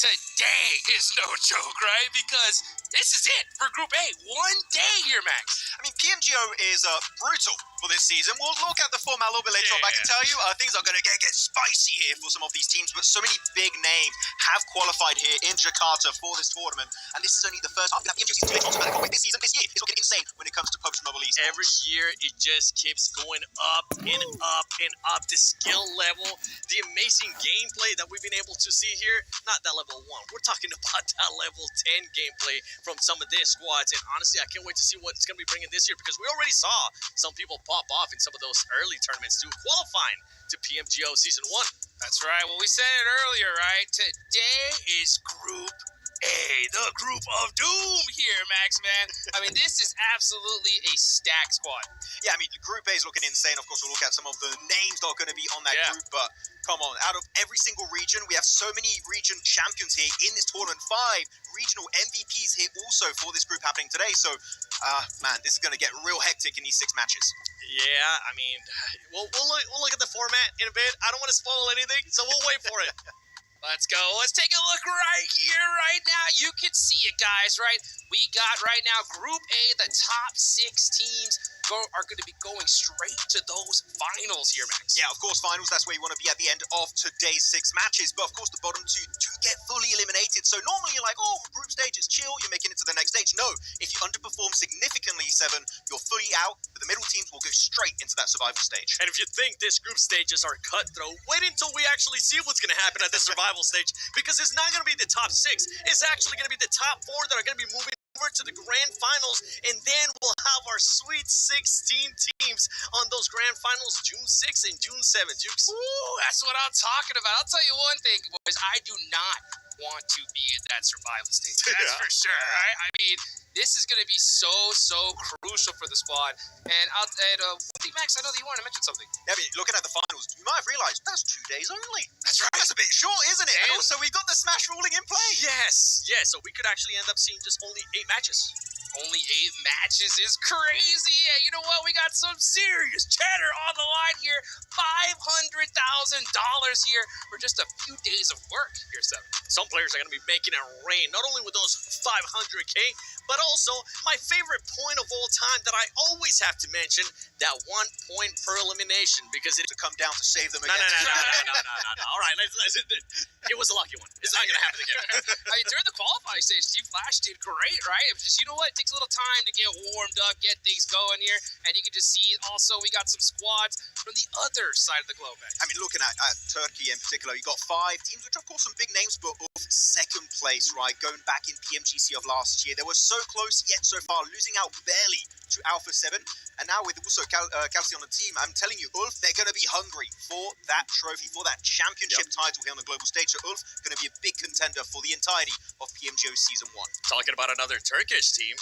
Today is no joke, right? Because this is it for Group A. One day here, Max. I mean, PMGO is brutal for this season. We'll look at the format a little bit later on, but I can tell you things are going to get spicy here for some of these teams, but so many big names have qualified here in Jakarta for this tournament, and this is only the first half. PMGO season 2 automatic qualifying this year is looking insane when it comes to PUBG Mobile Esports. Every year, it just keeps going up and up and up. The skill level, the amazing gameplay that we've been able to see here, not that level 1. We're talking about that level 10 gameplay from some of these squads, and honestly, I can't wait to see what it's going to be bringing this year, because we already saw some people pop off in some of those early tournaments to qualifying to PMGO Season 1. That's right. Well, we said it earlier, right? Today is Group A, the group of doom here, Max, man. I mean, this is absolutely a stacked squad. Yeah, I mean, Group A is looking insane. Of course, we'll look at some of the names that are going to be on that group, but come on, out of every single region, we have so many region champions here in this tournament. 5 regional MVPs here also for this group happening today. So, man, this is going to get real hectic in these 6 matches. Yeah, I mean, we'll look at the format in a bit. I don't want to spoil anything, so we'll wait for it. Let's go. Let's take a look right here, right now. You can see it, guys, right? We got right now Group A, the top 6 teams are going to be going straight to those finals here, Max. Yeah, of course, finals, that's where you want to be at the end of today's 6 matches. But, of course, the bottom 2 do get fully eliminated. So, normally you're like, oh, group stage is chill, you're making it to the next stage. No, if you underperform significantly, 7, you're fully out. But the middle teams will go straight into that survival stage. And if you think this group stages are cutthroat, wait until we actually see what's going to happen at the survival stage. Because it's not going to be the top 6. It's actually going to be the top 4 that are going to be moving over to the grand finals, and then we'll have our sweet 16 teams on those grand finals June 6th and June 7th. Jukes. Ooh, that's what I'm talking about. I'll tell you one thing, boys. I do not want to be in that survival stage. That's for sure, right? I mean, this is going to be so crucial for the squad. And one thing, Max, I know that you wanted to mention something. Yeah, I mean, looking at the finals, you might have realized that's 2 days only. That's right. That's a bit short, isn't it? And also, we've got the Smash ruling in play. Yes. So we could actually end up seeing just only 8 matches. Only 8 matches is crazy. Yeah, you know what? We got some serious cheddar on the line here. $500,000 here for just a few days of work here, 7. Some players are going to be making it rain, not only with those 500K, but also my favorite point of all time that I always have to mention, that 1 point per elimination, because it to come down to save them No. again. All right, it was a lucky one. It's not going to happen again. I mean, during the qualifying stage, Steve Flash did great, right? It was just, you know what? It takes a little time to get warmed up, get things going here, and you can just see also we got some squads from the other side of the globe, Max. I mean, looking at Turkey in particular, you got 5 teams, which are, of course, some big names, but of 2nd place, right? Going back in PMGC of last year, they were so close, yet so far, losing out barely to Alpha 7. And now with also Kelsey on the team, I'm telling you, Ulf, they're going to be hungry for that trophy, for that championship title here on the global stage. So Ulf going to be a big contender for the entirety of PMGO Season 1. Talking about another Turkish team,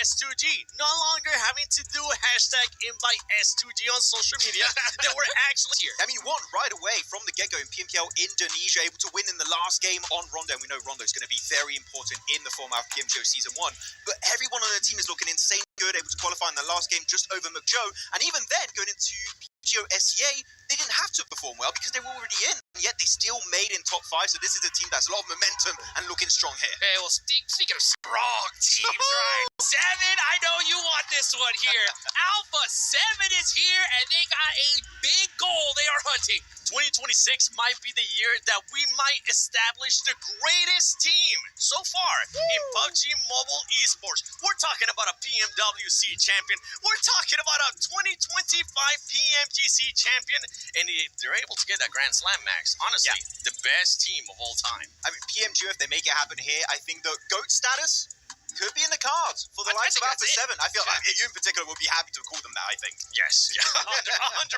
S2G, no longer having to do a hashtag invite S2G on social media. They were actually here. I mean, won right away from the get-go in PMGO Indonesia, able to win in the last game on Rondo. And we know Rondo is going to be very important in the format of PMGO Season 1. But everyone on the team is looking insane good, able to qualify in the last game just over McJo. And even then, going into PMGO SEA, they didn't have to perform well because they were already in. And yet they still made in top 5. So this is a team that's a lot of momentum and looking strong here. Hey, well, speaking of strong teams, right? 7, I know you want this one here. Alpha 7 is here, and they got a big goal they are hunting. 2026 might be the year that we might establish the greatest team so far in PUBG Mobile Esports. We're talking about a PMWC champion. We're talking about a 2025 PMGC champion. And they're able to get that Grand Slam, Max. Honestly, the best team of all time. I mean, PMGO, if they make it happen here, I think the GOAT status could be in the cards for the likes of Alpha 7. I feel like you in particular would be happy to call them that, I think. Yes, 100%.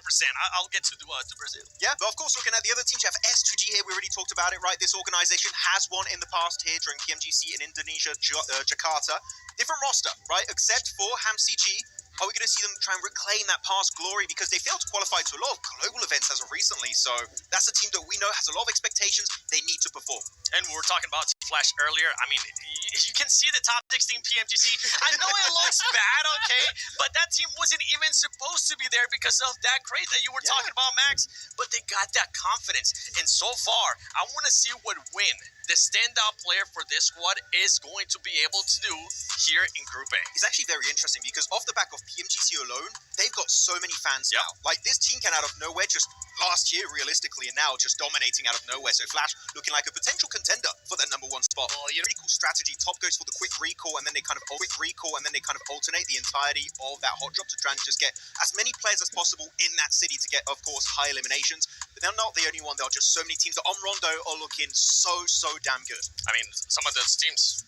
I'll get to Brazil. Yeah, but of course, looking at the other teams, you have S2G here. We already talked about it, right? This organization has won in the past here during PMGC in Indonesia, Jakarta. Different roster, right? Except for HamCG. Are we going to see them try and reclaim that past glory? Because they failed to qualify to a lot of global events as of recently. So that's a team that we know has a lot of expectations. They need to perform. And we were talking about Flash earlier. I mean, you can see the top 16 PMGC. I know it looks bad, okay? But that team wasn't even supposed to be there because of that crate that you were talking about, Max. But they got that confidence. And so far, I want to see what win the standout player for this squad is going to be able to do here in Group A. It's actually very interesting because off the back of PMGC alone, they've got so many fans now. Like, this team came out of nowhere just last year, realistically, and now just dominating out of nowhere. So Flash looking like a potential contender for that #1 spot. Oh, Pretty cool strategy. Top goes for the quick recall, and then they kind of alternate the entirety of that hot drop to try and just get as many players as possible in that city to get, of course, high eliminations. But they're not the only one. There are just so many teams that on Rondo are looking so damn good. I mean, some of those teams,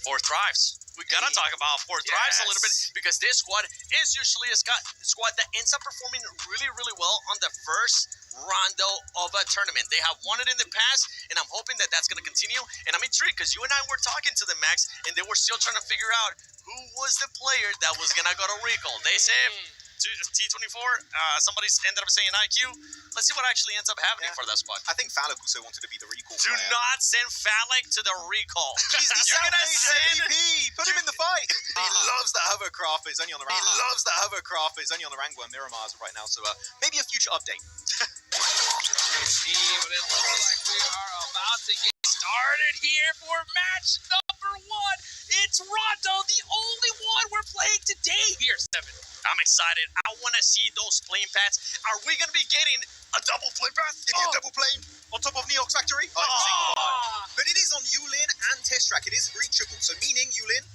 4 Thrives. We gotta talk about 4 Thrives a little bit, because this squad is usually a squad that ends up performing really well on the first rondo of a tournament. They have won it in the past, and I'm hoping that that's gonna continue. And I'm intrigued because you and I were talking to the Max, and they were still trying to figure out who was the player that was gonna go to recall. They said T24, somebody ended up saying IQ. Let's see what actually ends up happening for that squad. I think Falak also wanted to be the recall Do player. not send Falak to the recall. He's the You're gonna South send... MVP. Put him in the fight. He loves the hovercraft, but it's only on the Wrangler and Miramars right now. So maybe a future update. See, but it looks like we are about to get started here for match #1. It's Rondo, the only one we're playing today here, 7. I'm excited. I want to see those flame paths. Are we going to be getting a double flame path? Give me a double flame on top of Neox Factory. It's a single one. But it is on Yulin and Testrak. It is reachable. So meaning Yulin,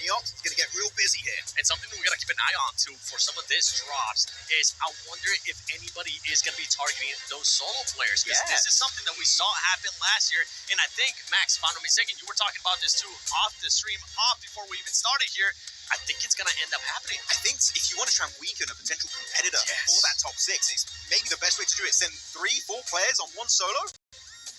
Neox is going to get real busy here. And something we got to keep an eye on too for some of these drops is I wonder if anybody is going to be targeting those solo players, because this is something that we saw happen last year. And I think, Max, if I'm not mistaken, you were talking about this too off the stream, before we even started here. I think it's going to end up happening. I think if you want to try and weaken a potential competitor for that top 6, it's maybe the best way to do it. Send 3-4 players on one solo.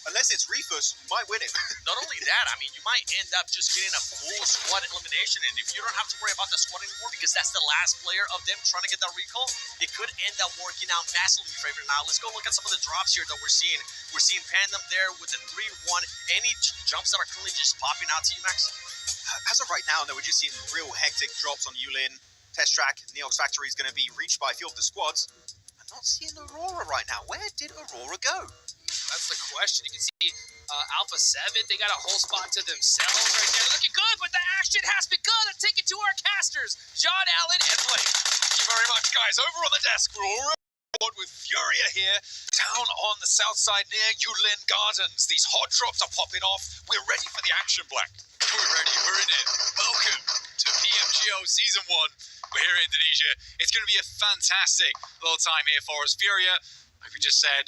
Unless it's Refus, you might win it. Not only that, I mean, you might end up just getting a full squad elimination, and if you don't have to worry about the squad anymore because that's the last player of them trying to get that recall, it could end up working out massively in favor. Now, let's go look at some of the drops here that we're seeing. We're seeing Pandem there with the 3-1. Any jumps that are currently just popping out to you, Max? As of right now, we're just seeing real hectic drops on Yulin. Testrak, Neox Factory is going to be reached by a few of the squads. I'm not seeing Aurora right now. Where did Aurora go? That's the question. You can see Alpha 7, they got a whole spot to themselves right there. Looking good, but the action has begun. Let's take it to our casters, John Allen and Blake. Thank you very much, guys. Over on the desk, we're already on with Furia here, down on the south side near Yulin Gardens. These hot drops are popping off. We're ready for the action, Black. We're ready. We're in it. Welcome to PMGO Season 1. We're here in Indonesia. It's going to be a fantastic little time here for us. Furia, like we just said,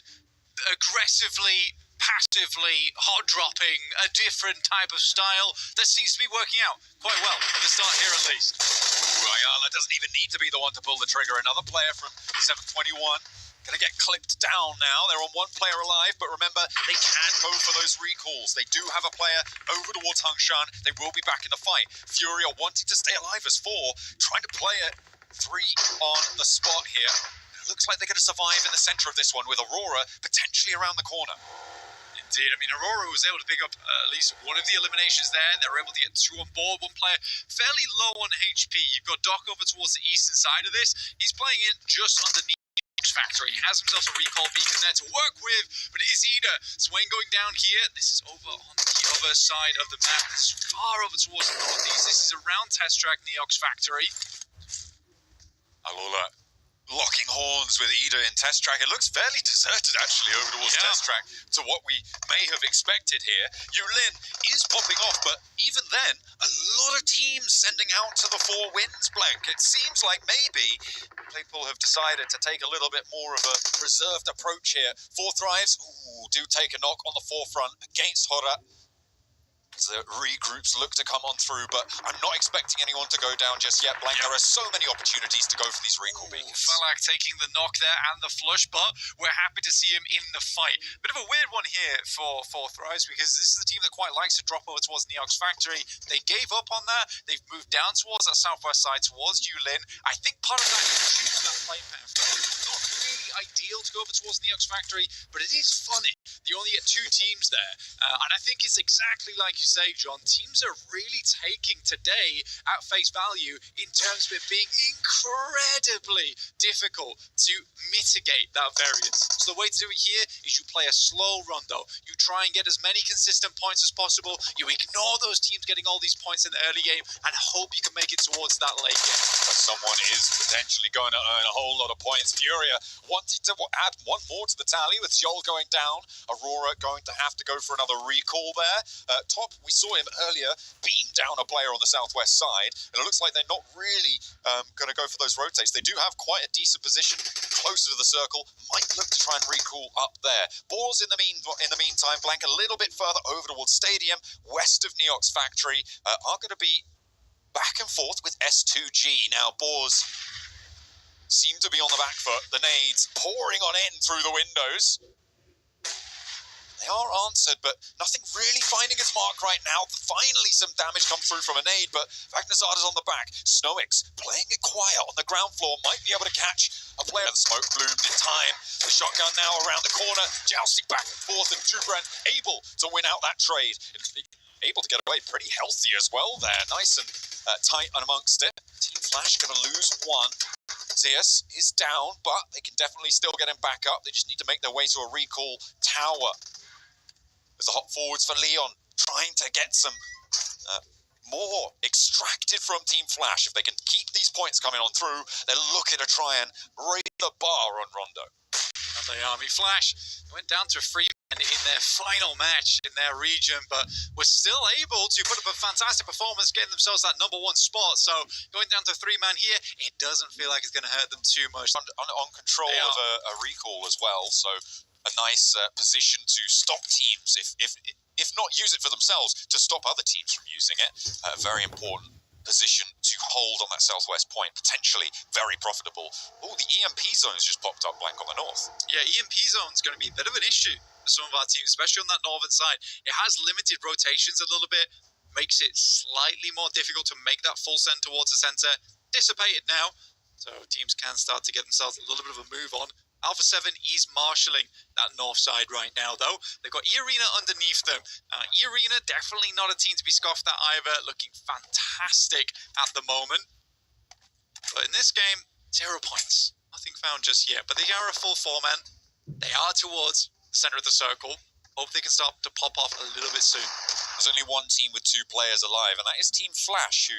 aggressively, passively, hot-dropping, a different type of style that seems to be working out quite well at the start here at least. Ooh, Ayala doesn't even need to be the one to pull the trigger. Another player from 721 going to get clipped down now. They're on 1 player alive, but remember, they can go for those recalls. They do have a player over towards Hangshan. They will be back in the fight. Furia wanting to stay alive as 4, trying to play it 3 on the spot here. Looks like they're going to survive in the center of this one, with Aurora potentially around the corner. Indeed. I mean, Aurora was able to pick up at least one of the eliminations there. They were able to get 2 on board. 1 player fairly low on HP. You've got Doc over towards the eastern side of this. He's playing in just underneath Factory. Has himself a recall beacon there to work with, but it is Ida. Swain going down here. This is over on the other side of the map. This is far over towards the northeast. This is around Test Track Neox Factory. Alola locking horns with Ida in Test Track. It looks fairly deserted actually over towards Test Track to what we may have expected here. Yulin is popping off, but even then, a lot of teams sending out to the 4 wins blank. It seems like maybe people have decided to take a little bit more of a reserved approach here. 4 Thrives, do take a knock on the forefront against Hora. The regroups look to come on through, but I'm not expecting anyone to go down just yet, Blank. There are so many opportunities to go for these recall beacons. Falak taking the knock there and the flush, but we're happy to see him in the fight. Bit of a weird one here for Thrives, because this is a team that quite likes to drop over towards Neox Factory. They gave up on that. They've moved down towards that southwest side, towards Yulin. I think part of that is choosing that play path. Not really ideal to go over towards Neox Factory, but it is funny You only get two teams there, and I think it's exactly like you say, John. Teams are really taking today at face value in terms of it being incredibly difficult to mitigate that variance. So the way to do it here is you play a slow rondo. You try and get as many consistent points as possible. You ignore those teams getting all these points in the early game and hope you can make it towards that late game. Someone is potentially going to earn a whole lot of points. Furia wanting to add one more to the tally with Joel going down. Aurora going to have to go for another recall there. Top, we saw him earlier beam down a player on the southwest side, and it looks like they're not really going to go for those rotates. They do have quite a decent position closer to the circle. Might look to try and recall up there. Boars in the meantime, blank a little bit further over towards Stadium, west of Neox Factory, are going to be back and forth with S2G. Now, Boars seem to be on the back foot. The nades pouring on in through the windows. They are answered, but nothing really finding its mark right now. Finally, some damage come through from a nade, but Vagnazada's on the back. Snowix playing it quiet on the ground floor. Might be able to catch a player. The smoke bloomed in time. The shotgun now around the corner, jousting back and forth, and Tubran able to win out that trade. Able to get away pretty healthy as well there. Nice and tight and amongst it. Team Flash going to lose one. Zeus is down, but they can definitely still get him back up. They just need to make their way to a recall tower. There's the hot forwards for Leon, trying to get some more extracted from Team Flash. If they can keep these points coming on through, they're looking to try and raise the bar on Rondo. And they are. Flash went down to 3 men in their final match in their region, but were still able to put up a fantastic performance, getting themselves that #1 spot. So going down to 3-man here, it doesn't feel like it's going to hurt them too much. On control of a recall as well, so a nice position to stop teams, if not use it for themselves, to stop other teams from using it. A very important position to hold on that southwest point, potentially very profitable. Oh, the EMP zone's just popped up blank on the north. Yeah, EMP zone's going to be a bit of an issue for some of our teams, especially on that northern side. It has limited rotations a little bit, makes it slightly more difficult to make that full send towards the center. Dissipated now, so teams can start to get themselves a little bit of a move on. Alpha 7 is marshalling that north side right now, though. They've got E-Arena underneath them. E-Arena, definitely not a team to be scoffed at either. Looking fantastic at the moment. But in this game, 0 points. Nothing found just yet. But they are a full 4-man. They are towards the center of the circle. Hope they can start to pop off a little bit soon. There's only one team with 2 players alive, and that is Team Flash, who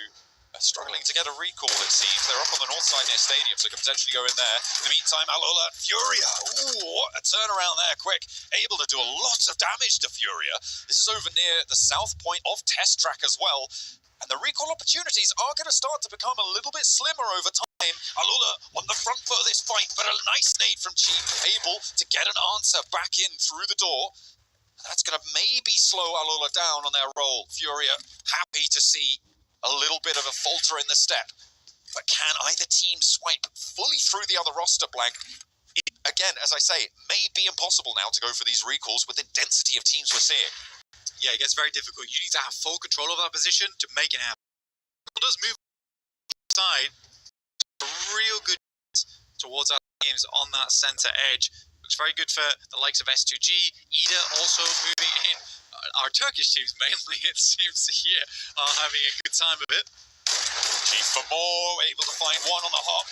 are struggling to get a recall, it seems. They're up on the north side near Stadium, so can potentially go in there. In the meantime, Alola, Furia. Ooh, what a turnaround there, quick. Able to do a lot of damage to Furia. This is over near the south point of Test Track as well. And the recall opportunities are going to start to become a little bit slimmer over time. Alola on the front foot of this fight, but a nice nade from Chief, able to get an answer back in through the door. That's going to maybe slow Alola down on their roll. Furia happy to see a little bit of a falter in the step. But can either team swipe fully through the other roster blank? It, again, as I say, may be impossible now to go for these recalls with the density of teams we're seeing. Yeah, it gets very difficult. You need to have full control of that position to make it happen. It does move side a real good towards our teams on that center edge. Looks very good for the likes of S2G. Ida also moving in. Our Turkish teams mainly, it seems here, are having a good time of it. Chief for more, able to find one on the hop.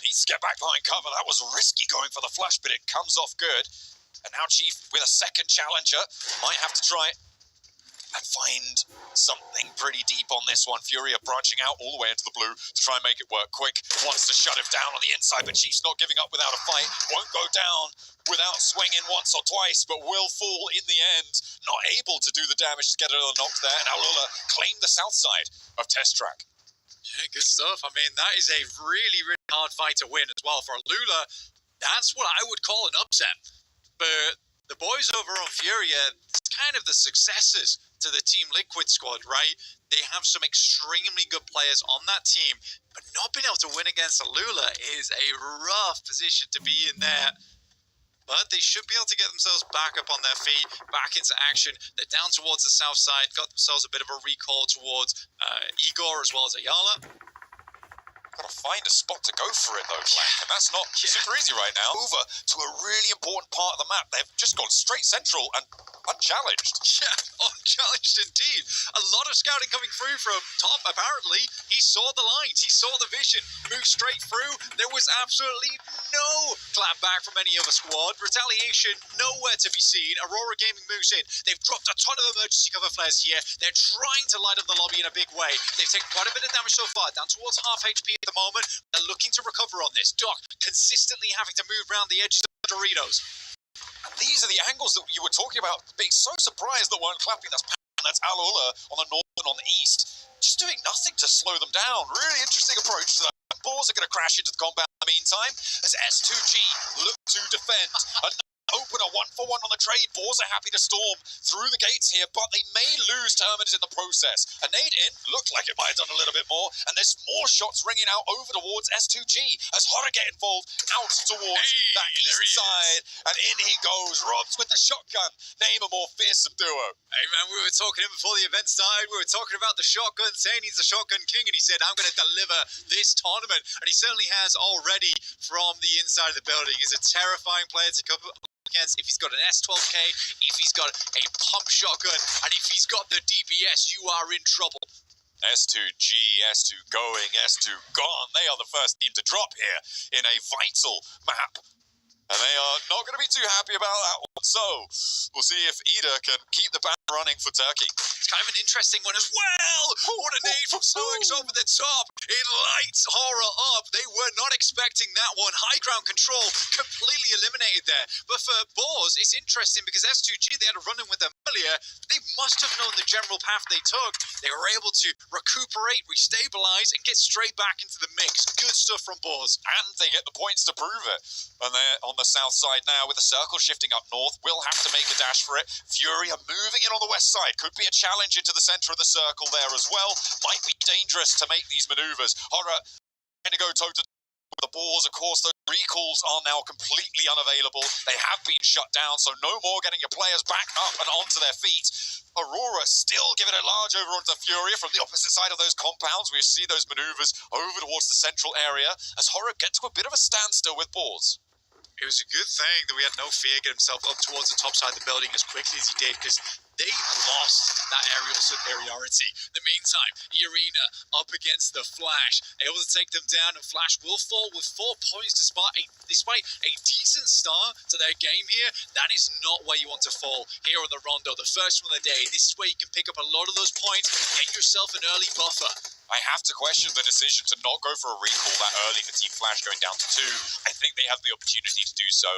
Needs to get back behind cover. That was risky going for the flash, but it comes off good. And now Chief with a second challenger. Might have to try it and find something pretty deep on this one. Furia branching out all the way into the blue to try and make it work quick. Wants to shut him down on the inside, but Chief's not giving up without a fight. Won't go down without swinging once or twice, but will fall in the end. Not able to do the damage to get another knock there. And Alola claimed the south side of Test Track. Yeah, good stuff. I mean, that is a really, really hard fight to win as well. For Lula, that's what I would call an upset. But the boys over on Furia, it's kind of the successors to the Team Liquid squad, right? They have some extremely good players on that team, but not being able to win against Alula is a rough position to be in there. But they should be able to get themselves back up on their feet, back into action. They're down towards the south side, got themselves a bit of a recall towards Igor as well as Ayala. Gotta find a spot to go for it though, Black, and that's not super easy right now. Over to a really important part of the map. They've just gone straight central and unchallenged. Yeah, unchallenged indeed. A lot of scouting coming through from top, apparently. He saw the lines, he saw the vision, moved straight through. There was absolutely no clap back from any other squad. Retaliation nowhere to be seen. Aurora Gaming moves in. They've dropped a ton of emergency cover flares here. They're trying to light up the lobby in a big way. They've taken quite a bit of damage so far, down towards half HP at the moment. They're looking to recover on this. Doc consistently having to move around the edges of the Doritos. And these are the angles that you were talking about, being so surprised that weren't clapping. That's Al-Ula on the north and on the east, just doing nothing to slow them down. Really interesting approach to that. Boars are going to crash into the combat in the meantime as S2G look to defend. Open a 1-for-1 on the trade. Boars are happy to storm through the gates here, but they may lose Terminus in the process. A nade in looked like it might have done a little bit more, and there's more shots ringing out over towards S2G as Horror get involved out towards that east side, and in he goes. Robs with the shotgun. Name a more fearsome duo. Hey man, we were talking to him before the event started. We were talking about the shotgun, saying he's the shotgun king, and he said, I'm going to deliver this tournament. And he certainly has already from the inside of the building. He's a terrifying player to come against. If he's got an S12K, if he's got a pump shotgun, and if he's got the DPS, you are in trouble. S2G, S2 going, S2 gone. They are the first team to drop here in a vital map. And they are not going to be too happy about that one. So, we'll see if Ida can keep the ban running for Turkey. It's kind of an interesting one as well. What a nade from Snoix over the top. It lights Horror up. They were not expecting that one. High ground control completely eliminated there. But for Boars, it's interesting because S2G, they had a run-in with them earlier. They must have known the general path they took. They were able to recuperate, restabilize, and get straight back into the mix. Good stuff from Boars. And they get the points to prove it. And they're on the south side now with the circle shifting up north. Will have to make a dash for it. Fury are moving in on the west side. Could be a challenge into the center of the circle there as well. Might be dangerous to make these maneuvers. Horror going to go toe-to-toe with the Boars. Of course, those recalls are now completely unavailable. They have been shut down, so no more getting your players back up and onto their feet. Aurora still giving it large over onto Furia from the opposite side of those compounds. We see those maneuvers over towards the central area as Horror get to a bit of a standstill with Boars. It was a good thing that we had no fear get himself up towards the top side of the building as quickly as he did, because they lost that aerial superiority. In the meantime, the Arena up against the Flash, able to take them down, and Flash will fall with 4 points despite a decent start to their game here. That is not where you want to fall here on the Rondo, the first one of the day. This is where you can pick up a lot of those points, get yourself an early buffer. I have to question the decision to not go for a recall that early for Team Flash going down to 2. I think they have the opportunity to do so.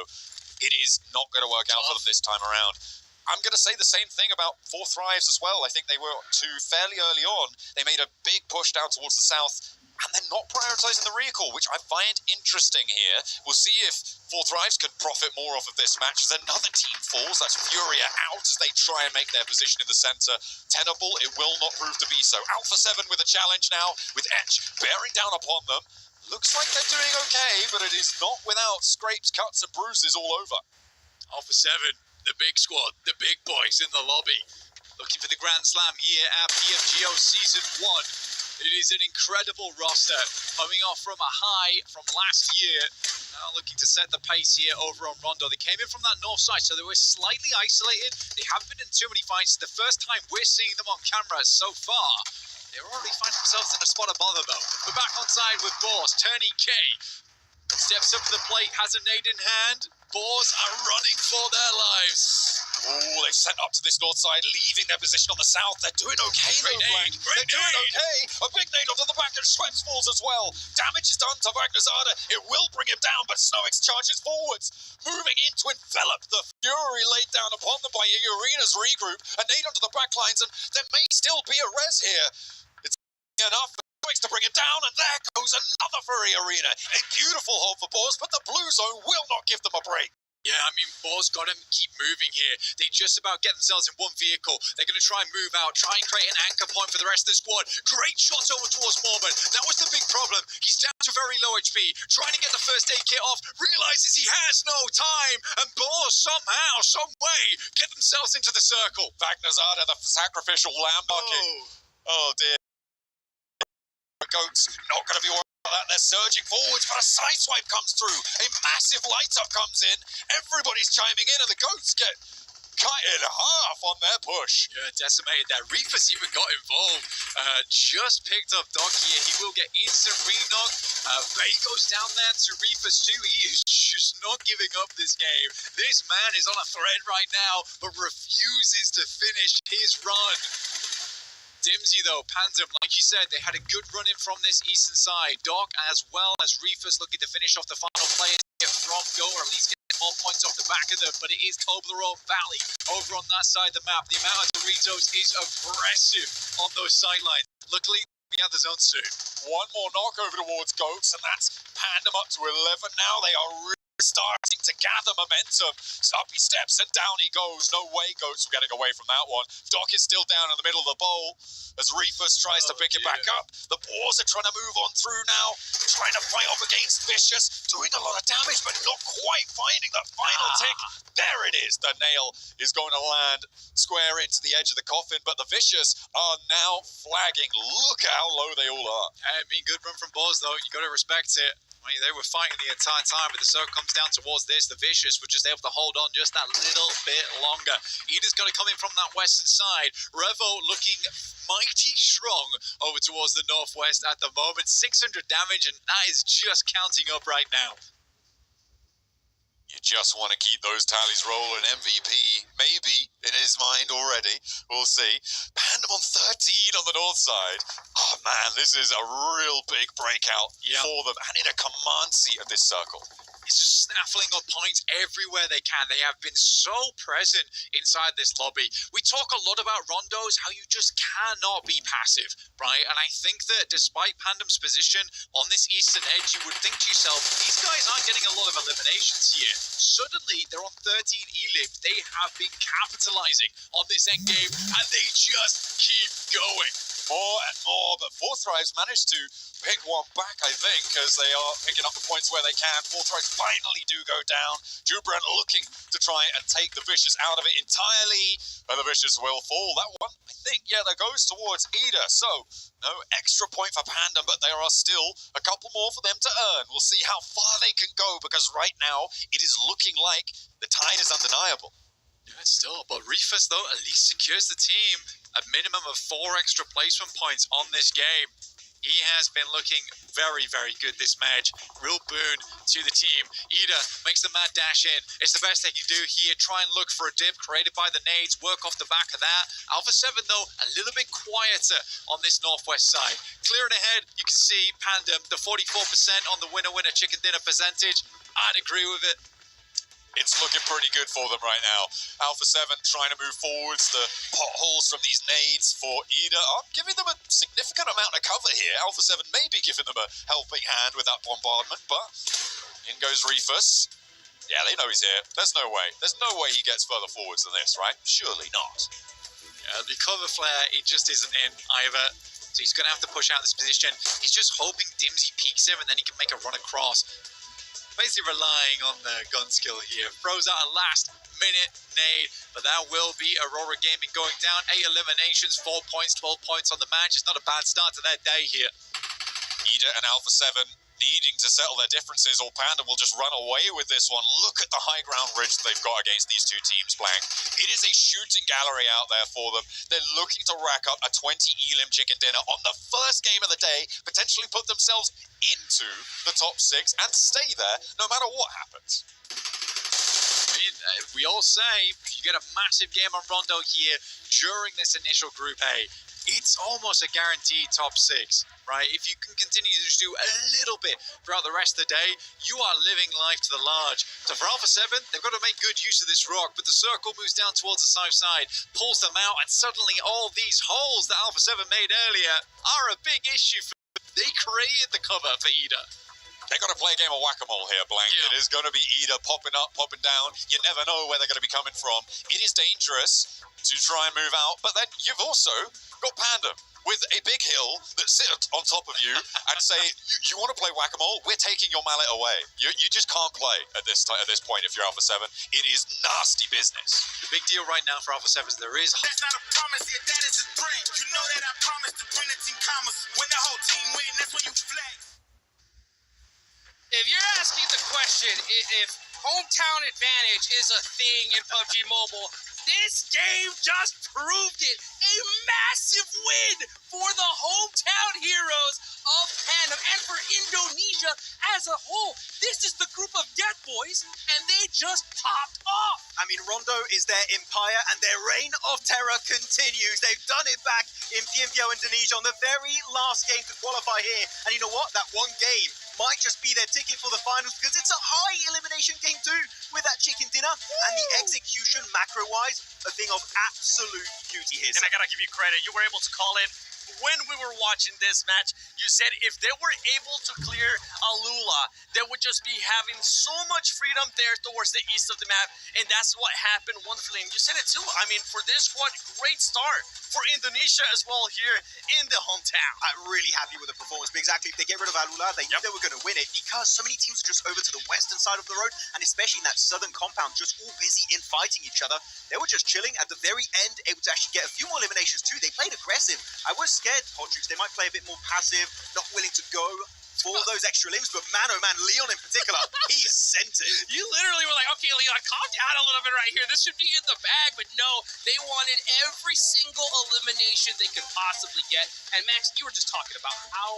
It is not going to work out for them this time around. I'm going to say the same thing about 4 Thrives as well. I think they were 2 fairly early on. They made a big push down towards the south, and they're not prioritizing the recall, which I find interesting here. We'll see if 4 Thrives could profit more off of this match as another team falls. That's Furia out as they try and make their position in the center tenable. It will not prove to be so. Alpha 7 with a challenge now, with Etch bearing down upon them. Looks like they're doing okay, but it is not without scrapes, cuts, and bruises all over. Alpha 7, the big squad, the big boys in the lobby. Looking for the Grand Slam here at PMGO Season 1. It is an incredible roster, coming off from a high from last year. Now looking to set the pace here over on Rondo. They came in from that north side, so they were slightly isolated. They haven't been in too many fights. It's the first time we're seeing them on camera so far. They're already finding themselves in a spot of bother, though. We're back on side with Boars. Turney K steps up to the plate, has a nade in hand. Boars are running for their lives. Oh, they've sent up to this north side, leaving their position on the south. They're doing okay, though, Black. They're doing okay. A big nade onto the back, and Schweppes falls as well. Damage is done to Magnazada. It will bring him down, but Snoix charges forwards, moving in to envelop the Fury laid down upon them by Arena's regroup. A nade onto the back lines, and there may still be a res here. It's enough for Snoix to bring him down, and there goes another Fury Arena. A beautiful hold for Boars, but the blue zone will not give them a break. Yeah, I mean, Boars got to keep moving here. They just about get themselves in one vehicle. They're going to try and move out, try and create an anchor point for the rest of the squad. Great shot over towards Mormon. That was the big problem. He's down to very low HP, trying to get the first aid kit off, realizes he has no time, and Boars somehow, some way, get themselves into the circle. Magnazada, the sacrificial lamb bucket. Oh dear. Goats, not going to be They're surging forwards, but a sideswipe comes through. A massive light-up comes in. Everybody's chiming in, and the goats get cut in half on their push. Yeah, decimated there. Reefus even got involved. Just picked up Doc here. He will get instant re-knock. Bay goes down there to Reefus too. He is just not giving up this game. This man is on a thread right now, but refuses to finish his run. Dimsy though, Pandem, like you said, they had a good run in from this eastern side. Doc as well as Reefus looking to finish off the final players from Go, or at least get more points off the back of them. But it is Toblerone Valley over on that side of the map. The amount of Doritos is aggressive on those sidelines. Luckily, we have the zone soon. One more knock over towards Goats, and that's Pandem up to 11 now. They are really starting to gather momentum. So up he steps and down he goes. No way, Goats are getting away from that one. Doc is still down in the middle of the bowl as Reefus tries to pick it back up. The Boars are trying to move on through now, trying to fight off against Vicious, doing a lot of damage, but not quite finding the final tick. There it is. The nail is going to land square into the edge of the coffin, but the Vicious are now flagging. Look at how low they all are. I mean, good run from Boars though. You got to respect it. I mean, they were fighting the entire time, but the circle comes down towards this. The Vicious were just able to hold on just that little bit longer. Ida's going to come in from that western side. Revo looking mighty strong over towards the northwest at the moment. 600 damage, and that is just counting up right now. You just want to keep those tallies rolling. MVP, maybe, in his mind already. We'll see. Pandem on 13 on the north side. Oh, man, this is a real big breakout for them. And in a command seat of this circle. It's just snaffling on points everywhere they can. They have been so present inside this lobby. We talk a lot about rondos, how you just cannot be passive, right? And I think that despite Pandem's position on this eastern edge, you would think to yourself, these guys aren't getting a lot of eliminations here. Suddenly, they're on 13 elim. They have been capitalizing on this endgame, and they just keep going. More and more, but Forthrives managed to pick one back, I think, as they are picking up the points where they can. Forthrives finally do go down. Jubran looking to try and take the Vicious out of it entirely, and the Vicious will fall. That one, I think, that goes towards Ida. So, no extra point for Pandem, but there are still a couple more for them to earn. We'll see how far they can go, because right now, it is looking like the tide is undeniable. Yeah, still, but Reefus, though, at least secures the team a minimum of 4 extra placement points on this game. He has been looking very, very good this match. Real boon to the team. Ida makes the mad dash in. It's the best they can do here. Try and look for a dip created by the nades. Work off the back of that. Alpha 7, though, a little bit quieter on this northwest side. Clearing ahead, you can see Pandem, the 44% on the winner-winner chicken dinner percentage. I'd agree with it. It's looking pretty good for them right now. Alpha 7 trying to move forwards. The potholes from these nades for Ida are giving them a significant amount of cover here. Alpha 7 may be giving them a helping hand with that bombardment, but in goes Reefus. Yeah, they know he's here. There's no way. There's no way he gets further forwards than this, right? Surely not. Yeah, the cover flare, it just isn't in either. So he's going to have to push out this position. He's just hoping Dimsy peeks him and then he can make a run across. Basically relying on the gun skill here. Throws out a last-minute nade, but that will be Aurora Gaming going down. 8 eliminations, 4 points, 12 points on the match. It's not a bad start to their day here. Ida and Alpha 7 needing to settle their differences, or Pandem will just run away with this one. Look at the high ground ridge they've got against these two teams, Blank. It is a shooting gallery out there for them. They're looking to rack up a 20 elim chicken dinner on the first game of the day, potentially put themselves into the top 6 and stay there no matter what happens. I mean, we all say you get a massive game on Rondo here during this initial Group A. It's almost a guaranteed top 6, right? If you can continue to just do a little bit throughout the rest of the day, you are living life to the large. So for Alpha 7, they've got to make good use of this rock, but the circle moves down towards the south side, pulls them out, and suddenly all these holes that Alpha 7 made earlier are a big issue for them. They created the cover for Ida. They're going to play a game of whack-a-mole here, Blank. Yeah. It is going to be Ida popping up, popping down. You never know where they're going to be coming from. It is dangerous to try and move out, but then you've also got Pandem with a big hill that sits on top of you and say, you want to play whack-a-mole? We're taking your mallet away. You just can't play at this point if you're Alpha 7. It is nasty business. The big deal right now for Alpha 7 is there is... That's not a promise, yeah, that is a threat. You know that I promised to bring the team commas. When the whole team win, that's when you flex. If you're asking the question if hometown advantage is a thing in PUBG Mobile, this game just proved it. A massive win for the hometown heroes of Pandem and for Indonesia as a whole. This is the group of Death Boys, and they just popped off. I mean, Rondo is their empire, and their reign of terror continues. They've done it back in PMGO Indonesia on the very last game to qualify here. And you know what? That one game might just be their ticket for the finals, because it's a high elimination game too with that chicken dinner. And the execution macro-wise, a thing of absolute beauty here. And I gotta give you credit. You were able to call it when we were watching this match. You said if they were able to clear Alula, they would just be having so much freedom there towards the east of the map, and that's what happened wonderfully. And you said it too. I mean, for this squad, great start for Indonesia as well here in the hometown. I'm really happy with the performance, but exactly, if they get rid of Alula, they knew they were going to win it, because so many teams are just over to the western side of the road, and especially in that southern compound, just all busy in fighting each other. They were just chilling at the very end, able to actually get a few more eliminations too. They played aggressive. I was scared, Hotjuice, they might play a bit more passive, not willing to go for those extra limbs, but man, oh man, Leon in particular, he sent it. You literally were like, okay, Leon, calm down a little bit right here. This should be in the bag. But no, they wanted every single elimination they could possibly get. And Max, you were just talking about how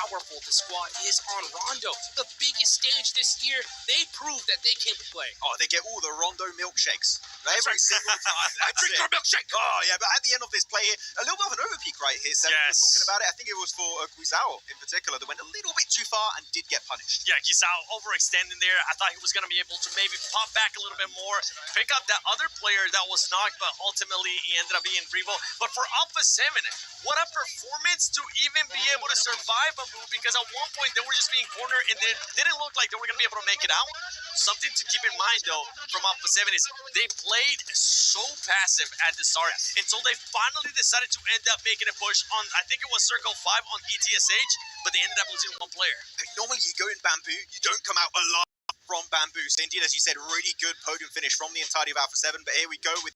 powerful the squad is on Rondo. The biggest stage this year, they proved that they can play. Oh, they get all the Rondo milkshakes. Every single time. I drink your milkshake. Oh, yeah, but at the end of this play here, a little bit of an overpeak right here. So Yes. we're talking about it. I think it was for Guizao in particular that went a little bit too far and did get punished. Yeah, Gisao overextending there. I thought he was going to be able to maybe pop back a little bit more, pick up that other player that was knocked, but ultimately he ended up being Revo. But for Alpha 7, what a performance to even be able to survive a move, because at one point they were just being cornered and it didn't look like they were going to be able to make it out. Something to keep in mind, though, from Alpha 7 is they played so passive at the start until they finally decided to end up making a push on, I think it was Circle 5 on ETSH, but they ended up losing one player. Normally you go in Bamboo, you don't come out alive from Bamboo. So indeed, as you said, really good podium finish from the entirety of Alpha 7. But here we go with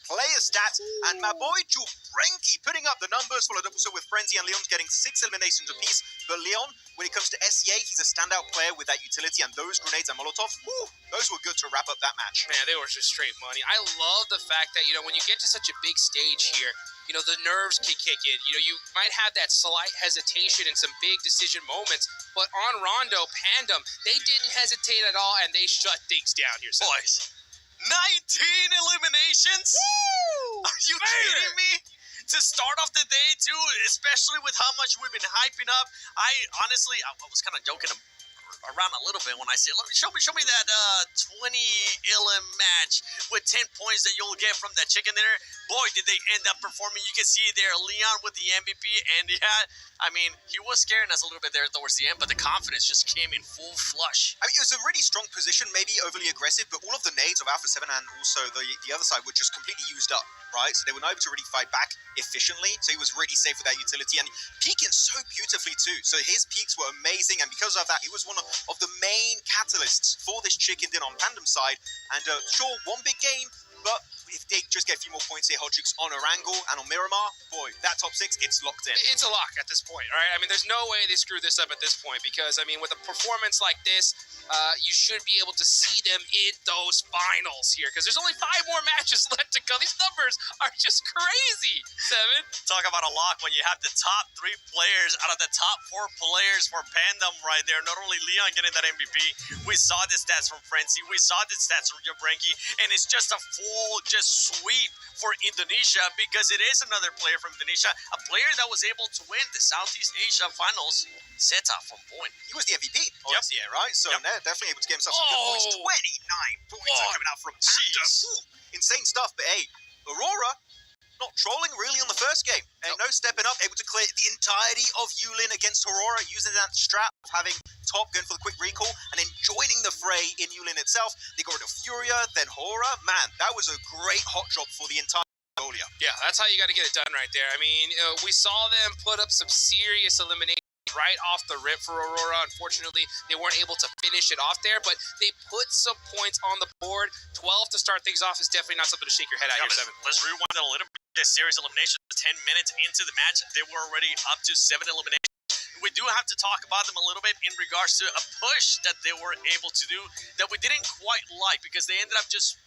player stats, and my boy Jubrenki putting up the numbers, followed up also with Frenzy and Leon's getting 6 eliminations apiece. But Leon, when it comes to SCA, he's a standout player with that utility, and those grenades and molotovs, whew, those were good to wrap up that match. Man, they were just straight money. I love the fact that, when you get to such a big stage here, the nerves can kick in. You might have that slight hesitation in some big decision moments, but on Rondo, Pandem, they didn't hesitate at all, and they shut things down here. So Boys, 19 eliminations? Woo! Are you kidding me? To start off the day, too, especially with how much we've been hyping up. I was kind of joking around a little bit when I said, show me that 20 elim match with 10 points that you'll get from that chicken dinner. Boy, did they end up performing. You can see there Leon with the MVP, and he was scaring us a little bit there towards the end, but the confidence just came in full flush. I mean, it was a really strong position, maybe overly aggressive, but all of the nades of Alpha 7 and also the other side were just completely used up, right? So they were not able to really fight back efficiently, so he was really safe with that utility, and peeking so beautifully too. So his peaks were amazing, and because of that, he was one of the main catalysts for this chicken dinner on Pandem side. And sure, one big game, but if they just get a few more points here, Hotjuice on Erangel and on Miramar, boy, that top 6, it's locked in. It's a lock at this point, all right? There's no way they screw this up at this point, because, with a performance like this, you should be able to see them in those finals here, because there's only 5 more matches left to go. These numbers are just crazy, Seven. Talk about a lock when you have the top 3 players out of the top 4 players for Pandem right there. Not only Leon getting that MVP, we saw the stats from Frenzy, we saw the stats from Jabrenki, and it's just a full sweep for Indonesia, because it is another player from Indonesia, a player that was able to win the Southeast Asia Finals, Seta from Point. He was the MVP on SCA, right? So they're definitely able to get himself some good points. 29 points are coming out from Pandem. Insane stuff, but hey, Aurora not trolling really on the first game. And no stepping up, able to clear the entirety of Yulin against Aurora, using that strat of having Top going for the quick recall, and then joining the fray in Yulin itself. They got rid of Furia, then Hora. Man, that was a great hot drop for the entire Mongolia. Yeah, that's how you got to get it done right there. We saw them put up some serious eliminations right off the rip for Aurora. Unfortunately, they weren't able to finish it off there, but they put some points on the board. 12 to start things off is definitely not something to shake your head at here, Seven. Let's rewind it a little bit. This series elimination, 10 minutes into the match, they were already up to 7 eliminations. we do have to talk about them a little bit in regards to a push that they were able to do that we didn't quite like, because they ended up just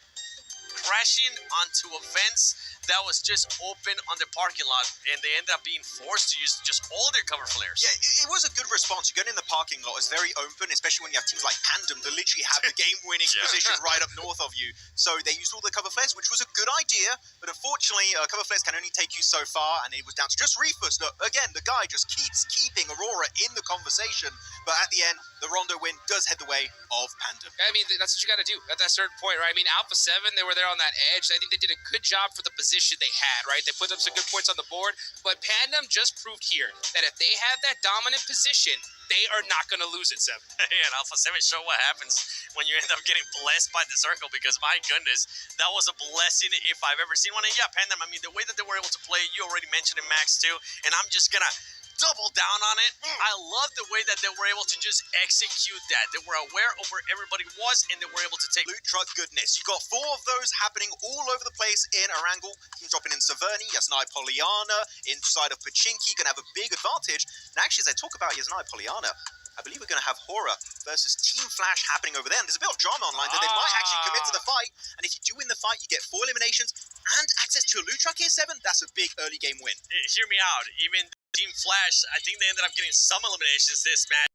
crashing onto a fence that was just open on the parking lot, and they ended up being forced to use just all their cover flares. Yeah, it was a good response. You're going in the parking lot, it's very open, especially when you have teams like Pandem that literally have the game-winning position right up north of you. So they used all the cover flares, which was a good idea, but unfortunately, cover flares can only take you so far, and it was down to just Reefus. Again, the guy just keeps keeping Aurora in the conversation, but at the end, the Rondo win does head the way of Pandem. I mean, that's what you got to do at that certain point, right? I mean, Alpha 7, they were there on that edge. I think they did a good job for the position they had, right? They put up some good points on the board, but Pandem just proved here that if they have that dominant position, they are not going to lose it, 7. And Alpha 7 show what happens when you end up getting blessed by the circle, because my goodness, that was a blessing if I've ever seen one. And yeah, Pandem, I mean, the way that they were able to play, you already mentioned it, Max, too, and I'm just going to double down on it. I love the way that they were able to just execute that. They were aware of where everybody was, and they were able to take Loot truck goodness. You got 4 of those happening all over the place in Erangel. Teams dropping in Saverni, Yasnai Poliana, inside of Pachinki, gonna have a big advantage. And actually, as I talk about Yasnai Poliana, I believe we're going to have Horror versus Team Flash happening over there. And there's a bit of drama online that they might actually commit to the fight. And if you do win the fight, you get 4 eliminations and access to a loot truck here, 7. That's a big early game win. Hear me out. Even Team Flash, I think they ended up getting some eliminations this match.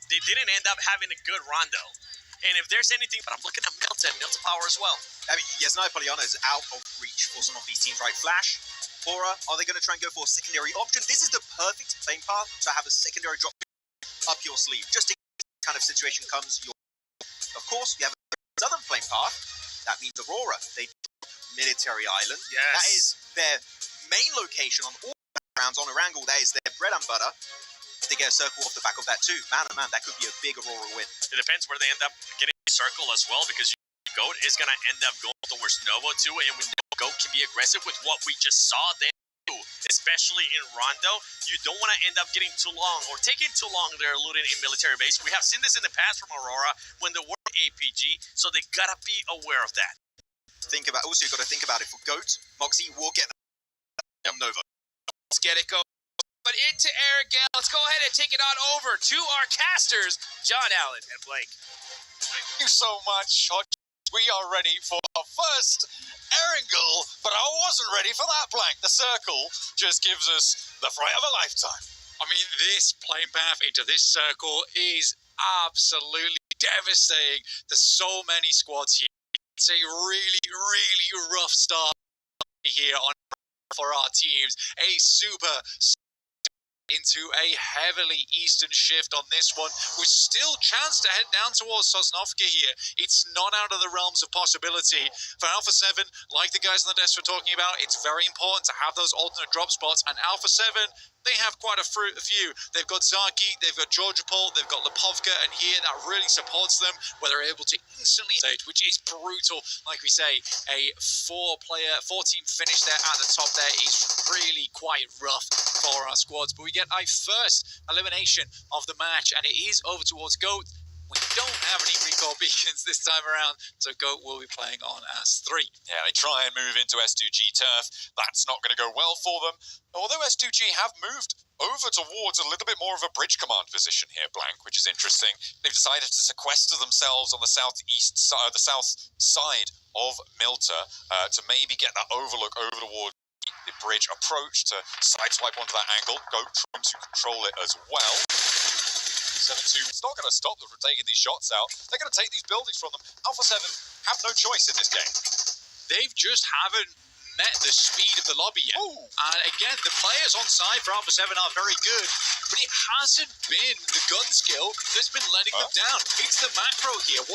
They didn't end up having a good rondo. And if there's anything, but I'm looking at Milton Power as well. I mean, Yasnai Poliana is out of reach for some of these teams, right? Flash, Horror, are they going to try and go for a secondary option? This is the perfect playing path to have a secondary drop up your sleeve, just in case this kind of situation comes your way. Of course, you have a southern playing path. That means Aurora. They drop Military Island. Yes. That is their main location on all rounds on Erangel. That is their bread and butter. They get a circle off the back of that too. Man, oh man, that could be a big Aurora win. It depends where they end up getting a circle as well, because Goat is going to end up going towards Novo too, and we know Goat can be aggressive with what we just saw then. Especially in Rondo, you don't want to end up getting too long or taking too long there looting in military base. We have seen this in the past from Aurora when they were APG, so they gotta be aware of that. Also, you got to think about it for Goat. Moxie will get them Nova. Let's get it going. But into Erangel, let's go ahead and take it on over to our casters, John Allen and Blake. Thank you so much. We are ready for our first Erangel, but I wasn't ready for that blank. The circle just gives us the fright of a lifetime. I mean, this playing path into this circle is absolutely devastating. There's so many squads here. It's a really, really rough start here for our teams. A super into a heavily eastern shift on this one, with still chance to head down towards Sosnovka here. It's not out of the realms of possibility. For Alpha 7, like the guys on the desk were talking about, it's very important to have those alternate drop spots, and Alpha 7, they have quite a few. They've got Zaki, they've got Georgopol, they've got Lipovka, and here that really supports them, where they're able to instantly stage, which is brutal. Like we say, a 4-team finish there at the top there is really quite rough for our squads. But we get a first elimination of the match, and it is over towards Goat. We don't have any recall beacons this time around, so Goat will be playing on as 3. Yeah, they try and move into S2G turf. That's not going to go well for them. Although S2G have moved over towards a little bit more of a bridge command position here, Blank, which is interesting. They've decided to sequester themselves on the southeast side, the south side of Milta, to maybe get that overlook over towards the bridge approach to sideswipe onto that angle. Goat trying to control it as well. 7-2. It's not going to stop them from taking these shots out. They're going to take these buildings from them. Alpha 7 have no choice in this game. They've just haven't met the speed of the lobby yet. Ooh. And again, the players on side for Alpha 7 are very good, but it hasn't been the gun skill that's been letting them down. It's the macro here, 100%.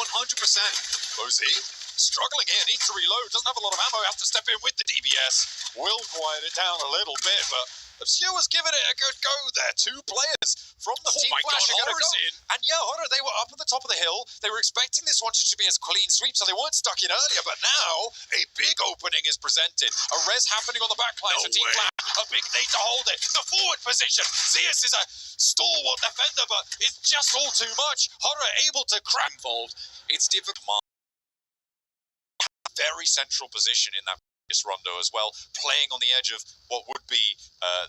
Mosey struggling here, needs to reload, doesn't have a lot of ammo, has to step in with the DBS. Will quiet it down a little bit, but Obscure's giving it a good go there. 2 players from the Team Flash are going to go. And yeah, Horror, they were up at the top of the hill. They were expecting this one to be as clean sweep, so they weren't stuck in earlier. But now, a big opening is presented. A res happening on the backline for Team Flash. A big need to hold it. The forward position. Zeus is a stalwart defender, but it's just all too much. Horror able to cram involved. It's difficult. Very central position in that Rondo as well, playing on the edge of what would be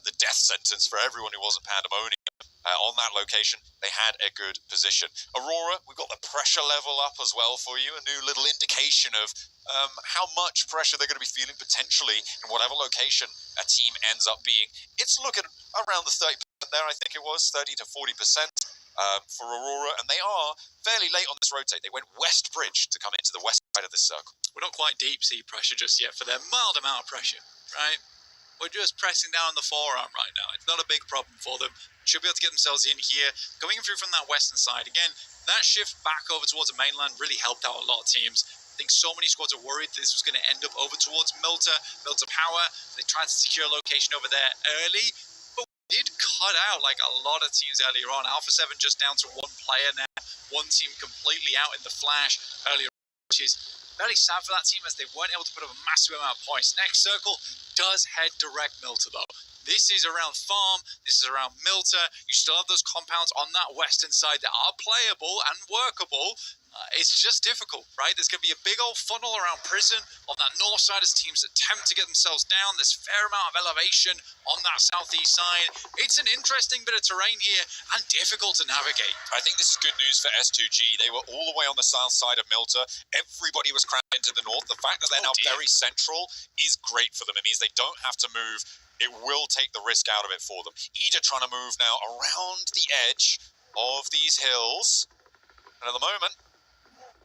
the death sentence for everyone who wasn't Pandemonium. on that location. They had a good position. Aurora, we've got the pressure level up as well for you. A new little indication of how much pressure they're going to be feeling potentially in whatever location a team ends up being. It's looking around the 30% there, I think it was, 30 to 40% for Aurora, and they are fairly late on this rotate. They went West Bridge to come into the west side of this circle. We're not quite deep sea pressure just yet for their mild amount of pressure, right? We're just pressing down the forearm right now. It's not a big problem for them. Should be able to get themselves in here. Going through from that western side. Again, that shift back over towards the mainland really helped out a lot of teams. I think so many squads are worried this was going to end up over towards Milta Power. They tried to secure a location over there early, but we did cut out like a lot of teams earlier on. Alpha 7 just down to one player now. One team completely out in the flash earlier, which is very sad for that team as they weren't able to put up a massive amount of points. Next circle does head direct Milta though. This is around Farm, this is around Milta. You still have those compounds on that western side that are playable and workable. It's just difficult, right? There's going to be a big old funnel around Prison on that north side as teams attempt to get themselves down. There's a fair amount of elevation on that southeast side. It's an interesting bit of terrain here and difficult to navigate. I think this is good news for S2G. They were all the way on the south side of Milta. Everybody was crammed into the north. The fact that they're now very central is great for them. It means they don't have to move. It will take the risk out of it for them. Ida trying to move now around the edge of these hills. And at the moment,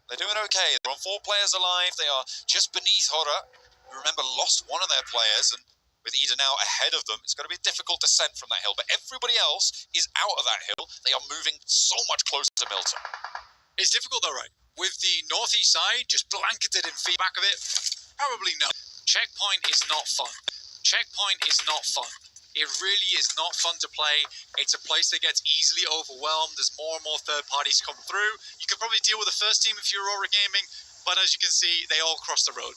they're doing okay. They're on 4 players alive. They are just beneath Hora, who, remember, lost one of their players. And with Ida now ahead of them, it's going to be a difficult descent from that hill. But everybody else is out of that hill. They are moving so much closer to Milta. It's difficult though, right? With the northeast side just blanketed in feedback of it, probably no. Checkpoint is not fun. Checkpoint is not fun. It really is not fun to play. It's a place that gets easily overwhelmed. There's more and more third parties come through. You could probably deal with the first team if you're Aurora Gaming, but as you can see, they all cross the road.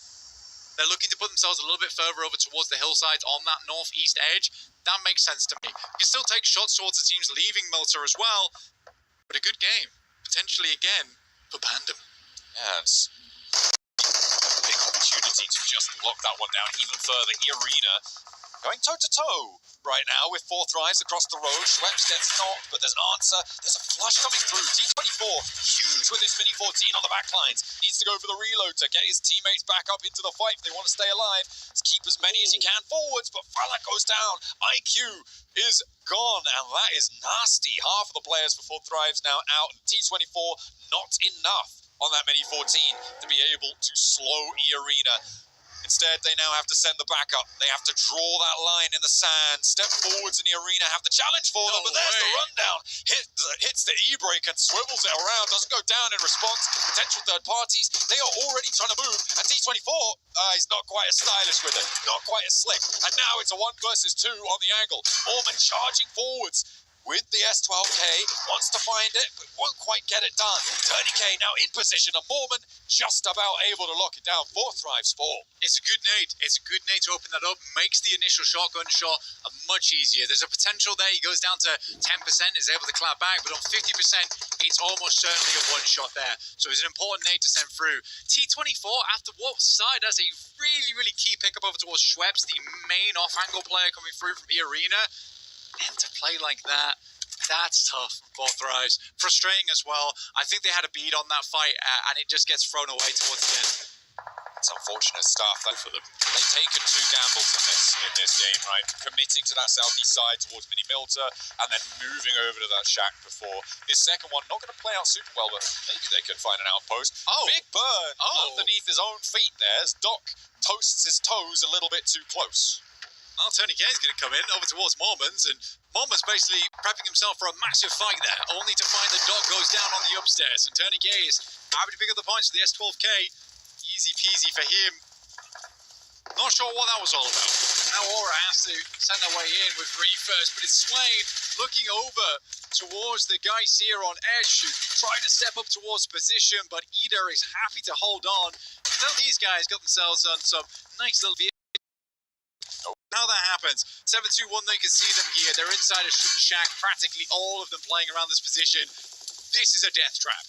They're looking to put themselves a little bit further over towards the hillsides on that northeast edge. That makes sense to me. You can still take shots towards the teams leaving Milta as well, but a good game, potentially again, for Pandem. Yeah, it's a big opportunity to just lock that one down even further. Arena going toe-to-toe right now with 4 thrives across the road. Schweppes gets knocked, but there's an answer. There's a flush coming through. T24, huge with his Mini 14 on the backlines. Needs to go for the reload to get his teammates back up into the fight if they want to stay alive. Let's keep as many as he can forwards, but Falak goes down. IQ is gone, and that is nasty. Half of the players for 4 thrives now out, and T24 not enough on that Mini 14 to be able to slow Arena. Instead, they now have to send the backup. They have to draw that line in the sand, step forwards in the arena, have the challenge for them, but there's the rundown. Hits the e-brake and swivels it around, doesn't go down in response. Potential third parties, they are already trying to move, and T24 is not quite as stylish with it, not quite as slick, and now it's a 1 versus 2 on the angle. Mormon charging forwards with the S12K, wants to find it, but won't quite get it done. Turney now in position, and Mormon just about able to lock it down. 4 thrives 4. It's a good nade. It's a good nade to open that up. Makes the initial shotgun shot much easier. There's a potential there. He goes down to 10%, is able to clap back, but on 50%, it's almost certainly a 1 shot there. So it's an important nade to send through. T24, after what side, has a really, really key pickup over towards Schweppes, the main off-angle player coming through from the arena. And to play like that, that's tough for 4 thrives. Frustrating as well. I think they had a bead on that fight, and it just gets thrown away towards the end. It's unfortunate stuff. For them. They've taken 2 gambles in this game, right? Committing to that southeast side towards Mini Milta, and then moving over to that shack before. His second one, not going to play out super well, but maybe they could find an outpost. Oh! Big burn underneath his own feet there as Doc toasts his toes a little bit too close. Well, Tony K is going to come in over towards Mormons, and Mormons basically prepping himself for a massive fight there, only to find the Doc goes down on the upstairs, and Tony K is happy to pick up the points for the S12K. Easy peasy for him. Not sure what that was all about. Now Aura has to send their way in with Ree first, but it's Swain looking over towards the guys here on Edge, trying to step up towards position, but Ida is happy to hold on. Now these guys got themselves on some nice little how that happens. 7-2-1, they can see them here. They're inside a shack, practically all of them playing around this position. This is a death trap.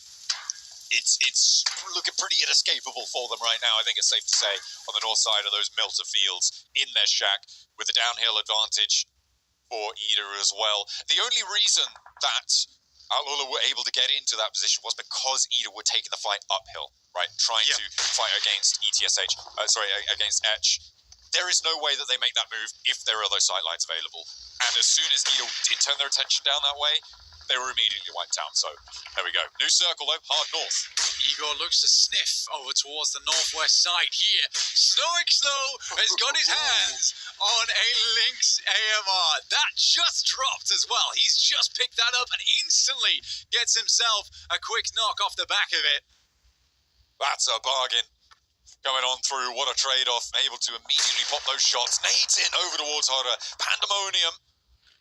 It's looking pretty inescapable for them right now, I think it's safe to say, on the north side of those Milta fields in their shack, with the downhill advantage for Ida as well. The only reason that Alula were able to get into that position was because Ida were taking the fight uphill, right? Trying to fight against ETSH, against Etch. There is no way that they make that move if there are those sidelines available. And as soon as Ida did turn their attention down that way, they were immediately wiped out. So there we go. New circle though, hard north. Igor looks to sniff over towards the northwest side here. Snowing Slow has got his hands on a Lynx AMR. That just dropped as well. He's just picked that up and instantly gets himself a quick knock off the back of it. That's a bargain. Going on through, what a trade-off. Able to immediately pop those shots. Nades in over towards Horror. Pandemonium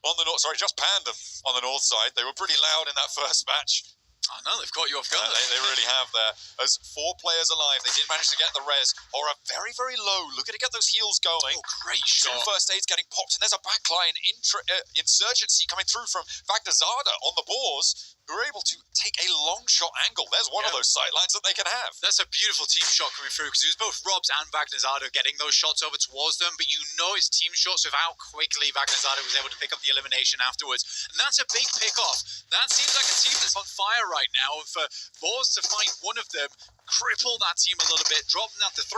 on the north, just Pandem on the north side. They were pretty loud in that first match. Oh no, they've caught you off guard. They really have there. As 4 players alive, they did manage to get the res. Horror very, very low. Looking to get those heals going. Oh, great shot. 2 first aids getting popped, and there's a backline insurgency coming through from Vagnazada on the boars, who are able to take a long shot angle. There's one of those sightlines that they can have. That's a beautiful team shot coming through, because it was both Robs and Vagnazada getting those shots over towards them, but you know it's team shots with how quickly Vagnazada was able to pick up the elimination afterwards. And that's a big pick-off. That seems like a team that's on fire right now, and for Boars to find one of them, cripple that team a little bit, drop them down to 3,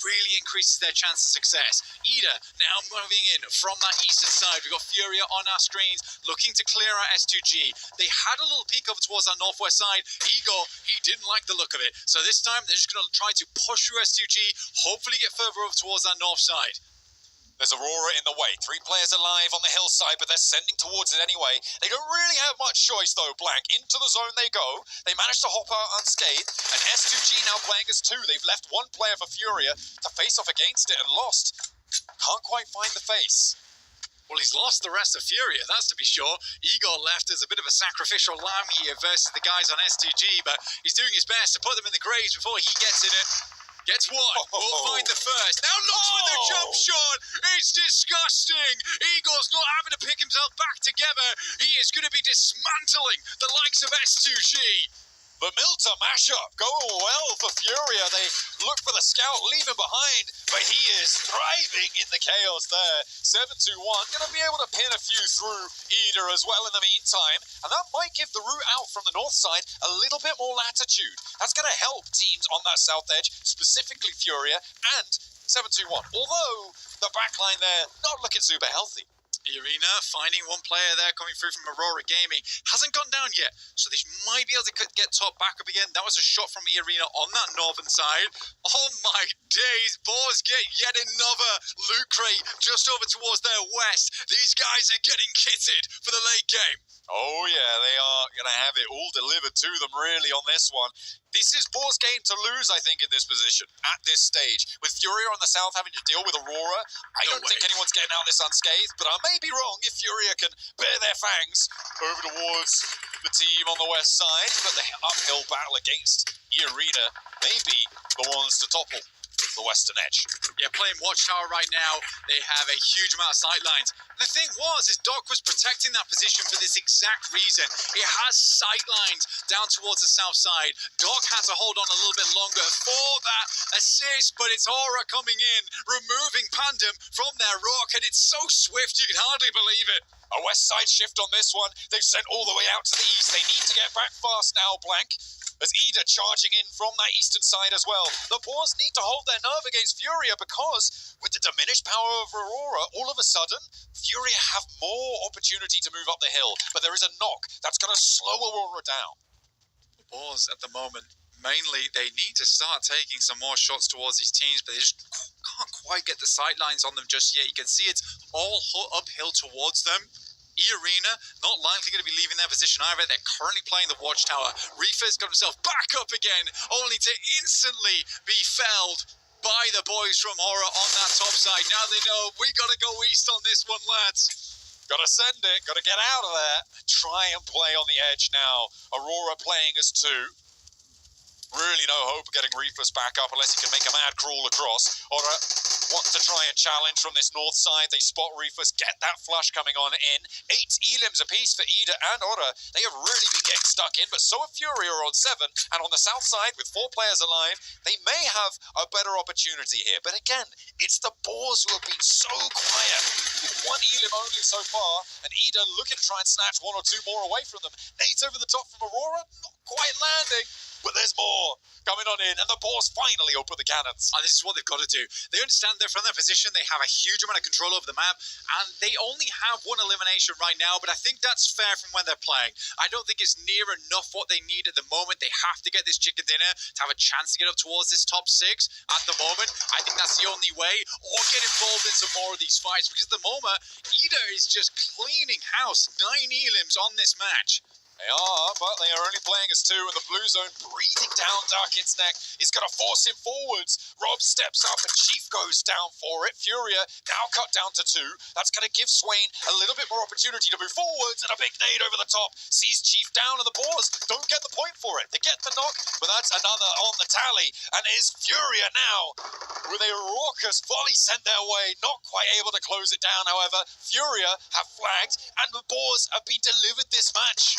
really increases their chance of success. Ida now moving in from that eastern side. We've got Furia on our screens, looking to clear out S2G. They had a little peek over towards our northwest side. Igor, he didn't like the look of it. So this time, they're just going to try to push through S2G, hopefully get further over towards our north side. There's Aurora in the way. 3 players alive on the hillside, but they're sending towards it anyway. They don't really have much choice, though, Blank. Into the zone they go. They manage to hop out unscathed, and S2G now playing as 2. They've left 1 player for Furia to face off against it and lost. Can't quite find the face. Well, he's lost the rest of Furia, that's to be sure. Igor left as a bit of a sacrificial lamb here versus the guys on S2G, but he's doing his best to put them in the graves before he gets in it. Gets 1, we'll find the first. Now looks for the jump shot. It's disgusting. Igor's not having to pick himself back together. He is going to be dismantling the likes of S2G. The Milta mashup going well for Furia. They look for the scout, leave him behind, but he is thriving in the chaos there. 7-2-1, going to be able to pin a few through Ida as well in the meantime, and that might give the route out from the north side a little bit more latitude. That's going to help teams on that south edge, specifically Furia and 7-2-1. Although the backline there not looking super healthy. Irina finding 1 player there coming through from Aurora Gaming. Hasn't gone down yet, so they might be able to get top back up again. That was a shot from Irina on that northern side. Oh my days, Boars get yet another loot crate just over towards their west. These guys are getting kitted for the late game. Oh yeah, they are going to have it all delivered to them really on this one. This is Boar's game to lose, I think, in this position, at this stage. With Furia on the south having to deal with Aurora, I don't think anyone's getting out of this unscathed, but I may be wrong if Furia can bare their fangs over towards the team on the west side, but the uphill battle against Irina may be the ones to topple the western edge. Yeah, playing Watchtower right now, they have a huge amount of sightlines. The thing is Doc was protecting that position for this exact reason. It has sightlines down towards the south side. Doc had to hold on a little bit longer for that assist, but it's Aura coming in, removing Pandem from their rock, and it's so swift you can hardly believe it. A west side shift on this one. They've sent all the way out to the east. They need to get back fast now, Blank. As Ida charging in from that eastern side as well. The Boars need to hold their nerve against Furia because with the diminished power of Aurora, all of a sudden, Furia have more opportunity to move up the hill. But there is a knock that's going to slow Aurora down. The Boars at the moment, mainly, they need to start taking some more shots towards these teams, but they just can't quite get the sightlines on them just yet. You can see it's all uphill towards them. Irina, not likely going to be leaving their position either. They're currently playing the Watchtower. Reefer's got himself back up again, only to instantly be felled by the boys from Aura on that top side. Now they know we got to go east on this one, lads. Got to send it, got to get out of there. Try and play on the edge now. Aurora playing as 2. Really no hope of getting Reefus back up unless he can make a mad crawl across. Ora wants to try and challenge from this north side. They spot Reefus, get that flush coming on in. 8 elims apiece for Ida and Ora. They have really been getting stuck in, but so are Furia on 7. And on the south side, with 4 players alive, they may have a better opportunity here. But again, it's the Boars who have been so quiet. With 1 elim only so far, and Ida looking to try and snatch 1 or 2 more away from them. Nades over the top from Aurora, not quite landing. But there's more coming on in, and the Boars finally open the cannons. This is what they've got to do. They understand they're from their position. They have a huge amount of control over the map, and they only have 1 elimination right now, but I think that's fair from when they're playing. I don't think it's near enough what they need at the moment. They have to get this chicken dinner to have a chance to get up towards this top 6 at the moment. I think that's the only way, or get involved in some more of these fights, because at the moment, Ida is just cleaning house. 9 elims on this match. They are, but they are only playing as 2, and the blue zone breathing down Darkin's neck is going to force him forwards. Rob steps up, and Chief goes down for it. Furia now cut down to 2. That's going to give Swain a little bit more opportunity to move forwards, and a big nade over the top sees Chief down, and the Boars don't get the point for it. They get the knock, but that's another on the tally, and it is Furia now with a raucous volley sent their way. Not quite able to close it down, however. Furia have flagged, and the Boars have been delivered this match.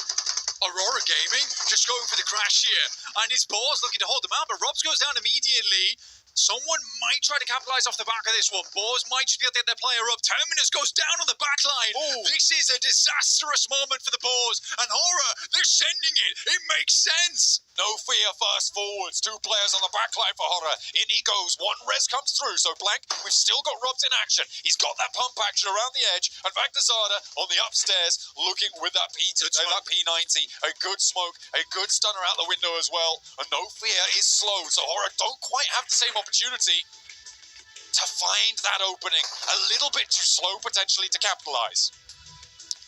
Aurora Gaming just going for the crash here, and his Boars looking to hold them out, but Robs goes down immediately. Someone might try to capitalize off the back of this one. Boars might just be able to get their player up. Terminus goes down on the back line. Ooh. This is a disastrous moment for the Boars, and Horror, they're sending it. It makes sense. No fear, fast forwards. 2 players on the back line for Horror. In he goes. 1 res comes through. So Blank, we've still got Robs in action. He's got that pump action around the edge. And Magnazada on the upstairs looking with that that P90. A good smoke. A good stunner out the window as well. And No Fear is slow. So Horror don't quite have the same opportunity to find that opening. A little bit too slow potentially to capitalize.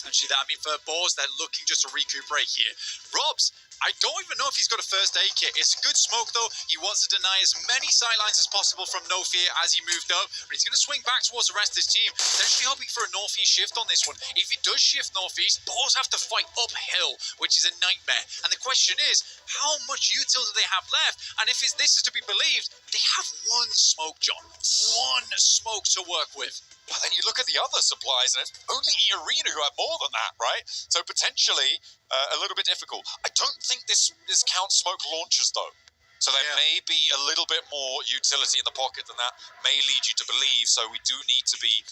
Actually, that, I mean, for Boars, they're looking just to recuperate here. Robs, I don't even know if he's got a first aid kit. It's a good smoke, though. He wants to deny as many sightlines as possible from No Fear as he moved up. But he's going to swing back towards the rest of his team, potentially hoping for a northeast shift on this one. If it does shift northeast, Boars have to fight uphill, which is a nightmare. And the question is, how much util do they have left? And if this is to be believed, they have 1 smoke, John. 1 smoke to work with. But then you look at the other supplies, and it's only Arena who have more than that, right? So potentially a little bit difficult. I don't think this counts smoke launchers, though. So there may be a little bit more utility in the pocket than that may lead you to believe. So we do need to be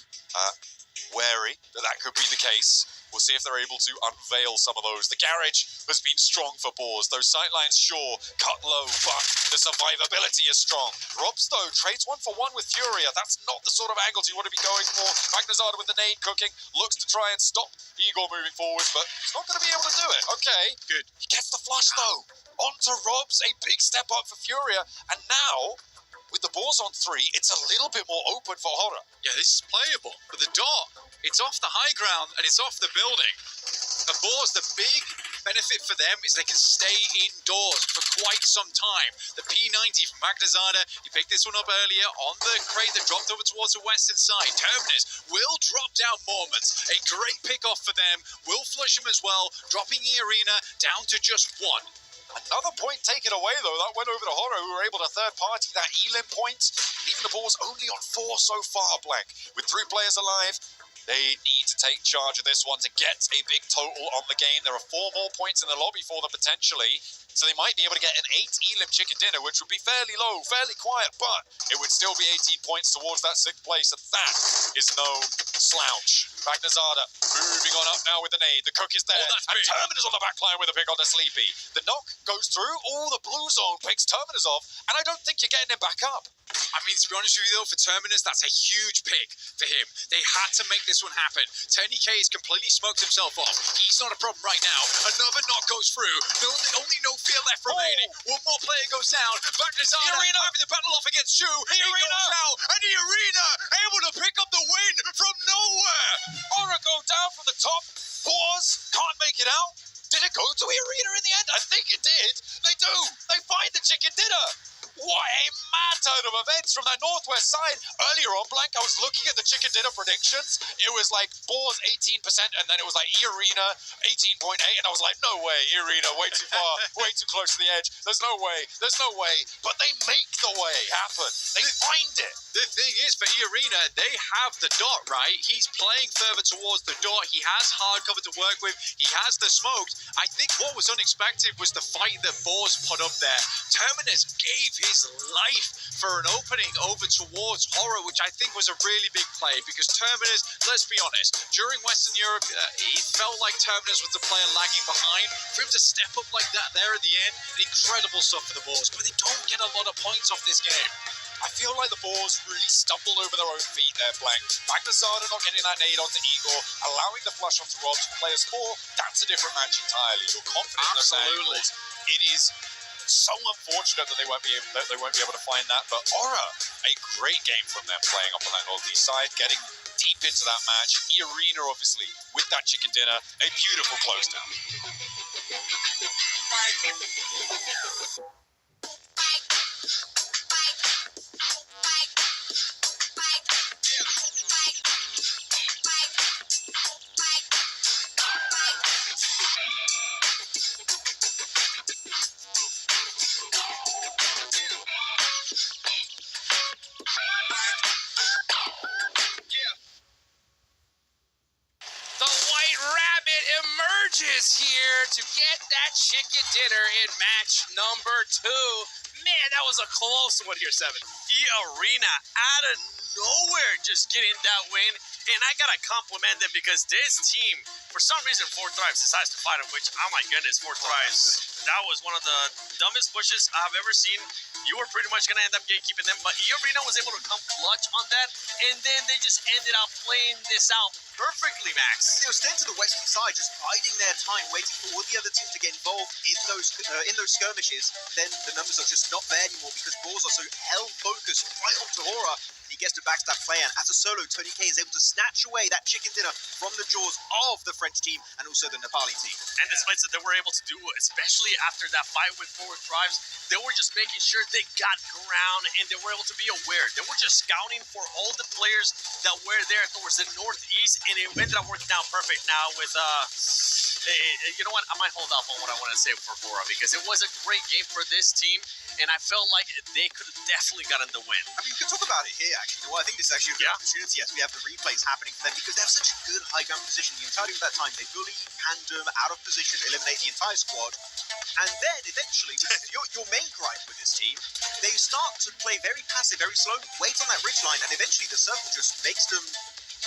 wary that could be the case. We'll see if they're able to unveil some of those. The garage has been strong for Boars. Those sightlines, sure, cut low, but the survivability is strong. Robs, though, trades 1 for 1 with Furia. That's not the sort of angles you want to be going for. Magnazada with the nade cooking, looks to try and stop Igor moving forwards, but he's not going to be able to do it. Okay, good. He gets the flush, though. Onto Robs, a big step up for Furia, and now, with the Boars on 3, it's a little bit more open for Horror. Yeah, this is playable. But the dot, it's off the high ground and it's off the building. The Boars, the big benefit for them is they can stay indoors for quite some time. The P90 from Magnazada, he picked this one up earlier on the crate that dropped over towards the western side. Terminus will drop down moments. A great pick-off for them. Will flush him as well, dropping the arena down to just 1. Another point taken away, though. That went over to Horror, who were able to third-party that elim point. Even the Boars only on 4 so far, Blank. With 3 players alive, they need to take charge of this one to get a big total on the game. There are 4 more points in the lobby for them, potentially. So they might be able to get an 8 elim chicken dinner, which would be fairly low, fairly quiet, but it would still be 18 points towards that 6th place, and that is no slouch. Magnazada moving on up now with the nade. The cook is there, and Terminus on the back line with a pick onto Sleepy. The knock goes through. Oh, the blue zone picks Terminus off, and I don't think you're getting him back up. I mean, to be honest with you, though, for Terminus, that's a huge pick for him. They had to make this one happen. TennyK has completely smoked himself off. He's not a problem right now. Another knock goes through. Only No Fear left remaining. 1 more player goes down. Magnazada having the battle off against Chu. He goes out, and the Arena able to pick up the win from nowhere. Aura go down from the top. Boars can't make it out. Did it go to the Arena in the end? I think it did. They do. They find the chicken dinner. What a mad turn of events from that northwest side. Earlier on, Blank, I was looking at the chicken dinner predictions. It was like Boars 18%, and then it was like E-Arena 18.8, and I was like, no way, E-Arena, way too far, way too close to the edge. There's no way. But they make the way happen. They find it. The thing is, for E-Arena, they have the dot, right? He's playing further towards the dot. He has hard cover to work with. He has the smokes. I think what was unexpected was the fight that Boars put up there. Terminus gave his life for an opening over towards Horror, which I think was a really big play, because Terminus, let's be honest, during Western Europe, it felt like Terminus was the player lagging behind. For him to step up like that there at the end, incredible stuff for the Boars, but they don't get a lot of points off this game. I feel like the Boars really stumbled over their own feet there, Blank. Magnazada not getting that nade onto Igor, allowing the flush onto Rob to play as 4, that's a different match entirely. You're confident in those angles. It is so unfortunate that they won't be able to find that, but Aura, a great game from them playing up on that northeast side, getting deep into that match. E-Arena, obviously, with that chicken dinner, a beautiful close down. The White Rabbit emerges here to get that chicken dinner in match number 2. Man, that was a close one here, 7. E-Arena out of nowhere just getting that win. And I gotta compliment them, because this team, for some reason, 4 Thrives decides to fight him, which, oh my goodness, 4 Thrives. That was one of the dumbest pushes I've ever seen. You were pretty much gonna end up gatekeeping them, but E-Arena was able to come clutch on that, and then they just ended up playing this out perfectly, Max. They were staying to the western side, just biding their time, waiting for all the other teams to get involved in those skirmishes. Then the numbers are just not there anymore, because Boars are so hell focused right onto Aura. He gets to backstab player, and as a solo, Tony K is able to snatch away that chicken dinner from the jaws of the French team and also the Nepali team. And the splits that they were able to do, especially after that fight with 4 Thrives, they were just making sure they got ground, and they were able to be aware. They were just scouting for all the players that were there towards the northeast, and it ended up working out perfect now with, you know what, I might hold off on what I want to say for Bora, because it was a great game for this team, and I felt like they could have definitely gotten the win. I mean, we can talk about it here, actually. Well, I think this is actually a good opportunity as we have the replays happening for them, because they have such a good high ground position. The entirety of that time, they bully, Pandem, out of position, eliminate the entire squad. And then, eventually, your main gripe with this team, they start to play very passive, very slow, wait on that ridge line, and eventually the circle just makes them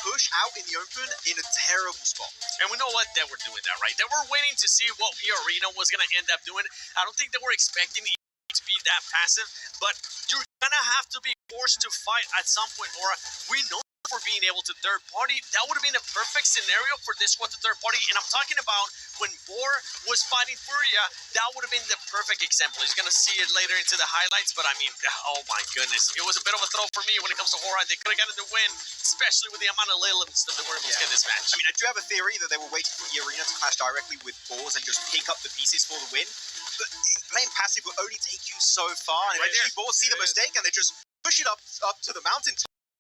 push out in the open in a terrible spot. And we know what they were doing that, right? They were waiting to see what E-Arena was going to end up doing. I don't think they were expecting to be that passive, but you're going to have to be forced to fight at some point, Aura. We know for being able to third party, that would have been a perfect scenario for this squad to third party. And I'm talking about when Boar was fighting Furia, that would have been the perfect example. He's gonna see it later into the highlights, but I mean, oh my goodness, it was a bit of a throw for me when it comes to Horror. They could have gotten the win, especially with the amount of limbs that they were able to get this match. I mean, I do have a theory that they were waiting for E-Arena to clash directly with Boars and just pick up the pieces for the win. But playing passive will only take you so far, and eventually Boars see the mistake and they just push it up to the mountain.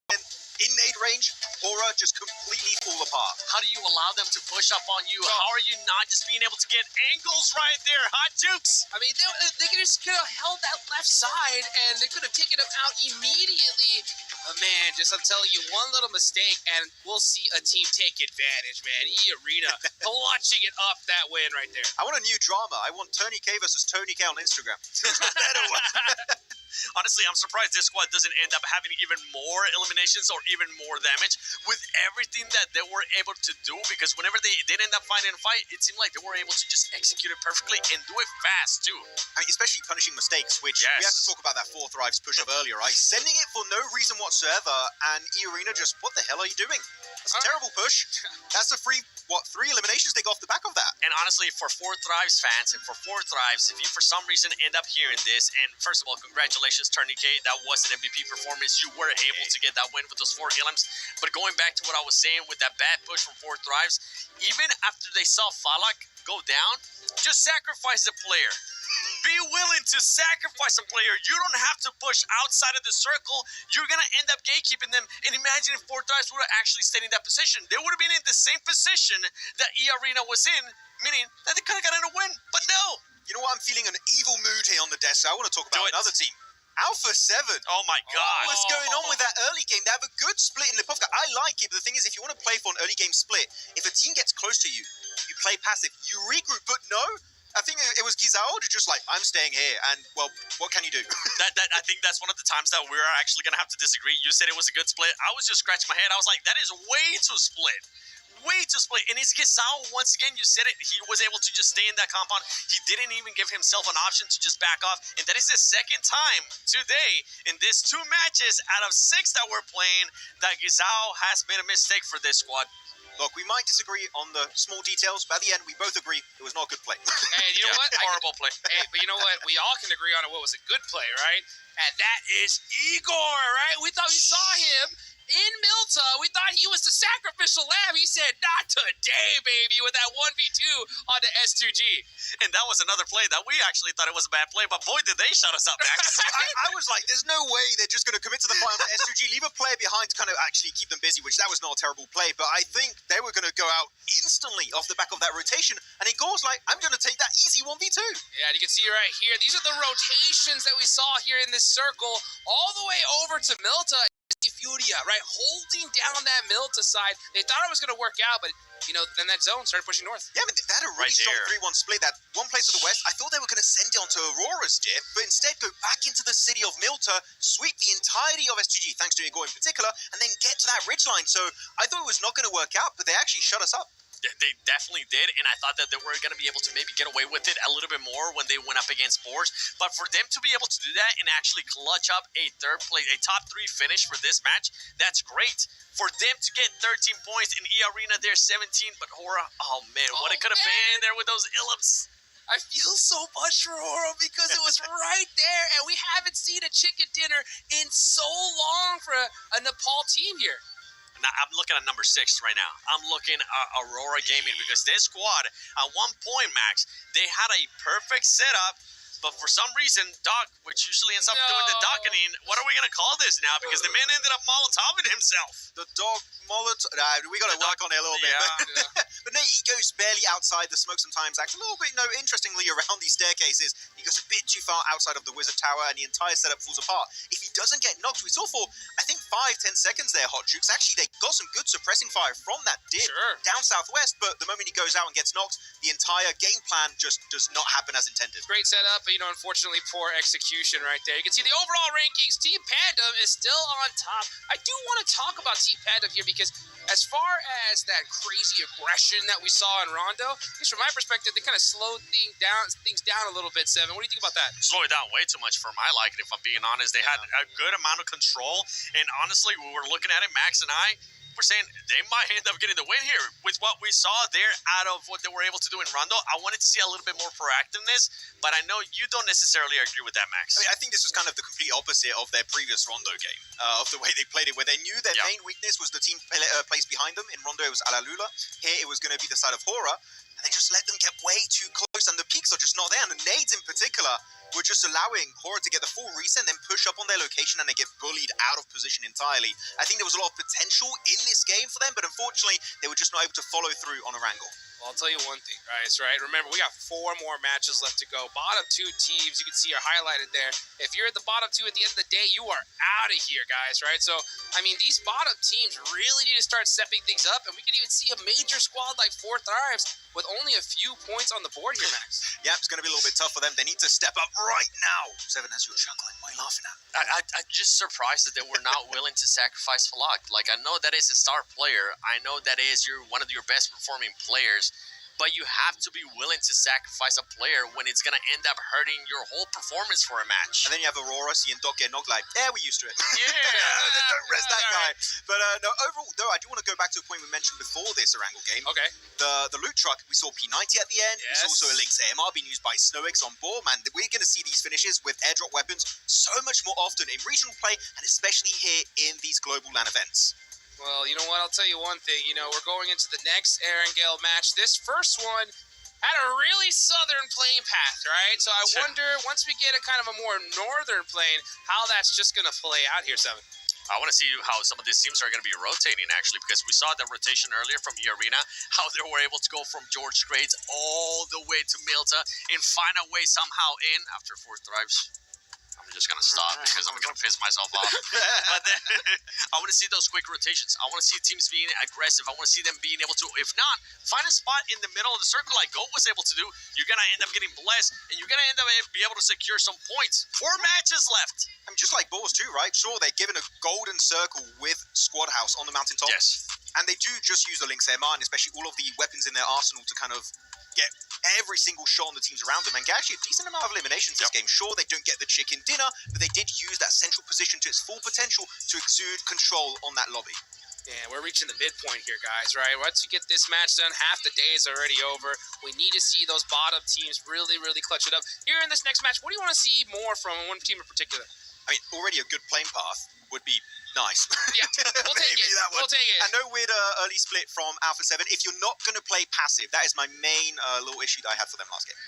And in nade range, Aura just completely fall apart. How do you allow them to push up on you? How are you not just being able to get angles right there? Hot Jukes! I mean, they could just could have held that left side, and they could have taken him out immediately. But man, just I'm telling you, one little mistake, and we'll see a team take advantage, man. E-Arena clutching it up that win right there. I want a new drama. I want Tony K versus Tony K on Instagram. Better one. Honestly, I'm surprised this squad doesn't end up having even more eliminations or even more damage with everything that they were able to do, because whenever they did end up finding a fight, it seemed like they were able to just execute it perfectly and do it fast too. I mean, especially punishing mistakes, which we have to talk about that 4 Thrives push-up earlier, right? Sending it for no reason whatsoever, and E-Arena just, what the hell are you doing? It's a terrible push. That's a free, 3 eliminations they got off the back of that. And honestly, for 4 Thrives fans and for 4 Thrives, if you for some reason end up hearing this, and first of all, congratulations, Tony K, that was an MVP performance. You were able to get that win with those 4 elims. But going back to what I was saying with that bad push from 4 Thrives, even after they saw Falak go down, just sacrifice the player. Be willing to sacrifice a player. You don't have to push outside of the circle. You're going to end up gatekeeping them. And imagine if Fourth Eyes would have actually stayed in that position. They would have been in the same position that E-Arena was in, meaning that they could have gotten a win. But no. You know what? I'm feeling an evil mood here on the desk. I want to talk Do about it. another team. Alpha 7. Oh my God. What's going on with that early game? They have a good split in Lipovka. I like it, but the thing is, if you want to play for an early game split, if a team gets close to you, you play passive, you regroup. But no, I think it was Gizao who just like, I'm staying here, and well, what can you do? I think that's one of the times that we're actually going to have to disagree. You said it was a good split. I was just scratching my head. I was like, that is way too split. Way too split. And it's Gizao, once again, you said it, he was able to just stay in that compound. He didn't even give himself an option to just back off. And that is the second time today in these 2 matches out of 6 that we're playing that Gizao has made a mistake for this squad. Look, we might disagree on the small details, but at the end, we both agree it was not a good play. And you know what? Horrible play. Hey, but you know what? We all can agree on what was a good play, right? And that is Igor, right? We thought we saw him in Milta. We thought he was the sacrificial lamb. He said, not today, baby, with that 1v2 on the S2G. And that was another play that we actually thought it was a bad play, but boy, did they shut us up, Max. I was like, there's no way they're just going to commit to the final S2G, leave a player behind to kind of actually keep them busy, which that was not a terrible play, but I think they were going to go out instantly off the back of that rotation, and Igor's like, I'm going to take that easy 1v2. Yeah, and you can see right here, these are the rotations that we saw here in this circle, all the way over to Milta. Furia, right, holding down that Milta side. They thought it was going to work out, but, you know, then that zone started pushing north. Yeah, but they had a really strong 3-1 split. That one place to the west, I thought they were going to send it onto Aurora's dip, but instead go back into the city of Milta, sweep the entirety of SGG, thanks to Igor in particular, and then get to that ridgeline. So I thought it was not going to work out, but they actually shut us up. They definitely did, and I thought that they were going to be able to maybe get away with it a little bit more when they went up against Boars. But for them to be able to do that and actually clutch up a top 3 finish for this match, that's great. For them to get 13 points in E-Arena, they're 17, but Hora, oh man, what it could have been there with those Illips. I feel so much for Hora because it was right there, and we haven't seen a chicken dinner in so long for a Nepal team here. Now, I'm looking at number 6 right now. I'm looking at Aurora Gaming because this squad, at one point, Max, they had a perfect setup, but for some reason, Doc, which usually ends up doing the docketing, what are we going to call this now? Because the man ended up Molotoving himself. The dog Molotov. We got to work on it a little bit. Yeah. But no, he goes barely outside the smoke sometimes. Actually, a little bit, interestingly, around these staircases, he goes a bit too far outside of the Wizard Tower, and the entire setup falls apart. If he doesn't get knocked, we saw for, I think, 5-10 seconds there, Hot Jukes. Actually, they got some good suppressing fire from that dip down southwest, but the moment he goes out and gets knocked, the entire game plan just does not happen as intended. Great setup, but, unfortunately, poor execution right there. You can see the overall rankings. Team Pandem is still on top. I do want to talk about Team Pandem here because as far as that crazy aggression that we saw in Rondo, at least from my perspective, they kind of slowed things down a little bit, Seven. What do you think about that? Slow it down way too much for my liking, if I'm being honest. They had a good amount of control, and honestly, when we're looking at it, Max and I, we're saying they might end up getting the win here with what we saw there out of what they were able to do in Rondo. I wanted to see a little bit more proactiveness, but I know you don't necessarily agree with that, Max. I think this was kind of the complete opposite of their previous Rondo game, of the way they played it, where they knew their main weakness was the team placed behind them. In Rondo, it was Alalula. Here, it was going to be the side of Hora, and they just let them get way too close, and the peaks are just not there, and the nades in particular were just allowing Hora to get the full reset and then push up on their location, and they get bullied out of position entirely. I think there was a lot of potential in this game for them, but unfortunately, they were just not able to follow through on a wrangle. Well, I'll tell you one thing, right? Remember, we got 4 more matches left to go. Bottom 2 teams, you can see are highlighted there. If you're at the bottom 2 at the end of the day, you are out of here, guys, right? So, I mean, these bottom teams really need to start stepping things up, and we can even see a major squad like Fourth Arms with only a few points on the board here, Max. Yeah, it's going to be a little bit tough for them. They need to step up right now. Seven, as you're chuckling, what are you laughing at? I'm just surprised that they were not willing to sacrifice Falak. Like, I know that is a star player. I know that is one of your best performing players. But you have to be willing to sacrifice a player when it's going to end up hurting your whole performance for a match. And then you have Aurora seeing Doc get knocked like, yeah, we're used to it. Yeah. Don't rest that guy. But no, overall, though, I do want to go back to a point we mentioned before this Orangle game. Okay. The loot truck, we saw P90 at the end. Yes. We saw also a Lynx AMR being used by Snowix on board. Man, we're going to see these finishes with airdrop weapons so much more often in regional play, and especially here in these global LAN events. Well, you know what? I'll tell you one thing. We're going into the next Erangel match. This first one, had a really southern playing path, right? So I wonder, once we get a kind of a more northern plane, how that's just going to play out here, Seven. I want to see how some of these teams are going to be rotating, actually, because we saw the rotation earlier from the arena, how they were able to go from George Grades all the way to Milta and find a way somehow in after 4 thrives. I'm just going to stop because I'm going to piss myself off. But then I want to see those quick rotations. I want to see teams being aggressive. I want to see them being able to, if not, find a spot in the middle of the circle like Goat was able to do. You're going to end up getting blessed, and you're going to end up be able to secure some points. 4 matches left. I mean, just like Balls too, right? Sure, they're given a golden circle with Squad House on the mountaintop. Yes. And they do just use the Lynx Air Mine, especially all of the weapons in their arsenal to kind of get every single shot on the teams around them and get actually a decent amount of eliminations this game. Sure, they don't get the chicken dinner, but they did use that central position to its full potential to exude control on that lobby. Yeah, we're reaching the midpoint here, guys, right? Once you get this match done, half the day is already over. We need to see those bottom teams really, really clutch it up. Here in this next match, what do you want to see more from one team in particular? I mean, already a good playing path would be nice. Yeah, we'll take it. We'll take it. And no weird early split from Alpha 7. If you're not going to play passive, that is my main little issue that I had for them last game.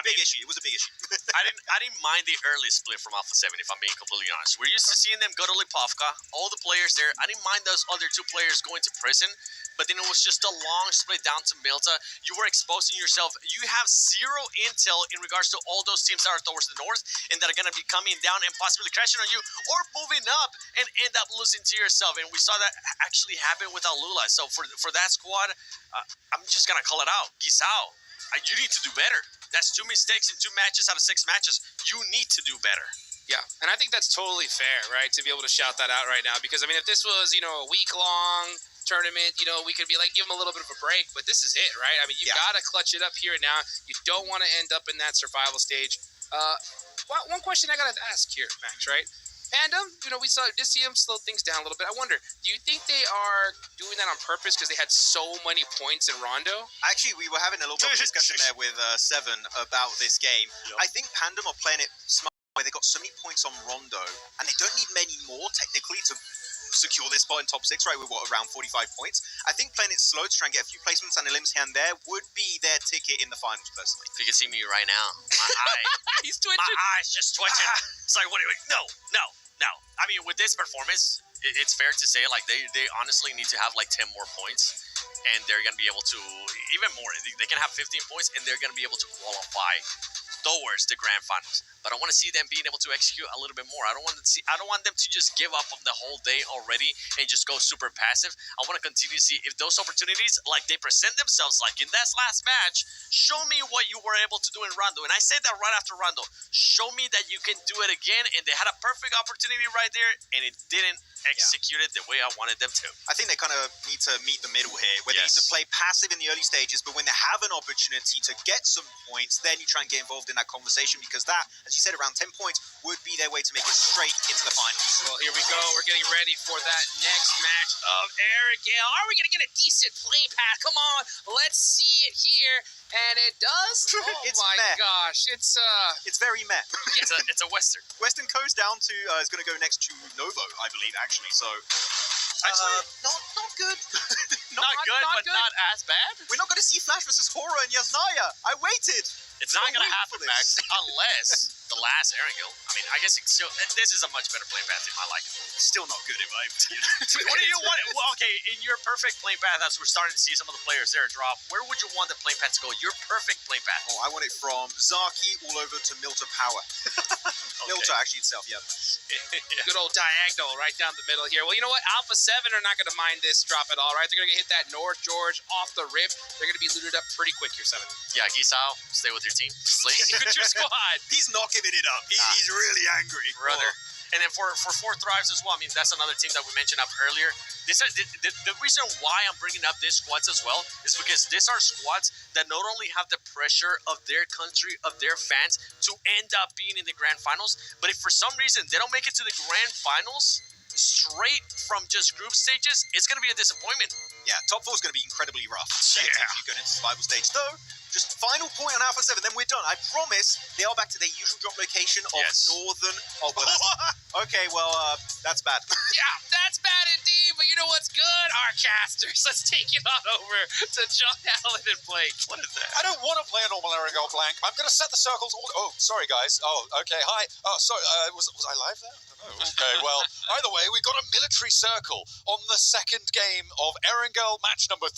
Big issue. It was a big issue. I didn't mind the early split from Alpha 7, if I'm being completely honest. We're used to seeing them go to Lipovka, all the players there. I didn't mind those other 2 players going to prison, but then it was just a long split down to Milta. You were exposing yourself. You have 0 intel in regards to all those teams that are towards the north and that are going to be coming down and possibly crashing on you or moving up and end up losing to yourself. And we saw that actually happen with Alula. So for that squad, I'm just going to call it out. Gisao, you need to do better. That's 2 mistakes in 2 matches out of 6 matches. You need to do better. Yeah, and I think that's totally fair, right, to be able to shout that out right now. Because, I mean, if this was, a week-long tournament, we could be like, give them a little bit of a break, but this is it, right? I mean, you got to clutch it up here and now. You don't want to end up in that survival stage. One question I got to ask here, Max, right? Panda, we did see them slow things down a little bit. I wonder, do you think they are doing that on purpose because they had so many points in Rondo? Actually, we were having a little bit of discussion there with Seven about this game. Yep. I think Pandem are playing it smart, where they got so many points on Rondo, and they don't need many more, technically, to secure this spot in top 6, right, with around 45 points. I think playing it slow to try and get a few placements and a limbs here and there would be their ticket in the finals, personally. If you can see me right now, my eye, he's twitching. My eye's just twitching. It's like, what are you, no. I mean, with this performance, it's fair to say, like, they honestly need to have, like, 10 more points, and they're going to be able to, even more, they can have 15 points, and they're going to be able to qualify towards the grand finals. But I want to see them being able to execute a little bit more. I don't want them to just give up on the whole day already and just go super passive. I want to continue to see if those opportunities, like they present themselves, like in that last match, show me what you were able to do in Rondo. And I said that right after Rondo. Show me that you can do it again. And they had a perfect opportunity right there, and it didn't execute it the way I wanted them to. I think they kind of need to meet the middle here, where they need to play passive in the early stages, but when they have an opportunity to get some points, then you try and get involved in that conversation, because that, as you said, around 10 points would be their way to make it straight into the finals. Well, here we go. We're getting ready for that next match of Eric Gale. Are we going to get a decent play path? Come on, let's see it here. And it does? Oh it's my meh. gosh. It's very meh. It's a Western. Western Coast down to is going to go next to Novo, I believe, actually. So not good. not good, but good. Not as bad. We're not going to see Flash versus Horror and Yasnaya. I waited. It's not going to happen, Max, unless the last Erangel. I mean, I guess it's still, this is a much better play path in my liking. Still not good in my opinion. What do you want? Well, okay, in your perfect play path, as we're starting to see some of the players there drop, where would you want the play path to go? Your perfect play path. Oh, I want it from Zaki all over to Milta Power. Milta actually itself, yeah. Good old diagonal right down the middle here. Well, you know what? Alpha 7 are not going to mind this drop at all, right? They're going to hit that North George off the rip. They're going to be looted up pretty quick here, 7. Yeah, Gisao, stay with your team. Sleep. With your squad. He's not giving it up. He's really angry. Brother. And then for 4 Thrives as well, I mean, that's another team that we mentioned up earlier. The reason why I'm bringing up these squads as well is because these are squads that not only have the pressure of their country, of their fans, to end up being in the grand finals, but if for some reason they don't make it to the grand finals straight from just group stages, it's going to be a disappointment. Yeah, top 4 is going to be incredibly rough. Yeah. If you go into survival stage, though. Just final point on Alpha 7, then we're done. I promise they are back to their usual drop location of northern. Oh, well, okay, well, that's bad. Yeah, that's bad indeed. But you know what's good? Our Starcasters. Let's take it on over to John Allen and Blake. What is that? I don't want to play a normal Erangel blank. I'm going to set the circles. Oh, sorry, guys. Oh, okay. Hi. Oh, sorry. Was I live there? I don't know. Okay, well, either way, we got a military circle on the second game of Erangel, match number 3.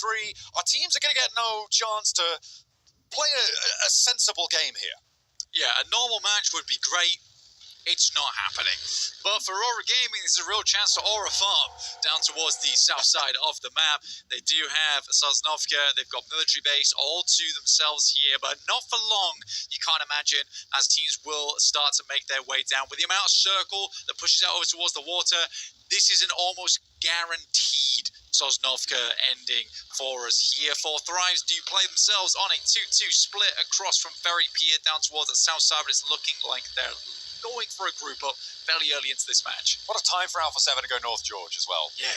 Our teams are going to get no chance to play a sensible game here. Yeah, a normal match would be great. It's not happening. But for Aura Gaming, this is a real chance to Aura Farm down towards the south side of the map. They do have Sosnovka, they've got military base all to themselves here, but not for long, you can't imagine, as teams will start to make their way down. With the amount of circle that pushes out over towards the water, this is an almost guaranteed Sosnovka ending for us here. For Thrives do play themselves on a 2-2 split across from Ferry Pier down towards the south side, but it's looking like they're going for a group up fairly early into this match. What a time for Alpha 7 to go North George as well. Yeah.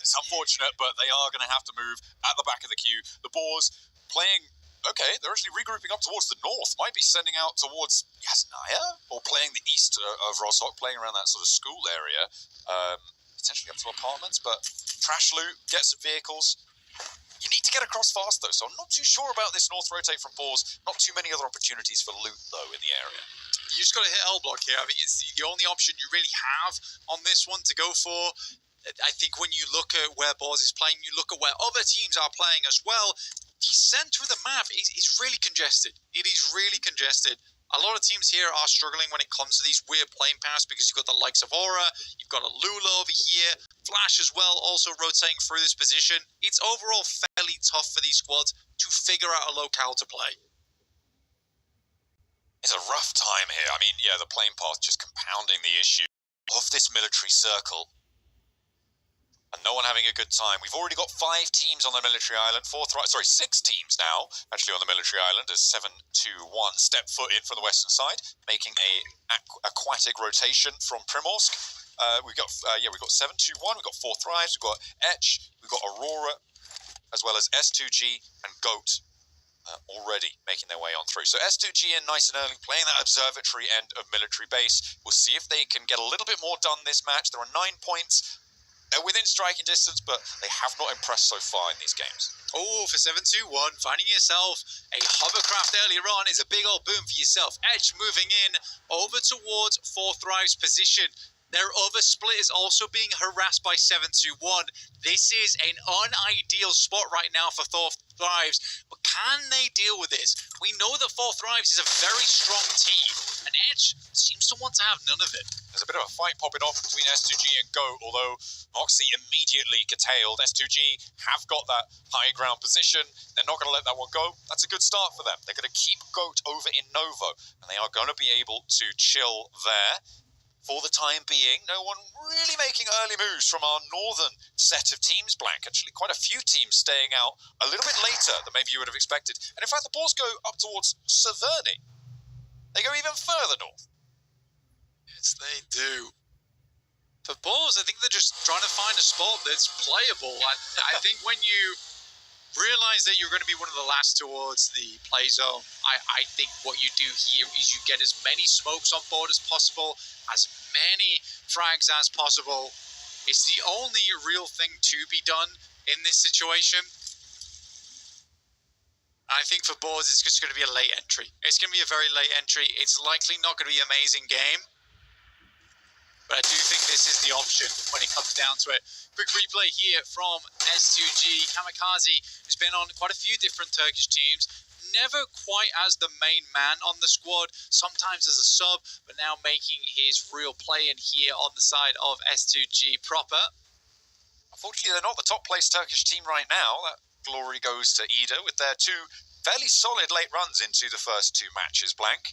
It's unfortunate, but they are going to have to move at the back of the queue. The Boars playing, okay, they're actually regrouping up towards the north. Might be sending out towards Yasnaya, or playing the east of Roshok, playing around that sort of school area. Potentially up to apartments, but trash loot, get some vehicles. You need to get across fast, though, so I'm not too sure about this north rotate from Boars. Not too many other opportunities for loot, though, in the area. You just got to hit L block here. I mean, it's the only option you really have on this one to go for. I think when you look at where Boars is playing, you look at where other teams are playing as well, the center of the map is really congested. It is really congested. A lot of teams here are struggling when it comes to these weird playing paths because you've got the likes of Aura, you've got a Lula over here, Flash as well, also rotating through this position. It's overall fairly tough for these squads to figure out a locale to play. It's a rough time here. I mean, yeah, the playing path just compounding the issue of this military circle. And no one having a good time. We've already got 5 teams on the military island. 6 teams now, actually, on the military island, as 7-2-1 step foot in from the western side, making a aquatic rotation from Primorsk. We've got 7-2-1, we've got 4 Thrives, we've got Etch, we've got Aurora, as well as S2G and Goat. Already making their way on through. So S2G in nice and early, playing that observatory end of military base. We'll see if they can get a little bit more done this match. There are 9 points. They're within striking distance, but they have not impressed so far in these games. Oh, for 7-2-1, finding yourself a hovercraft earlier on is a big old boom for yourself. Edge moving in over towards 4 Thrives position. Their other split is also being harassed by 7-2-1. This is an unideal spot right now for 4 Thrives, but can they deal with this? We know that 4 Thrives is a very strong team, and Edge seems to want to have none of it. There's a bit of a fight popping off between S2G and Goat, although Moxie immediately curtailed. S2G have got that high ground position. They're not going to let that one go. That's a good start for them. They're going to keep Goat over in Novo, and they are going to be able to chill there. For the time being, no one really making early moves from our northern set of teams, Blank. Actually, quite a few teams staying out a little bit later than maybe you would have expected. And in fact, the Boars go up towards Severny. They go even further north. Yes, they do. For Boars, I think they're just trying to find a spot that's playable. I think when you realize that you're going to be one of the last towards the play zone, I think what you do here is you get as many smokes on board as possible, as many frags as possible. It's the only real thing to be done in this situation. I think for Boars, it's just going to be a late entry. It's going to be a very late entry. It's likely not going to be an amazing game, but I do think this is the option when it comes down to it. Quick replay here from S2G. Kamikaze has been on quite a few different Turkish teams. Never quite as the main man on the squad, sometimes as a sub, but now making his real play in here on the side of S2G proper. Unfortunately, they're not the top placed Turkish team right now. That glory goes to Ida with their 2 fairly solid late runs into the first 2 matches, Blank.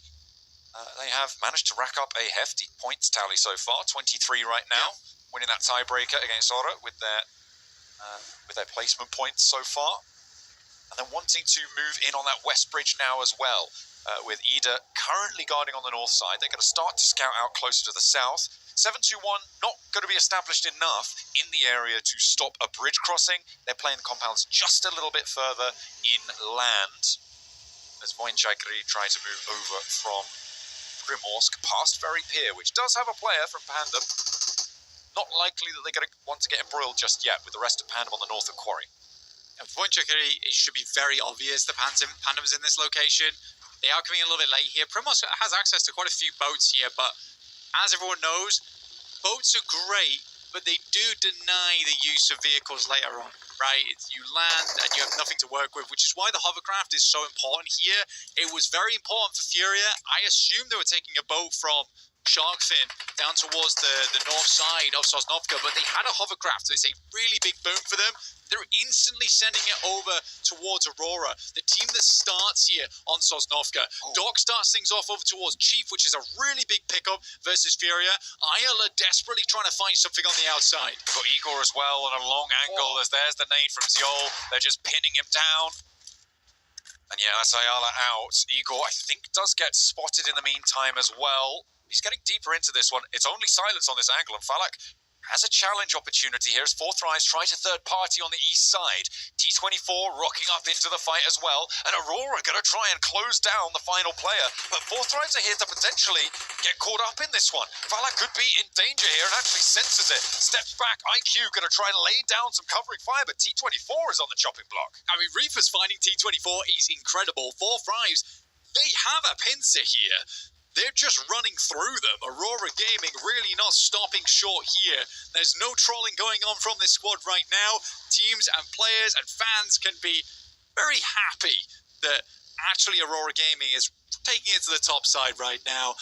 They have managed to rack up a hefty points tally so far, 23 right now, winning that tiebreaker against Ora with their placement points so far. And then wanting to move in on that west bridge now as well, with Ida currently guarding on the north side. They're going to start to scout out closer to the south. 7-2-1 not going to be established enough in the area to stop a bridge crossing. They're playing the compounds just a little bit further inland, as Voinchakri try to move over from Primorsk past Ferry Pier, which does have a player from Panda. not likely that they're going to want to get embroiled just yet with the rest of Pandem on the north of Quarry. And for point trickery, it should be very obvious the Pandem's in this location. They are coming a little bit late here. Primos has access to quite a few boats here, but as everyone knows, boats are great, but they do deny the use of vehicles later on, right? You land and you have nothing to work with, which is why the hovercraft is so important here. It was very important for Furia. I assumed they were taking a boat from Sharkfin down towards the north side of Sosnovka, but they had a hovercraft, so it's a really big boom for them. They're instantly sending it over towards Aurora, the team that starts here on Sosnovka. Doc starts things off over towards Chief, which is a really big pickup versus Furia. IL are desperately trying to find something on the outside. Got Igor as well on a long angle, as there's the nade from Zjol. They're just pinning him down. And yeah, that's Ayala out. Igor, I think, does get spotted in the meantime as well. He's getting deeper into this one. It's only silence on this angle, and Falak has a challenge opportunity here as Fourth Rise try to third party on the east side. T24 rocking up into the fight as well, and Aurora going to try and close down the final player. But Fourth Rise are here to potentially get caught up in this one. Falak could be in danger here and actually senses it. Steps back, IQ going to try and lay down some covering fire, but T24 is on the chopping block. I mean, Reefers finding T24 is incredible. Fourth Rise, they have a pincer here. They're just running through them. Aurora Gaming really not stopping short here. There's no trolling going on from this squad right now. Teams and players and fans can be very happy that actually Aurora Gaming is taking it to the top side right now.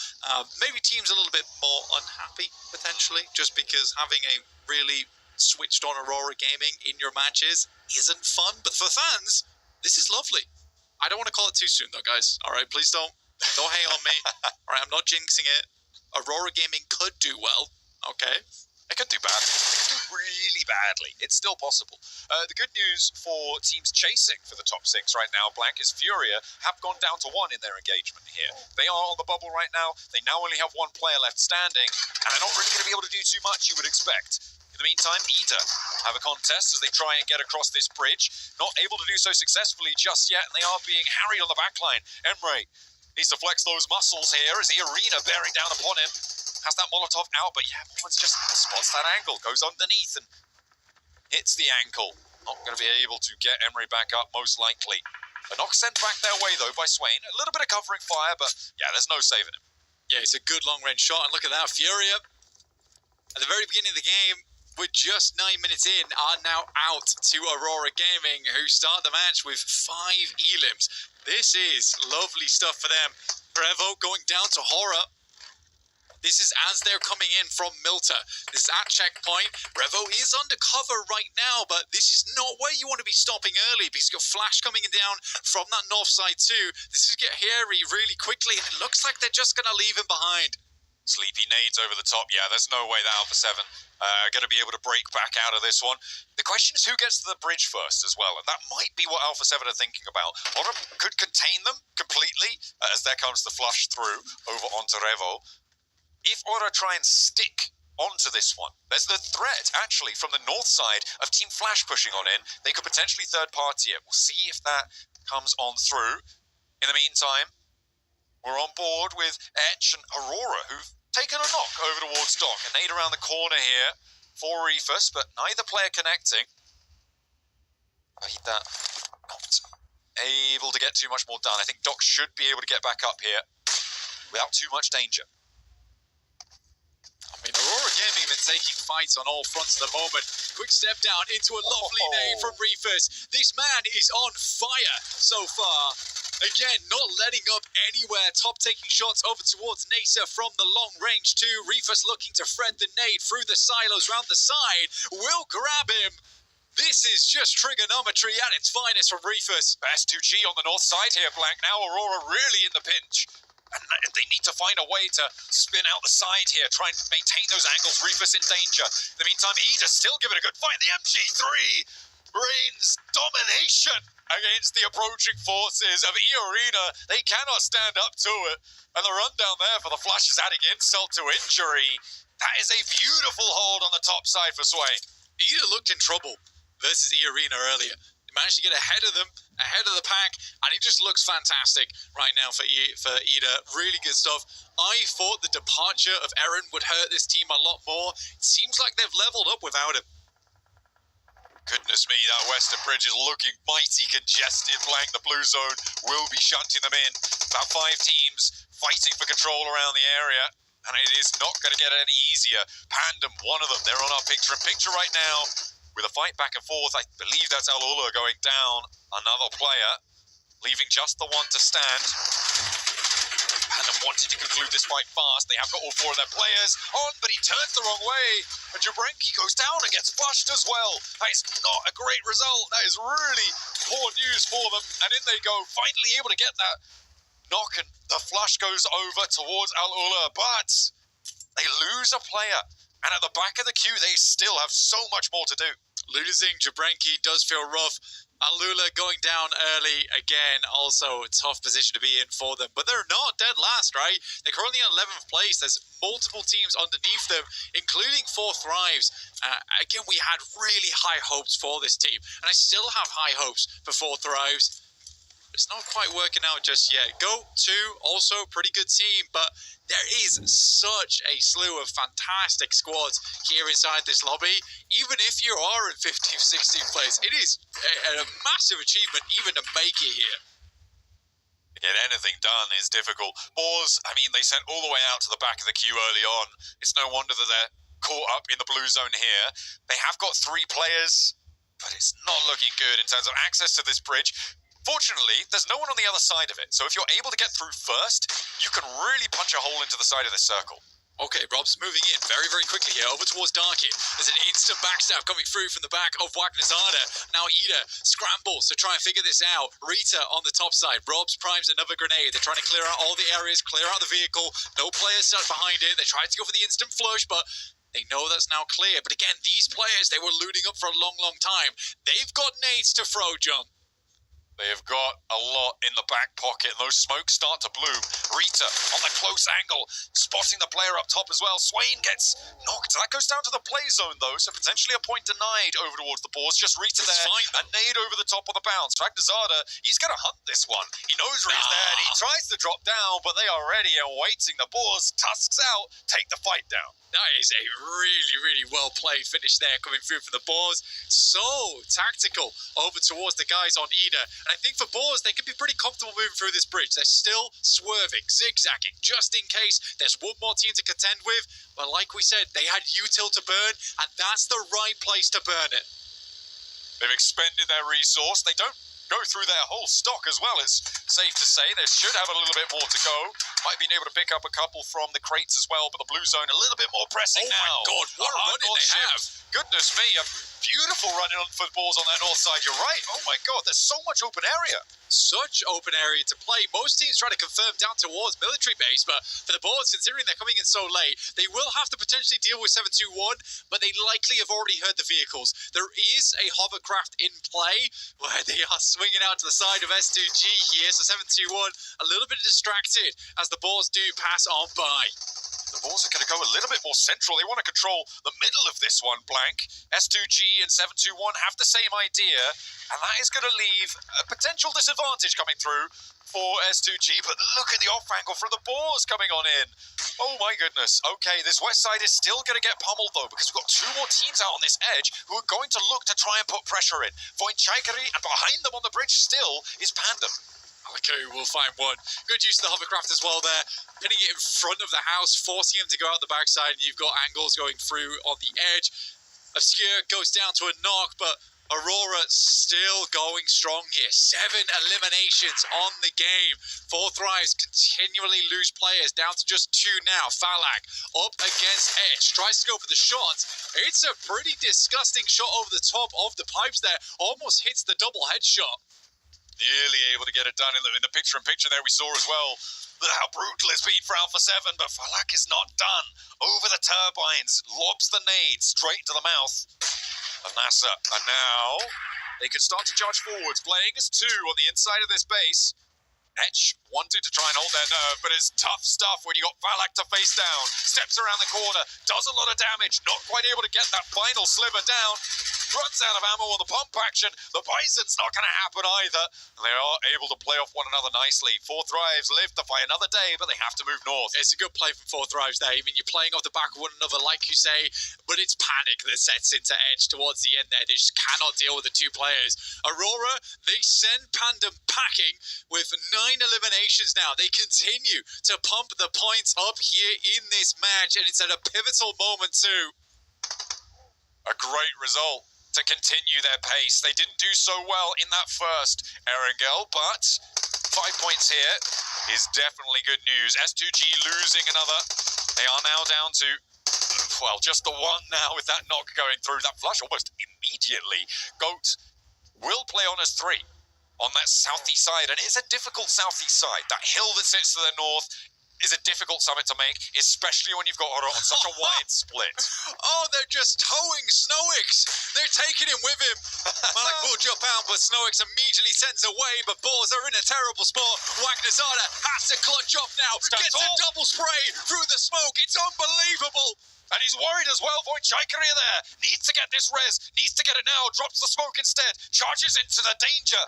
Maybe teams a little bit more unhappy, potentially, just because having a really switched on Aurora Gaming in your matches isn't fun. But for fans, this is lovely. I don't want to call it too soon, though, guys. All right, please don't. Don't hate on me. All right, I'm not jinxing it. Aurora Gaming could do well, okay? It could do badly. It could do really badly. It's still possible. The good news for teams chasing for the top 6 right now, Blank, is Furia have gone down to 1 in their engagement here. They are on the bubble right now. They now only have 1 player left standing, and they're not really going to be able to do too much, you would expect. In the meantime, Ida have a contest as they try and get across this bridge. Not able to do so successfully just yet, and they are being harried on the backline. Emre needs to flex those muscles here as the arena bearing down upon him. Has that Molotov out, but yeah, Moments just spots that angle, goes underneath and hits the ankle. Not going to be able to get Emre back up, most likely. A knock sent back their way, though, by Swain. A little bit of covering fire, but yeah, there's no saving him. Yeah, it's a good long-range shot, and look at that. Furia, at the very beginning of the game, we're just 9 minutes in, are now out to Aurora Gaming, who start the match with 5 elims. This is lovely stuff for them. Revo going down to Horror. This is as they're coming in from Milta. This is at checkpoint. Revo is undercover right now, but this is not where you want to be stopping early because you've got Flash coming down from that north side too. This is get hairy really quickly, and it looks like they're just going to leave him behind. Sleepy nades over the top. Yeah, there's no way that Alpha 7 are going to be able to break back out of this one. The question is who gets to the bridge first as well, and that might be what Alpha 7 are thinking about. Honor could contain them completely as there comes the flush through over onto Revo. If Aura try and stick onto this one, there's the threat actually from the north side of Team Flash pushing on in. They could potentially third party it. We'll see if that comes on through. In the meantime, we're on board with Etch and Aurora, who've taken a knock over towards Doc. A nade around the corner here for Reefus, but neither player connecting. That not able to get too much more done. I think Doc should be able to get back up here without too much danger. I mean, Aurora Gaming have been taking fights on all fronts at the moment. Quick step down into a lovely nade from Reefus. This man is on fire so far. Again, not letting up anywhere. Top taking shots over towards Nasa from the long range too. Reefus looking to thread the nade through the silos round the side. Will grab him. This is just trigonometry at its finest from Reefus. Best 2G on the north side here, Blank. Now Aurora really in the pinch. And they need to find a way to spin out the side here, try and maintain those angles. Reefus in danger. In the meantime, Ida's still giving a good fight. The MG3 reigns domination against the approaching forces of E-Arena. They cannot stand up to it. And the rundown there for the Flash is adding insult to injury. That is a beautiful hold on the top side for Swain. Ida looked in trouble versus E-Arena earlier. They managed to get ahead of them, ahead of the pack, and it just looks fantastic right now for Ida. Really good stuff. I thought the departure of Eren would hurt this team a lot more. It seems like they've leveled up without him. Goodness me, that Western Bridge is looking mighty congested. Blank, the blue zone will be shunting them in. About 5 teams fighting for control around the area, and it is not going to get any easier. Pandem, one of them, they're on our picture-in-picture right now with a fight back and forth. I believe that's Al-Ula going down. Another player, leaving just the one to stand. Pandem wanted to conclude this fight fast. They have got all 4 of their players on, but he turns the wrong way. And Jabrenki goes down and gets flushed as well. That is not a great result. That is really poor news for them. And in they go, finally able to get that knock, and the flush goes over towards Al-Ula, but they lose a player. And at the back of the queue, they still have so much more to do. Losing Jabrenki does feel rough. Al-Ula going down early again, also a tough position to be in for them. But they're not dead last, right? They're currently in 11th place. There's multiple teams underneath them, including 4 Thrives. Again, we had really high hopes for this team, and I still have high hopes for 4 Thrives. It's not quite working out just yet. Go 2, also pretty good team, but there is such a slew of fantastic squads here inside this lobby. Even if you are in 15th, 16th place, it is a massive achievement even to make it here. To get anything done is difficult. Boars, I mean, they sent all the way out to the back of the queue early on. It's no wonder that they're caught up in the blue zone here. They have got 3 players, but it's not looking good in terms of access to this bridge. Fortunately, there's no one on the other side of it, so if you're able to get through first, you can really punch a hole into the side of this circle. Okay, Rob's moving in very, very quickly here, over towards Darky. There's an instant backstab coming through from the back of Wagnazada. Now Ida scrambles to try and figure this out. Rita on the top side. Rob's primes another grenade. They're trying to clear out all the areas, clear out the vehicle. No players stuck behind it. They tried to go for the instant flush, but they know that's now clear. But again, these players, they were looting up for a long, long time. They've got nades to throw, John. They have got a lot in the back pocket, and those smokes start to bloom. Rita on the close angle, spotting the player up top as well. Swain gets knocked. That goes down to the play zone, though, so potentially a point denied over towards the boards. Just Rita there, a nade over the top of the bounce. Wagnazada, he's going to hunt this one. He knows where he's there, and he tries to drop down, but they are ready and waiting. The boars, tusks out, take the fight down. That is a really, really well-played finish there coming through for the Boars. So tactical over towards the guys on Ida. And I think for Boars, they can be pretty comfortable moving through this bridge. They're still swerving, zigzagging, just in case there's one more team to contend with. But like we said, they had util to burn, and that's the right place to burn it. They've expended their resource. They don't go through their whole stock as well, it's safe to say. They should have a little bit more to go. Might be able to pick up a couple from the crates as well, but the blue zone a little bit more pressing now. Oh my God, what a run they have. Goodness me, a beautiful run on footballs on that north side. You're right. Oh my God, there's so much open area. Such open area to play. Most teams try to confirm down towards military base, but for the Boards, considering they're coming in so late, they will have to potentially deal with 721, but they likely have already heard the vehicles. There is a hovercraft in play where they are swinging out to the side of S2G here, so 721 a little bit distracted as the Boards do pass on by. The Boars are going to go a little bit more central. They want to control the middle of this one, Blank. S2G and 721 have the same idea, and that is going to leave a potential disadvantage coming through for S2G, but look at the off angle from the Boars coming on in. Oh my goodness. Okay, this west side is still going to get pummeled though, because we've got 2 more teams out on this edge who are going to look to try and put pressure in. Voinchaikari, and behind them on the bridge still is Pandem. Okay, we'll find one. Good use of the hovercraft as well there. Pinning it in front of the house, forcing him to go out the backside, and you've got angles going through on the edge. Obscure goes down to a knock, but Aurora still going strong here. 7 eliminations on the game. 4 Thrives continually lose players, down to just 2 now. Falak up against Edge, tries to go for the shot. It's a pretty disgusting shot over the top of the pipes there. Almost hits the double headshot. Nearly able to get it done in the picture-in-picture there we saw as well. How brutal it's been for Alpha 7, but Falak is not done. Over the turbines, lobs the nade straight to the mouth of NASA. And now they can start to charge forwards, playing as 2 on the inside of this base. Etch wanted to try and hold their nerve, but it's tough stuff when you got Valak to face down. Steps around the corner, does a lot of damage, not quite able to get that final sliver down. Runs out of ammo on the pump action. The Bison's not going to happen either. And they are able to play off one another nicely. Four Thrives live to fight another day, but they have to move north. It's a good play from Four Thrives there. I mean, you're playing off the back of one another, like you say, but it's panic that sets into Edge towards the end there. They just cannot deal with the two players. Aurora, they send Pandem packing with 9 eliminations now. They continue to pump the points up here in this match, and it's at a pivotal moment too. A great result to continue their pace. They didn't do so well in that first Erangel, but 5 points here is definitely good news. S2G losing another. They are now down to, well, just the one now with that knock going through. That flush almost immediately. Goat will play on as 3 on that southeast side, and it's a difficult southeast side. That hill that sits to the north is a difficult summit to make, especially when you've got Oro on such a wide split. Oh, they're just towing Snowix. They're taking him with him. Malak will jump out, but Snowix immediately sends away. But Boars are in a terrible spot. Wagnerzada has to clutch up now. Gets a double spray through the smoke. It's unbelievable. And he's worried as well. Void Chaikery there. Needs to get this res. Needs to get it now. Drops the smoke instead. Charges into the danger.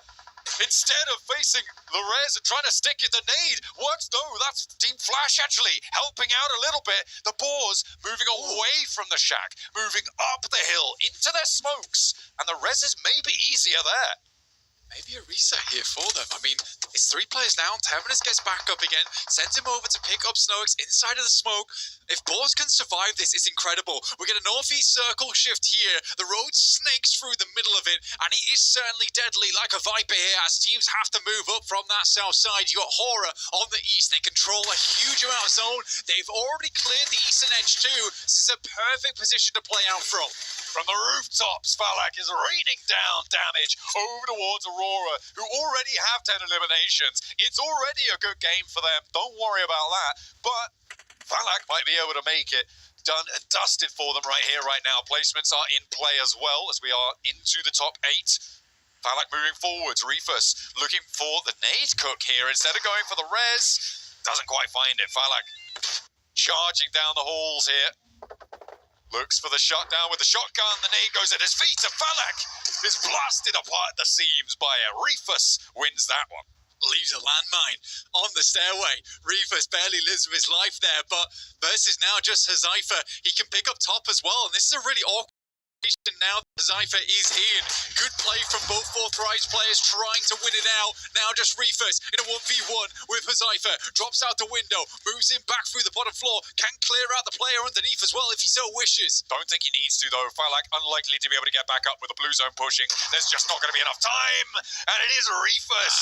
Instead of facing the res and trying to stick in the nade. Works though. That's Team Flash actually helping out a little bit. The Boars moving away from the shack. Moving up the hill into their smokes. And the reses may be easier there. Maybe a reset here for them. I mean, it's 3 players down. Terminus gets back up again, sends him over to pick up Snowix inside of the smoke. If Boars can survive this, it's incredible. We get a northeast circle shift here. The road snakes through the middle of it, and it is certainly deadly like a viper here as teams have to move up from that south side. You got Horror on the east. They control a huge amount of zone. They've already cleared the eastern edge too. This is a perfect position to play out from. From the rooftops, Valak is raining down damage over towards Aurora, who already have 10 eliminations. It's already a good game for them. Don't worry about that. But Valak might be able to make it. Done and dusted for them right here, right now. Placements are in play as well as we are into the top 8. Valak moving forwards. Reefus looking for the nade cook here instead of going for the res. Doesn't quite find it. Valak charging down the halls here. Looks for the shutdown with the shotgun. The nade goes at his feet, and Valak is blasted apart at the seams by it. Reefus wins that one. Leaves a landmine on the stairway. Reefus barely lives with his life there, but versus now just Hazifa. He can pick up top as well, and this is a really awkward situation now. Hazifa is in. Good play from both Four Thrives players trying to win it out. Now just Reefus in a 1v1 with Hazifa. Drops out the window, moves him back through the bottom floor. Can clear out the player underneath as well if he so wishes. Don't think he needs to though. Valak unlikely to be able to get back up with the blue zone pushing. There's just not going to be enough time. And it is Reefus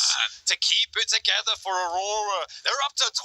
to keep it together for Aurora. They're up to 12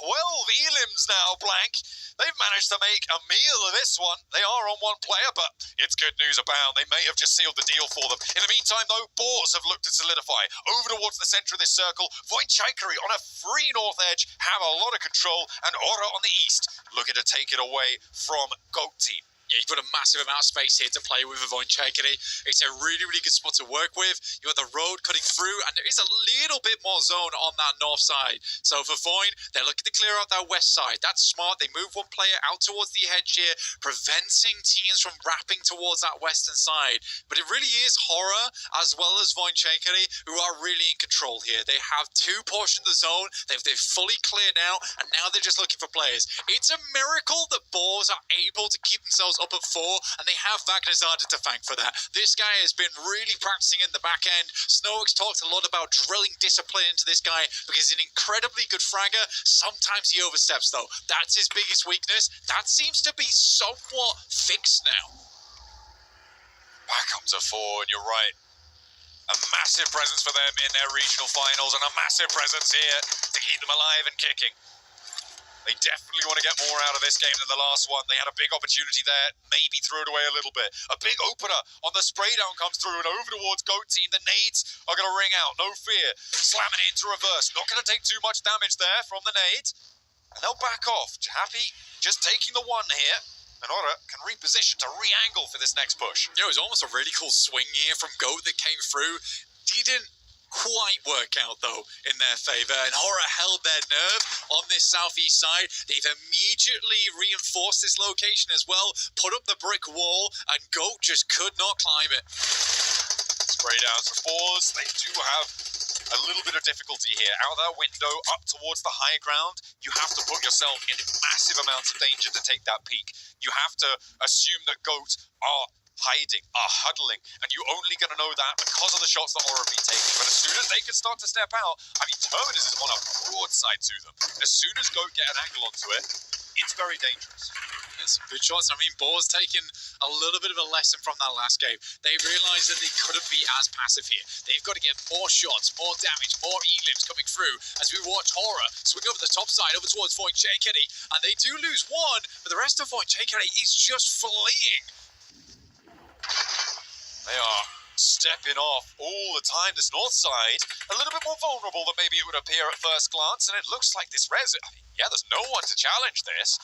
elims now, Blank. They've managed to make a meal of this one. They are on one player, but it's good news abound. They may have just sealed the deal for them. In the meantime, though, Boars have looked to solidify. Over towards the centre of this circle, Void Chaikery on a free north edge have a lot of control, and Aura on the east looking to take it away from Goat Team. Yeah, you've got a massive amount of space here to play with Void Chaikery. It's a really, really good spot to work with. You have the road cutting through, and there is a little bit more zone on that north side. So for Void, they're looking to clear out that west side. That's smart. They move one player out towards the edge here, preventing teams from wrapping towards that western side. But it really is Horror as well as Void Chaikery who are really in control here. They have 2 portions of the zone. They've fully cleared out, and now they're just looking for players. It's a miracle that Boars are able to keep themselves up at 4, and they have Wagnerzada to thank for that. This guy has been really practicing in the back end. Snowix talked a lot about drilling discipline into this guy because he's an incredibly good fragger. Sometimes he oversteps though. That's his biggest weakness. That seems to be somewhat fixed now. Back up to 4, and you're right. A massive presence for them in their regional finals, and a massive presence here to keep them alive and kicking. They definitely want to get more out of this game than the last one. They had a big opportunity there, maybe threw it away a little bit. A big opener on the spray down comes through, and over towards Goat Team. The nades are going to ring out, no fear. Slamming it into reverse. Not going to take too much damage there from the nade. And they'll back off. Happy just taking the one here. And Aura can reposition to re-angle for this next push. Yeah, it was almost a really cool swing here from Goat that came through. Didn't quite work out, though, in their favor. And Horror held their nerve on this southeast side. They've immediately reinforced this location as well, put up the brick wall, and Goat just could not climb it. Spray downs for fours. They do have a little bit of difficulty here. Out that window, up towards the high ground, you have to put yourself in massive amounts of danger to take that peak. You have to assume that Goat are hiding, are huddling, and you're only going to know that because of the shots that Aura have been taking. But as soon as they can start to step out, I mean, Terminus is on a broadside to them. As soon as Goat get an angle onto it, it's very dangerous. Some good shots. I mean, Boar's taken a little bit of a lesson from that last game. They realised that they couldn't be as passive here. They've got to get more shots, more damage, more elims coming through as we watch Horror swing over the top side, over towards Void J-Kitty, and they do lose one, but the rest of Void J-Kitty is just fleeing. They are stepping off all the time. This north side, a little bit more vulnerable than maybe it would appear at first glance, and it looks like this res. I mean, yeah, there's no one to challenge this.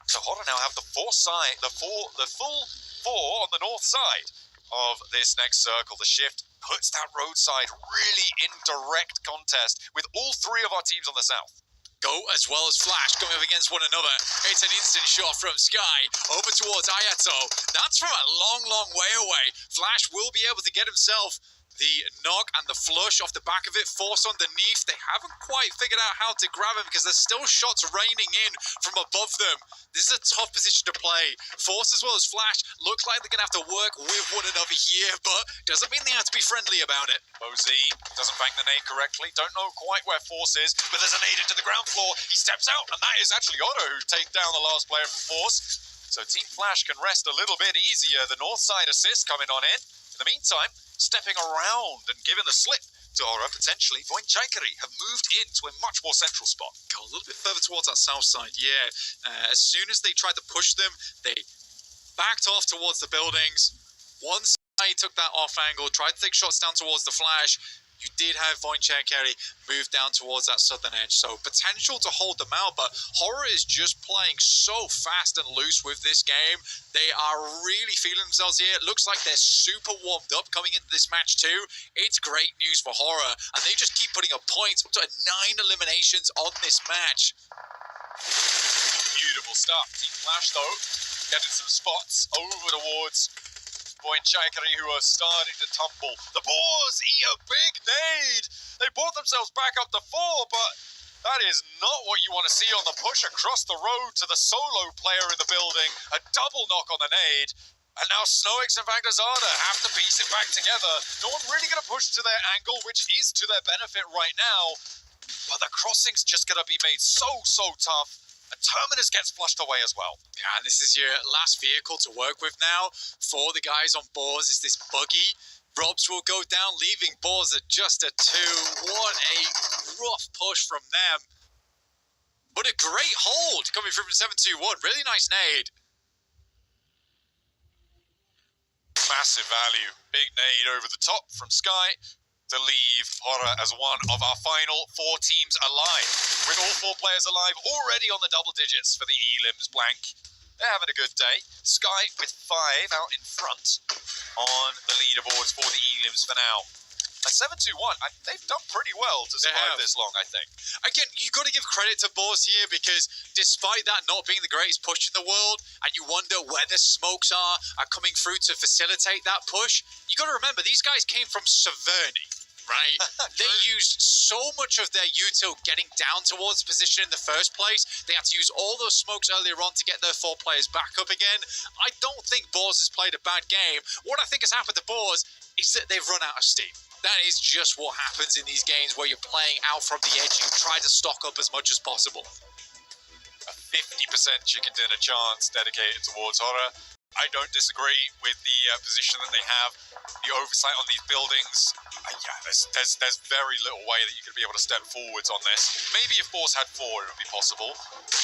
So Horror now have the full four on the north side of this next circle. The shift puts that roadside really in direct contest with all three of our teams on the south. Goat as well as Flash going up against one another. It's an instant shot from Sky over towards Ayato. That's from a long, long way away. Flash will be able to get himself the knock and the flush off the back of it, force underneath. They haven't quite figured out how to grab him because there's still shots raining in from above them. This is a tough position to play. Force as well as Flash look like they're going to have to work with one another here, but doesn't mean they have to be friendly about it. OZ doesn't bank the nade correctly. Don't know quite where Force is, but there's a nade into the ground floor. He steps out, and that is actually Otto who take down the last player from Force. So Team Flash can rest a little bit easier. The north side assist coming on in. In the meantime, stepping around and giving the slip to Aura, potentially, Void J-Kitty have moved into a much more central spot. Go a little bit further towards that south side, yeah. As soon as they tried to push them, they backed off towards the buildings. One side took that off angle, tried to take shots down towards the Flash. You did have Void J-Kitty move down towards that southern edge, so potential to hold them out, but Horror is just playing so fast and loose with this game. They are really feeling themselves here. It looks like they're super warmed up coming into this match too. It's great news for Horror, and they just keep putting up points, up to 9 eliminations on this match. Beautiful stuff. Team Flash, though, getting some spots over towards Void J-Kitty, who are starting to tumble. The Boars eat a big nade. They brought themselves back up to 4, but that is not what you want to see on the push across the road to the solo player in the building. A double knock on the nade. And now Snowix and Vagdazada have to piece it back together. No one really going to push to their angle, which is to their benefit right now. But the crossing's just going to be made so tough. And Terminus gets flushed away as well. Yeah, and this is your last vehicle to work with now for the guys on Boars. It's this buggy. Robs will go down, leaving Boars at just a 2. What a rough push from them. But a great hold coming from 721. Really nice nade. Massive value. Big nade over the top from Sky to leave Horror as one of our final 4 teams alive. With all 4 players alive already on the double digits for the elims blank. They're having a good day. Sky with 5 out in front on the leaderboards for the elims for now. At 7-2-1, they've done pretty well to survive this long, I think. Again, you've got to give credit to Boars here because despite that not being the greatest push in the world, and you wonder where the smokes are coming through to facilitate that push, you got to remember, these guys came from Severny. Right? They used so much of their util getting down towards position in the first place. They had to use all those smokes earlier on to get their 4 players back up again. I don't think Boars has played a bad game. What I think has happened to Boars is that they've run out of steam. That is just what happens in these games where you're playing out from the edge. You try to stock up as much as possible. A 50% chicken dinner chance dedicated towards Horror. I don't disagree with the position that they have, the oversight on these buildings. Yeah, there's very little way that you could be able to step forwards on this. Maybe if Force had 4, it would be possible,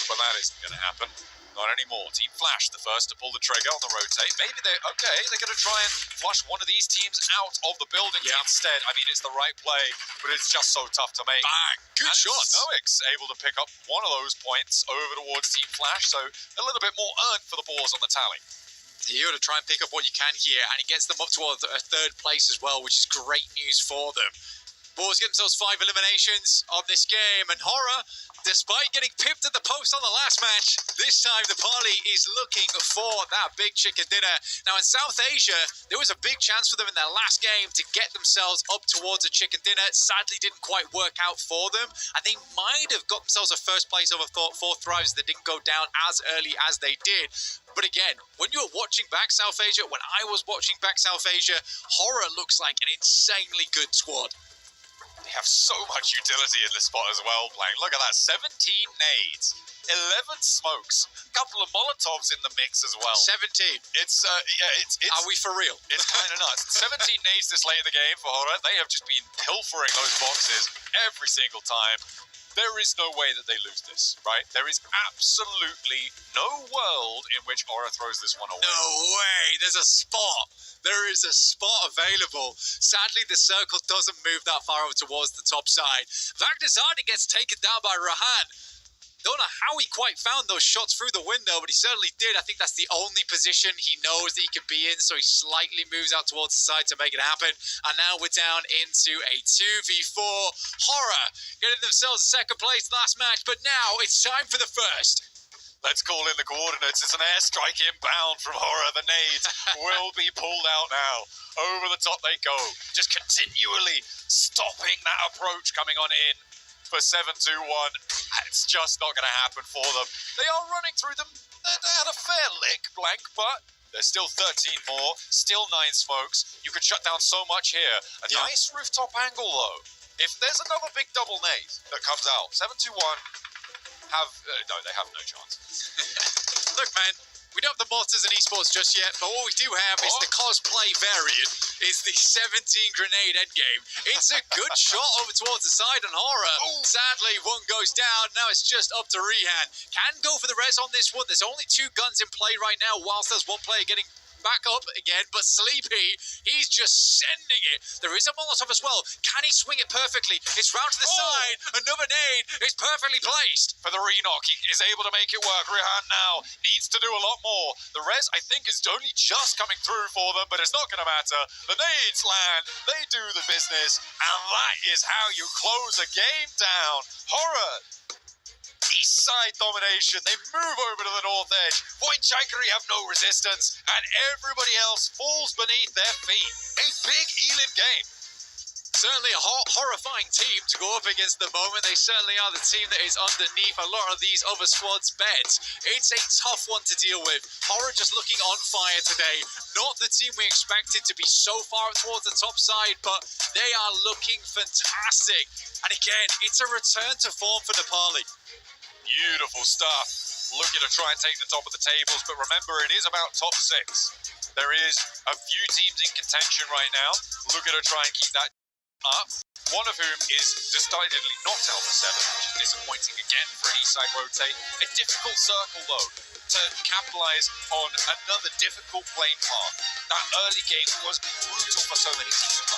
but that isn't going to happen. Not anymore. Team Flash, the first to pull the trigger on the rotate. Maybe they're going to try and flush one of these teams out of the building instead. I mean, it's the right play, but it's just so tough to make. Bang! Good shot. Snowix able to pick up one of those points over towards Team Flash, so a little bit more earned for the Boars on the tally. Here to try and pick up what you can here, and it gets them up towards a 3rd place as well, which is great news for them. Boars get themselves 5 eliminations on this game, and Horror, despite getting pipped at the post on the last match, this time the party is looking for that big chicken dinner. Now in South Asia, there was a big chance for them in their last game to get themselves up towards a chicken dinner. Sadly didn't quite work out for them, and they might have got themselves a first place over 4 Thrives that didn't go down as early as they did. But again, when you were watching back South Asia, when I was watching back South Asia, Horror looks like an insanely good squad. They have so much utility in this spot as well, Blank. Look at that, 17 nades, 11 smokes, a couple of Molotovs in the mix as well. 17. It's Are we for real? It's kind of nuts. 17 nades this late in the game for Horror. They have just been pilfering those boxes every single time. There is no way that they lose this, right? There is absolutely no world in which Horror throws this one away. No way. There's a spot. There is a spot available. Sadly, the circle doesn't move that far over towards the top side. Vagnazardi gets taken down by Rahan. Don't know how he quite found those shots through the window, but he certainly did. I think that's the only position he knows that he can be in, so he slightly moves out towards the side to make it happen. And now we're down into a 2v4. Horror getting themselves a second place last match, but now it's time for the first. Let's call in the coordinates. It's an airstrike inbound from Horror. The nades will be pulled out now. Over the top they go. Just continually stopping that approach coming on in for 7-2-1. It's just not going to happen for them. They are running through them. They had a fair lick, Blank, but there's still 13 more. Still 9 smokes. You could shut down so much here. A nice rooftop angle, though. If there's another big double nade that comes out, 7-2-1... no, they have no chance. Look, man, we don't have the mortars and esports just yet, but what we do have is the cosplay variant. It's the 17 grenade endgame. It's a good shot over towards the side on Horror. Sadly, one goes down. Now it's just up to Rehan. Can go for the res on this one. There's only 2 guns in play right now, whilst there's one player getting back up again, but Sleepy, he's just sending it. There is a Molotov as well. Can he swing it perfectly? It's round to the side. Another nade is perfectly placed. For the re-knock, he is able to make it work. Rehan now needs to do a lot more. The res, I think, is only just coming through for them, but it's not going to matter. The nades land. They do the business, and that is how you close a game down. Horror. East side domination. They move over to the north edge. Void Jankery have no resistance, and everybody else falls beneath their feet. A big Elin game. Certainly a horrifying team to go up against at the moment. They certainly are the team that is underneath a lot of these other squads' beds. It's a tough one to deal with. Horror just looking on fire today. Not the team we expected to be so far towards the top side, but they are looking fantastic. And again, it's a return to form for Nepali. Beautiful stuff. Looking to try and take the top of the tables, but remember, it is about top 6. There is a few teams in contention right now. Looking to try and keep that up. One of whom is decidedly not Alpha 7, which is disappointing again for an Eastside rotate. A difficult circle, though, to capitalize on another difficult playing path. That early game was brutal for so many teams.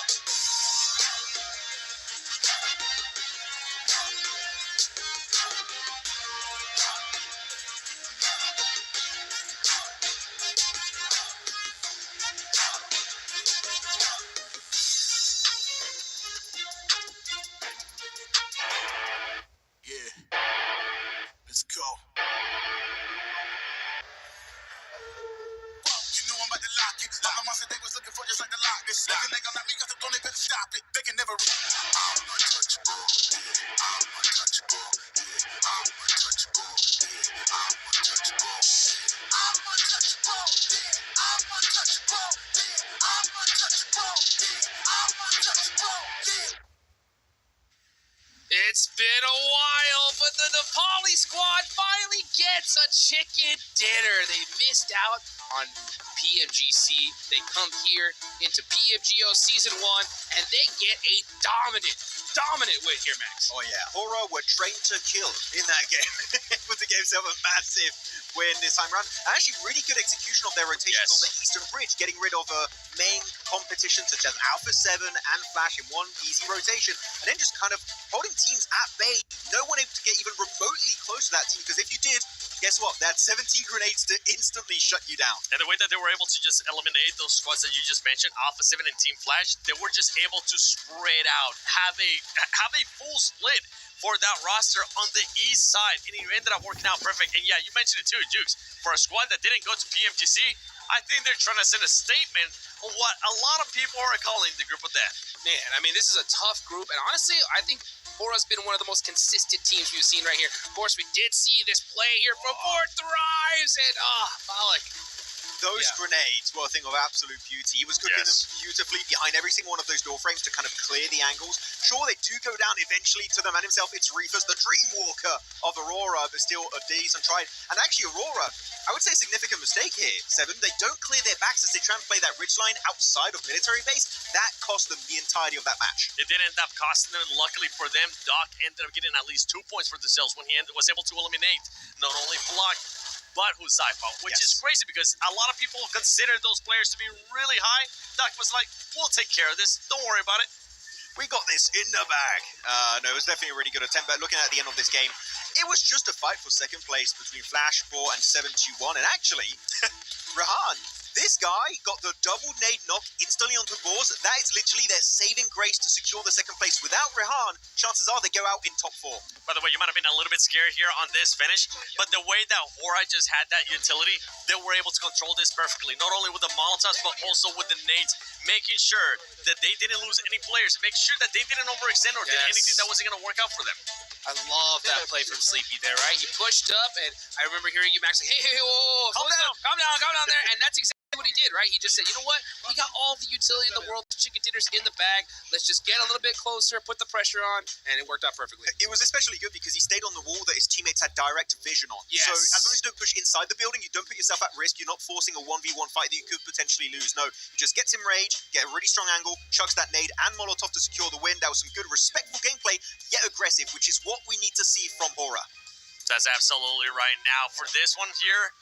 Let's go. You know I'm about to lock it. All the monsters they was looking for just like the lock this. Looking like I'm not me, cause the only gonna stop it. They can never. I'm untouchable. Yeah, I'm untouchable. Yeah, I'm untouchable. Yeah, I'm untouchable. I'm untouchable. Yeah, I'm untouchable. Yeah, I'm untouchable. Yeah, I'm untouchable. Yeah. It's been a while, but the Nepali squad finally gets a chicken dinner. They missed out on PMGC. They come here into PMGO Season 1, and they get a dominant win here, Max. Oh yeah, Horror were trained to kill in that game. With the game itself a massive win this time around. Actually, really good execution of their rotations on the Eastern Bridge, getting rid of main competition such as Alpha 7 and Flash in one easy rotation, and then just kind of holding teams at bay. No one able to get even remotely close to that team, because if you did, guess what? They had 17 grenades to instantly shut you down. And the way that they were able to just eliminate those squads that you just mentioned, Alpha 7 and Team Flash, they were just able to spread out, have a full split for that roster on the east side, and it ended up working out perfect. And yeah, you mentioned it too, Jukes. For a squad that didn't go to PMGC, I think they're trying to send a statement on what a lot of people are calling the group of death. Man, I mean, this is a tough group, and honestly, I think Hora's been one of the most consistent teams we've seen right here. Of course, we did see this play here from Four Thrives, and Malik. Those grenades were a thing of absolute beauty. He was cooking them beautifully behind every single one of those door frames to kind of clear the angles. Sure, they do go down eventually to the man himself. It's Reefus, the Dreamwalker of Aurora, but still a decent try. And actually, Aurora, I would say a significant mistake here, Seven. They don't clear their backs as they try and play that ridge line outside of military base. That cost them the entirety of that match. It did end up costing them. Luckily for them, Doc ended up getting at least 2 points for themselves when he was able to eliminate not only Block, but Huzaifa, which is crazy because a lot of people consider those players to be really high. Doc was like, we'll take care of this. Don't worry about it. We got this in the bag. No, it was definitely a really good attempt, but looking at the end of this game, it was just a fight for second place between Flash 4 and 721, and actually, Rahan, this guy got the double nade knock instantly onto Boars. That is literally their saving grace to secure the second place. Without Rehan, chances are they go out in top 4. By the way, you might have been a little bit scared here on this finish, but the way that Hora just had that utility, they were able to control this perfectly. Not only with the Molotovs, but also with the nades, making sure that they didn't lose any players, making sure that they didn't overextend or did anything that wasn't going to work out for them. I love that play from Sleepy there, right? He pushed up, and I remember hearing you, Max, like, hey, whoa, calm down there, and that's exactly what he did, right? He just said, you know what? We got all the utility in the world. Chicken dinner's in the bag. Let's just get a little bit closer, put the pressure on, and it worked out perfectly. It was especially good because he stayed on the wall that his teammates had direct vision on. Yes. So as long as you don't push inside the building, you don't put yourself at risk. You're not forcing a 1v1 fight that you could potentially lose. No, he just gets him rage, get a really strong angle, chucks that nade and Molotov to secure the win. That was some good, respectful gameplay, yet aggressive, which is what we need to see from Hora. That's absolutely right. Now, for this one here,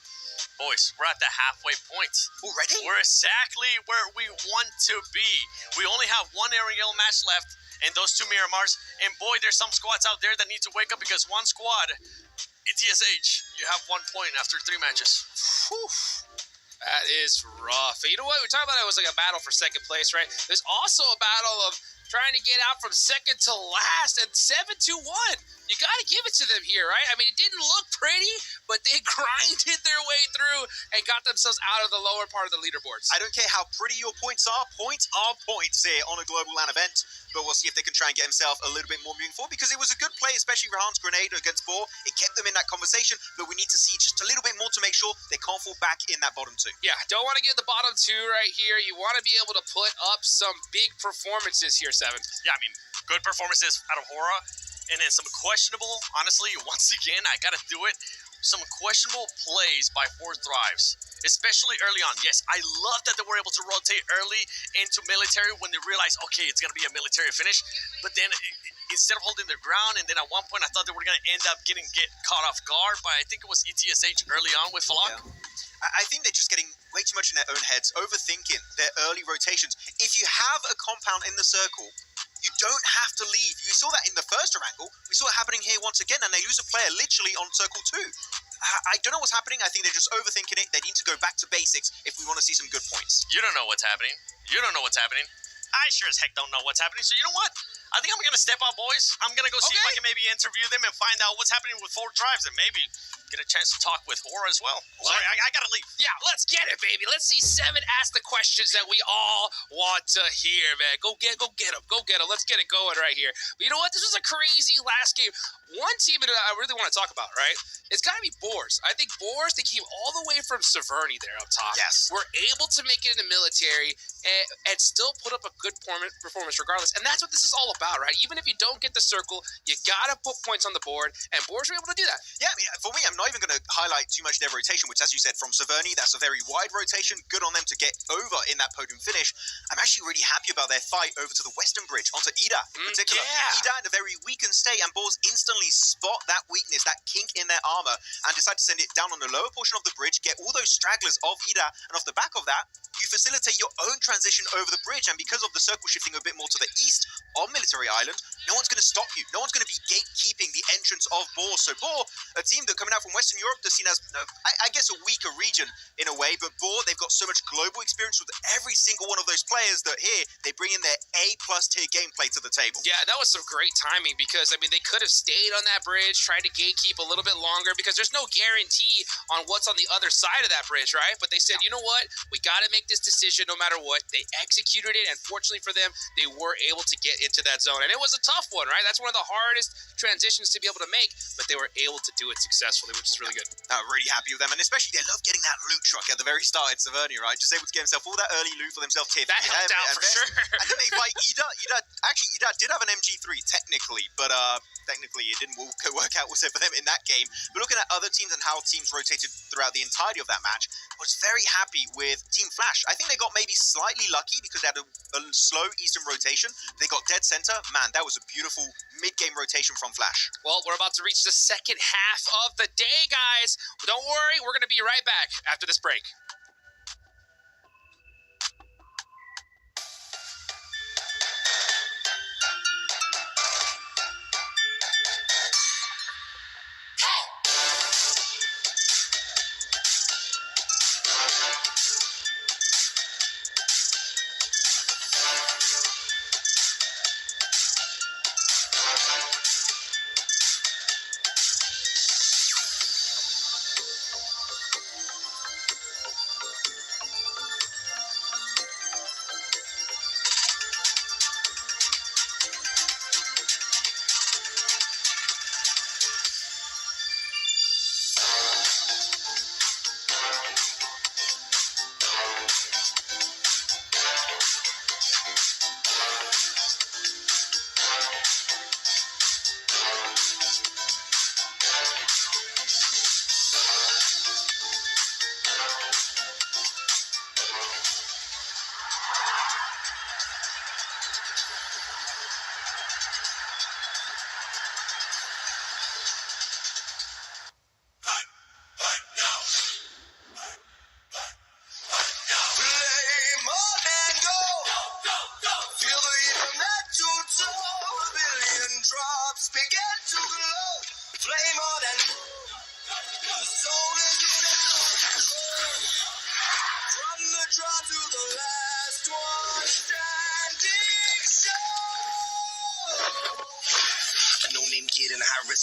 boys, we're at the halfway point. Already? We're exactly where we want to be. We only have one aerial match left, and those 2 Miramars. And boy, there's some squads out there that need to wake up because one squad, ETSH, you have 1 point after 3 matches. Whew. That is rough. You know what? We talked about it was like a battle for second place, right? There's also a battle of trying to get out from second to last, and 7-1. You got to give it to them here, right? I mean, it didn't look pretty, but they grinded their way through and got themselves out of the lower part of the leaderboards. I don't care how pretty your points are points here on a global LAN event. But we'll see if they can try and get himself a little bit more moving forward, because it was a good play, especially Rahan's grenade against Boar. It kept them in that conversation, but we need to see just a little bit more to make sure they can't fall back in that bottom 2. Yeah, don't want to get the bottom 2 right here. You want to be able to put up some big performances here, Seven. Yeah, I mean, good performances out of Hora, and then some questionable, honestly, once again, I got to do it, some questionable plays by Four Thrives, especially early on. Yes, I love that they were able to rotate early into military when they realized, okay, it's going to be a military finish. But then instead of holding their ground, and then at one point I thought they were going to end up get caught off guard, but I think it was ETSH early on with Falak. Yeah. I think they're just getting way too much in their own heads, overthinking their early rotations. If you have a compound in the circle, you don't have to leave. You saw that in the first angle. We saw it happening here once again, and they lose a player literally on circle 2. I don't know what's happening. I think they're just overthinking it. They need to go back to basics if we want to see some good points. You don't know what's happening. You don't know what's happening. I sure as heck don't know what's happening. So you know what? I think I'm going to step out, boys. I'm going to go see if I can maybe interview them and find out what's happening with Four Tribes and maybe get a chance to talk with Hora as well. Sorry, I got to leave. Yeah, let's get it, baby. Let's see Seven ask the questions that we all want to hear, man. Go get him. Go get him. Let's get it going right here. But you know what? This was a crazy last game. One team that I really want to talk about, right? It's got to be Boars. I think Boars, they came all the way from Severny there up top. Yes. Were able to make it in the military and still put up a good performance regardless. And that's what this is all about. about, right? Even if you don't get the circle, you gotta put points on the board, and boards are able to do that. Yeah, I mean, for me, I'm not even going to highlight too much their rotation, which, as you said, from Saverni, that's a very wide rotation. Good on them to get over in that podium finish. I'm actually really happy about their fight over to the Western Bridge, onto Ida in particular. Yeah. Ida in a very weakened state, and Boars instantly spot that weakness, that kink in their armor, and decide to send it down on the lower portion of the bridge, get all those stragglers of Ida, and off the back of that, you facilitate your own transition over the bridge, and because of the circle shifting a bit more to the east on Military Island, no one's going to stop you. No one's going to be gatekeeping the entrance of Boar. So Boar, a team that coming out from Western Europe, they're seen as, I guess, a weaker region in a way, but Boar, they've got so much global experience with every single one of those players that here, they bring in their A+ tier gameplay to the table. Yeah, that was some great timing because, I mean, they could have stayed on that bridge, tried to gatekeep a little bit longer because there's no guarantee on what's on the other side of that bridge, right? But they said, you know what? We got to make this decision no matter what. They executed it, and fortunately for them, they were able to get into that zone. And it was a tough one, right? That's one of the hardest transitions to be able to make, but they were able to do it successfully, which is really good. I'm really happy with them, and especially they love getting that loot truck at the very start in Saverni, right? Just able to get himself all that early loot for themselves. That helped out for sure. And then they fight Ida. Ida did have an MG3 technically, but technically it didn't work out for them in that game. But looking at other teams and how teams rotated throughout the entirety of that match, I was very happy with Team Flash. I think they got maybe slightly lucky because they had a slow Eastern rotation. They got dead center. Man, that was a beautiful mid-game rotation from Flash. Well, we're about to reach the second half of the day, guys. Don't worry, we're going to be right back after this break.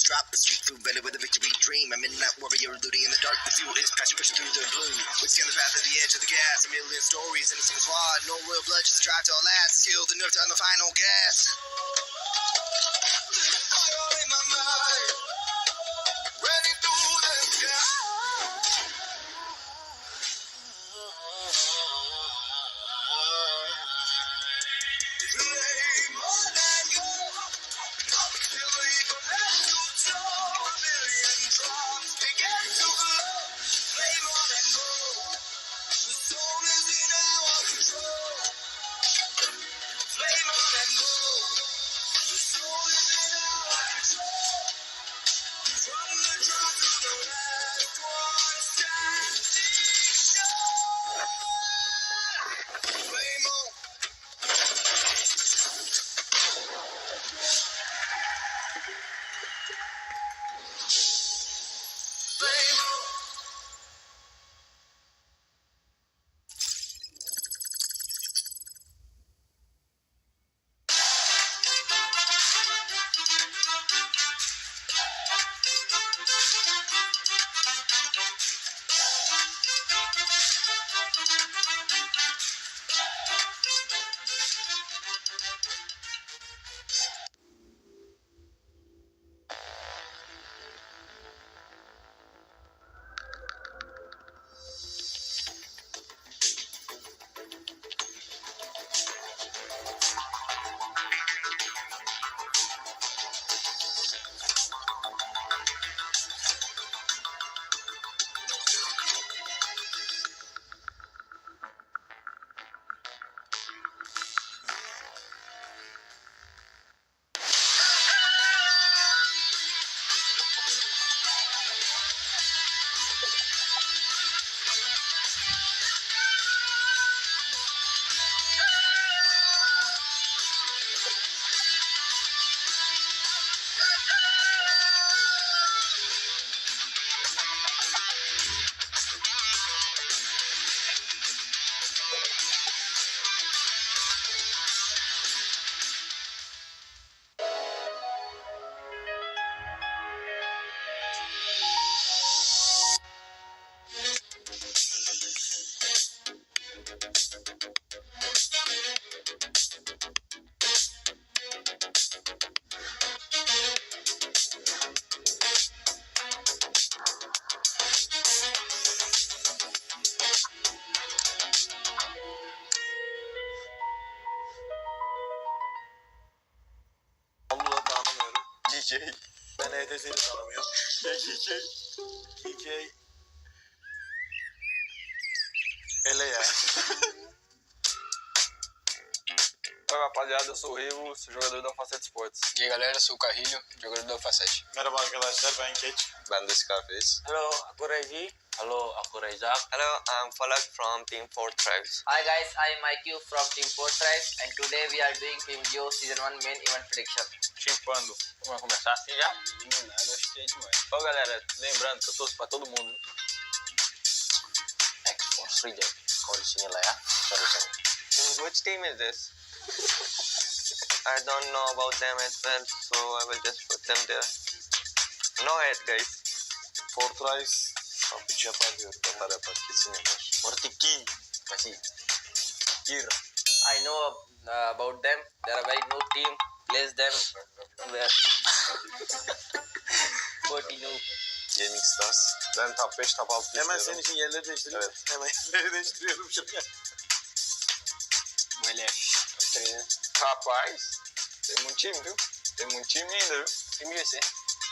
Drop a street food belly with a victory dream. A midnight warrior looting in the dark. The fuel is passion pushing through the blue. With skin the path of the edge of the gas. A million stories in a single squad. No royal blood, just a drive to last. Skilled enough to on the final gas. Fire in my mind. Ready through the sky. Play more than gold. Till we connect to a million drops begin to glow. Play more than gold. The soul is in our control. Play more than gold. The soul is in our control. From the drop to the last one standing show. Play more. DK. Ben ETS'yi tanımıyorum. DK. DK. Ele ya. Oi rapaziada, eu sou o Rivo, sou jogador da Facete Sports. E aí galera, sou o Carrilho, jogador da Facete. Merhaba arkadaşlar, ben Keç. Ben de Scarface. Hello, aku Regi. Hello, aku Raizak. Hello, I'm Falak from Team 4 Tribes. Hi guys, I'm IQ from Team 4 Tribes and today we are doing PMGO Season 1 Main Event Prediction. Chimpando. Vamos começar assim já? Eu gostei demais. Ó galera, lembrando que eu torço pra todo mundo. X-Force Reject. Kau di sini lah ya. Sorry. Which team is this? I don't know about them as well, so I will just put them there. No hate guys. Fortrice kapıç yapar diyorum. Onlar yapar, kesin yapar. Mortiki. Kasih. Kir. I know about them. They are a very noob team. Place them where 40 noob. Gaming Stars. Ben top 5, top 6 Hemen istiyorum. senin için yerleri değiştiriyorum. Evet. Hemen yerleri değiştiriyorum şuraya. Rapaz, tem time, viu? Tem time ainda, viu? Time USA.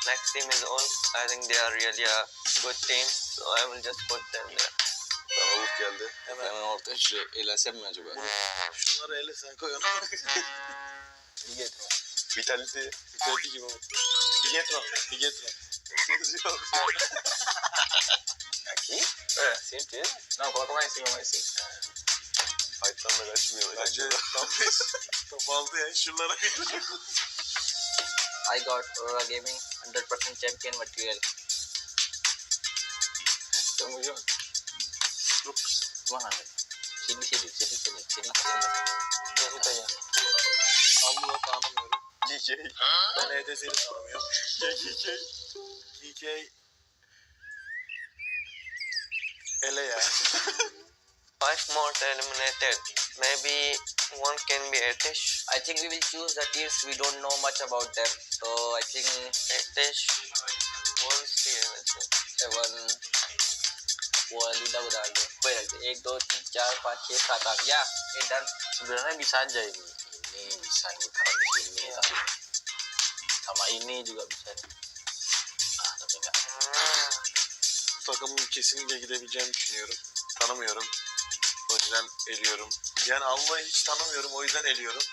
Next team is all. I think they are really a good team, so I will just put them there. Bana Ufuk geldi. Hemen ortaya şuraya eğlensem mi acaba? Şunları ele sen koy onu. Bigetro. Vitality. Vitality gibi oldu. Bigetron. Bigetron. Yazıyor. Aqui? É, certeza. Não, coloca mais em cima, mais em cima. Fight'tan da kaçmıyor. Bence tam 5. Top 6 ya. Şunlara bir I got Aurora Gaming 100% champion material. Tamo junto. Mana? Sini. Nasıl tanya? Almıyor, tanımıyorum. DK. Ben ETS'yi tanımıyorum. DK. DK. Ele ya. 5 more eliminated. Maybe one can be Etish. I think we will choose the teams we don't know much about them. So I think Etish won't see anything. 7 वो लीला बता दो कोई रख दे 1 2 3 4 5 6 7 8 ya done. Sebenarnya bisa aja ini. Ini bisa ditaruh di sini. Tapi sama ini juga bisa. Ah, tapi enggak. Bu takımın kesinlikle gidebileceğini düşünüyorum. Tanımıyorum. O yüzden eliyorum. Yani Allah'ı hiç tanımıyorum. O yüzden eliyorum.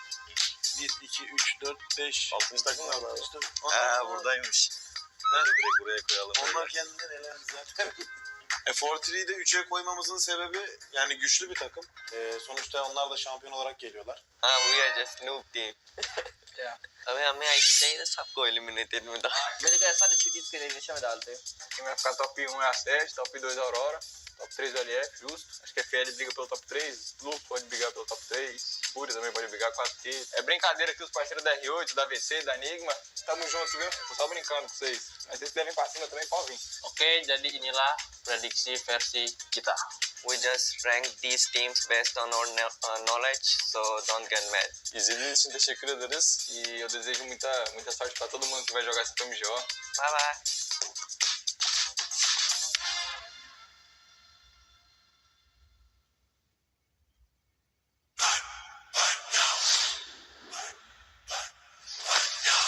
1, 2, 3, 4, 5. 6. takım var abi. Onlar, buradaymış. direkt buraya koyalım. onlar kendinden elendi zaten. F43'yi de 3'e koymamızın sebebi yani güçlü bir takım. Sonuçta onlar da şampiyon olarak geliyorlar. We are just noob team. Yeah. अबे हमें ऐसे चाहिए था सबको eliminated में था. मेरे को ऐसा अच्छी टीम के elimination में डालते हैं. Quem vai ficar top 1 é a 7, top 2 Aurora, top 3 LF, justo. Acho que a FL briga pelo top 3, Lu pode brigar pelo top 3, Fúria também pode brigar com a T. É brincadeira aqui os parceiros da R8, da VC, da Enigma. Tamo juntos, viu? Tô só brincando com vocês. Mas vocês devem pra cima também, pode vir. Oke, jadi inilah prediksi versi kita. We just rank these teams based on our knowledge, so don't get mad. İzlediğiniz için teşekkür ederiz. E eu desejo muita sorte pra todo mundo que vai jogar essa PMGO. Bye bye.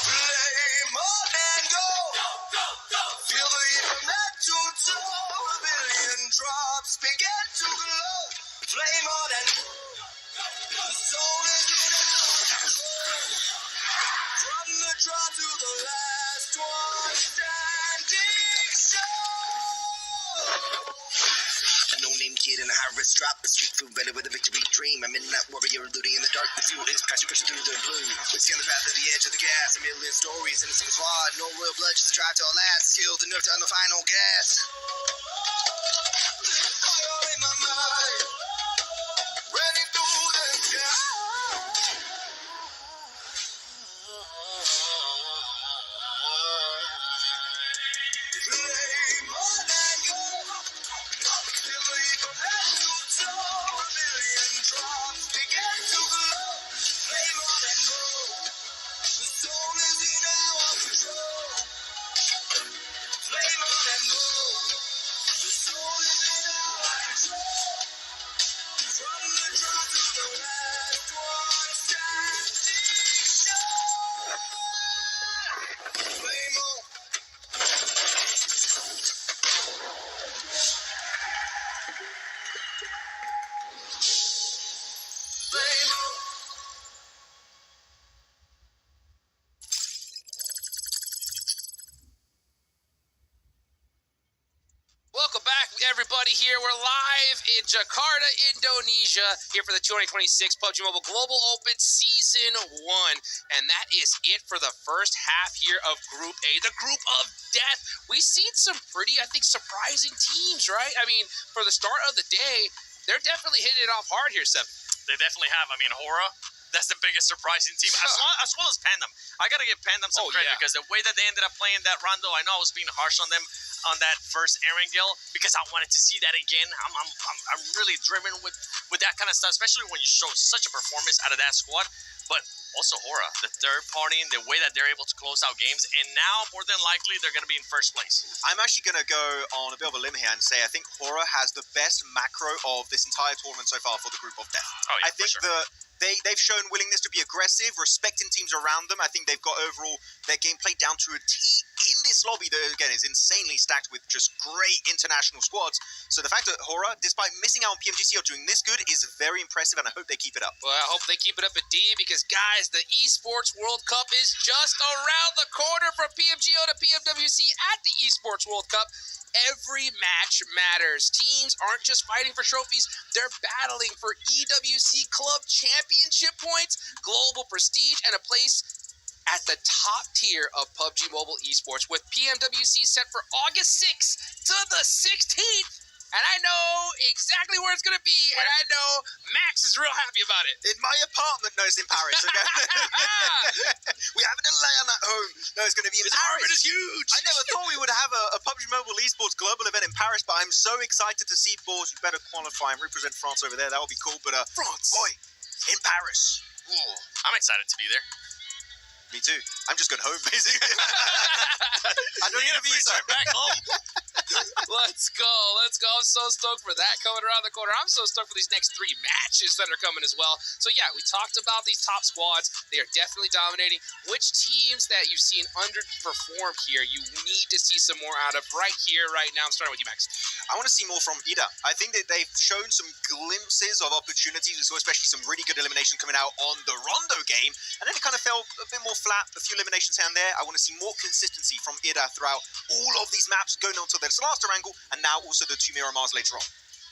Play more than go. Feel the heat from head to toe. A billion drops begin to glow. Flame more than the soul is in our from the draw to the last one standing. Show. A no-name kid in a high-risk drop, a street food belly with a victory dream. A midnight warrior looting in the dark, the fuel is passion pushing through the blue. We see on the path of the edge of the gas, a million stories in a single squad. No real blood, just a drive to our last. Skilled enough to on the final gas. Fire in my mind, ready through the sky. Play more than go. Feel the heat from head to toe. A million drops begin to glow. Play more than go. The soul is in our control. Play more than go. The soul is in our control. From the draw to the last one standing. Show. everybody here? We're live in Jakarta, Indonesia, here for the 2026 PUBG Mobile Global Open Season 1. And that is it for the first half here of Group A, the Group of Death. We've seen some pretty, I think, surprising teams, right? I mean, for the start of the day, they're definitely hitting it off hard here, Seven. They definitely have. I mean, Hora, that's the biggest surprising team, as well as Pandem. I got to give Pandem some credit because the way that they ended up playing that rondo, I know I was being harsh on them on that first Erangel because I wanted to see that again. I'm really driven with that kind of stuff, especially when you show such a performance out of that squad. But also Hora, the third party, and the way that they're able to close out games, and now more than likely they're going to be in first place. I'm actually going to go on a bit of a limb here and say I think Hora has the best macro of this entire tournament so far for the Group of Death. Oh, yeah, I think they've shown willingness to be aggressive, respecting teams around them. I think they've got overall their gameplay down to a T in this lobby that, again, is insanely stacked with just great international squads. So the fact that Hora, despite missing out on PMGC, are doing this good is very impressive, and I hope they keep it up. Well, I hope they keep it up at D because, guys, the Esports World Cup is just around the corner from PMGO to PMWC at the Esports World Cup. Every match matters. Teams aren't just fighting for trophies, they're battling for EWC Club Championship points, global prestige, and a place at the top tier of PUBG Mobile Esports, with PMWC set for August 6th to the 16th. And I know exactly where it's going to be, and I know Max is real happy about it. In my apartment, no, it's in Paris. Okay? We have a delay on that home. No, it's going to be in Paris. Apartment is huge. I never thought we would have a PUBG Mobile Esports global event in Paris, but I'm so excited to see Boars. You better qualify and represent France over there. That would be cool. But France, boy, in Paris. Ooh, I'm excited to be there. Me too. I'm just going home, basically. I don't need a visa. Back home. Let's go. I'm so stoked for that coming around the corner. I'm so stoked for these next 3 matches that are coming as well. So yeah, we talked about these top squads. They are definitely dominating. Which teams that you've seen underperform here, you need to see some more out of right here, right now? I'm starting with you, Max. I want to see more from Ida. I think that they've shown some glimpses of opportunities. We saw especially some really good elimination coming out on the Rondo game, and then it kind of fell a bit more flat, a few eliminations here and there. I want to see more consistency from Ida throughout all of these maps, going on to this last angle, and now also the 2 Miramars later on.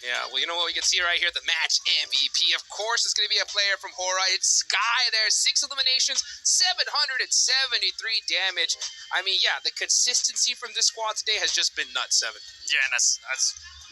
Yeah, well, you know what we can see right here? The match MVP, of course, is going to be a player from Hora. It's Sky there, 6 eliminations, 773 damage. I mean, yeah, the consistency from this squad today has just been nuts, 7. Yeah, and as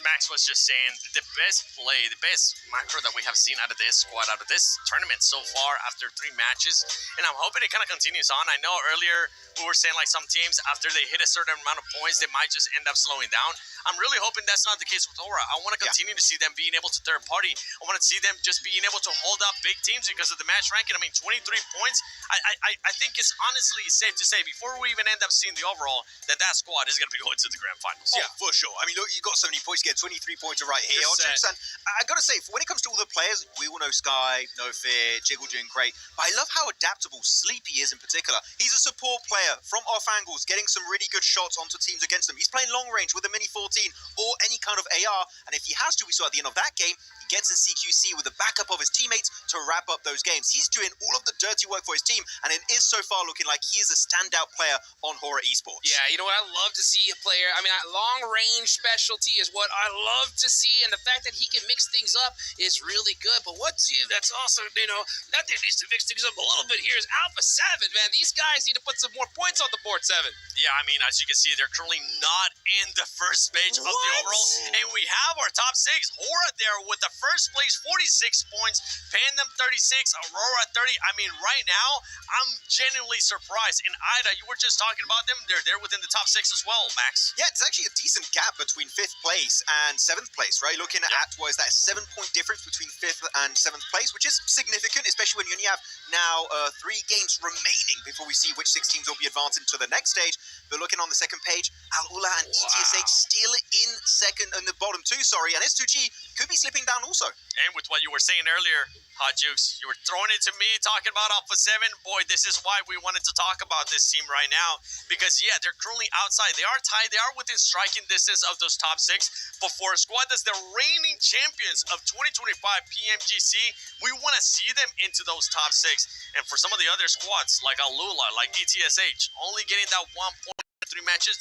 Max was just saying, the best play, the best macro that we have seen out of this squad, out of this tournament so far after 3 matches, and I'm hoping it kind of continues on. I know earlier we were saying like some teams, after they hit a certain amount of points, they might just end up slowing down. I'm really hoping that's not the case with Hora. I want to continue to see them being able to third party. I want to see them just being able to hold up big teams because of the match ranking. I mean, 23 points. I think it's honestly safe to say, before we even end up seeing the overall, that squad is going to be going to the grand finals. Yeah, for sure. I mean, look, you got so many points. You get 23 points right here. And I got to say, when it comes to all the players, we all know Sky, No Fear, Jiggle doing great. But I love how adaptable Sleepy is in particular. He's a support player from off angles, getting some really good shots onto teams against them. He's playing long range with a Mini 14 or any kind of AR. And if he has to, we saw at the end of that game, he gets a CQC with the backup of his teammates to wrap up those games. He's doing all of the dirty work for his team, and it is so far looking like he is a standout player on Hora Esports. Yeah, you know what? I love to see a player. I mean, long range specialty is what I love to see, and the fact that he can mix things up is really good. But what team that's also, that they needs to mix things up a little bit here is Alpha 7, man. These guys need to put some more points on the board, 7. Yeah, I mean, as you can see, they're currently not in the first page of the overall, and we have our top 6. Hora there with the first place, 46 points, Pandem 36, Aurora 30. I mean, right now, I'm genuinely surprised. And Ida, you were just talking about them. They're there within the top 6 as well, Max. Yeah, it's actually a decent gap between 5th place and 7th place, right? Looking at what is that, 7-point difference between 5th and 7th place, which is significant, especially when you only have now 3 games remaining before we see which 6 teams will be advancing to the next stage. But looking on the second page, Al-Ula and ETSH still in the bottom 2, and S2G could be slipping down also. And with what you were saying earlier, Hot Jukes, you were throwing it to me, talking about Alpha 7. Boy, this is why we wanted to talk about this team right now. Because, yeah, they're currently outside. They are tied. They are within striking distance of those top 6. But for a squad that's the reigning champions of 2025 PMGC, we want to see them into those top 6. And for some of the other squads, like Alula, like ETSH, only getting that 1.3 matches.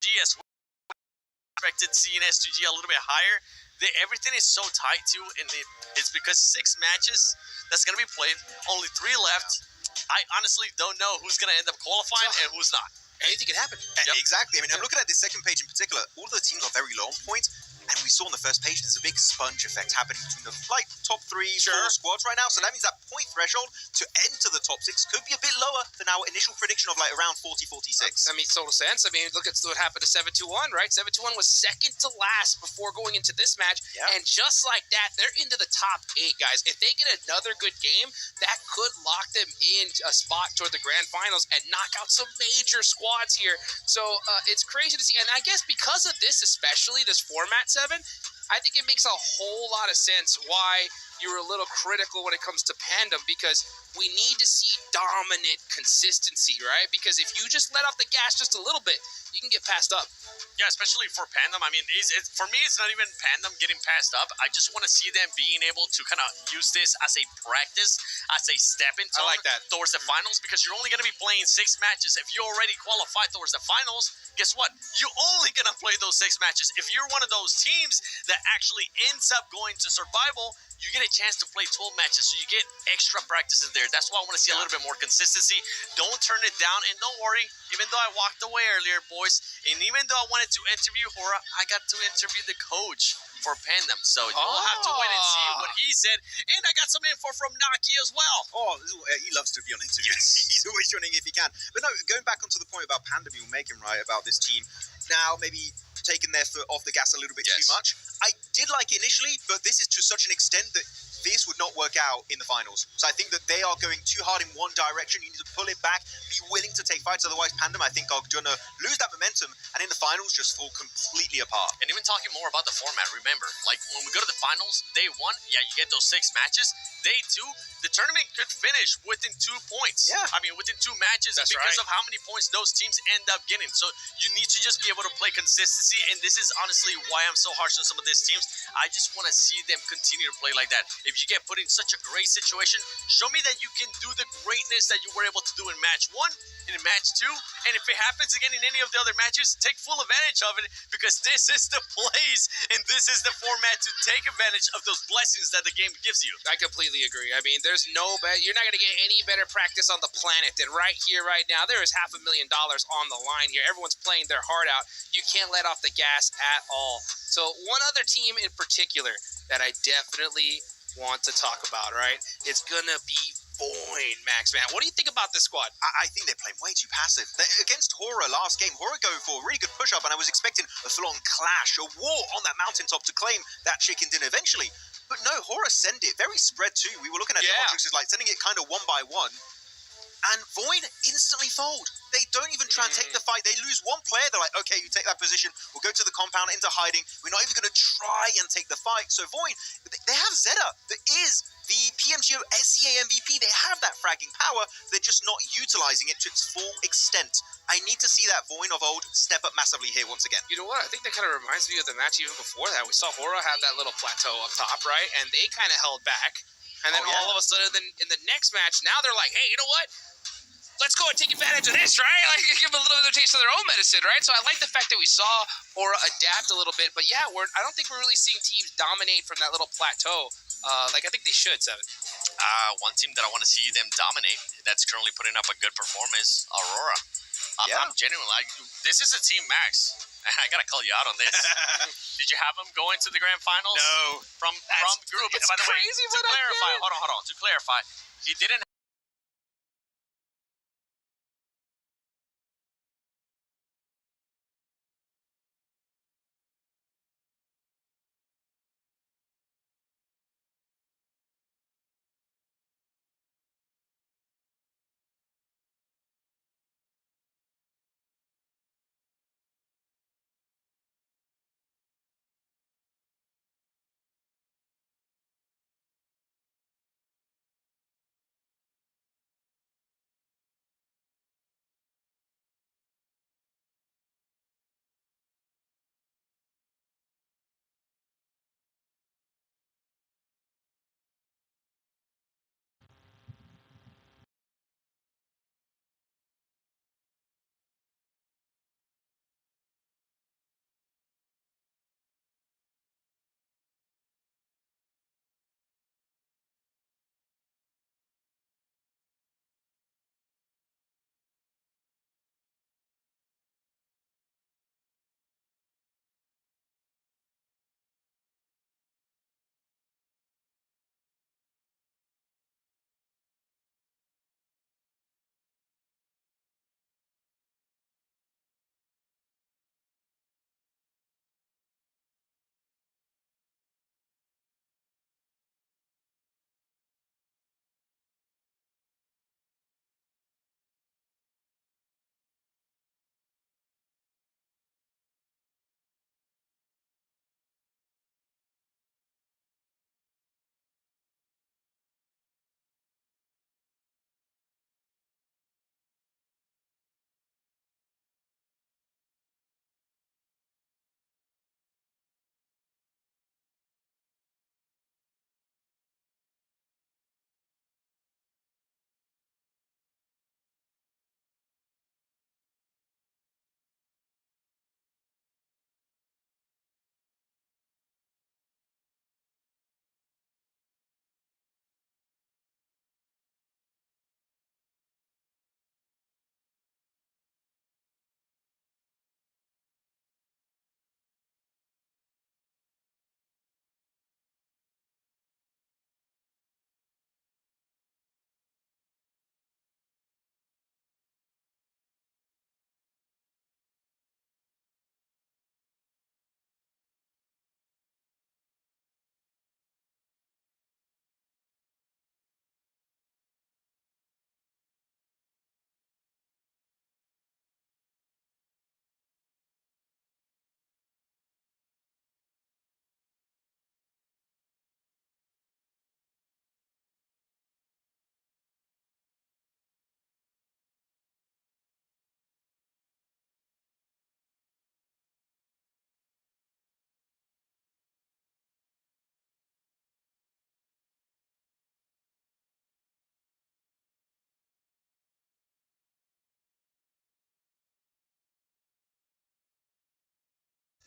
GS expected seeing S2G a little bit higher. Everything is so tight too, and it's because 6 matches that's gonna be played, only 3 left. I honestly don't know who's gonna end up qualifying and who's not. Anything can happen. Exactly. I mean, I'm looking at this second page in particular. All the teams are very low on points, and we saw on the first page there's a big sponge effect happening between the top 3, 4 squads right now. So that means that point threshold to enter the top 6 could be a bit lower than our initial prediction of like around 40, 46. That makes total sense. I mean, look at what happened to 721, right? 721 was second to last before going into this match, and just like that, they're into the top 8, guys. If they get another good game, that could lock them in a spot toward the grand finals and knock out some major squads here. So it's crazy to see, and I guess because of this, especially this format 7, I think it makes a whole lot of sense why you were a little critical when it comes to Pandem, because we need to see dominant consistency, right? Because if you just let off the gas just a little bit, you can get passed up. Yeah, especially for Pandem. I mean, for me, it's not even Pandem getting passed up. I just want to see them being able to kind of use this as a practice, as a stepping stone towards the finals, because you're only going to be playing 6 matches. If you already qualified towards the finals, guess what? You're only going to play those 6 matches. If you're one of those teams that actually ends up going to survival, you get a chance to play 12 matches, so you get extra practices there. That's why I want to see a little bit more consistency. Don't turn it down, and don't worry, even though I walked away earlier, boys, and even though I wanted to interview Hora, I got to interview the coach for Pandem, so you'll have to wait and see what he said, and I got some info from Naki as well. He loves to be on interviews. He's always joining if he can. But no, going back onto the point about Pandem you were making, right, about this team now maybe taking their foot off the gas a little bit too much. I did like it initially, but this is to such an extent that this would not work out in the finals. So I think that they are going too hard in one direction. You need to pull it back, be willing to take fights. Otherwise, Pandem, I think, are going to lose that momentum, and in the finals, just fall completely apart. And even talking more about the format, remember, like when we go to the finals, day 1, yeah, you get those 6 matches. Day 2, the tournament could finish within 2 points. Yeah. I mean, within 2 matches because of how many points those teams end up getting. So you need to just be able to play consistency, and this is honestly why I'm so harsh on some of these teams. I just want to see them continue to play like that. If you get put in such a great situation, show me that you can do the greatness that you were able to do in match 1 and in match 2, and if it happens again in any of the other matches, take full advantage of it, because this is the place and this is the format to take advantage of those blessings that the game gives you. I completely agree. I mean, there's no you're not going to get any better practice on the planet than right here, right now. There is $500,000 on the line here. Everyone's playing their heart out. You can't let off the gas at all. So one other team in particular that I definitely want to talk about, right? It's going to be Void, Max, man. What do you think about this squad? I think they're playing way too passive. Against Hora last game, Hora going for a really good push-up, and I was expecting a full-on clash, a war on that mountaintop to claim that chicken dinner eventually. But no, Hora send it. Very spread too. We were looking at the Matrixes, like sending it kind of one by one. And Void instantly fold. They don't even try and take the fight. They lose one player. They're like, okay, you take that position. We'll go to the compound into hiding. We're not even going to try and take the fight. So Void, they have Zeta. That is the PMGO SCA MVP. They have that fragging power. They're just not utilizing it to its full extent. I need to see that Void of old step up massively here once again. You know what? I think that kind of reminds me of the match even before that. We saw Hora have that little plateau up top, right? And they kind of held back. And then all of a sudden, in the next match, now they're like, hey, you know what? Let's go and take advantage of this, right? Like, give them a little bit of a taste of their own medicine, right? So I like the fact that we saw Hora adapt a little bit. But yeah, I don't think we're really seeing teams dominate from that little plateau. Like I think they should, Seven. One team that I want to see them dominate, that's currently putting up a good performance, Aurora. I'm genuinely, this is a team, Max. I gotta call you out on this. Did you have them going to the grand finals? No. From group. It's by the way, crazy, to clarify, hold on. To clarify, he didn't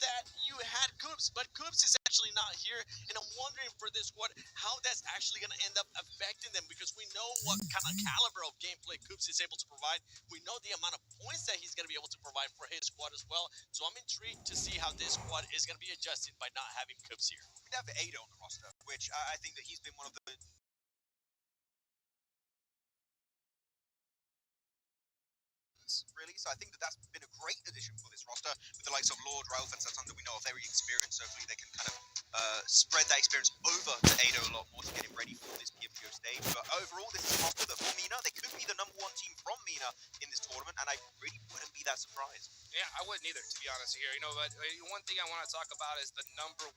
that you had Coops, but Coops is actually not here, and I'm wondering for this squad how that's actually going to end up affecting them, because we know what kind of caliber of gameplay Coops is able to provide. We know the amount of points that he's going to be able to provide for his squad as well, so I'm intrigued to see how this squad is going to be adjusted by not having Coops here. We have Ada on the roster, which I think that he's been one of the really. So I think that that's been a great addition for this roster with the likes of Lord, Ralph, and Satanda. We know are very experienced. So hopefully they can kind of spread that experience over to Ado a lot more to get him ready for this PMGO stage. But overall, this is a roster that for Mina, they could be the #1 team from Mina in this tournament, and I really wouldn't be that surprised. Yeah, I wouldn't either, to be honest here. But one thing I want to talk about is the #1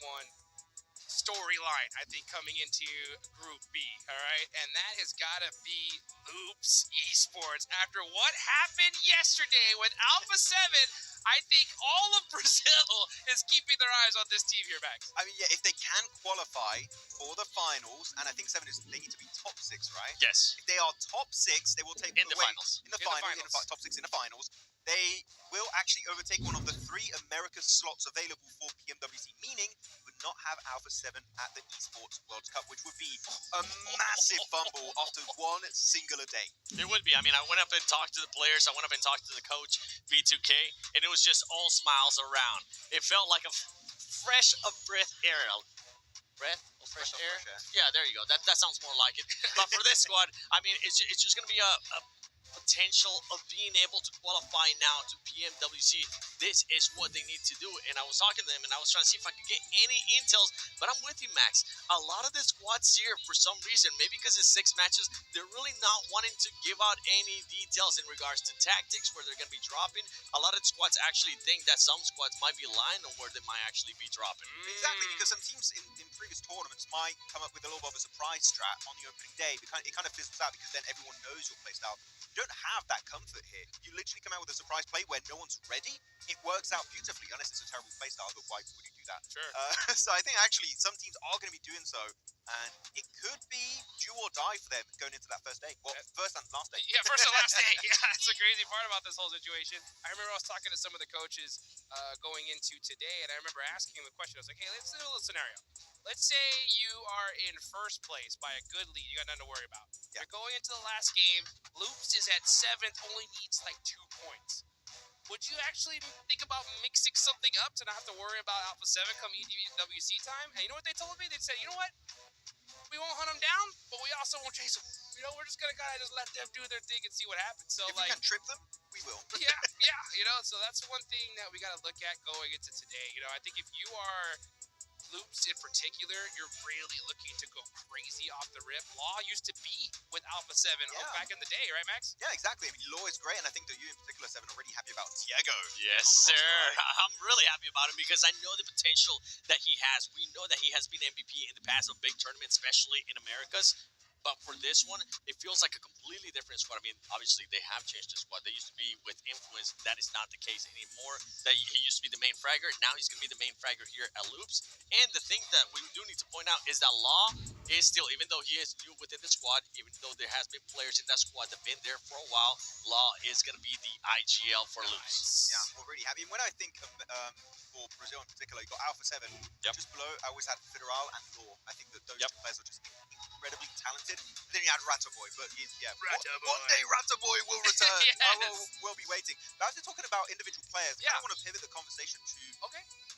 storyline, I think, coming into Group B, all right? And that has got to be Oops Esports. After what happened yesterday with Alpha 7, I think all of Brazil is keeping their eyes on this team here, Max. I mean, yeah, if they can qualify for the finals, and I think 7 is, they need to be top 6, right? Yes. If they are top 6, they will take In the finals. In the top 6 in the finals. They will actually overtake one of the 3 Americas slots available for PMWC, meaning we would not have Alpha 7 at the Esports World Cup, which would be a massive fumble after one singular day. It would be. I mean, I went up and talked to the players. I went up and talked to the coach, V2K, and it was just all smiles around. It felt like a fresh of breath air. Breath of fresh air? Yeah, there you go. That sounds more like it. But for this squad, I mean, it's just going to be a potential of being able to qualify now to PMWC. This is what they need to do. And I was talking to them and I was trying to see if I could get any intels, but I'm with you, Max. A lot of the squads here, for some reason, maybe because it's 6 matches, they're really not wanting to give out any details in regards to tactics, where they're going to be dropping. A lot of the squads actually think that some squads might be lying on where they might actually be dropping. Exactly, because some teams in previous tournaments might come up with a little bit of a surprise strat on the opening day. It kind of fizzles out because then everyone knows your playstyle. You don't have that comfort here. You literally come out with a surprise play where no one's ready. It works out beautifully, unless it's a terrible playstyle, but why would you do that? Sure. So I think actually some teams are going to be doing so, and it could be do or die for them going into that first day. Well, first and last day. Yeah, first and last day. Yeah, that's the crazy part about this whole situation. I remember I was talking to some of the coaches going into today, and I remember asking them the question. I was like, hey, let's do a little scenario. Let's say you are in first place by a good lead. You got nothing to worry about. Yeah. You're going into the last game. Loops is at 7th, only needs like 2 points. Would you actually think about mixing something up to not have to worry about Alpha 7 come EWC time? And you know what they told me? They said, you know what? We won't hunt them down, but we also won't chase them. We're just going to kind of just let them do their thing and see what happens. So, if we can trip them, we will. yeah, so that's one thing that we got to look at going into today. I think if you are Loops in particular, you're really looking to go crazy off the rip. Law used to be with Alpha 7 back in the day, right, Max? Yeah, exactly. I mean, Law is great, and I think that you in particular, 7, are really happy about Diego. Yes, sir. I'm really happy about him because I know the potential that he has. We know that he has been MVP in the past of big tournaments, especially in Americas. But for this one, it feels like a completely different squad. I mean, obviously, they have changed the squad. They used to be with Influence. That is not the case anymore. That he used to be the main fragger. Now he's going to be the main fragger here at Loops. And the thing that we do need to point out is that Law is still, even though he is new within the squad, even though there has been players in that squad that have been there for a while, Law is going to be the IGL for Loops. Yeah, we're really happy. And when I think for Brazil in particular, you got Alpha 7. Just below, I always had Federal and Law. I think that those 2 players are just incredibly talented. And then you had Ratterboy, but one day Ratterboy will return. We'll be waiting. But as we're talking about individual players, I want to pivot the conversation to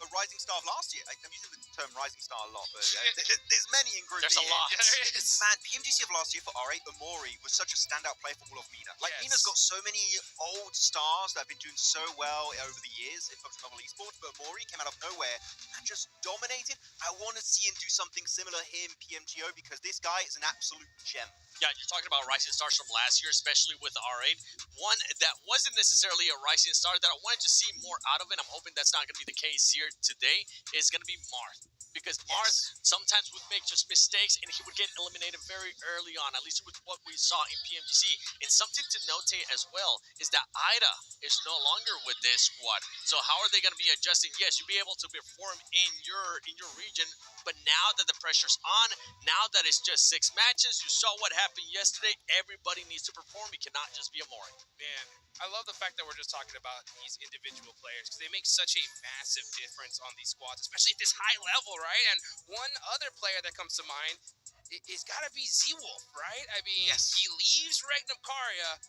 a rising star of last year. I'm using the term rising star a lot, but there's many in Group B. There's a lot. Man, PMGC of last year for R8, Omori was such a standout player for all of Mina. Mina's got so many old stars that have been doing so well over the years in PUBG Mobile Esports, but Omori came out of nowhere and just dominated. I want to see him do something similar here in PMGO because this guy is an absolute gem. Yeah, you're talking about rising stars from last year, especially with the R8. One that wasn't necessarily a rising star that I wanted to see more out of it, I'm hoping that's not going to be the case here today, is going to be Marth. Because Marth sometimes would make just mistakes and he would get eliminated very early on, at least with what we saw in PMGC. And something to notate as well is that Ida is no longer with this squad. So how are they going to be adjusting? Yes, you'll be able to perform in your region, but now that the pressure's on, now that it's just 6 matches, you saw what happened yesterday, everybody needs to perform. It cannot just be Omori. Man, I love the fact that we're just talking about these individual players because they make such a massive difference on these squads, especially at this high level, right? And one other player that comes to mind is got to be Z-Wolf, right? I mean, he leaves Regnum Karya.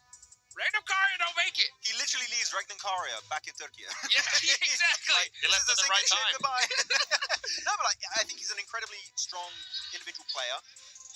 Regnum Karya don't make it. He literally leaves Regnum Karya back in Turkey. Yeah, exactly. He left at the right time. No, but I think he's an incredibly strong individual player.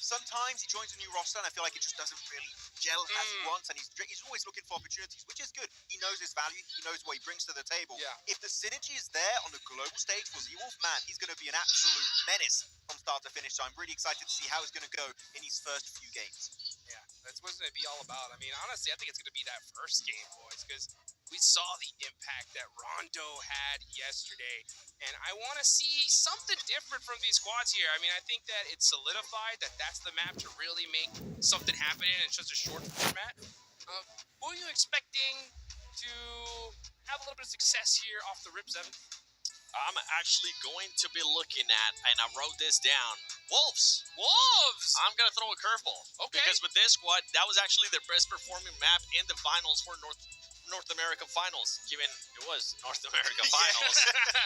Sometimes he joins a new roster and I feel like it just doesn't really gel as he wants, and he's always looking for opportunities, which is good. He knows his value, he knows what he brings to the table. Yeah. If the synergy is there on the global stage for Z-Wolf, man, he's going to be an absolute menace from start to finish. So I'm really excited to see how he's going to go in his first few games. Yeah, that's what it's going to be all about. I mean, honestly, I think it's going to be that first game, boys, because we saw the impact that Rondo had yesterday, and I want to see something different from these squads here. I mean, I think that it's solidified that that's the map to really make something happen in such a short format. Who are you expecting to have a little bit of success here off the rip, Seven? I'm actually going to be looking at, and I wrote this down, Wolves. I'm going to throw a curveball. Okay. Because with this squad, that was actually their best performing map in the finals for North America Finals, given it was North America Finals.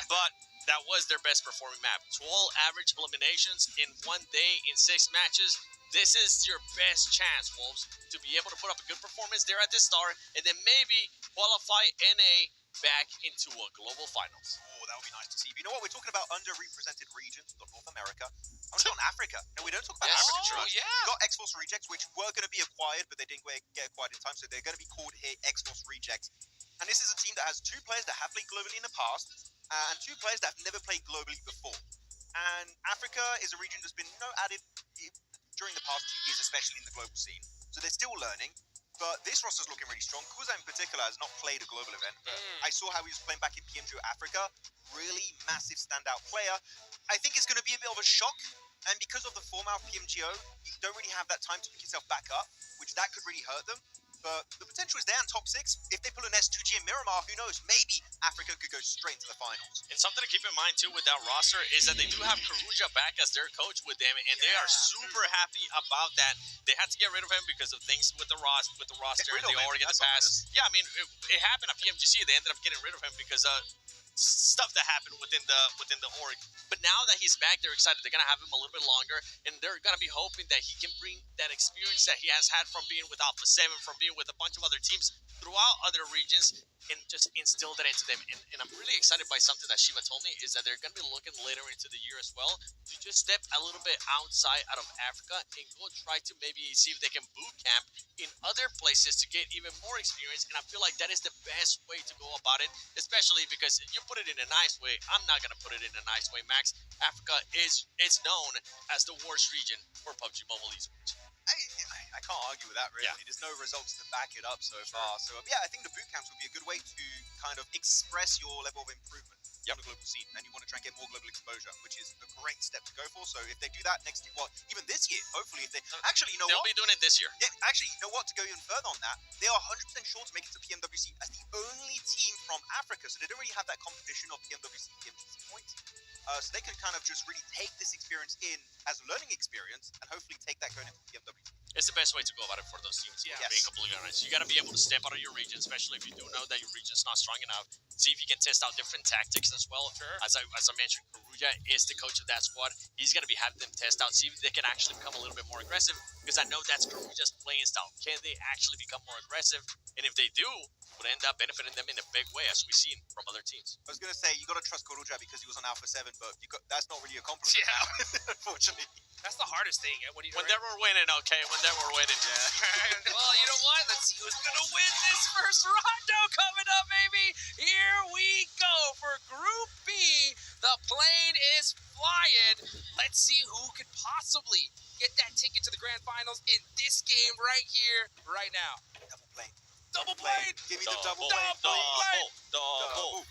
But that was their best performing map. 12 average eliminations in 1 day in 6 matches. This is your best chance, Wolves, to be able to put up a good performance there at the start, and then maybe qualify NA back into a global finals. Oh, that would be nice to see. But you know what? We're talking about underrepresented regions of North America. I want to go on Africa. No, we don't talk about Africa too much. yeah. We got X-Force Rejects, which were going to be acquired, but they didn't get acquired in time, so they're going to be called here X-Force Rejects. And this is a team that has 2 players that have played globally in the past, and 2 players that have never played globally before. And Africa is a region that's been added during the past 2 years, especially in the global scene. So they're still learning. But this roster's looking really strong. Kuza in particular has not played a global event. I saw how he was playing back in PMGO Africa. Really massive standout player. I think it's going to be a bit of a shock. And because of the format of PMGO, you don't really have that time to pick yourself back up, which that could really hurt them. But the potential is there in top 6. If they pull an S2G in Miramar, who knows? Maybe Africa could go straight to the finals. And something to keep in mind too with that roster is that they do have Karuja back as their coach with them, and they are super happy about that. They had to get rid of him because of things with the roster, the org in the past. Yeah, I mean it happened at PMGC. They ended up getting rid of him because stuff that happened within the org. But now that he's back, they're excited. They're gonna have him a little bit longer, and they're gonna be hoping that he can bring that experience that he has had from being with Alpha 7, from being with a bunch of other teams throughout other regions, and just instill that into them. And I'm really excited by something that Shiva told me, is that they're gonna be looking later into the year as well to just step a little bit outside out of Africa and go try to maybe see if they can boot camp in other places to get even more experience. And I feel like that is the best way to go about it, especially because you put it in a nice way. I'm not gonna put it in a nice way, Max. Africa it's known as the worst region for PUBG Mobile esports. I can't argue with that, really. Yeah. There's no results to back it up so far. So, yeah, I think the boot camps would be a good way to kind of express your level of improvement on the global scene. And you want to try and get more global exposure, which is a great step to go for. So if they do that next year, well, even this year, hopefully, if they... Actually, you know They'll what? be doing it this year. Yeah, actually, you know what? To go even further on that, they are 100% sure to make it to PMWC as the only team from Africa. So they don't really have that competition of PMWC, PMGC points. So they can kind of just really take this experience in as a learning experience and hopefully take that going into PMWC. It's the best way to go about it for those teams. Yeah. Being completely honest, you got to be able to step out of your region, especially if you do know that your region's not strong enough. See if you can test out different tactics as well. Sure. As I mentioned, Karuja is the coach of that squad. He's going to be having them test out, see if they can actually become a little bit more aggressive, because I know that's Karuja's playing style. Can they actually become more aggressive? And if they do, it would end up benefiting them in a big way, as we've seen from other teams. I was going to say, you got to trust Karuja because he was on Alpha 7, but that's not really a compliment now, unfortunately. That's the hardest thing. When they were winning, okay? When they were winning. Yeah. Well, you know what? Let's see who's going to win this first Rondo coming up, baby. Here we go for Group B. The plane is flying. Let's see who could possibly get that ticket to the grand finals in this game right here, right now. Double plane. Double plane. Give me the double plane. Double.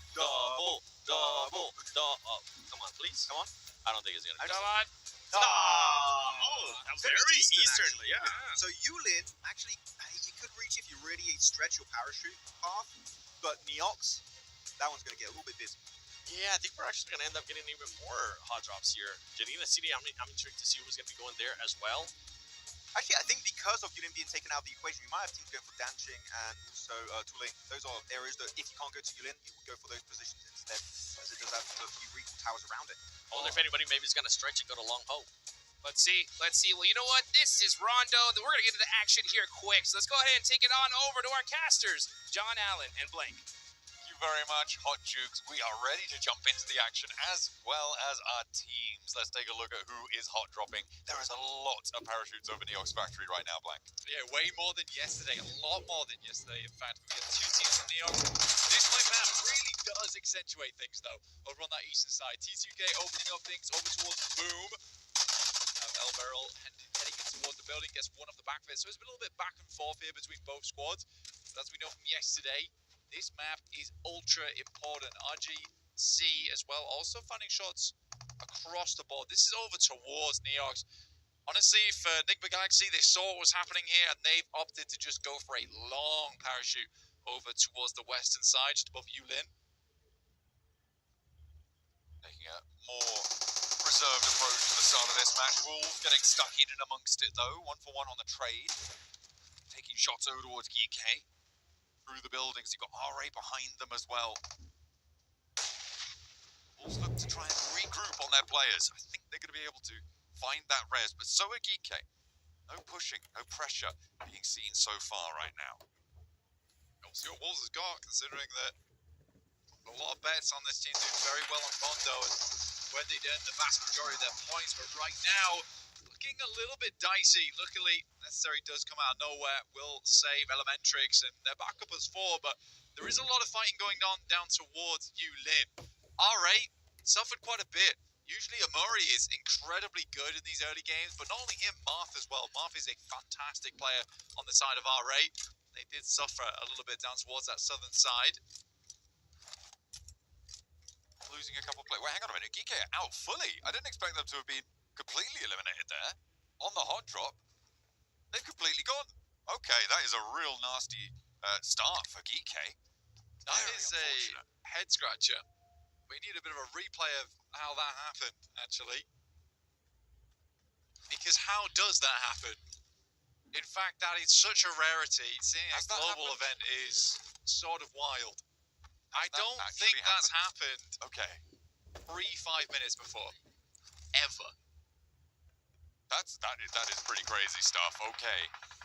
Come on, please. Come on. I don't think it's going to Come on. very Eastern. Actually. Yeah. So Yulin, actually, you could reach if you really stretch your parachute path, but Neox, that one's going to get a little bit busy. Yeah, I think we're actually going to end up getting even more hot drops here. Janina City, I'm intrigued to see who's going to be going there as well. Actually, I think because of Yulin being taken out of the equation, you might have teams going for Danching and also Tooling. Those are areas that if you can't go to Yulin, you will go for those positions instead, as it does have a few recall towers around it. I wonder if anybody maybe is going to stretch and go to long hope. Let's see. Well, you know what? This is Rondo. We're going to get into the action here quick. So let's go ahead and take it on over to our casters, John Allen and Blank. Thank you very much, Hot Jukes. We are ready to jump into the action as well as our teams. Let's take a look at who is hot dropping. There is a lot of parachutes over Neox Factory right now, Blank. Yeah, way more than yesterday. A lot more than yesterday. In fact, we got 2 teams in Neox. This map really does accentuate things, though, over on that eastern side. T2K opening up things over towards Boom. L Barrel heading in towards the building, gets one off the back of it. So it's been a little bit back and forth here between both squads. But as we know from yesterday, this map is ultra important. RGC as well, also finding shots across the board. This is over towards Neox. Honestly, for Enigma Galaxy, they saw what was happening here, and they've opted to just go for a long parachute over towards the western side, just above Yulin. Taking a more reserved approach to the start of this match. Wolves getting stuck in and amongst it, though. 1-for-1 on the trade. Taking shots over towards GK. Through the buildings, you've got RA behind them as well. Wolves look to try and regroup on their players. I think they're going to be able to find that res, but so are GK. No pushing, no pressure being seen so far right now. We'll see what Wolves has got, considering that a lot of bets on this team do very well on Mondo, and where they earn the vast majority of their points, but right now, looking a little bit dicey. Luckily, Necessary does come out of nowhere, will save Elementrix, and they're back up as 4, but there is a lot of fighting going on down towards Yulin. RA suffered quite a bit. Usually Amori is incredibly good in these early games, but not only him, Marth as well. Marth is a fantastic player on the side of RA. They did suffer a little bit down towards that southern side. Losing a couple of players. Wait, hang on a minute. GK out fully. I didn't expect them to have been completely eliminated there. On the hot drop, they've completely gone. Okay, that is a real nasty start for GK. That is a head scratcher. We need a bit of a replay of how that happened, actually. Because how does that happen? In fact, that is such a rarity. Seeing a global event is sort of wild. I don't think that's happened. Okay. 3-5 minutes before. Ever. That is pretty crazy stuff. Okay.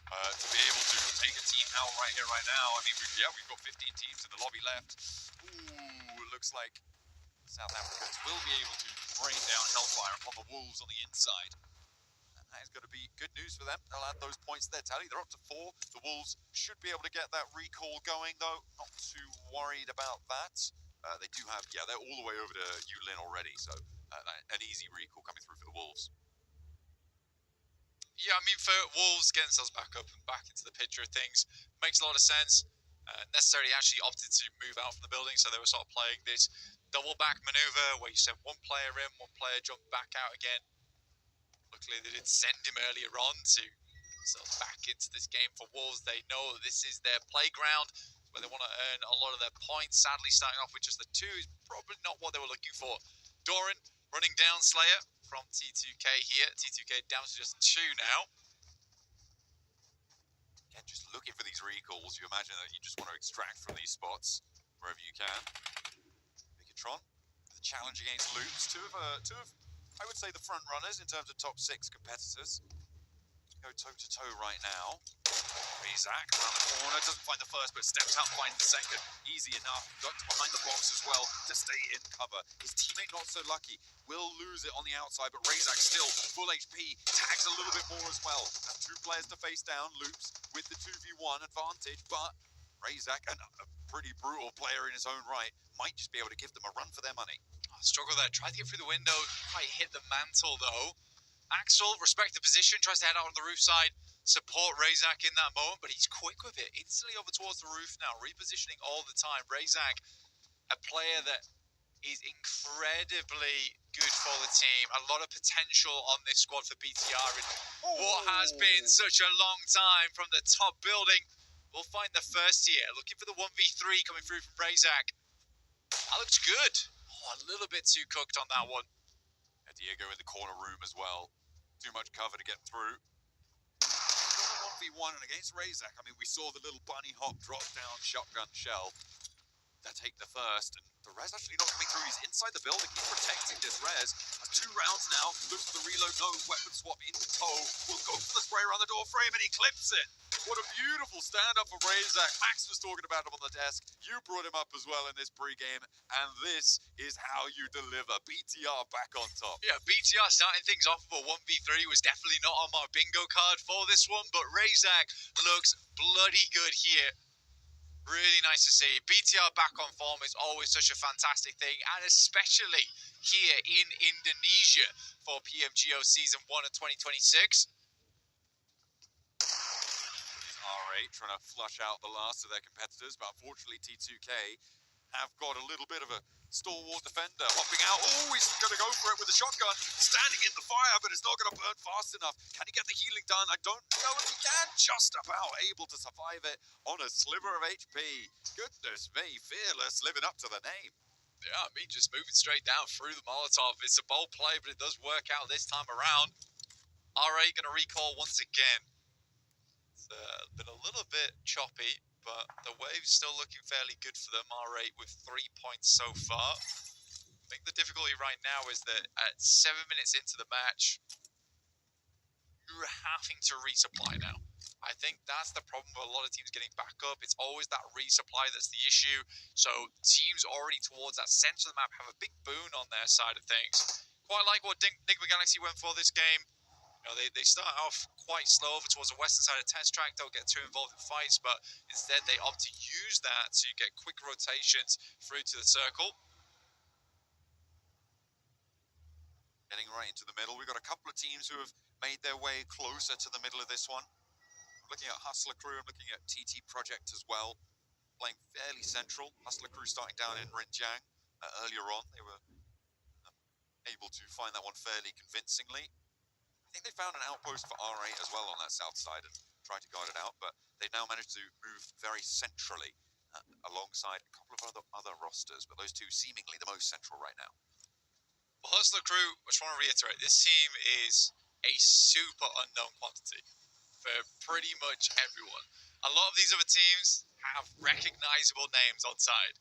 To be able to take a team out right here, right now. I mean, we've got 15 teams in the lobby left. Ooh, it looks like South Africans will be able to rain down hellfire upon the Wolves on the inside. That is going to be good news for them. They'll add those points to their tally. They're up to 4. The Wolves should be able to get that recall going, though. Not too worried about that. They do have, they're all the way over to Yulin already, so an easy recall coming through for the Wolves. Yeah, I mean, for Wolves getting themselves back up and back into the picture of things makes a lot of sense. Necessarily actually opted to move out from the building, so they were sort of playing this double back maneuver where you send one player in, one player jump back out again. Luckily, they did send him earlier on to themselves back into this game for Wolves. They know that this is their playground where they want to earn a lot of their points. Sadly, starting off with just the 2 is probably not what they were looking for. Doran running down Slayer from T2K here. T2K down to just 2 now. Yeah, just looking for these recalls. You imagine that you just want to extract from these spots wherever you can. Bigatron, the challenge against Loops. Two of I would say the front runners in terms of top 6 competitors. Go toe-to-toe right now. Razak around the corner, doesn't find the first, but steps out, finds the second. Easy enough, got behind the box as well to stay in cover. His teammate not so lucky, will lose it on the outside, but Razak still full HP, tags a little bit more as well. Has 2 players to face down, Loops with the 2v1 advantage, but Razak, a pretty brutal player in his own right, might just be able to give them a run for their money. Struggle there, tried to get through the window, quite hit the mantle though. Axel, respect the position, tries to head out on the roof side, support Razak in that moment, but he's quick with it. Instantly over towards the roof now, repositioning all the time. Razak, a player that is incredibly good for the team. A lot of potential on this squad for BTR in what has been such a long time from the top building. We'll find the first here, looking for the 1v3 coming through from Razak. That looks good. Oh, a little bit too cooked on that one. Diego in the corner room as well. Too much cover to get through. 1v1 and against Razak, I mean, we saw the little bunny hop drop down shotgun shell. That take the first, and the res actually not coming through. He's inside the building. He's protecting this res. Has 2 rounds now. Looks for the reload. No weapon swap into tow. Will go for the spray around the door frame, and he clips it. What a beautiful stand-up for Razak. Max was talking about him on the desk. You brought him up as well in this pregame, and this is how you deliver. BTR back on top. Yeah, BTR starting things off with a 1v3 was definitely not on my bingo card for this one, but Razak looks bloody good here. Really nice to see. BTR back on form is always such a fantastic thing, and especially here in Indonesia for PMGO Season 1 of 2026. R8 trying to flush out the last of their competitors, but unfortunately T2K have got a little bit of a stalwart defender hopping out. Oh, he's going to go for it with a shotgun, standing in the fire, but it's not going to burn fast enough. Can he get the healing done? I don't know if he can. Just about able to survive it on a sliver of HP. Goodness me, fearless, living up to the name. Yeah, I mean, just moving straight down through the Molotov. It's a bold play, but it does work out this time around. R8 going to recall once again. It's been a little bit choppy, but the wave's still looking fairly good for them. R8 with 3 points so far. I think the difficulty right now is that at 7 minutes into the match, you're having to resupply now. I think that's the problem with a lot of teams getting back up. It's always that resupply that's the issue. So teams already towards that center of the map have a big boon on their side of things. Quite like what Nigma Galaxy went for this game. You know, they start off quite slow over towards the western side of test track. Don't get too involved in fights, but instead they opt to use that to get quick rotations through to the circle. Getting right into the middle. We've got a couple of teams who have made their way closer to the middle of this one. I'm looking at Hustler Crew, I'm looking at TT Project as well. Playing fairly central. Hustler Crew starting down in Rinjiang. Earlier on, they were able to find that one fairly convincingly. I think they found an outpost for R8 as well on that south side and tried to guard it out, but they've now managed to move very centrally alongside a couple of other rosters, but those two seemingly the most central right now. Well, Hustler Crew, I just want to reiterate, this team is a super unknown quantity for pretty much everyone. A lot of these other teams have recognizable names on side.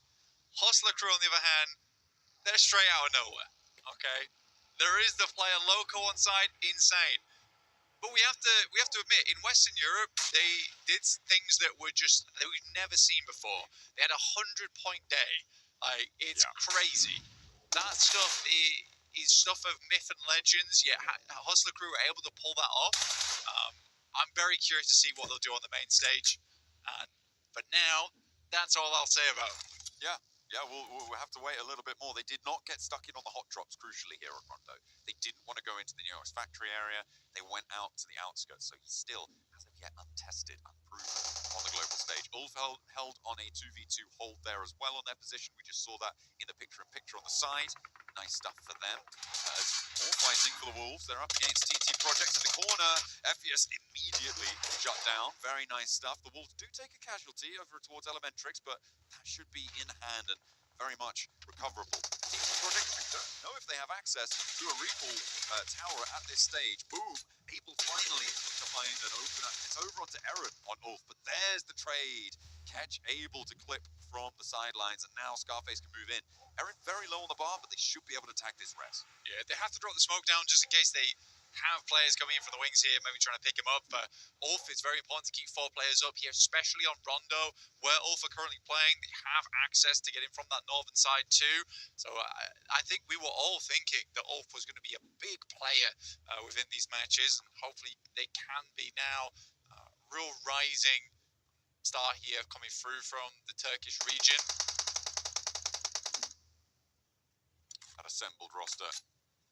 Hustler Crew, on the other hand, they're straight out of nowhere, okay? There is the player loco on side, insane. But we have to admit, in Western Europe, they did things that we've never seen before. They had a 100-point day. Like, it's crazy. That stuff is stuff of myth and legends, yet Hustler Crew were able to pull that off. I'm very curious to see what they'll do on the main stage. But now, that's all I'll say about it. Yeah, we'll have to wait a little bit more. They did not get stuck in on the hot drops, crucially, here on Rondo. They didn't want to go into the nearest factory area. They went out to the outskirts, so he's still, as of yet, untested, unproven on the global stage. Ulf held on a 2v2 hold there as well on their position. We just saw that in the picture-in-picture on the side. Nice stuff for them. More fighting for the Wolves. They're up against TT Project in the corner. Ephius immediately shut down. Very nice stuff. The Wolves do take a casualty over towards Elementrix, but that should be in hand and very much recoverable. TT Project, I don't know if they have access to a recall tower at this stage. Boom, able finally to find an opener. It's over onto Eren on Ulf, but there's the trade. Catch able to clip from the sidelines, and now Scarface can move in. Eren very low on the bar, but they should be able to tag this res. Yeah, they have to drop the smoke down just in case they have players coming in from the wings here, maybe trying to pick him up. But Ulf, it's very important to keep 4 players up here, especially on Rondo, where Ulf are currently playing. They have access to get in from that northern side too. So I think we were all thinking that Ulf was going to be a big player within these matches, and hopefully they can be now. Real rising star here coming through from the Turkish region. That assembled roster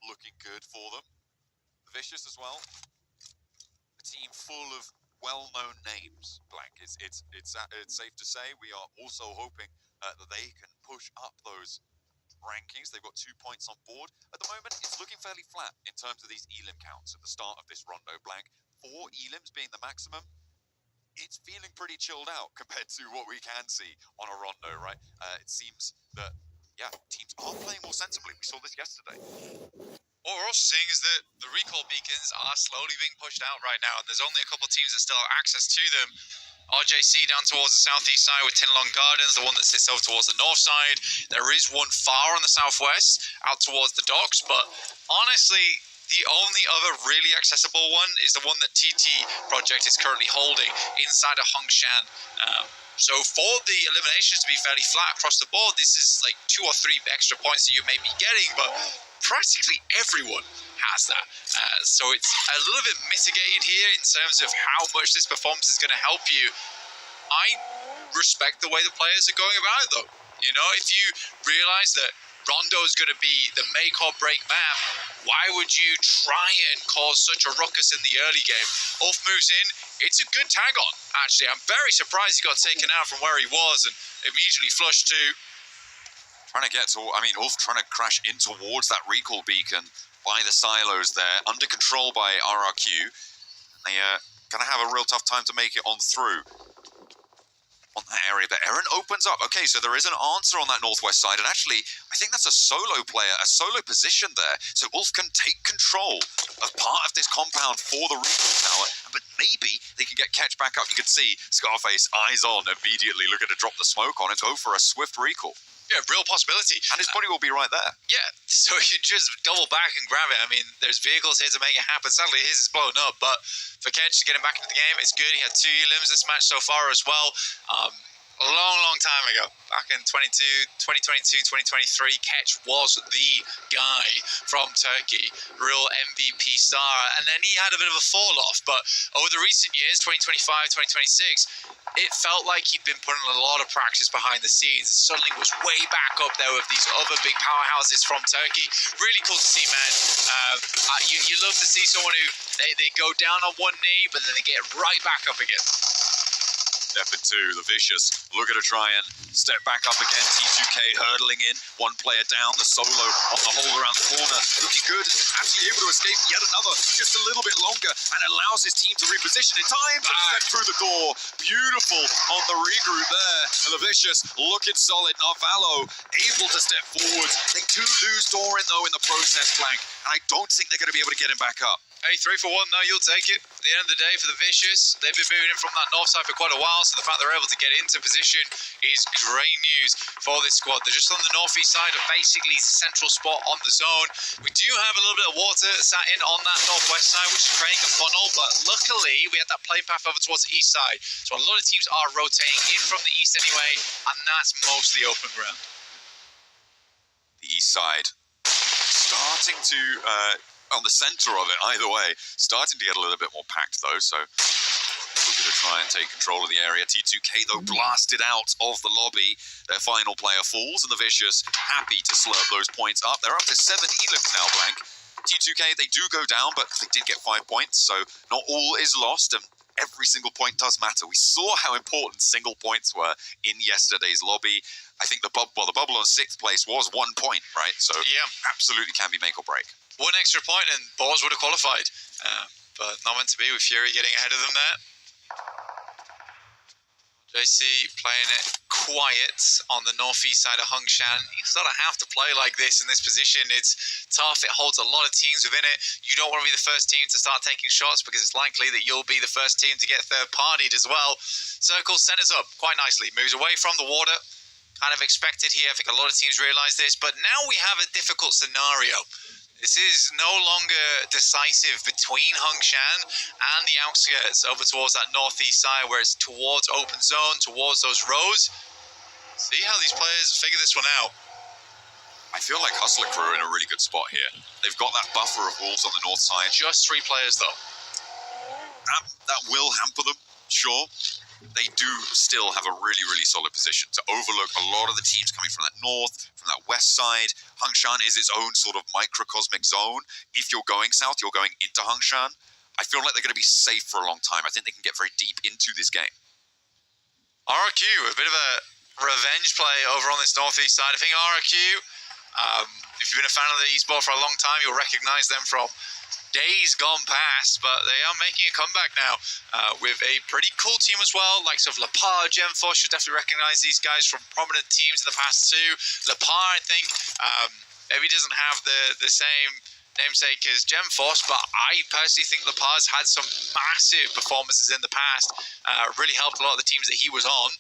looking good for them. Vicious as well. A team full of well-known names, Blank. It's safe to say we are also hoping that they can push up those rankings. They've got 2 points on board. At the moment, it's looking fairly flat in terms of these elim counts at the start of this Rondo, Blank. 4 elims being the maximum. It's feeling pretty chilled out compared to what we can see on a Rondo, right? It seems that, yeah, teams are playing more sensibly. We saw this yesterday. What we're also seeing is that the recall beacons are slowly being pushed out right now, and there's only a couple of teams that still have access to them. RJC down towards the southeast side with Tinlong Gardens, the one that sits over towards the north side. There is one far on the southwest, out towards the docks, but honestly, the only other really accessible one is the one that TT Project is currently holding inside of Hongshan. So for the eliminations to be fairly flat across the board, this is like 2 or 3 extra points that you may be getting, but practically everyone has that. So it's a little bit mitigated here in terms of how much this performance is going to help you. I respect the way the players are going about it, though. You know, if you realize that Rondo is going to be the make or break map, why would you try and cause such a ruckus in the early game? Ulf moves in. It's a good tag on, actually. I'm very surprised he got taken out from where he was and immediately flushed to... Trying to get to, I mean, Ulf trying to crash in towards that recall beacon by the silos there, under control by RRQ. They are going to have a real tough time to make it on through on that area. But Eren opens up. Okay, so there is an answer on that northwest side, and actually, I think that's a solo player, a solo position there. So Ulf can take control of part of this compound for the recall tower, but maybe they can get catch back up. You can see Scarface eyes on immediately, looking to drop the smoke on and go for a swift recall. Yeah, real possibility. And his body will be right there. Yeah, so you just double back and grab it. I mean, there's vehicles here to make it happen. Sadly, his is blown up, but for Kedge to get him back into the game, it's good. He had 2 limbs this match so far as well. A long time ago, back in 2022, 2023, Ketch was the guy from Turkey, real MVP star, and then he had a bit of a fall off, but over the recent years, 2025, 2026, it felt like he'd been putting a lot of practice behind the scenes, and suddenly was way back up there with these other big powerhouses from Turkey. Really cool to see, man. You love to see someone who, they go down on one knee, but then they get right back up again. Step into the Vicious, looking to try and step back up again. T2K hurdling in, 1 player down, the solo on the hold around the corner, looking good, actually able to escape yet another, just a little bit longer, and allows his team to reposition in time to step through the door. Beautiful on the regroup there, and the Vicious looking solid. Narvalo able to step forward. They do lose Doran though in the process flank, and I don't think they're going to be able to get him back up. Hey, 3 for 1 though, you'll take it. At the end of the day, for the Vicious, they've been moving in from that north side for quite a while, so the fact they're able to get into position is great news for this squad. They're just on the northeast side of basically the central spot on the zone. We do have a little bit of water sat in on that northwest side, which is creating a funnel, but luckily we had that plane path over towards the east side. So a lot of teams are rotating in from the east anyway, and that's mostly open ground. The east side starting to... on the center of it, either way, starting to get a little bit more packed though, so looking to try and take control of the area. T2K though blasted out of the lobby. Their final player falls, and the Vicious happy to slurp those points up. They're up to 7 elims now, Blank. T2K, they do go down, but they did get 5 points, so not all is lost, and every single point does matter. We saw how important single points were in yesterday's lobby. I think the bubble on 6th place was 1 point, right? So yeah, absolutely can be make or break. 1 extra point and Boars would have qualified, but not meant to be with Fury getting ahead of them there. JC playing it quiet on the northeast side of Hongshan. You sort of have to play like this in this position. It's tough. It holds a lot of teams within it. You don't want to be the first team to start taking shots because it's likely that you'll be the first team to get third-partied as well. Circle centers up quite nicely. Moves away from the water. Kind of expected here. I think a lot of teams realize this. But now we have a difficult scenario. This is no longer decisive between Hongshan and the outskirts over towards that northeast side where it's towards open zone, towards those rows. See how these players figure this one out. I feel like Hustler Crew are in a really good spot here. They've got that buffer of wolves on the north side. Just 3 players though. That will hamper them, sure. They do still have a really solid position to overlook a lot of the teams coming from that north, from that west side. Hongshan is its own sort of microcosmic zone. If you're going south, you're going into Hongshan. I feel like they're going to be safe for a long time. I think they can get very deep into this game. RRQ, a bit of a revenge play over on this northeast side. I think RRQ, if you've been a fan of the eSport for a long time, you'll recognize them from days gone past, but they are making a comeback now with a pretty cool team as well, likes of Lepar, Gemforce. You'll definitely recognize these guys from prominent teams in the past too. Lepar, I think, maybe doesn't have the same namesakers Gem Force, but I personally think La Paz had some massive performances in the past. Really helped a lot of the teams that he was on.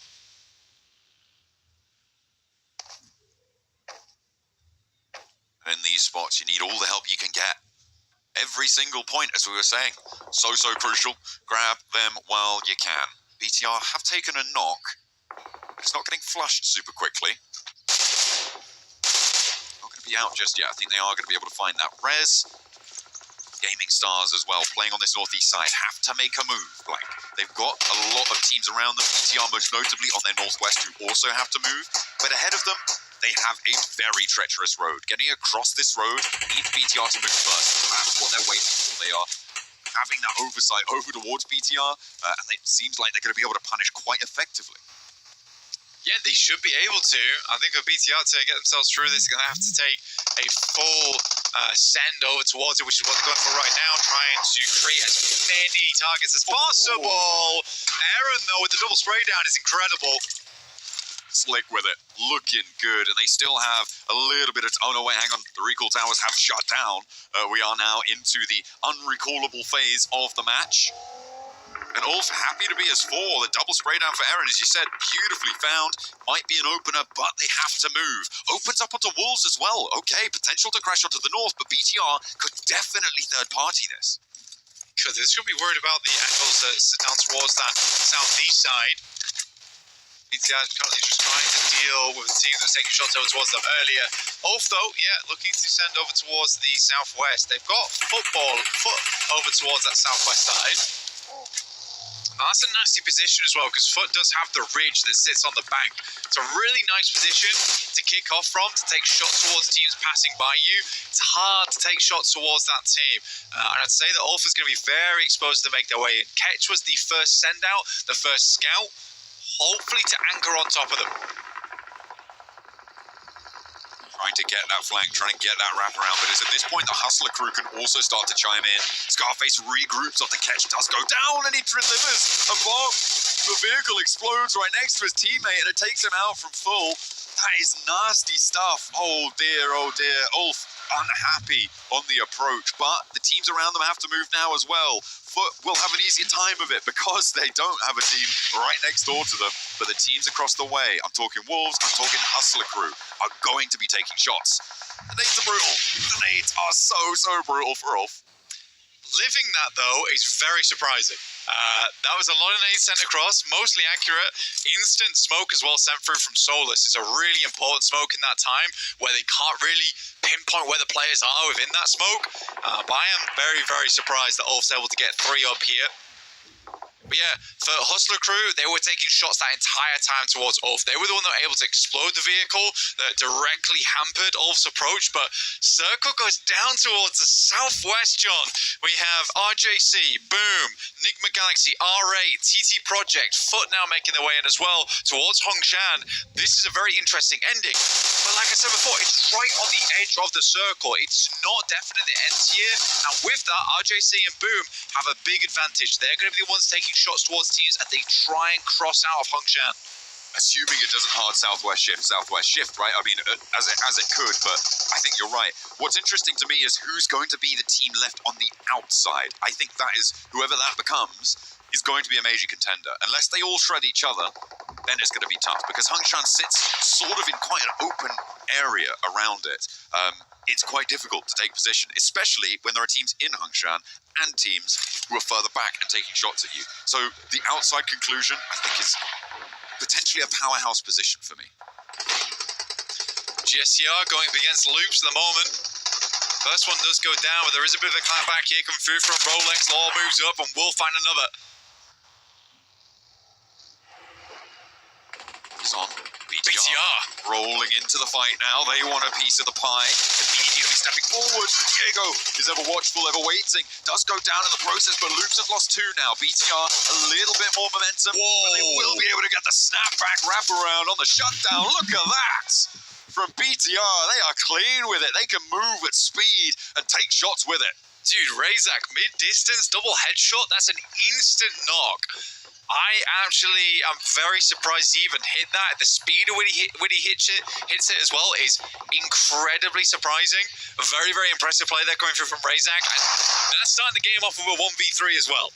In these spots, you need all the help you can get. Every single point, as we were saying, so crucial. Grab them while you can. BTR have taken a knock, but it's not getting flushed super quickly. Not going to be out just yet. I think they are going to be able to find that res. Gaming Stars as well, playing on this northeast side, have to make a move. Like, they've got a lot of teams around them, BTR most notably on their northwest, who also have to move. But ahead of them, they have a very treacherous road. Getting across this road needs BTR to move first. That's what they're waiting for. They are having that oversight over towards BTR, and it seems like they're going to be able to punish quite effectively. Yeah, they should be able to. I think for BTR to get themselves through this, they're going to have to take a full send over towards it, which is what they're going for right now, trying to create as many targets as possible. Aaron, though, with the double spray down is incredible. Slick with it, looking good, and they still have a little bit of... Oh no, wait, hang on. The recall towers have shut down. We are now into the unrecallable phase of the match. And Ulf happy to be as 4. The double spray down for Aaron, as you said, beautifully found. Might be an opener, but they have to move. Opens up onto Wolves as well. Okay, potential to crash onto the north, but BTR could definitely third party this. Because they should be worried about the angles that sit down towards that southeast side. BTR is currently just trying to deal with the team that was taking shots over towards them earlier. Ulf, though, yeah, looking to send over towards the southwest. They've got foot over towards that southwest side. That's a nasty position as well, because Foot does have the ridge that sits on the bank. It's a really nice position to kick off from, to take shots towards teams passing by you. It's hard to take shots towards that team. And I'd say that Ulf is going to be very exposed to make their way in. Ketch was the first send out, the first scout, hopefully to anchor on top of them. Trying to get that flank, trying to get that wraparound, but it's at this point the Hustler crew can also start to chime in. Scarface regroups off the Catch, does go down, and he delivers a bomb. The vehicle explodes right next to his teammate, and it takes him out from full. That is nasty stuff. Oh dear, Ulf unhappy on the approach, but the teams around them have to move now as well. Foot will have an easier time of it because they don't have a team right next door to them, but the teams across the way, I'm talking Wolves, I'm talking Hustler crew, are going to be taking shots. The nades are brutal. The nades are so brutal for Ulf. Living that, though, is very surprising. That was a lot of nades sent across, mostly accurate. Instant smoke as well sent through from Solus. It's a really important smoke in that time where they can't really pinpoint where the players are within that smoke. But I am very surprised that Ulf's able to get 3 up here. But yeah, for Hustler crew, they were taking shots that entire time towards Ulf. They were the one that were able to explode the vehicle that directly hampered Ulf's approach. But Circle goes down towards the southwest, John. We have RJC, Boom, Nigma Galaxy, R8, TT Project, Foot now making their way in as well towards Hongshan. This is a very interesting ending. But like I said before, it's right on the edge of the circle. It's not definitely the end here. And with that, RJC and Boom have a big advantage. They're going to be the ones taking shots towards teams as they try and cross out of Hongshan. Assuming it doesn't hard southwest shift, right? I mean, as it could, but I think you're right. What's interesting to me is who's going to be the team left on the outside. I think that is, whoever that becomes, is going to be a major contender. Unless they all shred each other, then it's going to be tough, because Hongshan sits sort of in quite an open area around it. It's quite difficult to take position, especially when there are teams in Hongshan and teams who are further back and taking shots at you. So the outside conclusion, I think, is potentially a powerhouse position for me. GSTR going up against Loops at the moment. First one does go down, but there is a bit of a clapback here coming through from Rolex. Law moves up and will find another. He's on. BTR rolling into the fight now. They want a piece of the pie. Immediately stepping forward. Diego is ever watchful, ever waiting. Does go down in the process, but Loops have lost 2 now. BTR a little bit more momentum. Whoa. But they will be able to get the snapback wraparound on the shutdown. Look at that. From BTR, they are clean with it. They can move at speed and take shots with it. Dude, Razak, mid-distance, double headshot, that's an instant knock. I actually am very surprised he even hit that. The speed when he hits it as well is incredibly surprising. A very, very impressive play there coming through from Razak. And that's starting the game off with a 1v3 as well.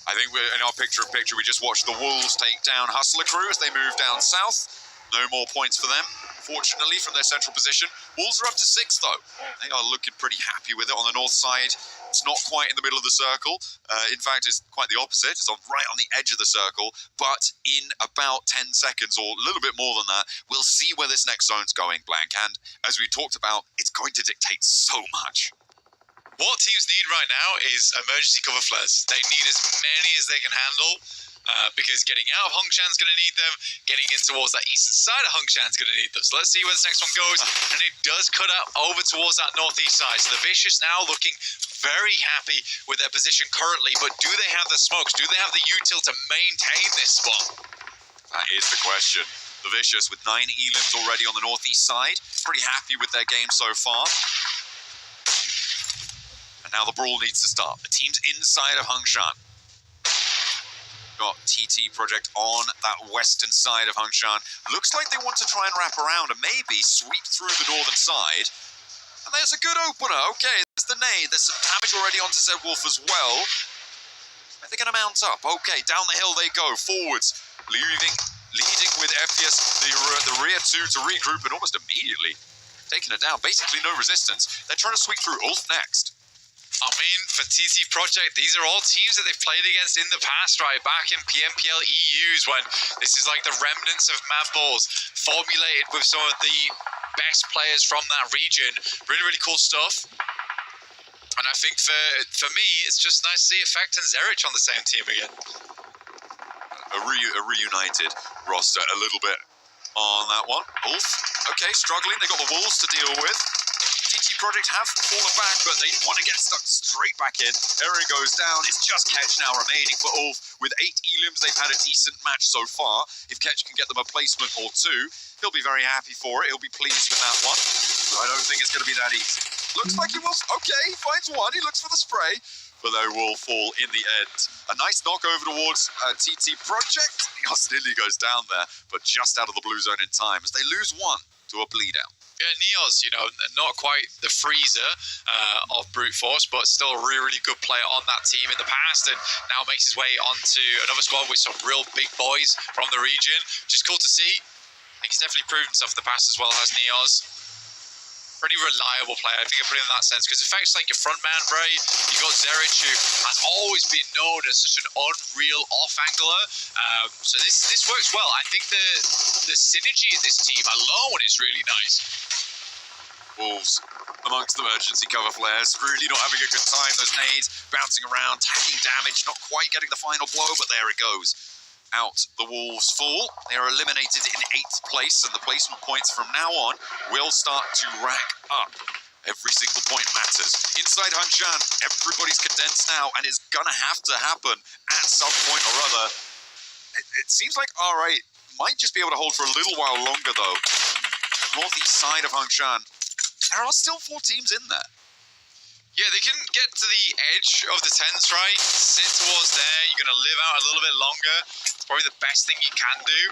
I think we're in our picture-in-picture. We just watched the Wolves take down Hustler Crew as they move down south. No more points for them, fortunately, from their central position. Wolves are up to 6, though. They are looking pretty happy with it. On the north side, it's not quite in the middle of the circle. In fact, it's quite the opposite. It's right on the edge of the circle. But in about 10 seconds, or a little bit more than that, we'll see where this next zone's going, Blank. And as we talked about, it's going to dictate so much. What teams need right now is emergency cover flares. They need as many as they can handle, because getting out of Hongshan's going to need them, getting in towards that eastern side of Hongshan's going to need them. So let's see where this next one goes, and it does cut out over towards that northeast side. So the Vicious now looking very happy with their position currently, but do they have the smokes? Do they have the util to maintain this spot? That is the question. The Vicious with 9 elims already on the northeast side, pretty happy with their game so far. And now the brawl needs to start. The team's inside of Hongshan. Got TT Project on that western side of Hongshan. Looks like they want to try and wrap around and maybe sweep through the northern side. And there's a good opener. Okay, there's the nade. There's some damage already onto Zed Wolf as well. Are they going to mount up? Okay, down the hill they go. Forwards. Leading with Ephius. The rear 2 to regroup and almost immediately taking it down. Basically no resistance. They're trying to sweep through. Ulf next. I mean, for TT Project, these are all teams that they've played against in the past, right? Back in PMPL EUs, when this is like the remnants of Mad Balls, formulated with some of the best players from that region. Really, really cool stuff. And I think for me, it's just nice to see Effect and Zerich on the same team again. A reunited roster a little bit on that one. Ulf, okay, struggling. They got the Wolves to deal with. TT Project have fallen back, but they want to get stuck straight back in. Eri goes down. It's just Ketch now remaining for Ulf. With 8 elims, they've had a decent match so far. If Ketch can get them a placement or 2, he'll be very happy for it. He'll be pleased with that one. But I don't think it's going to be that easy. Looks like he will. Okay, he finds one. He looks for the spray. But they will fall in the end. A nice knock over towards TT Project. Neos nearly goes down there, but just out of the blue zone in time as they lose 1 to a bleed out. Yeah, Neos, not quite the freezer of brute force, but still a really, really good player on that team in the past, and now makes his way onto another squad with some real big boys from the region, which is cool to see. I think he's definitely proved himself in the past as well as Neos. Pretty reliable player, I think I put it in that sense, because Effect's like your front man, Bray. You got Zerich, who has always been known as such an unreal off-angler. So this works well. I think the synergy in this team alone is really nice. Wolves amongst the emergency cover flares, really not having a good time. Those nades bouncing around, taking damage, not quite getting the final blow, but there it goes. Out the Wolves fall. They are eliminated in 8th place, and the placement points from now on will start to rack up. Every single point matters. Inside Hongshan, everybody's condensed now, and it's gonna have to happen at some point or other. It seems like RA might just be able to hold for a little while longer, though. Northeast side of Hongshan, there are still 4 teams in there. Yeah, they can get to the edge of the tents, right? Sit towards there. You're going to live out a little bit longer. It's probably the best thing you can do.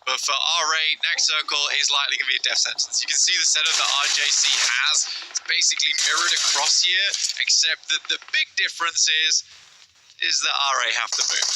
But for RA, next circle is likely going to be a death sentence. You can see the setup that RJC has. It's basically mirrored across here, except that the big difference is that RA have to move.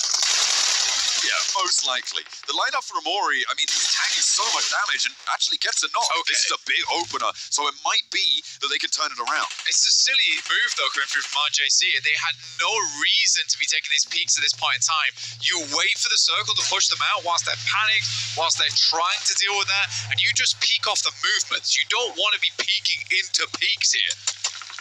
Yeah, most likely. The lineup for Amori, I mean, he's taking so much damage and actually gets a knock. Okay. This is a big opener, so it might be that they can turn it around. It's a silly move, though, coming through from RJC. They had no reason to be taking these peaks at this point in time. You wait for the circle to push them out whilst they're panicked, whilst they're trying to deal with that, and you just peek off the movements. You don't want to be peeking into peaks here.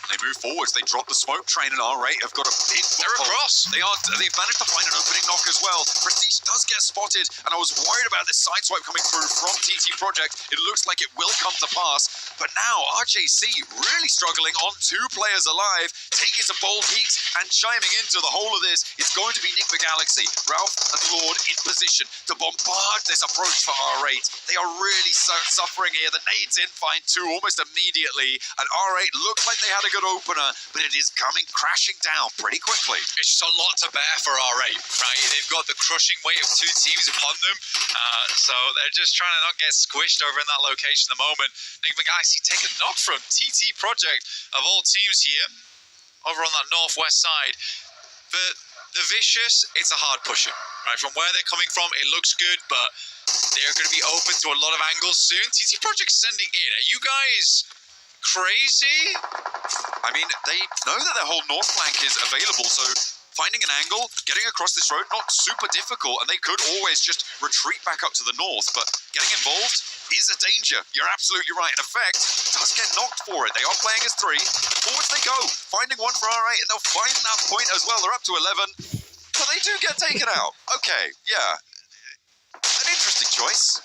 They move forwards. They drop the smoke train, and R8 have got a big They're across. They've managed to find an opening knock as well. Prestige does get spotted, and I was worried about this sideswipe coming through from TT Project. It looks like it will come to pass, but now RJC really struggling on 2 players alive, taking some bold peaks and chiming into the whole of this. It's going to be Nick McGalaxy, Ralph and Lord in position to bombard this approach for R8. They are really suffering here. The nades in find 2 almost immediately, and R8 looks like they had a good good opener, but it is coming crashing down pretty quickly. It's just a lot to bear for R8, right? They've got the crushing weight of two teams upon them, so they're just trying to not get squished over in that location at the moment. Nick McGuice take a knock from TT Project of all teams here, over on that northwest side. But the Vicious, it's a hard pusher, right? From where they're coming from, it looks good, but they're going to be open to a lot of angles soon. TT Project sending in. Are you guys crazy? I mean, they know that their whole north flank is available, so finding an angle, getting across this road, not super difficult, and they could always just retreat back up to the north, but getting involved is a danger. You're absolutely right. In effect, does get knocked for it. They are playing as 3. Forwards they go, finding one for R8, and they'll find that point as well. They're up to 11, but they do get taken out. Okay, yeah. An interesting choice.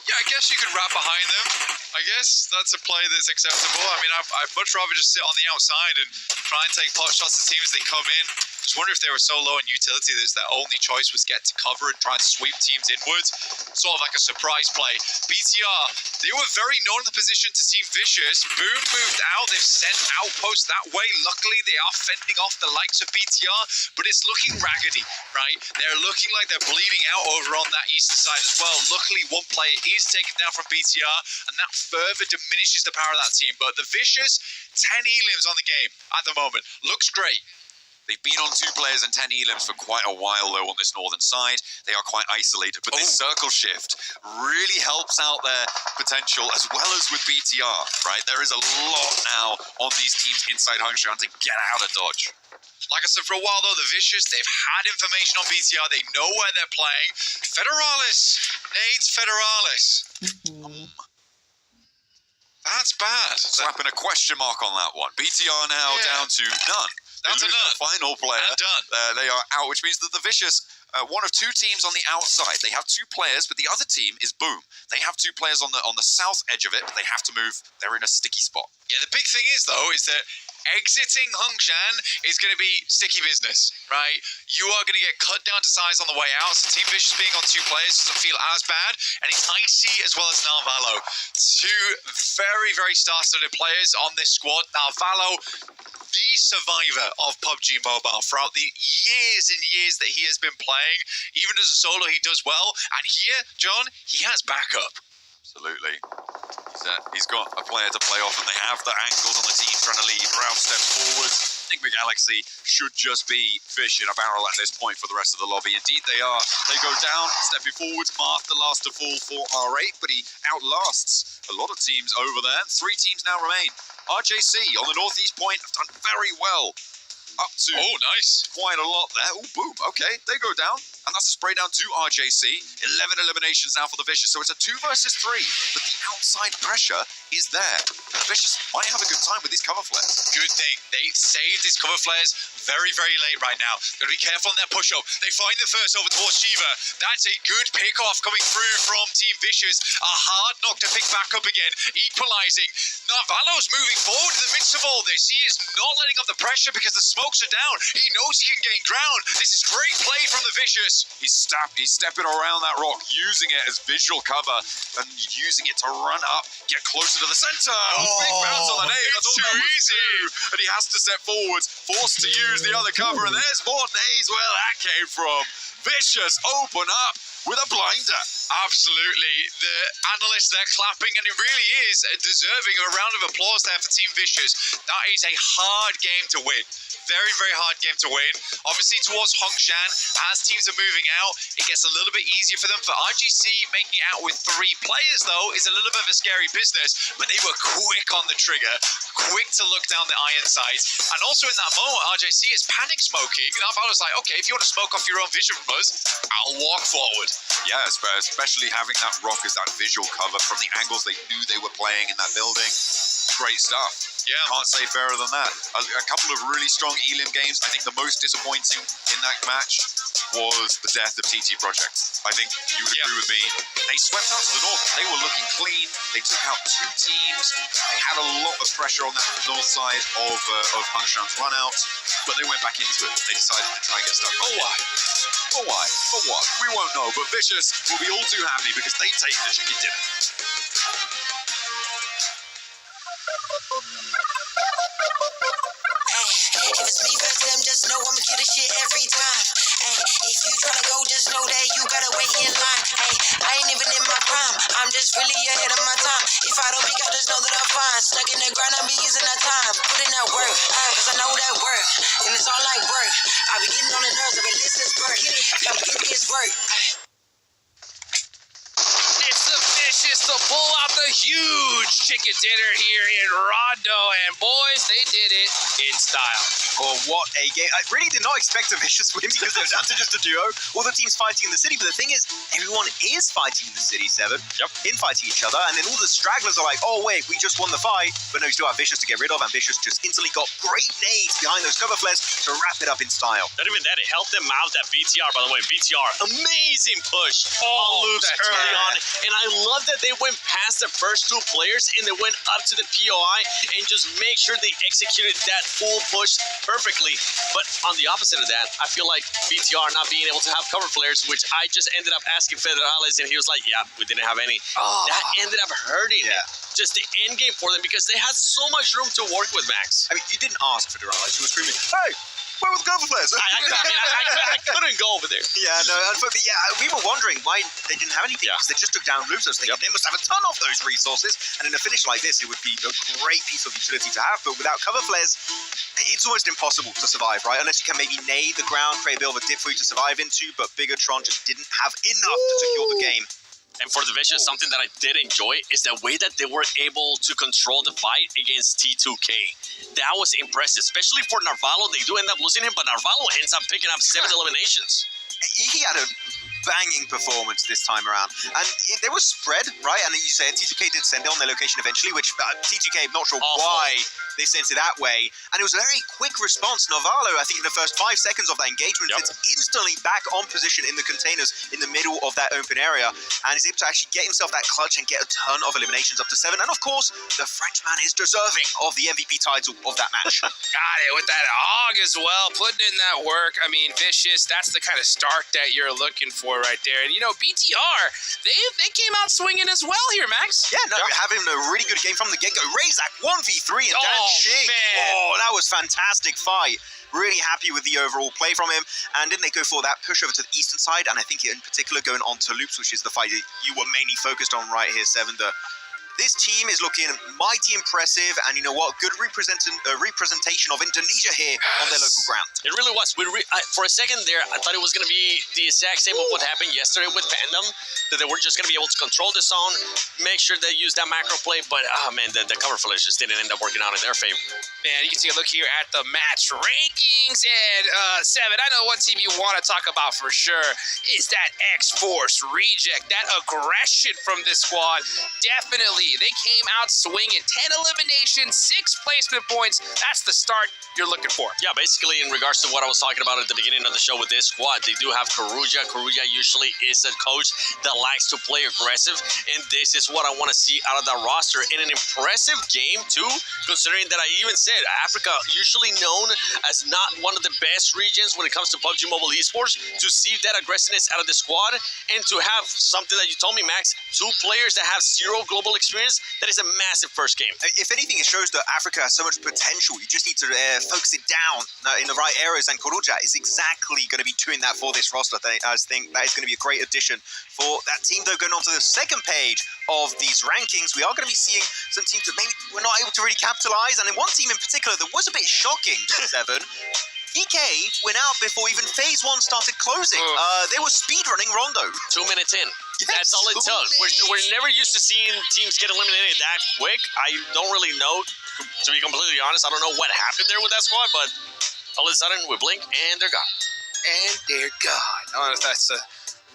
Yeah, I guess you could wrap behind them. I guess that's a play that's acceptable. I mean, I'd much rather just sit on the outside and try and take pot shots at teams as they come in. Just wonder if they were so low in utility that their only choice was get to cover and try and sweep teams inwards. Sort of like a surprise play. BTR, they were very known in the position to Team Vicious. Boom moved out. They've sent outposts that way. Luckily, they are fending off the likes of BTR, but it's looking raggedy, right? They're looking like they're bleeding out over on that eastern side as well. Luckily, one player is taken down from BTR, and that further diminishes the power of that team. But the Vicious, 10 elims on the game at the moment. Looks great. They've been on 2 players and 10 elims for quite a while, though, on this northern side. They are quite isolated, but this circle shift really helps out their potential, as well as with BTR, right? There is a lot now on these teams inside Hongshan to get out of dodge. Like I said, for a while, though, the Vicious, they've had information on BTR. They know where they're playing. Federalis needs Federalis. That's bad. Slapping a question mark on that one. BTR now down to none. Down to none. Final player. And done. They are out, which means that the Vicious, one of 2 teams on the outside. They have 2 players, but the other team is Boom. They have 2 players on the south edge of it, but they have to move. They're in a sticky spot. Yeah, the big thing is, though, is that exiting Hongshan is going to be sticky business, right? You are going to get cut down to size on the way out. So Team Vicious being on 2 players doesn't feel as bad. And it's Icy as well as Narvalo. 2 very, very star-studded players on this squad. Narvalo, the survivor of PUBG Mobile throughout the years and years that he has been playing. Even as a solo, he does well. And here, John, he has backup. Absolutely. He's got a player to play off, and they have the angles on the team trying to lead. Ralph steps forward. Nick McGalaxy should just be fish in a barrel at this point for the rest of the lobby. Indeed, they are. They go down, stepping forwards. Marth, the last to fall for R8, but he outlasts a lot of teams over there. 3 teams now remain. RJC on the northeast point have done very well. Up to nice. Quite a lot there. Oh, boom. Okay, they go down. And that's a spray down to RJC. 11 eliminations now for the Vicious. So it's a 2 versus 3. But the outside pressure is there. The Vicious might have a good time with these cover flares. Good thing. They saved these cover flares very, very late right now. Got to be careful on their push-up. They find the first over towards Shiva. That's a good pick-off coming through from Team Vicious. A hard knock to pick back up again. Equalizing. Narvalo's moving forward in the midst of all this. He is not letting up the pressure because the smokes are down. He knows he can gain ground. This is great play from the Vicious. He's stepping around that rock, using it as visual cover and using it to run up, get closer to the center. Big bounce on the nade. I thought that was easy. And he has to step forwards, forced to use the other cover. And there's more nades where that came from. Vicious open up with a blinder. Absolutely. The analysts, they're clapping, and it really is deserving of a round of applause there for Team Vicious. That is a hard game to win. Very, very hard game to win. Obviously, towards Hongshan, as teams are moving out, it gets a little bit easier for them. For RGC, making it out with 3 players, though, is a little bit of a scary business. But they were quick on the trigger, quick to look down the iron sights. And also in that moment, RJC is panic smoking. And I was like, okay, if you want to smoke off your own vision from us, I'll walk forward. Yeah, especially having that rock as that visual cover from the angles they knew they were playing in that building. Great stuff. Yeah. Can't say fairer than that. A couple of really strong elim games. I think the most disappointing in that match was the death of TT Project. I think you would agree with me. They swept out to the north. They were looking clean. They took out 2 teams. They had a lot of pressure on that north side of Hongshan's run out, but they went back into it. They decided to try and get stuck. Oh, why? For why? For what? We won't know, but Vicious will be all too happy because they take the chicken dinner. this shit every time. Ay, if you tryna go, just know that you gotta wait in line. Ay, I ain't even in my prime. I'm just really ahead of my time. If I don't peak, I just know that I'm fine. Stuck in the grind, I be using that time. Put in that work, cause I know that work. And it's all like work. I be getting on the nerves of a listener's birth. Come get this work. It's the Vicious to pull out the huge chicken dinner here in Rondo. And boys, they did it in style. Oh, what a game. I really did not expect a Vicious win because it was down to just a duo. All the teams fighting in the city, but the thing is, everyone is fighting in the city, Seven. Yep. Infighting each other, and then all the stragglers are like, oh wait, we just won the fight. But no, you still have Vicious to get rid of, and Vicious just instantly got great nades behind those cover flares to wrap it up in style. Not even that, it helped them out that BTR, by the way. BTR, amazing push on Loops early on. And I love that they went past the first two players and they went up to the POI and just make sure they executed that full push perfectly. But on the opposite of that, I feel like BTR not being able to have cover flares, which I just ended up asking Federales, and he was like, yeah, we didn't have any. That ended up hurting just the end game for them because they had so much room to work with, Max. I mean, you didn't ask Federales. You were screaming, hey! Where were the cover flares? I couldn't go over there. Yeah, no, we were wondering why they didn't have anything. Because they just took down Loops. I was thinking they must have a ton of those resources. And in a finish like this, it would be a great piece of utility to have. But without cover flares, it's almost impossible to survive, right? Unless you can maybe nade the ground, create a bit of a dip for you to survive into. But Bigatron just didn't have enough to secure the game. And for the Vicious, something that I did enjoy is the way that they were able to control the fight against T2K. That was impressive, especially for Narvalo. They do end up losing him, but Narvalo ends up picking up 7 eliminations. He had a banging performance this time around. And they were spread, right? And you said T2K did send it on their location eventually, which T2K, not sure why they sent it that way. And it was a very quick response. Narvalo, I think in the first 5 seconds of that engagement, is instantly back on position in the containers in the middle of that open area and is able to actually get himself that clutch and get a ton of eliminations up to 7. And of course, the Frenchman is deserving of the MVP title of that match. Got it with that hog as well, putting in that work. I mean, Vicious, that's the kind of start that you're looking for right there. And you know, BTR, they came out swinging as well here, Max. Yeah, no, having a really good game from the get-go. Razak 1v3 and Dan Ching. Oh, that was fantastic fight. Really happy with the overall play from him. And then they go for that push over to the eastern side, and I think in particular going on to Loops, which is the fight that you were mainly focused on right here, Seven. This team is looking mighty impressive, and you know what? Good representation of Indonesia here on their local ground. It really was. For a second there, I thought it was going to be the exact same of what happened yesterday with Pandem, that they were just going to be able to control the zone, make sure they use that macro play, but man, the cover flares just didn't end up working out in their favor. Man, you can take a look here at the match rankings, and Seven, I know one team you want to talk about for sure is that X-Force Reject, that aggression from this squad. Definitely. They came out swinging. 10 eliminations, 6 placement points. That's the start you're looking for. Yeah, basically in regards to what I was talking about at the beginning of the show with this squad, they do have Karuja. Karuja usually is a coach that likes to play aggressive, and this is what I want to see out of that roster. In an impressive game, too, considering that I even said Africa, usually known as not one of the best regions when it comes to PUBG Mobile Esports, to see that aggressiveness out of the squad, and to have something that you told me, Max, 2 players that have 0 global experience. That is a massive first game. If anything, it shows that Africa has so much potential. You just need to focus it down in the right areas, and Koruja is exactly going to be doing that for this roster. I think that is going to be a great addition for that team. Though, going on to the second page of these rankings, we are going to be seeing some teams that maybe we're not able to really capitalize, and in one team in particular that was a bit shocking, Seven. DK went out before even phase 1 started closing. They were speedrunning Rondo. 2 minutes in. That's all it took. We're never used to seeing teams get eliminated that quick. I don't really know, to be completely honest. I don't know what happened there with that squad, but all of a sudden we blink and they're gone. And they're gone. Oh, that's a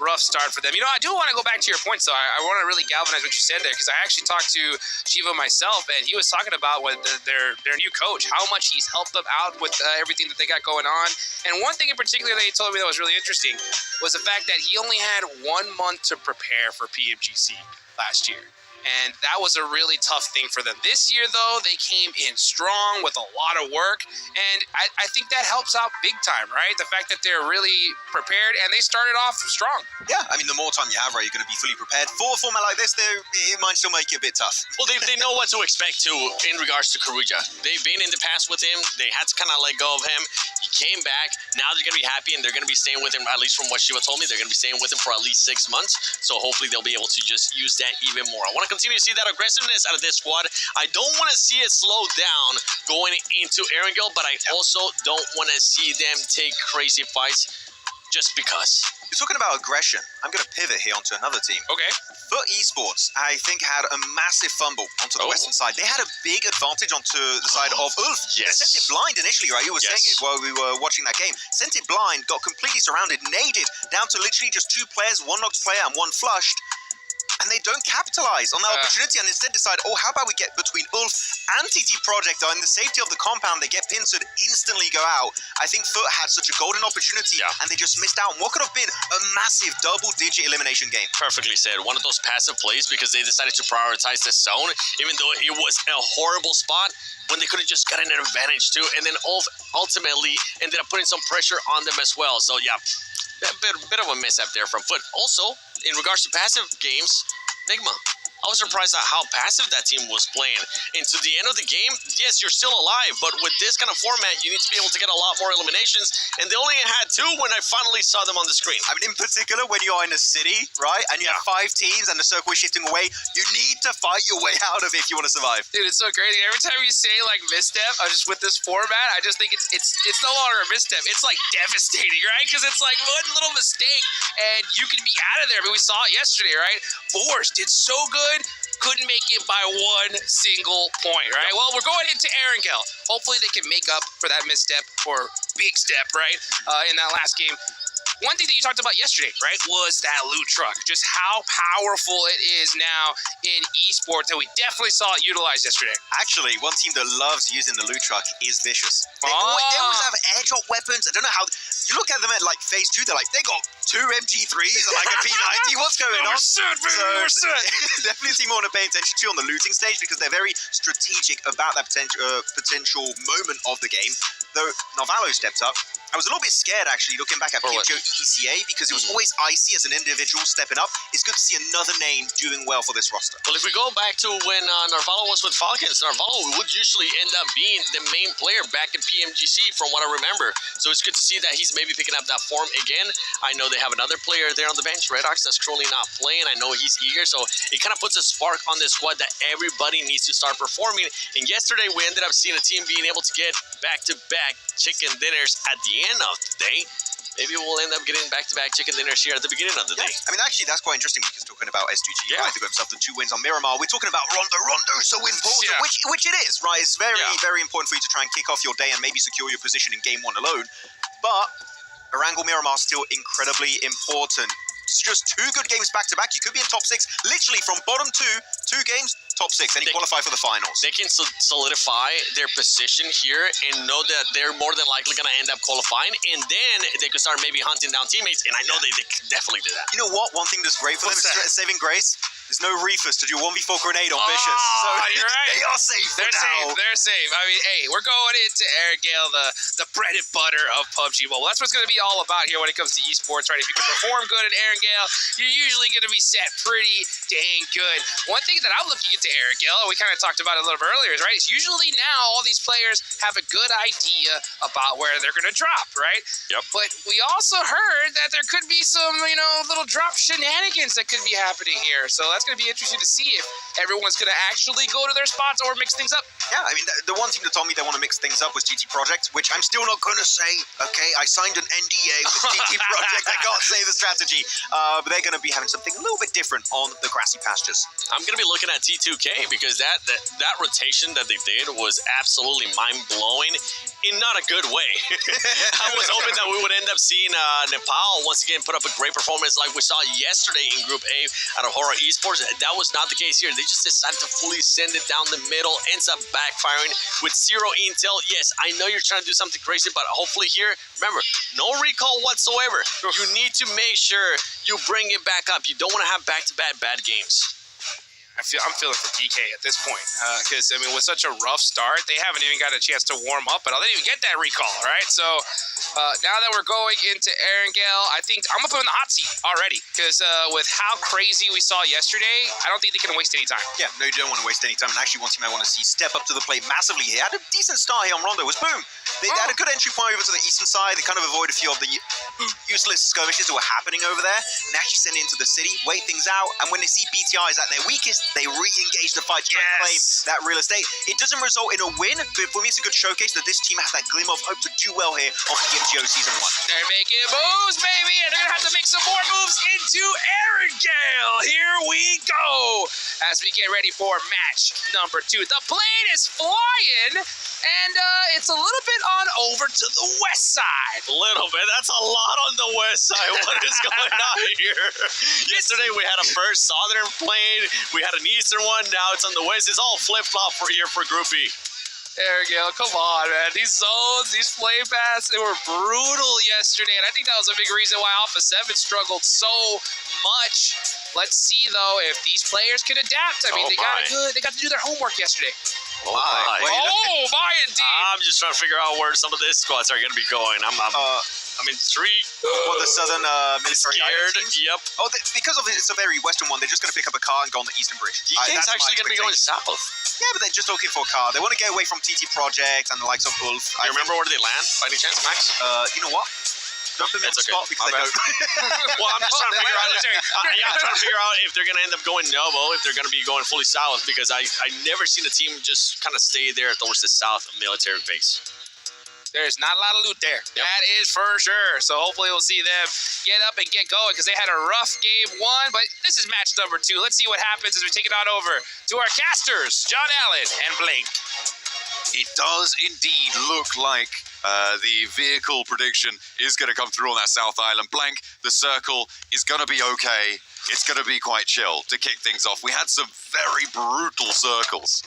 rough start for them. You know, I do want to go back to your point, so I want to really galvanize what you said there, because I actually talked to Shiva myself, and he was talking about what their new coach, how much he's helped them out with everything that they got going on. And one thing in particular that he told me that was really interesting was the fact that he only had 1 month to prepare for PMGC last year. And that was a really tough thing for them. This year, though, they came in strong with a lot of work. And I think that helps out big time, right? The fact that they're really prepared and they started off strong. Yeah, I mean, the more time you have, right, you're going to be fully prepared. For a format like this, though, it might still make it a bit tough. Well, they know what to expect too in regards to Karuja. They've been in the past with him. They had to kind of let go of him. He came back. Now they're going to be happy, and they're going to be staying with him, at least from what Shiva told me. They're going to be staying with him for at least 6 months. So hopefully they'll be able to just use that even more. I want to continue to see that aggressiveness out of this squad. I don't want to see it slow down going into Erangel, but I also don't want to see them take crazy fights just because. You're talking about aggression. I'm going to pivot here onto another team. Okay. Foot Esports, I think, had a massive fumble onto the western side. They had a big advantage onto the side of Ulf. They sent it blind initially, right? You were saying it while we were watching that game. Sent it blind, got completely surrounded, naded down to literally just 2 players, 1 knocked player and 1 flushed. And they don't capitalize on that opportunity and instead decide, oh, how about we get between Ulf and TT Project in the safety of the compound? They get pincered, instantly go out. I think Foot had such a golden opportunity and they just missed out on what could have been a massive double-digit elimination game. Perfectly said. One of those passive plays because they decided to prioritize the zone, even though it was a horrible spot when they could have just gotten an advantage too. And then Ulf ultimately ended up putting some pressure on them as well. So yeah, a bit of a mishap there from Foot. Also, in regards to passive games, Nigma. I was surprised at how passive that team was playing. And to the end of the game, yes, you're still alive, but with this kind of format, you need to be able to get a lot more eliminations, and they only had 2 when I finally saw them on the screen. I mean, in particular, when you are in a city, right, and you have 5 teams and the circle is shifting away, you need to fight your way out of it if you want to survive. Dude, it's so crazy. Every time you say, like, misstep, just with this format, I just think it's no longer a misstep. It's, like, devastating, right? Because it's, like, one little mistake, and you can be out of there. I mean, we saw it yesterday, right? Boars did so good. Couldn't make it by 1 single point, right? Well, we're going into Erangel. Hopefully they can make up for that misstep or big step, right, in that last game. One thing that you talked about yesterday, right, was that loot truck. Just how powerful it is now in esports, and we definitely saw it utilized yesterday. Actually, one team that loves using the loot truck is Vicious. They always have airdrop weapons. I don't know how. You look at them at, like, phase 2, they're like, they got 2 MG3s and, like, a P90. What's going on? We're set, baby, we're set. Definitely a team I want to pay attention to on the looting stage because they're very strategic about that potential moment of the game. Though Narvalo stepped up. I was a little bit scared, actually, looking back at PMGO EECA because it was always icy as an individual stepping up. It's good to see another name doing well for this roster. Well, if we go back to when Narvalo was with Falcons, Narvalo would usually end up being the main player back in PMGC from what I remember. So it's good to see that he's maybe picking up that form again. I know they have another player there on the bench, Redox, that's currently not playing. I know he's eager, so it kind of puts a spark on this squad that everybody needs to start performing. And yesterday, we ended up seeing a team being able to get back-to-back chicken dinners at the end of the day. Maybe we'll end up getting back-to-back chicken dinners here at the beginning of the day. I mean, actually, that's quite interesting because talking about S2G, right? They got themselves the 2 wins on Miramar. We're talking about Rondo. Rondo's so important, which it is, right? It's very, very important for you to try and kick off your day and maybe secure your position in game 1 alone. But Erangel Miramar is still incredibly important. It's just 2 good games back-to-back. You could be in top 6, literally from bottom 2 games, top 6, and you qualify for the finals. They can solidify their position here and know that they're more than likely going to end up qualifying, and then they could start maybe hunting down teammates, and I know they can definitely do that. You know what? One thing that's great for them is saving grace. There's no Reefers to do 1v4 grenade on Vicious. So you're right. They are safe for now. They're safe. I mean, hey, we're going into Erangel, the bread and butter of PUBG Mobile. That's what's going to be all about here when it comes to esports, right? If you can perform good at Erangel, you're usually going to be set pretty dang good. One thing that I'm looking into Erangel, and we kind of talked about it a little bit earlier, right? Is usually now all these players have a good idea about where they're going to drop, right? Yep. But we also heard that there could be some, little drop shenanigans that could be happening here. So that's going to be interesting to see if everyone's going to actually go to their spots or mix things up. Yeah, I mean, the one team that told me they want to mix things up was TT Project, which I'm still not going to say, okay? I signed an NDA with TT Project. I can't say the strategy. But they're going to be having something a little bit different on the grassy pastures. I'm going to be looking at T2K because that rotation that they did was absolutely mind-blowing in not a good way. I was hoping that we would end up seeing Nepal once again put up a great performance like we saw yesterday in Group A out of Horror Esports. That was not the case here. They just decided to fully send it down the middle, ends up backfiring with 0 intel. Yes, I know you're trying to do something crazy, but hopefully here, remember, no recall whatsoever. You need to make sure you bring it back up. You don't want to have back-to-back bad games. I'm feeling for DK at this point because I mean, with such a rough start, they haven't even got a chance to warm up, but they didn't even get that recall, right? So now that we're going into Erangel, I think I'm gonna put him in the hot seat already because with how crazy we saw yesterday, I don't think they can waste any time. Yeah, no, you don't want to waste any time. And actually, one team I want to see step up to the plate massively here. Had a decent start here on Rondo. Was boom. They had a good entry point over to the eastern side. They kind of avoid a few of the useless skirmishes that were happening over there, and actually send it into the city, wait things out. And when they see BTR is at their weakest, they re-engage the fight to try and claim that real estate. It doesn't result in a win, but for me, it's a good showcase that this team has that glimmer of hope to do well here on PMGO Season 1. They're making moves, baby, and they're gonna have to make some more moves into Erangel. Here we go as we get ready for match number 2. The plane is flying, and it's a little bit on over to the west side. A little bit. That's a lot on the west side. What is going on here? Yesterday we had a first southern plane. We had an eastern one. Now it's on the west. It's all flip-flop for here for Group E. Erangel, come on, man. These zones, these flame paths, they were brutal yesterday, and I think that was a big reason why Alpha 7 struggled so much. Let's see, though, if these players can adapt. I mean, they got to do their homework yesterday. Oh my. Oh my, indeed. I'm just trying to figure out where some of these squads are going to be going. I mean, 3. Well, the southern military Scared. island teams? Yep. Oh, because of it's a very western one, they're just going to pick up a car and go on the eastern bridge. DK's actually going to be going south. Yeah, but they're just looking for a car. They want to get away from TT Project and the likes of Ulf. You remember where they land, by any chance, Max? You know what? Don't put me on the spot because I don't. Well, I'm just trying to figure out. I'm trying to figure out if they're going to end up going Novo, if they're going to be going fully south, because I never seen a team just kind of stay there towards the south military base. There's not a lot of loot there. Yep. That is for sure. So hopefully we'll see them get up and get going because they had a rough game 1, but this is match number 2. Let's see what happens as we take it on over to our casters, John Allen and Blake. It does indeed look like the vehicle prediction is going to come through on that South Island. Blank, the circle is going to be okay. It's going to be quite chill to kick things off. We had some very brutal circles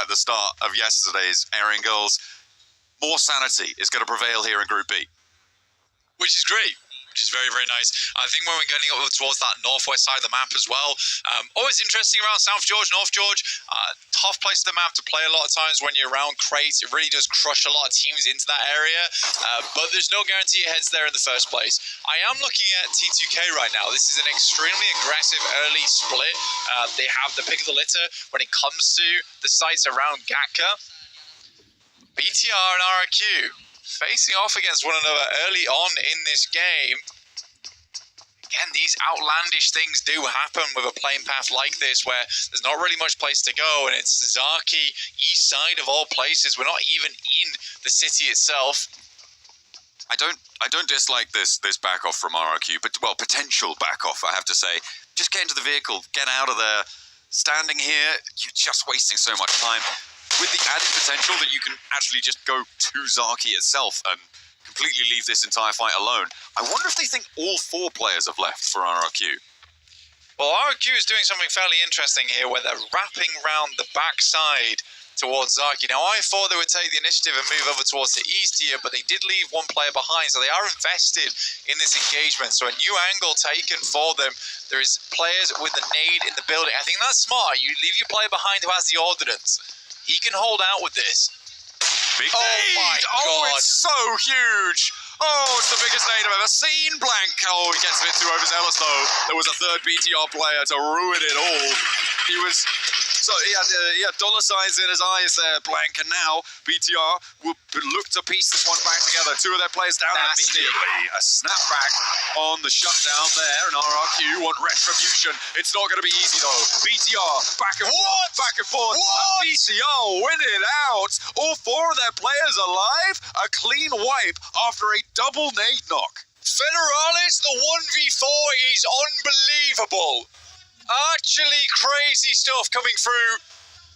at the start of yesterday's Erangels. More sanity is going to prevail here in Group B. Which is great. Which is very, very nice. I think when we're getting up towards that northwest side of the map as well, always interesting around South George, North George. Tough place of the map to play a lot of times when you're around crates. It really does crush a lot of teams into that area, but there's no guarantee it heads there in the first place. I am looking at T2K right now. This is an extremely aggressive early split. They have the pick of the litter when it comes to the sites around Gatka. BTR and RRQ facing off against one another early on in this game. Again, these outlandish things do happen with a plane path like this where there's not really much place to go, and it's Zaki, east side of all places. We're not even in the city itself. I don't dislike this back off from RRQ, but well, potential back off, I have to say. Just get into the vehicle, get out of there. Standing here, you're just wasting so much time. With the added potential that you can actually just go to Zaki itself and completely leave this entire fight alone. I wonder if they think all 4 players have left for RRQ. Well, RRQ is doing something fairly interesting here where they're wrapping around the backside towards Zaki. Now, I thought they would take the initiative and move over towards the east here, but they did leave 1 player behind, so they are invested in this engagement. So a new angle taken for them. There is players with the nade in the building. I think that's smart. You leave your player behind who has the ordnance. He can hold out with this. Big oh nade. My God. Oh, it's so huge. Oh, it's the biggest nade I've ever seen. Blank. Oh, he gets a bit too overzealous, though. There was a third BTR player to ruin it all. So he had dollar signs in his eyes there, Blank, and now BTR will look to piece this one back together. 2 of their players down immediately. A snapback on the shutdown there, and RRQ want retribution. It's not going to be easy, though. BTR back and forth, back and forth. BTR win it out. All 4 of their players alive. A clean wipe after a double nade knock. Federalis, the 1v4 is unbelievable. Actually crazy stuff coming through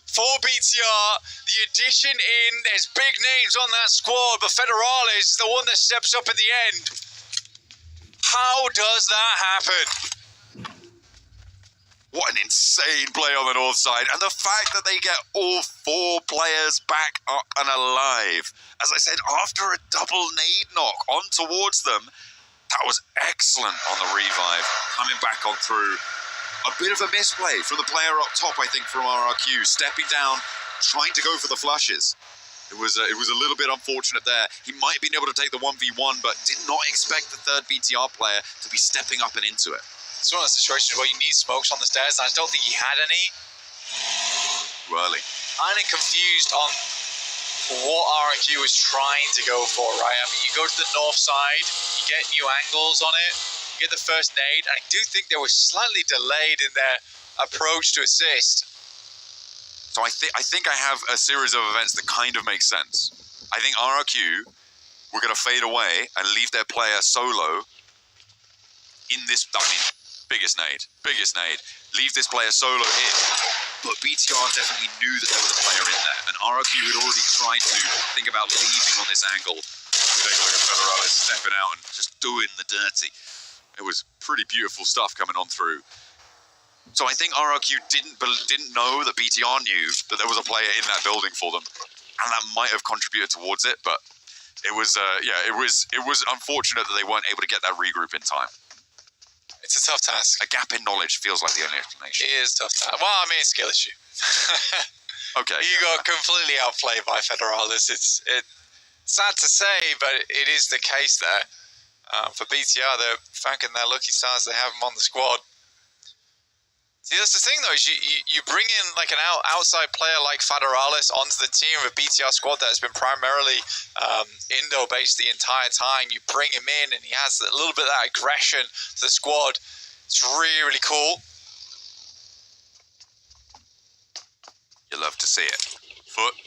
for BTR. The addition in, there's big names on that squad, but Federalis is the one that steps up in the end. How does that happen? What an insane play on the north side. And the fact that they get all 4 players back up and alive. As I said, after a double nade knock on towards them, that was excellent on the revive. Coming back on through. A bit of a misplay from the player up top, I think, from RRQ, stepping down, trying to go for the flushes. It was a little bit unfortunate there. He might have been able to take the 1v1, but did not expect the third BTR player to be stepping up and into it. It's one of those situations where you need smokes on the stairs, and I don't think he had any. Too early. Kind of confused on what RRQ was trying to go for, right? I mean, you go to the north side, you get new angles on it, you get the first nade, and I do think they were slightly delayed in their approach to assist. So I think I have a series of events that kind of make sense. I think RRQ were going to fade away and leave their player solo in this, I mean, biggest nade. Leave this player solo in. But BTR definitely knew that there was a player in there, and RRQ had already tried to think about leaving on this angle. We take a look at Federalis stepping out and just doing the dirty. It was pretty beautiful stuff coming on through. So I think RRQ didn't know that BTR knew that there was a player in that building for them, and that might have contributed towards it. But it was, it was unfortunate that they weren't able to get that regroup in time. It's a tough task. A gap in knowledge feels like the only explanation. It is tough task. Well, I mean, it's skill issue. Okay. You got completely outplayed by Federalis. It's sad to say, but it is the case there. For BTR, they're thanking their lucky stars they have him on the squad. See, that's the thing, though, is you bring in like an outside player like Federalis onto the team of a BTR squad that has been primarily Indo-based the entire time. You bring him in, and he has a little bit of that aggression to the squad. It's really, really cool. You love to see it. Foot.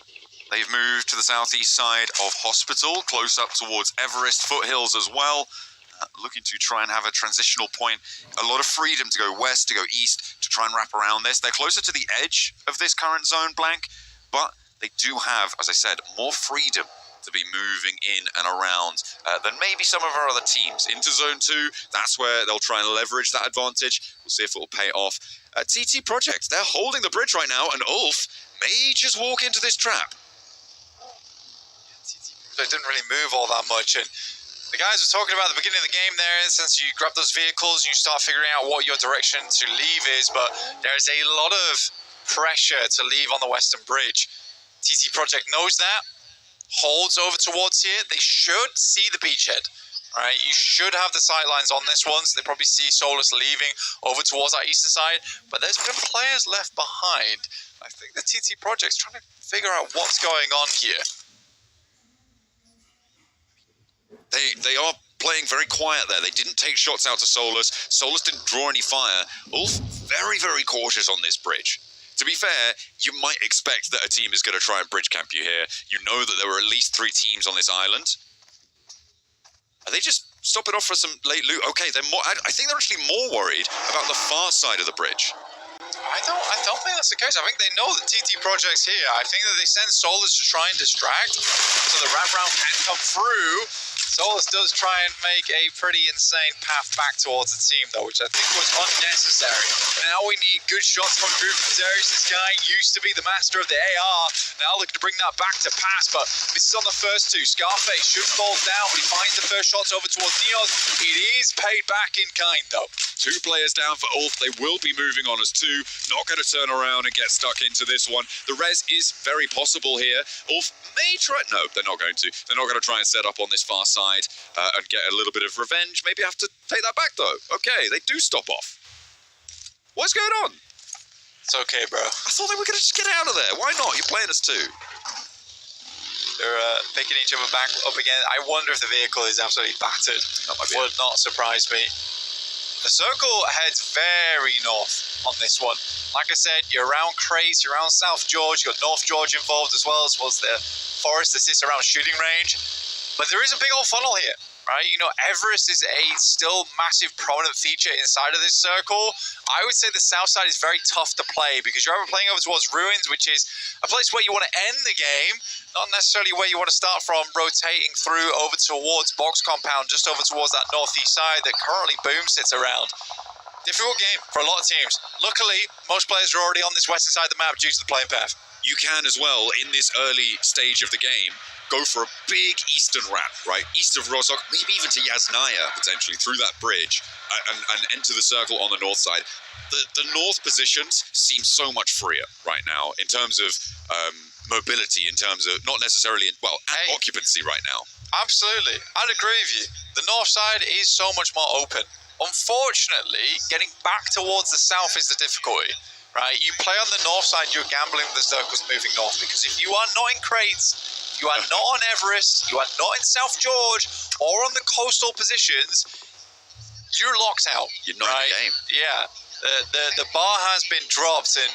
They've moved to the southeast side of Hospital, close up towards Everest foothills as well. Looking to try and have a transitional point. A lot of freedom to go west, to go east, to try and wrap around this. They're closer to the edge of this current zone blank, but they do have, as I said, more freedom to be moving in and around than maybe some of our other teams. Into zone 2, that's where they'll try and leverage that advantage. We'll see if it will pay off. TT Project, they're holding the bridge right now, and Ulf may just walk into this trap. They didn't really move all that much, and the guys were talking about at the beginning of the game there, since you grab those vehicles and you start figuring out what your direction to leave is, but there's a lot of pressure to leave on the Western Bridge. TT Project knows that, holds over towards here. They should see the beachhead, right? You should have the sight lines on this one, so they probably see Solus leaving over towards our eastern side, but there's been players left behind. I think the TT Project's trying to figure out what's going on here. They are playing very quiet there. They didn't take shots out to Solus. Solus didn't draw any fire. Ulf, very, very cautious on this bridge. To be fair, you might expect that a team is going to try and bridge camp you here. You know that there were at least 3 teams on this island. Are they just stopping off for some late loot? Okay, they're more. I think they're actually more worried about the far side of the bridge. I don't think that's the case. I think they know that TT Project's here. I think that they send Solus to try and distract, so the wraparound can't come through. Solus does try and make a pretty insane path back towards the team, though, which I think was unnecessary. Now we need good shots coming through from Darius. This guy used to be the master of the AR. Now looking to bring that back to pass, but misses on the first 2. Scarface should fall down, but he finds the first shots over towards Neos. It is paid back in kind, though. 2 players down for Ulf. They will be moving on as 2. Not going to turn around and get stuck into this one. The res is very possible here. Ulf may try. No, they're not going to. They're not going to try and set up on this far side and get a little bit of revenge. Maybe have to take that back, though. Okay, they do stop off. What's going on? It's okay, bro. I thought they were going to just get out of there. Why not? You're playing as 2. They're picking each other back up again. I wonder if the vehicle is absolutely battered. That would not surprise me. The circle heads very north on this one. Like I said, you're around Crates, you're around South George, you've got North George involved as well the forest that sits around shooting range. But there is a big old funnel here, right? You know, Everest is a still massive prominent feature inside of this circle. I would say the south side is very tough to play because you're either playing over towards Ruins, which is a place where you want to end the game, not necessarily where you want to start from, rotating through over towards Box Compound, just over towards that northeast side that currently Boom sits around. Difficult game for a lot of teams. Luckily, most players are already on this western side of the map due to the playing path. you can as well, in this early stage of the game, go for a big eastern wrap, right? East of Rozhok, maybe even to Yasnaya, potentially, through that bridge, and enter the circle on the north side. The north positions seem so much freer right now in terms of mobility, in terms of not necessarily, well, and occupancy right now. Absolutely. I'd agree with you. The north side is so much more open. Unfortunately, getting back towards the south is the difficulty, right? You play on the north side, you're gambling with the circles moving north, because if you are not in Crates, you are not on Everest, you are not in South George, or on the coastal positions, you're locked out. You're not in the game. Yeah. The bar has been dropped and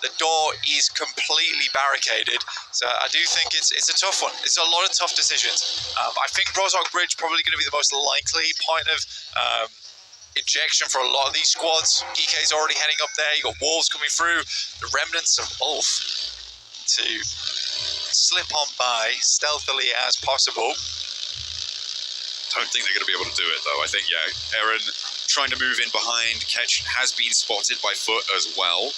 the door is completely barricaded. So I do think it's a tough one. It's a lot of tough decisions. I think Rozhok Bridge probably going to be the most likely point of injection for a lot of these squads. DK's already heading up there. You got Wolves coming through. The remnants of Wolf to slip on by stealthily as possible. Don't think they're going to be able to do it, though. I think, yeah, Aaron trying to move in behind. Ketch has been spotted by Foot as well,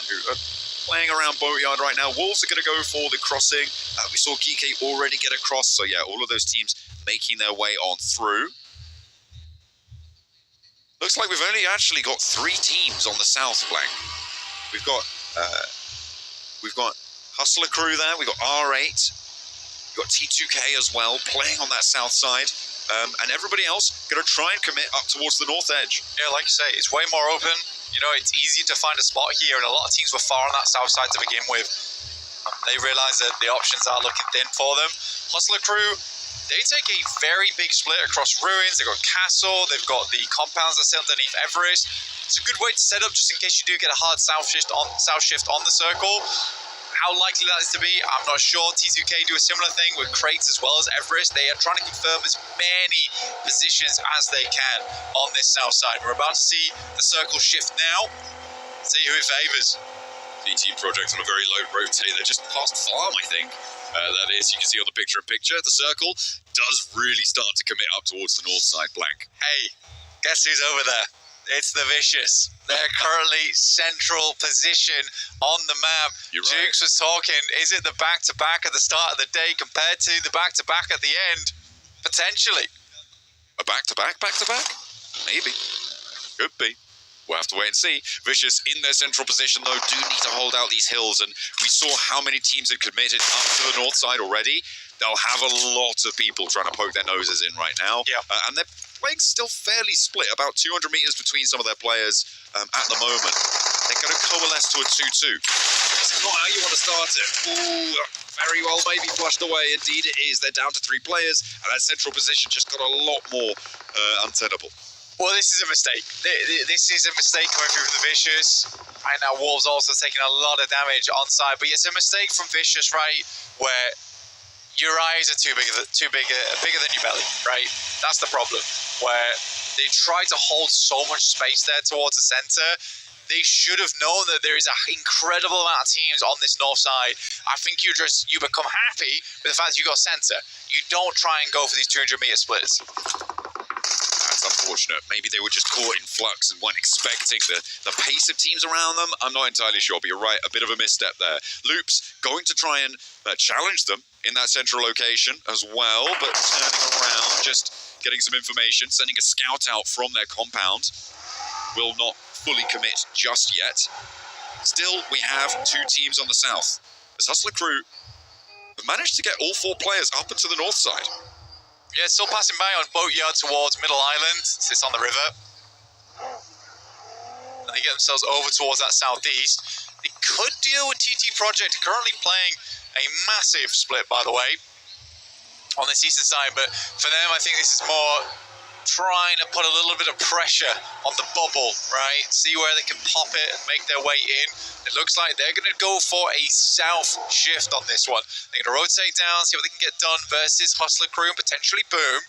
who are playing around Boatyard right now. Wolves are going to go for the crossing. We saw Geek already get across, so yeah, all of those teams making their way on through. Looks like we've only actually got 3 teams on the south flank. We've got Hustler Crew there. We've got R8. We've got T2K as well, playing on that south side. And everybody else going to try and commit up towards the north edge. Yeah, like you say, it's way more open. You know, it's easy to find a spot here, and a lot of teams were far on that south side to begin with. They realise that the options are looking thin for them. Hustler Crew, they take a very big split across ruins. They've got Castle, they've got the compounds that sit underneath Everest. It's a good way to set up just in case you do get a hard south shift on the circle. How likely that is to be, I'm not sure. T2K do a similar thing with Crates as well as Everest. They are trying to confirm as many positions as they can on this south side. We're about to see the circle shift now. See who it favours. TT Project on a very low rotate. They're just past farm, I think. That is, you can see on the picture-in-picture, the circle does really start to commit up towards the north side blank. Hey, guess who's over there? It's the Vicious. They're currently central position on the map. You're right. Jukes was talking, is it the back-to-back at the start of the day compared to the back-to-back at the end? Potentially. A back-to-back? Maybe. Could be. We'll have to wait and see. Vicious in their central position, though, do need to hold out these hills, and we saw how many teams had committed up to the north side already. They'll have a lot of people trying to poke their noses in right now. Yeah. And they're playing still fairly split, about 200 meters between some of their players at the moment. They're going to coalesce to a 2-2. It's not how you want to start it. Ooh, very well maybe flushed away. Indeed it is. They're down to 3 players, and that central position just got a lot more untenable. Well, this is a mistake. This is a mistake coming through from the Vicious. Right now, Wolves also taking a lot of damage on side, but it's a mistake from Vicious, right, where your eyes are bigger than your belly, right? That's the problem, where they try to hold so much space there towards the center. They should have known that there is an incredible amount of teams on this north side. I think you become happy with the fact that you got center. You don't try and go for these 200-meter splits. That's unfortunate. Maybe they were just caught in flux and weren't expecting the pace of teams around them. I'm not entirely sure, but you're right. A bit of a misstep there. Loops going to try and challenge them in that central location as well, but turning around, just getting some information, sending a scout out from their compound. Will not fully commit just yet. Still, we have 2 teams on the south. As Hustler Crew have managed to get all 4 players up into the north side. Yeah, still passing by on Boatyard towards Middle Island. Sits on the river. And they get themselves over towards that southeast. They could deal with TT Project, currently playing a massive split, by the way, on this eastern side. But for them, I think this is more trying to put a little bit of pressure on the bubble, right? See where they can pop it and make their way in. It looks like they're going to go for a south shift on this one. They're going to rotate down, see what they can get done versus Hustler Crew and potentially Boom.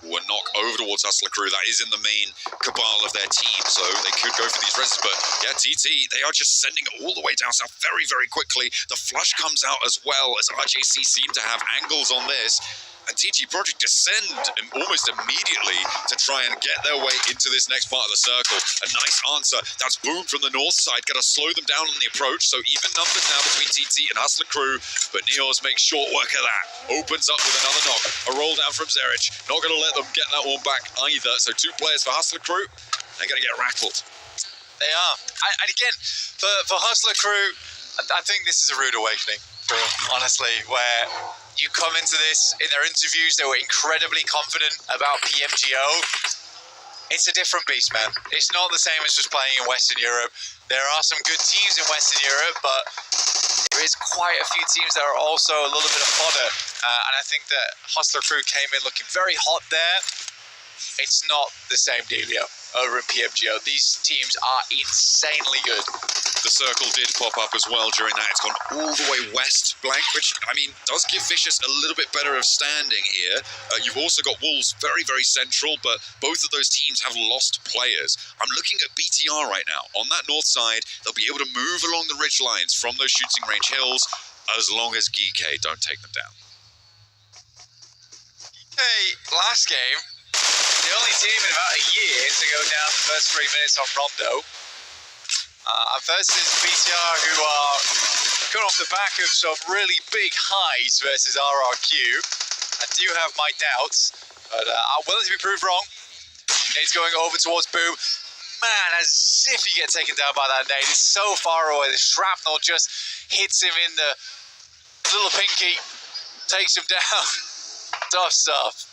Will knock over towards Hustler Crew. That is in the main cabal of their team, so they could go for these reses. But yeah, TT, they are just sending it all the way down south very, very quickly. The flush comes out as well as RJC seem to have angles on this. And TT Project descend almost immediately to try and get their way into this next part of the circle. A nice answer. That's Boom from the north side. Got to slow them down on the approach. So even numbers now between TT and Hustler Crew. But Neos makes short work of that. Opens up with another knock. A roll down from Zerich. Not going to let them get that one back either. So 2 players for Hustler Crew. They're going to get rattled. They are. And again, for Hustler Crew, I think this is a rude awakening for them, honestly, where you come into this, in their interviews, they were incredibly confident about PMGO. It's a different beast, man. It's not the same as just playing in Western Europe. There are some good teams in Western Europe, but there is quite a few teams that are also a little bit of fodder. And I think that Hustler Crew came in looking very hot there. It's not the same dealio over in PMGO. These teams are insanely good. The circle did pop up as well during that. It's gone all the way west, Blank, which, I mean, does give Vicious a little bit better of standing here. You've also got Wolves very, very central, but both of those teams have lost players. I'm looking at BTR right now. On that north side, they'll be able to move along the ridge lines from those shooting range hills as long as GK don't take them down. Hey, last game, the only team in about a year to go down the first 3 minutes on Rondo. Versus BTR, who are coming off the back of some really big highs versus RRQ. I do have my doubts, but I'm willing to be proved wrong. Nade's going over towards Boom. Man, as if he gets taken down by that nade. He's so far away. The shrapnel just hits him in the little pinky, takes him down. Tough stuff.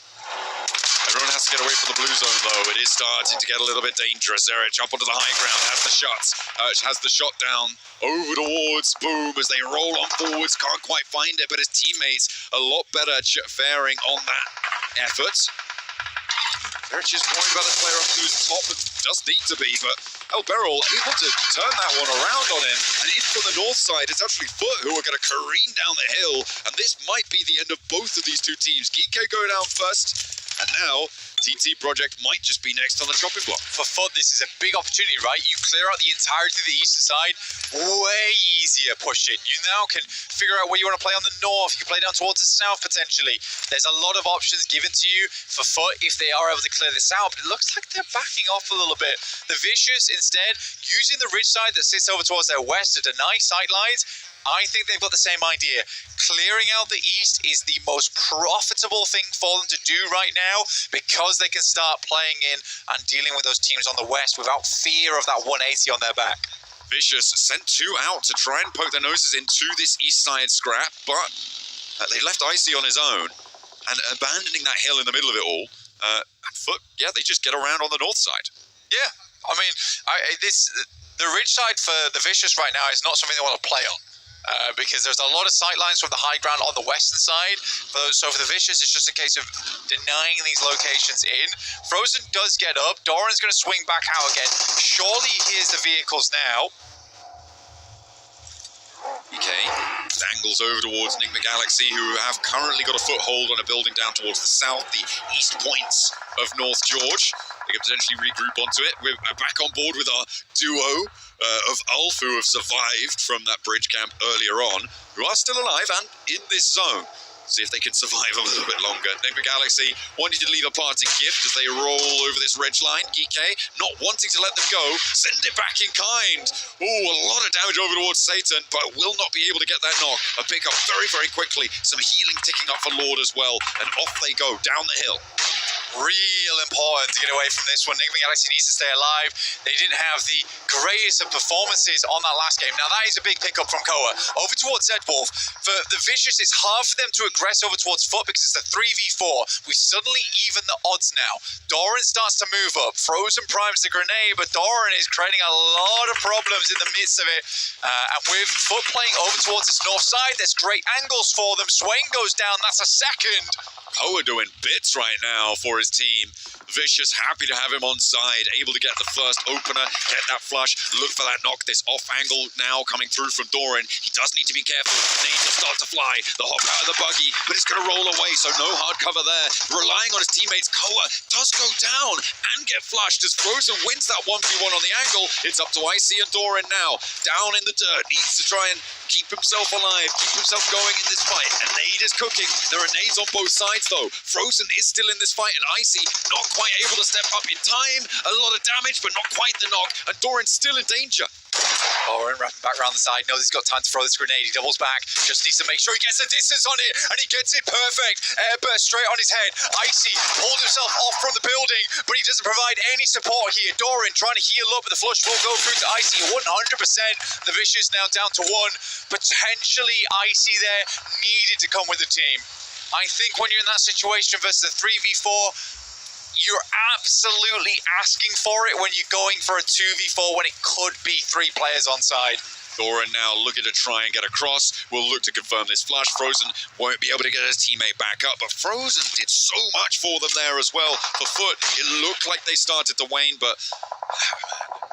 Everyone has to get away from the blue zone, though. It is starting to get a little bit dangerous. Erich up onto the high ground, has the shots. Has the shot down over towards Boom as they roll on forwards. Can't quite find it, but his teammates a lot better faring on that effort. Erich is worried about the player up to his top and does need to be, but El Beryl able to turn that one around on him. And in from the north side, it's actually Foot who are going to careen down the hill. And this might be the end of both of these 2 teams. Geeko go down first. And now, TT Project might just be next on the chopping block. For FUT, this is a big opportunity, right? You clear out the entirety of the eastern side, way easier pushing. You now can figure out where you want to play on the north. You can play down towards the south, potentially. There's a lot of options given to you for FUT if they are able to clear this out. But it looks like they're backing off a little bit. The Vicious, instead, using the ridge side that sits over towards their west to deny sightlines. I think they've got the same idea. Clearing out the east is the most profitable thing for them to do right now because they can start playing in and dealing with those teams on the west without fear of that 180 on their back. Vicious sent 2 out to try and poke their noses into this east side scrap, but they left Icy on his own and abandoning that hill in the middle of it all. And Foot, yeah, they just get around on the north side. Yeah, I mean, the ridge side for the Vicious right now is not something they want to play on. Because there's a lot of sightlines from the high ground on the western side. So for the Vicious, it's just a case of denying these locations in. Frozen does get up. Doran's going to swing back out again. Surely he hears the vehicles now. Okay, angles over towards Enigma Galaxy, who have currently got a foothold on a building down towards the south, the east points of North George. They can potentially regroup onto it. We're back on board with our duo of Ulf, who have survived from that bridge camp earlier on, who are still alive and in this zone. See if they can survive a little bit longer. Enigma Galaxy wanting to leave a parting gift as they roll over this ridge line. Geeke not wanting to let them go. Send it back in kind. Ooh, a lot of damage over towards Satan, but will not be able to get that knock. A pick up very, very quickly. Some healing ticking up for Lord as well. And off they go down the hill. Real important to get away from this one. Enigma Galaxy needs to stay alive. They didn't have the greatest of performances on that last game. Now that is a big pickup from Koa. Over towards Zedwolf. For the Vicious, it's hard for them to aggress over towards Foot because it's a 3v4. We suddenly even the odds now. Doran starts to move up. Frozen primes the grenade, but Doran is creating a lot of problems in the midst of it. And with Foot playing over towards this north side, there's great angles for them. Swain goes down. That's a second. Koa doing bits right now for for his team. Vicious, happy to have him on side, able to get the first opener, get that flush, look for that knock. This off angle now coming through from Doran. He does need to be careful. Nades will start to fly. The hop out of the buggy, but it's going to roll away, so no hard cover there. Relying on his teammates, Koa does go down and get flushed as Frozen wins that 1v1 on the angle. It's up to Icy and Doran now. Down in the dirt, needs to try and keep himself alive, keep himself going in this fight. And Nade is cooking. There are nades on both sides though. Frozen is still in this fight, and Icy not quite able to step up in time. A lot of damage, but not quite the knock. And Doran's still in danger. Doran wrapping back around the side, knows he's got time to throw this grenade. He doubles back, just needs to make sure he gets the distance on it, and he gets it perfect. Airburst straight on his head. Icy pulled himself off from the building, but he doesn't provide any support here. Doran trying to heal up, but the flush will go through to Icy 100%. The Vicious now down to 1. Potentially Icy there needed to come with the team. I think when you're in that situation versus a 3v4, you're absolutely asking for it when you're going for a 2v4 when it could be 3 players on side. Doran now looking to try and get across. Will look to confirm this flush. Frozen won't be able to get his teammate back up, but Frozen did so much for them there as well. For Foot, it looked like they started to wane, but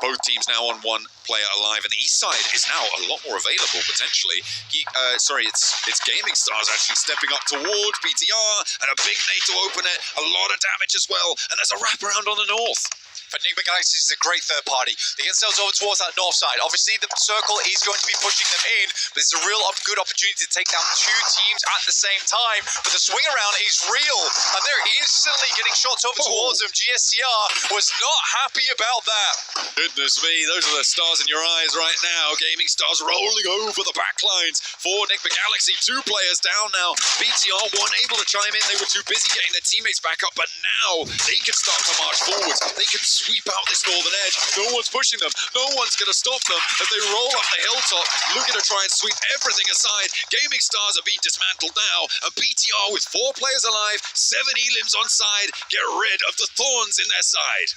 both teams now on 1 player alive, and the east side is now a lot more available potentially. It's Gaming Stars actually stepping up towards BTR, and a big nade to open it. A lot of damage as well, and there's a wraparound on the north. Enigma Galaxy is a great third party. They get themselves over towards that north side. Obviously, the circle is going to be pushing them in, but it's a real good opportunity to take down 2 teams at the same time. But the swing around is real, and they're instantly getting shots over towards them. GSTR was not happy about that. Goodness me, those are the stars in your eyes right now. Gaming Stars rolling over the backlines for Enigma Galaxy. 2 players down now. BTR weren't able to chime in. They were too busy getting their teammates back up, but now they can start to march forwards. They can sweep out this northern edge. No one's pushing them. No one's going to stop them as they roll up the hilltop, looking to try and sweep everything aside. Gaming Stars are being dismantled now, and BTR with 4 players alive, 7 elims on side, get rid of the thorns in their side.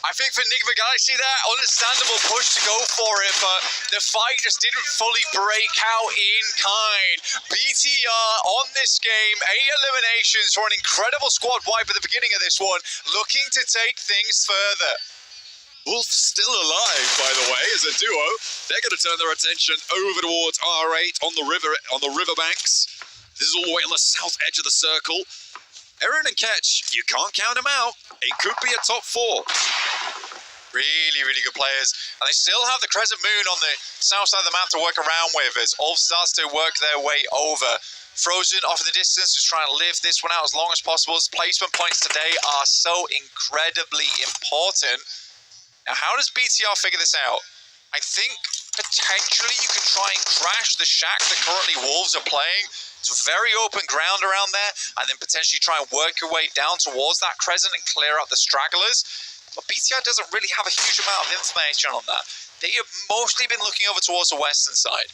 I think for Enigma Galaxy there, understandable push to go for it, but the fight just didn't fully break out in kind. BTR on this game, 8 eliminations for an incredible squad wipe at the beginning of this one, looking to take things further. Wolf still alive, by the way, as a duo. They're going to turn their attention over towards R8 on the riverbanks. This is all the way on the south edge of the circle. Eren and Ketch, you can't count them out. It could be a top 4. Really, really good players. And they still have the Crescent Moon on the south side of the map to work around with as Ulf starts to work their way over. Frozen off in the distance, just trying to live this one out as long as possible. His placement points today are so incredibly important. Now, how does BTR figure this out? I think potentially you could try and crash the shack that currently Wolves are playing. It's very open ground around there, and then potentially try and work your way down towards that crescent and clear out the stragglers. But BTR doesn't really have a huge amount of information on that. They have mostly been looking over towards the western side.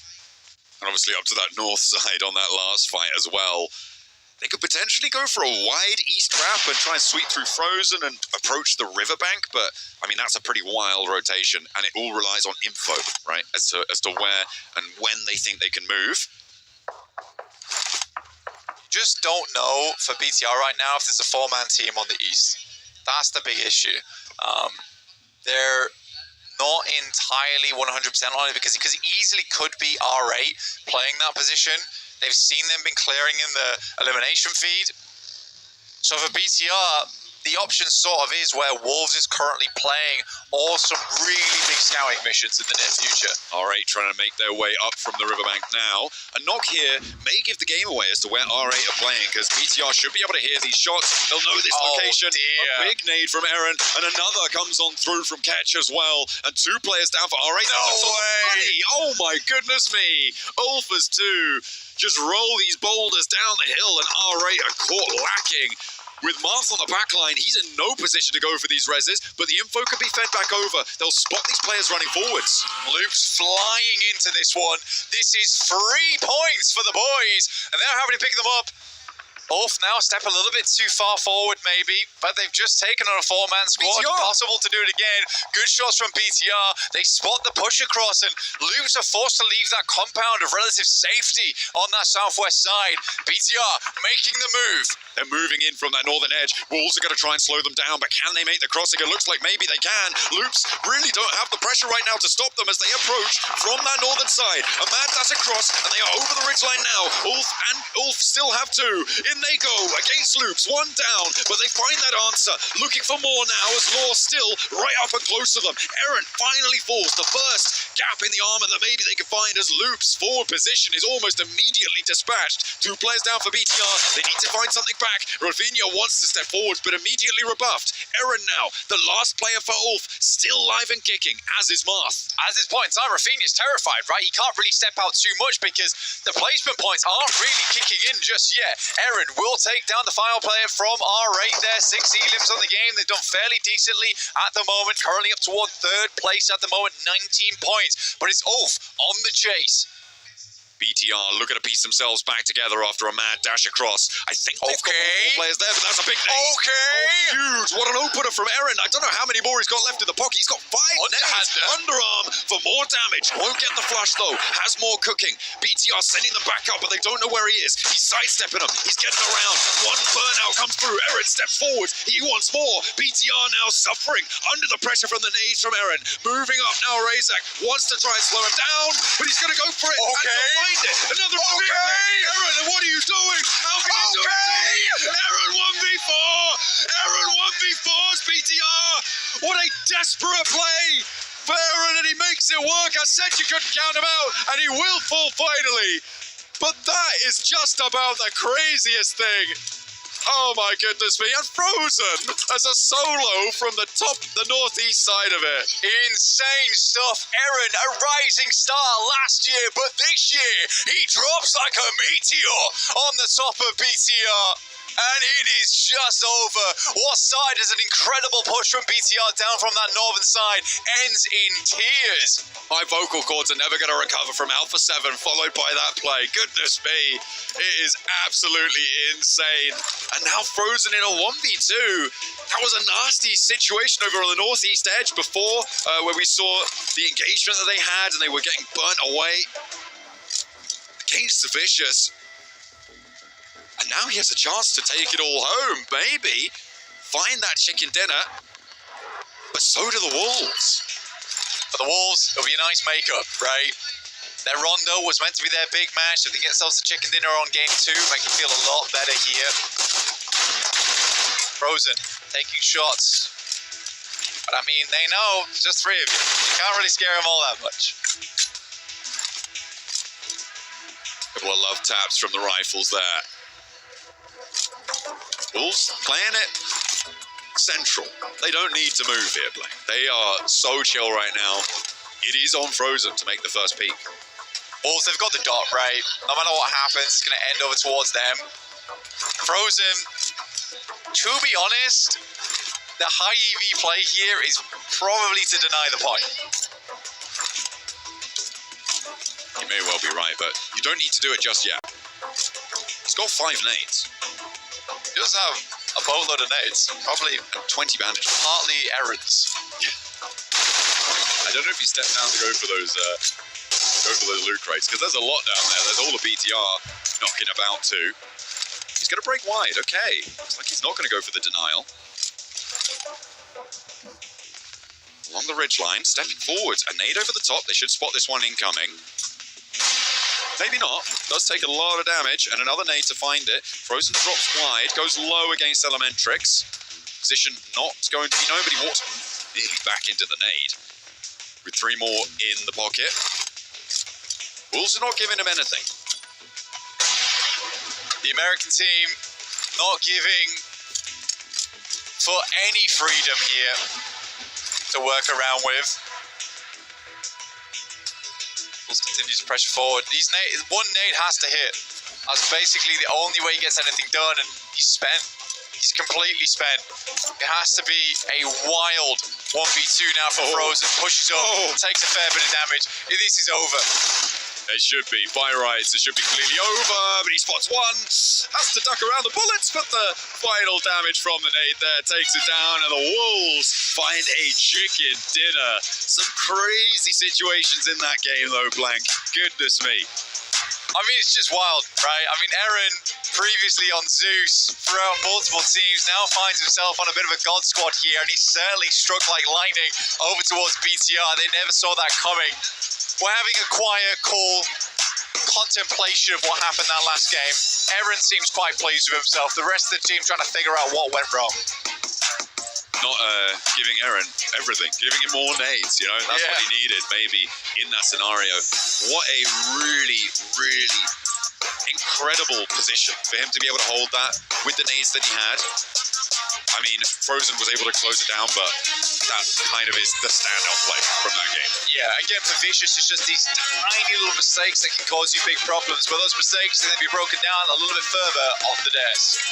And obviously up to that north side on that last fight as well. They could potentially go for a wide east wrap and try and sweep through Frozen and approach the riverbank, but I mean that's a pretty wild rotation, and it all relies on info, right? As to where and when they think they can move. Just don't know for BTR right now if there's a 4-man team on the east. That's the big issue. They're not entirely 100% on it because it easily could be R8 playing that position. They've seen them been clearing in the elimination feed. So for BTR, the option sort of is where Wolves is currently playing, or some really big scouting missions in the near future. R8 trying to make their way up from the riverbank now. A knock here may give the game away as to where R8 are playing, because BTR should be able to hear these shots. They'll know this location. Dear. A big nade from Eren, and another comes on through from Ketch as well. And 2 players down for R8. No way! Oh my goodness me! Ulfers 2 just roll these boulders down the hill, and R8 are caught lacking. With Marth on the backline, he's in no position to go for these reses, but the info could be fed back over. They'll spot these players running forwards. Loops flying into this one. This is 3 points for the boys, and they're having to pick them up. Ulf now step a little bit too far forward maybe, but they've just taken on a 4-man squad. BTR. Possible to do it again. Good shots from BTR. They spot the push across and Loops are forced to leave that compound of relative safety on that southwest side. BTR making the move. They're moving in from that northern edge. Wolves are going to try and slow them down, but can they make the crossing? It looks like maybe they can. Loops really don't have the pressure right now to stop them as they approach from that northern side. A mad dash across, and they are over the ridgeline now. Ulf still have two. In they go against Loops. One down, but they find that answer. Looking for more now as Law still right up and close to them. Aaron finally falls. The first gap in the armor that maybe they can find as Loops' forward position is almost immediately dispatched. 2 players down for BTR. They need to find something back. Rafinha wants to step forward, but immediately rebuffed. Aaron now, the last player for Ulf, still live and kicking, as is Marth. At this point in time, Rafinha's terrified, right? He can't really step out too much because the placement points aren't really kicking in just yet. Aaron will take down the final player from R8 there. 6 elims on the game. They've done fairly decently at the moment. Currently up toward 3rd place at the moment, 19 points. But it's Ulf on the chase. BTR looking to piece themselves back together after a mad dash across. I think they've got more players there, but that's a big nade. Okay. Oh, huge. What an opener from Aaron. I don't know how many more he's got left in the pocket. He's got 5 nades. Underarm for more damage. Won't get the flush, though. Has more cooking. BTR sending them back up, but they don't know where he is. He's sidestepping them. He's getting around. One burnout comes through. Aaron steps forward. He wants more. BTR now suffering under the pressure from the nades from Aaron. Moving up now, Razak wants to try and slow him down, but he's going to go for it. Okay. Another Aaron, what are you doing? How can you do it? Aaron 1v4. Aaron 1v4's BTR. What a desperate play for Aaron, and he makes it work. I said you couldn't count him out, and he will fall finally. But that is just about the craziest thing. Oh my goodness me, and Frozen as a solo from the top, the northeast side of it. Insane stuff. Aaron, a rising star last year, but this year he drops like a meteor on the top of BTR. And it is just over. What side is an incredible push from BTR down from that northern side ends in tears. My vocal cords are never going to recover from Alpha 7 followed by that play. Goodness me, it is absolutely insane. And now Frozen in a 1v2. That was a nasty situation over on the northeast edge before where we saw the engagement that they had and they were getting burnt away. Against the Vicious. And now he has a chance to take it all home, maybe find that chicken dinner, but so do the Wolves. For the Wolves, it'll be a nice makeup, right? Their Rondo was meant to be their big match. If they get themselves a chicken dinner on game 2, make it feel a lot better here. Frozen, taking shots. But I mean, they know, just 3 of you. You can't really scare them all that much. Couple of love taps from the rifles there. Wolves playing it central. They don't need to move here, Blake. They are so chill right now. It is on Frozen to make the first peak. Wolves, they've got the dot, right? No matter what happens, it's going to end over towards them. Frozen, to be honest, the high EV play here is probably to deny the point. You may well be right, but you don't need to do it just yet. He's got 5 nades. He does have a boatload of nades, probably 20 bandages. partly errands. I don't know if he stepped down to go for those loot crates, because there's a lot down there. There's all the BTR knocking about too. He's going to break wide, okay. Looks like he's not going to go for the denial. Along the ridgeline, stepping forwards. A nade over the top. They should spot this one incoming. Maybe not. Does take a lot of damage, and another nade to find it. Frozen drops wide, goes low against Elementrix. Position not going to be known, but he walks nearly back into the nade. With 3 more in the pocket. Wolves are not giving him anything. The American team not giving for any freedom here to work around with. Wolves continues to pressure forward. One nade has to hit. That's basically the only way he gets anything done, and he's spent. He's completely spent. It has to be a wild 1v2 now for Frozen. Pushes up, takes a fair bit of damage. This is over. It should be. By rights, it should be clearly over, but he spots one. Has to duck around the bullets, but the final damage from the nade there takes it down, and the Wolves find a chicken dinner. Some crazy situations in that game, though, Blank. Goodness me. I mean, it's just wild, right? I mean, Eren, previously on Zeus, throughout multiple teams, now finds himself on a bit of a god squad here, and he certainly struck like lightning over towards BTR. They never saw that coming. We're having a quiet, cool contemplation of what happened that last game. Eren seems quite pleased with himself. The rest of the team trying to figure out what went wrong. Not giving Eren everything, giving him more nades, you know, that's what he needed maybe in that scenario. What a really, really incredible position for him to be able to hold that with the nades that he had. I mean, Frozen was able to close it down, but that kind of is the standout play from that game. Yeah, again, for Vicious, it's just these tiny little mistakes that can cause you big problems, but those mistakes can then be broken down a little bit further off the desk.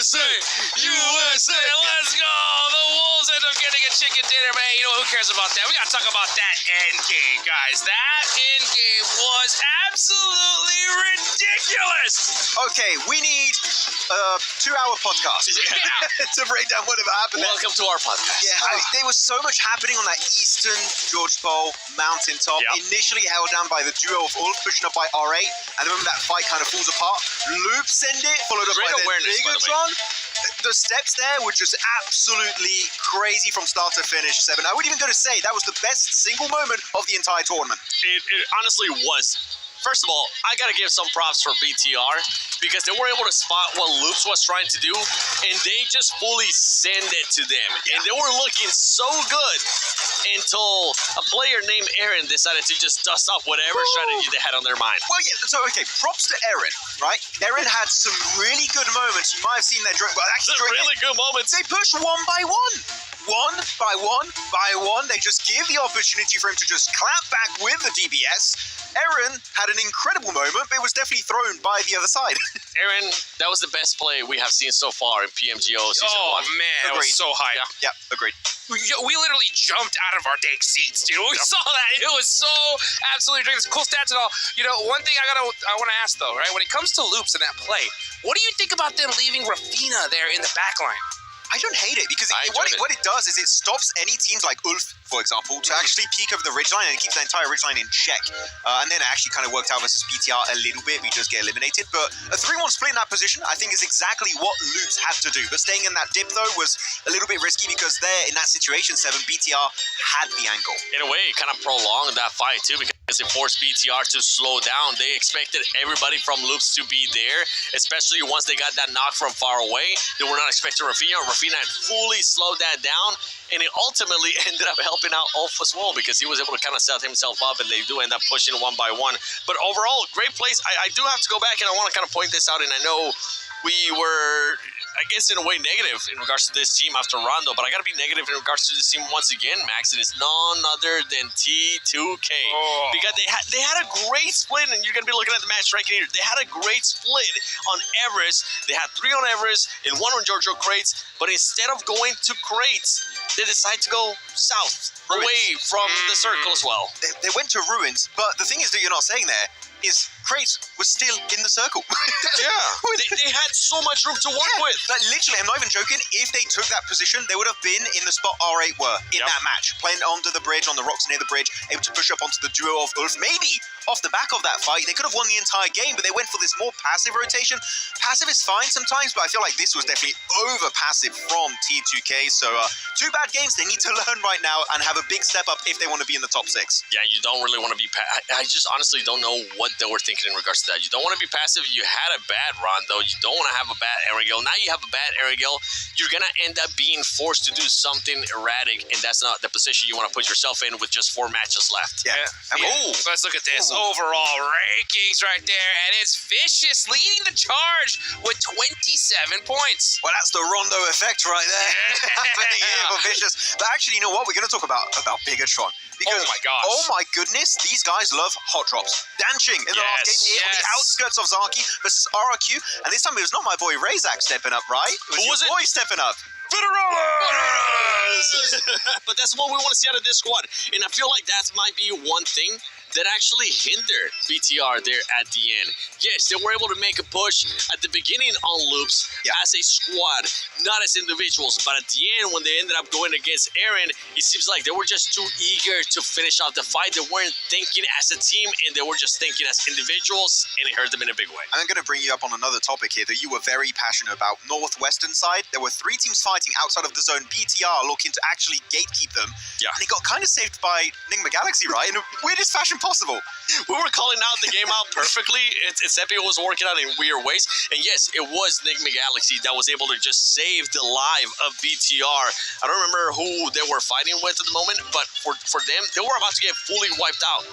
USA! Let's go! The Wolves end up getting a chicken dinner, but hey, you know who cares about that? We gotta talk about that end game, guys. That end game was absolutely ridiculous! Okay, we need a 2-hour podcast to break down whatever happened. Welcome to our podcast. Yeah, I mean, there was so much happening on that eastern George Pole mountaintop. Yep. Initially held down by the duo of Ulf, pushing up by R8, and then when that fight kind of falls apart, Loop send it, followed up Great by awareness, by the way. Bigatron. The steps there were just absolutely crazy from start to finish, Seven. I wouldn't even go to say that was the best single moment of the entire tournament. It honestly was. First of all, I gotta give some props for BTR because they were able to spot what Loops was trying to do, and they just fully send it to them. And they were looking so good until a player named Eren decided to just dust off whatever strategy they had on their mind. Well, yeah, so, okay, props to Eren, right? Eren had some really good moments. You might have seen that during... Well, actually, Some really good moments. They push one by one. One by one by one. They just give the opportunity for him to just clap back with the DPS. Eren had an incredible moment, but it was definitely thrown by the other side. Eren, that was the best play we have seen so far in PMGO Season 1. Man, that was so hype. Yeah, agreed. We literally jumped out of our dang seats, dude. We saw that. It was so absolutely ridiculous. Cool stats and all. You know, one thing I want to ask though, right? When it comes to Loops in that play, what do you think about them leaving Rafina there in the back line? I don't hate it because what it does is it stops any teams like Ulf, for example, to actually peek over the ridgeline, and it keeps the entire ridgeline in check. And then it actually kind of worked out versus BTR a little bit. We just get eliminated. But a 3-1 split in that position, I think, is exactly what Loops had to do. But staying in that dip, though, was a little bit risky because there, in that situation, 7, BTR had the angle. In a way, it kind of prolonged that fight, too, because it forced BTR to slow down. They expected everybody from Loops to be there, especially once they got that knock from far away. They were not expecting Rafina. Rafina had fully slowed that down, and it ultimately ended up helping out Ulf as well because he was able to kind of set himself up, and they do end up pushing one by one. But overall, great plays. I do have to go back, and I want to kind of point this out, and I know we were, I guess, in a way negative in regards to this team after Rondo, but I got to be negative in regards to this team once again, Max. It is none other than T2K. Because they had a great split, and you're going to be looking at the match ranking here. They had a great split on Everest. They had 3 on Everest and 1 on Giorgio Crates, but instead of going to Crates, they decided to go south, away from the circle as well. They went to Ruins, but the thing is that you're not saying there is Crates was still in the circle. They had so much room to work with. Like, literally, I'm not even joking. If they took that position, they would have been in the spot R8 were in that match, playing onto the bridge, on the rocks near the bridge, able to push up onto the duo of Ulf. Maybe off the back of that fight, they could have won the entire game, but they went for this more passive rotation. Passive is fine sometimes, but I feel like this was definitely over passive from T2K. So 2 bad games. They need to learn right now and have a big step up if they want to be in the top 6. Yeah, you don't really want to be... I just honestly don't know what they were thinking in regards to that. You don't want to be passive. You had a bad Rondo. You don't want to have a bad Ariel. Now you have a bad Ariel. You're going to end up being forced to do something erratic, and that's not the position you want to put yourself in with just 4 matches left. Yeah. Let's look at this overall rankings right there, and it's Vicious leading the charge with 27 points. Well, that's the Rondo effect right there. Happening here for Vicious. But actually, you know what? We're going to talk about Bigatron. Because, Oh my gosh. Oh my goodness, these guys love hot drops. Danching in the last game here on the outskirts of Zaki versus RRQ. And this time it was not my boy Razak stepping up, right? It was your boy stepping up. But that's what we want to see out of this squad. And I feel like that might be one thing that actually hindered BTR there at the end. Yes, they were able to make a push at the beginning on loops as a squad, not as individuals. But at the end, when they ended up going against Aaron, it seems like they were just too eager to finish off the fight. They weren't thinking as a team, and they were just thinking as individuals, and it hurt them in a big way. I'm going to bring you up on another topic here that you were very passionate about. Northwestern side, there were 3 teams fighting outside of the zone. BTR looking to actually gatekeep them. Yeah. And it got kind of saved by Nigma Galaxy, right? In the weirdest fashion possible. We were calling out the game out perfectly. Seppi was working out in weird ways. And yes, it was Nigma Galaxy that was able to just save the life of BTR. I don't remember who they were fighting with at the moment, but for them, they were about to get fully wiped out.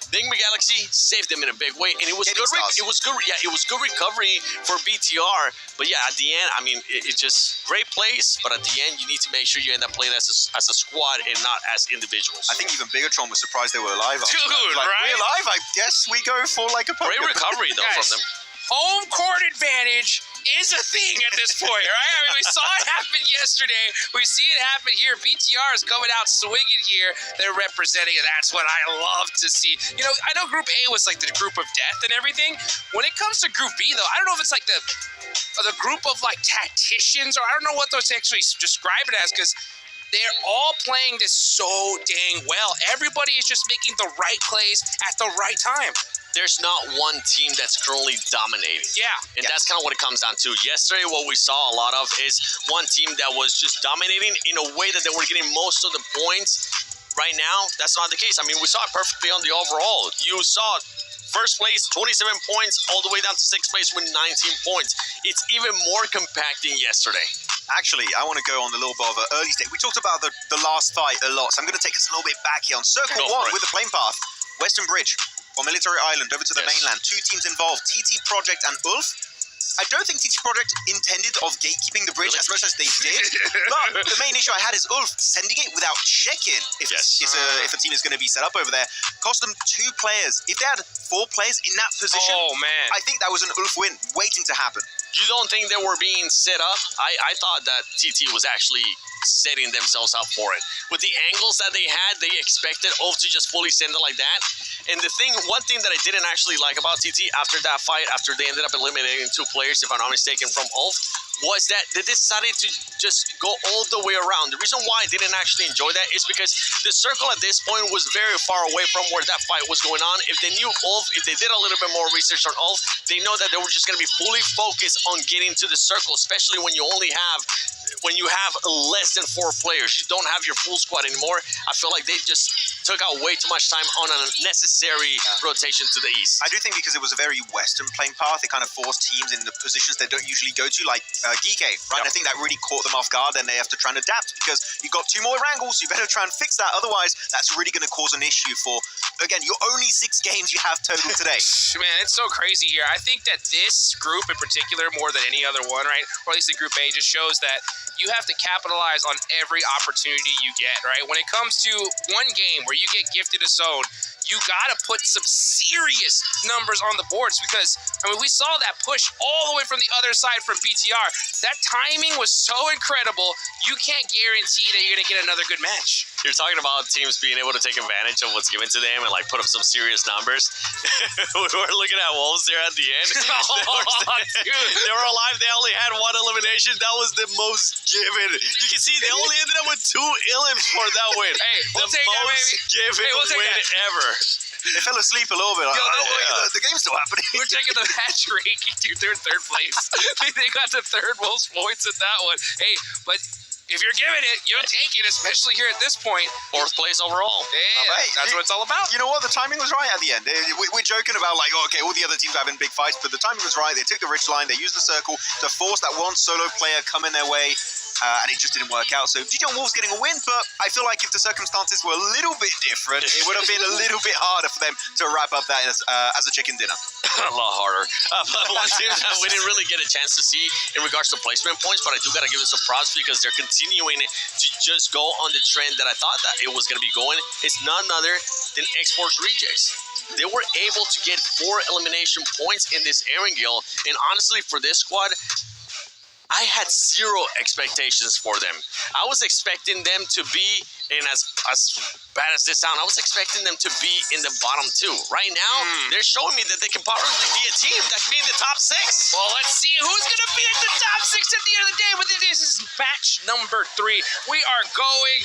Nigma Galaxy saved them in a big way, and it was good. It was good. Yeah, it was good recovery for BTR. But yeah, at the end, I mean, it's just great plays. But at the end, you need to make sure you end up playing as a squad and not as individuals. I think even Bigatron was surprised they were alive. Dude, like, right? we're alive. I guess we go for like a Great recovery though from them. Home court advantage is a thing at this point, right? I mean, we saw it happen yesterday. We see it happen here. BTR is coming out swinging here. They're representing, and that's what I love to see. You know, I know Group A was like the group of death and everything. When it comes to Group B, though, I don't know if it's like the group of like tacticians, or I don't know what those actually describe it as, because they're all playing this so dang well. Everybody is just making the right plays at the right time. There's not one team that's currently dominating. Yeah. And that's kind of what it comes down to. Yesterday, what we saw a lot of is one team that was just dominating in a way that they were getting most of the points. Right now, that's not the case. I mean, we saw it perfectly on the overall. You saw first place, 27 points, all the way down to 6th place with 19 points. It's even more compact than yesterday. Actually, I want to go on a little bit of an early stage. We talked about the last fight a lot, so I'm going to take us a little bit back here on Circle 1 with the plane path. Western Bridge, from Military Island over to the mainland. 2 teams involved, TT Project and Ulf. I don't think TT Project intended of gatekeeping the bridge as much as they did. But the main issue I had is Ulf sending it without checking if a team is going to be set up over there. Cost them 2 players. If they had 4 players in that position, I think that was an Ulf win waiting to happen. You don't think they were being set up? I thought that TT was actually setting themselves up for it. With the angles that they had, they expected Ulf to just fully send it like that. And one thing that I didn't actually like about TT after that fight, after they ended up eliminating 2 players, if I'm not mistaken, from Ulf, was that they decided to just go all the way around. The reason why I didn't actually enjoy that is because the circle at this point was very far away from where that fight was going on. If they knew Ulf, if they did a little bit more research on Ulf, they know that they were just going to be fully focused on getting to the circle, especially when you have less than 4 players. You don't have your full squad anymore. I feel like they just took out way too much time on an unnecessary rotation to the east. I do think because it was a very Western playing path, it kind of forced teams in the positions they don't usually go to, like Geekay, right? I think that really caught them off guard, and they have to try and adapt because you've got 2 more wrangles, so you better try and fix that. Otherwise, that's really going to cause an issue for, again, your only 6 games you have total today. Man, it's so crazy here. I think that this group in particular, more than any other one, right, or at least in Group A, just shows that you have to capitalize on every opportunity you get, right? When it comes to one game where you get gifted a zone, you got to put some serious numbers on the boards because, I mean, we saw that push all the way from the other side from BTR. That timing was so incredible, you can't guarantee that you're going to get another good match. You're talking about teams being able to take advantage of what's given to them and, like, put up some serious numbers. We were looking at Wolves there at the end. They were alive. They only had 1 elimination. That was the most given. You can see they only ended up with 2 elims for that win. Hey, we'll the take most that, given win ever. They fell asleep a little bit. Like, the game's still happening. We're taking the match ranking, dude. They're in 3rd place. They got the 3rd most points in that one. Hey, but if you're giving it, you'll take it, especially here at this point. 4th place overall. Yeah, that's what it's all about. You know what? The timing was right at the end. We're joking about like, oh, okay, all the other teams having big fights, but the timing was right. They took the ridge line, they used the circle to force that one solo player coming their way. And it just didn't work out. So GG Wolves getting a win, but I feel like if the circumstances were a little bit different, it would have been a little bit harder for them to wrap up that as a chicken dinner. A lot harder. But one team that we didn't really get a chance to see in regards to placement points, but I do got to give it some props because they're continuing to just go on the trend that I thought that it was going to be going. It's none other than X-Force Rejects. They were able to get 4 elimination points in this Erangel, and honestly, for this squad, I had 0 expectations for them. I was expecting them to be, and as bad as this sounds, I was expecting them to be in the bottom 2. Right now, they're showing me that they can probably be a team that can be in the top 6. Well, let's see who's going to be in the top 6 at the end of the day. But this is match number 3. We are going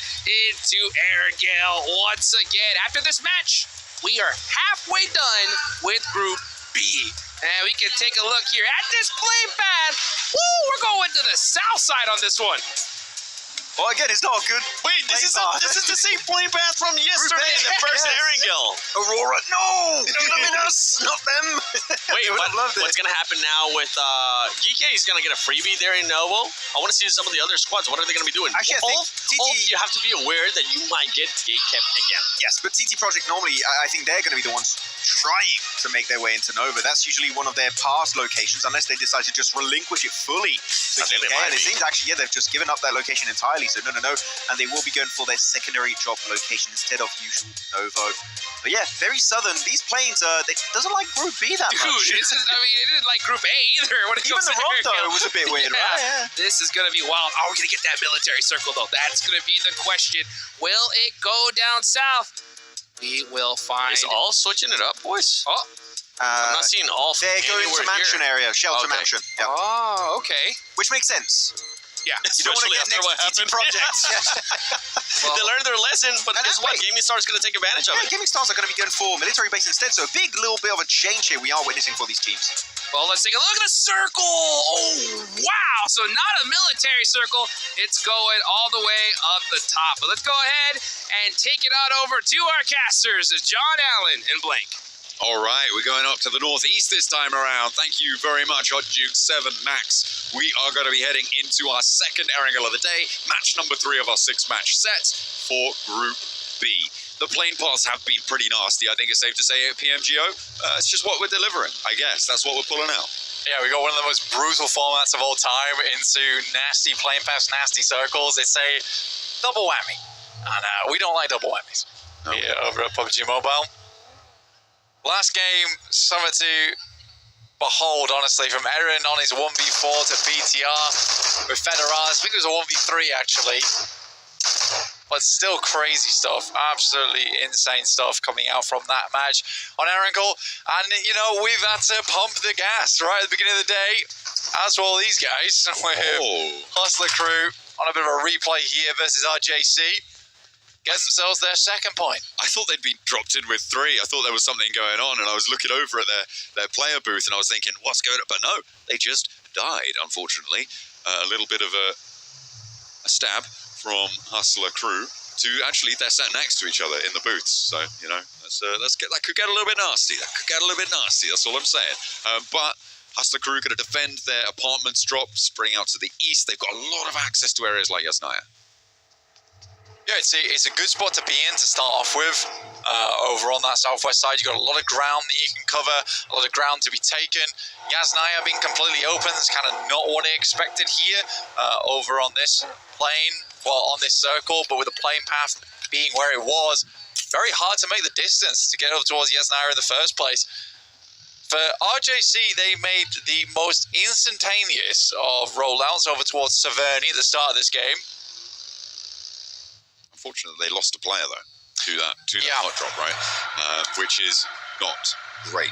into Erangel once again. After this match, we are halfway done with Group B. And we can take a look here at this play path. Woo, we're going to the south side on this one. Well, again, it's not good. Wait, this is the same plane path from yesterday in the first Erangel. Aurora, no! Luminous, not them. Wait, what's going to happen now with GK? He's going to get a freebie there in Novo. I want to see some of the other squads. What are they going to be doing? Actually, I think TT... you have to be aware that you might get gatekept again. Yes, but TT Project normally, I think they're going to be the ones trying to make their way into Nova. That's usually one of their past locations, unless they decide to just relinquish it fully to GK. And it seems actually, yeah, they've just given up that location entirely. So no. And they will be going for their secondary drop location instead of usual Novo. But yeah, very southern. These planes, it doesn't like Group B that much. Dude, it didn't like Group A either. Even the Rondo was a bit weird, right? Yeah. This is going to be wild. Are we going to get that military circle, though? That's going to be the question. Will it go down south? We will find. Is all switching it up, boys? Oh. I'm not seeing all. They're going to mansion area, shelter mansion. Yep. Oh, okay. Which makes sense. Yeah, you don't want to get next to TT Projects. They learned their lesson, but guess what? Gaming Stars is going to take advantage of it. Gaming Stars are going to be going for military base instead, so a big little bit of a change here we are witnessing for these teams. Well, let's take a look at the circle. Oh, wow. So not a military circle. It's going all the way up the top. But let's go ahead and take it on over to our casters, John Allen and Blank. All right, we're going up to the northeast this time around. Thank you very much, Hot Duke 7 Max. We are going to be heading into our second Erangel of the day, match number 3 of our 6-match set for Group B. The plane paths have been pretty nasty, I think it's safe to say, at PMGO. It's just what we're delivering, I guess. That's what we're pulling out. Yeah, we got one of the most brutal formats of all time into nasty plane paths, nasty circles. It's a double whammy. And we don't like double whammies here over at PUBG Mobile. Last game, something to behold, honestly, from Eren on his 1v4 to BTR with Federaz. I think it was a 1v3, actually. But still crazy stuff. Absolutely insane stuff coming out from that match on Erangel. And, you know, we've had to pump the gas right at the beginning of the day, as well these guys. With Hustler Crew on a bit of a replay here versus RJC. Get themselves their second point. I thought they'd been dropped in with 3. I thought there was something going on, and I was looking over at their player booth, and I was thinking, what's going on? But no, they just died, unfortunately. A little bit of a stab from Hustler Crew to actually, they're sat next to each other in the booths. So, you know, that could get a little bit nasty. That's all I'm saying. But Hustler Crew going to defend their apartments drop, spreading out to the east. They've got a lot of access to areas like Yasnaya. Yeah, it's a good spot to be in to start off with. Over on that southwest side, you've got a lot of ground that you can cover, a lot of ground to be taken. Yasnaya being completely open is kind of not what I expected here over on this plane, well, on this circle, but with the plane path being where it was, very hard to make the distance to get over towards Yasnaya in the first place. For RJC, they made the most instantaneous of rollouts over towards Severny at the start of this game. Unfortunately, they lost a player, though, to that hot drop, right? Which is not great.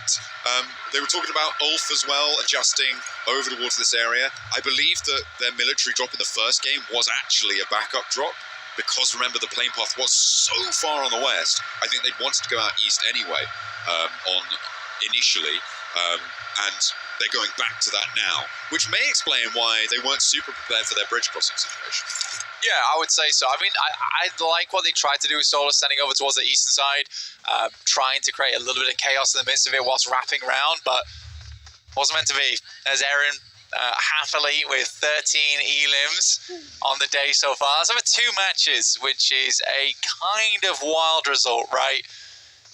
They were talking about Ulf as well, adjusting over towards this area. I believe that their military drop in the first game was actually a backup drop, because remember, the plane path was so far on the west. I think they'd wanted to go out east anyway, initially. And they're going back to that now, which may explain why they weren't super prepared for their bridge crossing situation. Yeah, I would say so. I mean, I like what they tried to do with Solar standing over towards the eastern side, trying to create a little bit of chaos in the midst of it whilst wrapping around, but wasn't meant to be. There's Aaron happily with 13 elims on the day so far. So for 2 matches, which is a kind of wild result, right?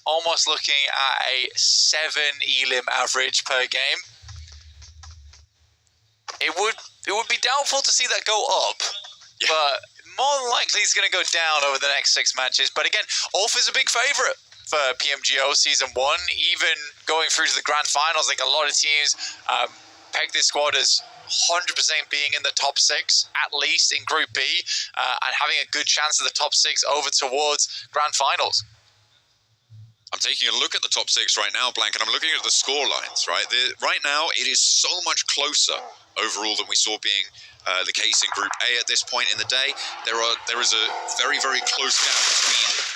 Almost looking at a 7 elim average per game. It would be doubtful to see that go up. Yeah. But more than likely it's going to go down over the next 6 matches. But again, Ulf is a big favourite for PMGO Season 1. Even going through to the Grand Finals, like a lot of teams peg this squad as 100% being in the top 6, at least in Group B, and having a good chance of the top 6 over towards Grand Finals. I'm taking a look at the top 6 right now, Blank, and I'm looking at the score lines, right? Right now, it is so much closer overall than we saw being the case in Group A at this point in the day. There is a very, very close gap between,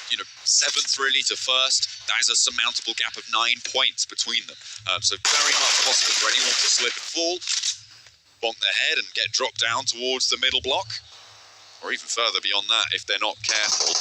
7th really to 1st. That is a surmountable gap of 9 points between them. So very much possible for anyone to slip and fall, bonk their head and get dropped down towards the middle block, or even further beyond that if they're not careful.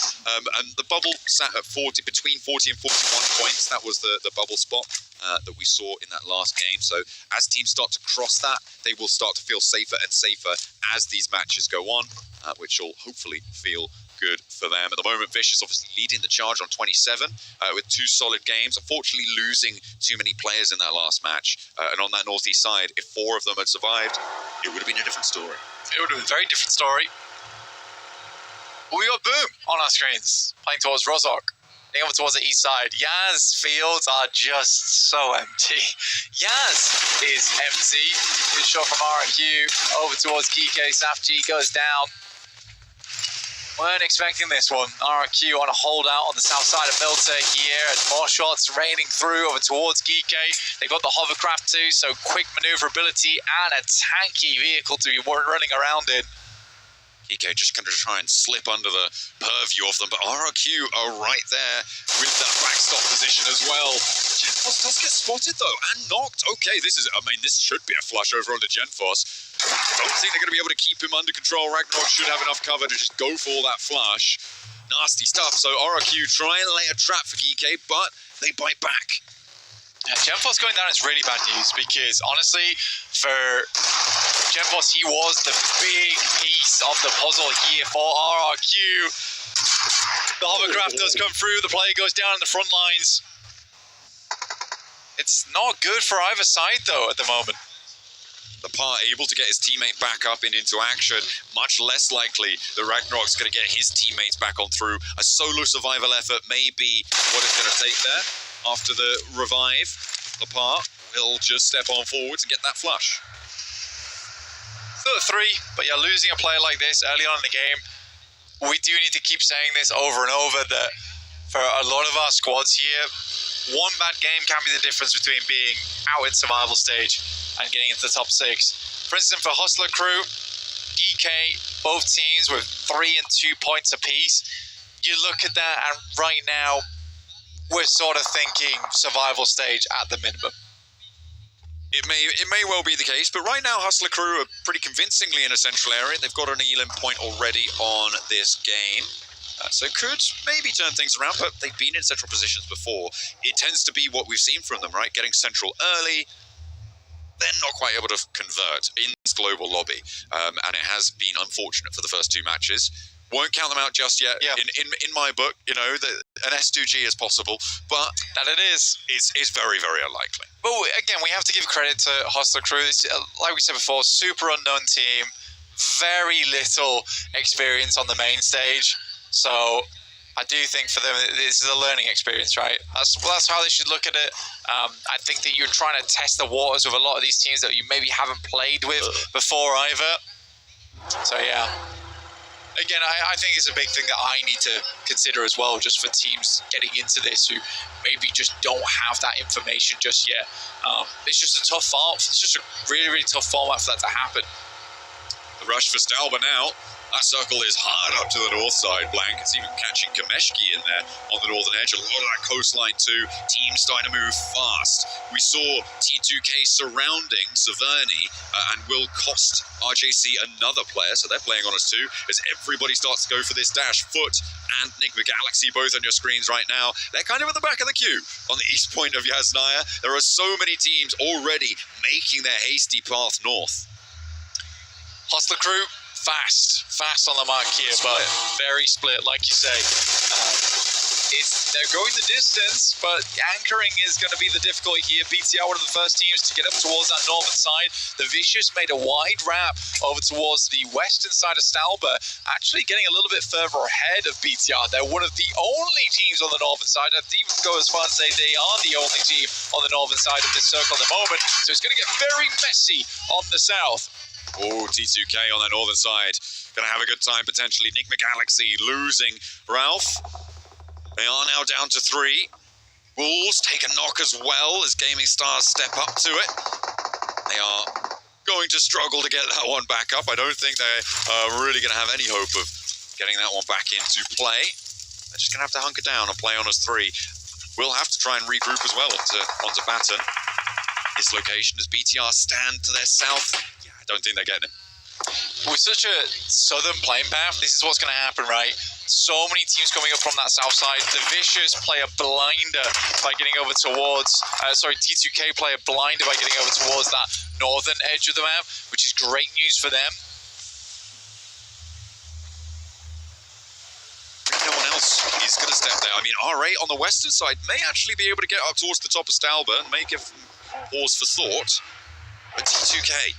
And the bubble sat at between 40 and 41 points. That was the bubble spot that we saw in that last game. So as teams start to cross that, they will start to feel safer and safer as these matches go on, which will hopefully feel good for them. At the moment, Vicious obviously leading the charge on 27 with 2 solid games. Unfortunately, losing too many players in that last match. And on that northeast side, if 4 of them had survived, it would have been a different story. It would have been a very different story. We got Boom on our screens, playing towards Rozok. Heading over towards the east side. Yaz fields are just so empty. Yaz is empty. Good shot from RQ over towards Kike. Safji goes down. Weren't expecting this one. RQ on a holdout on the south side of Milta here, and more shots raining through over towards Kike. They've got the hovercraft too, so quick maneuverability and a tanky vehicle to be running around in. Kike just going to try and slip under the purview of them, but RRQ are right there with that backstop position as well. Genfos does get spotted though, and knocked. Okay, this should be a flush over onto Genfos. Don't think they're going to be able to keep him under control. Ragnarok should have enough cover to just go for all that flush. Nasty stuff. So RRQ try and lay a trap for Kike, but they bite back. Yeah, Genfos going down is really bad news because honestly, for Genfos, he was the big piece of the puzzle here for RRQ. The hovercraft does come through, the player goes down in the front lines. It's not good for either side though at the moment. The part able to get his teammate back up and into action, much less likely that Ragnarok's going to get his teammates back on through. A solo survival effort may be what it's going to take there. After the revive, the part will just step on forwards and get that flush. Still at 3, but you're losing a player like this early on in the game. We do need to keep saying this over and over that for a lot of our squads here, one bad game can be the difference between being out in survival stage and getting into the top 6. For instance, for Hustler Crew, EK, both teams with 3 and 2 points apiece. You look at that, and right now, we're sort of thinking survival stage at the minimum. It may well be the case, but right now Hustler Crew are pretty convincingly in a central area. They've got an elim point already on this game. So could maybe turn things around, but they've been in central positions before. It tends to be what we've seen from them, right? Getting central early, then not quite able to convert in this global lobby. And it has been unfortunate for the first 2 matches. Won't count them out just yet. Yeah. In my book, an S2G is possible, but that it is very, very unlikely. But again, we have to give credit to Hustler Crew. Like we said before, super unknown team, very little experience on the main stage. So I do think for them, this is a learning experience, right? That's how they should look at it. I think that you're trying to test the waters with a lot of these teams that you maybe haven't played with before either. So yeah. Again, I think it's a big thing that I need to consider as well, just for teams getting into this who maybe just don't have that information just yet. It's just a tough format. It's just a really, really tough format for that to happen. The rush for Stalber now. That circle is hard up to the north side, Blank. It's even catching Kameshki in there on the northern edge. A lot of that coastline too. Teams starting to move fast. We saw T2K surrounding Severny and will cost RJC another player. So they're playing on us too as everybody starts to go for this dash. Foot and Enigma Galaxy both on your screens right now. They're kind of at the back of the queue on the east point of Yasnaya. There are so many teams already making their hasty path north. Hostler crew, fast on the mark here, but very split, like you say. They're going the distance, but anchoring is going to be the difficulty here. BTR, one of the first teams to get up towards that northern side. The Vicious made a wide wrap over towards the western side of Stalber, actually getting a little bit further ahead of BTR. They're one of the only teams on the northern side. I'd even go as far as to say they are the only team on the northern side of this circle at the moment. So it's going to get very messy on the south. Oh, T2K on the northern side. Gonna have a good time potentially. Enigma Galaxy losing Ralph. They are now down to 3. Wolves take a knock as well as Gaming Stars step up to it. They are going to struggle to get that one back up. I don't think they are really going to have any hope of getting that one back into play. They're just going to have to hunker down and play on us 3. We'll have to try and regroup as well onto Baton. This location as BTR stand to their south. Yeah, I don't think they're getting it. With such a southern playing path, this is what's going to happen, right? So many teams coming up from that south side. The Vicious play a blinder by getting over towards, T2K play a blinder by getting over towards that northern edge of the map, which is great news for them. No one else is going to step there. I mean, R8 on the western side may actually be able to get up towards the top of Stalber and make it pause for thought. But T2K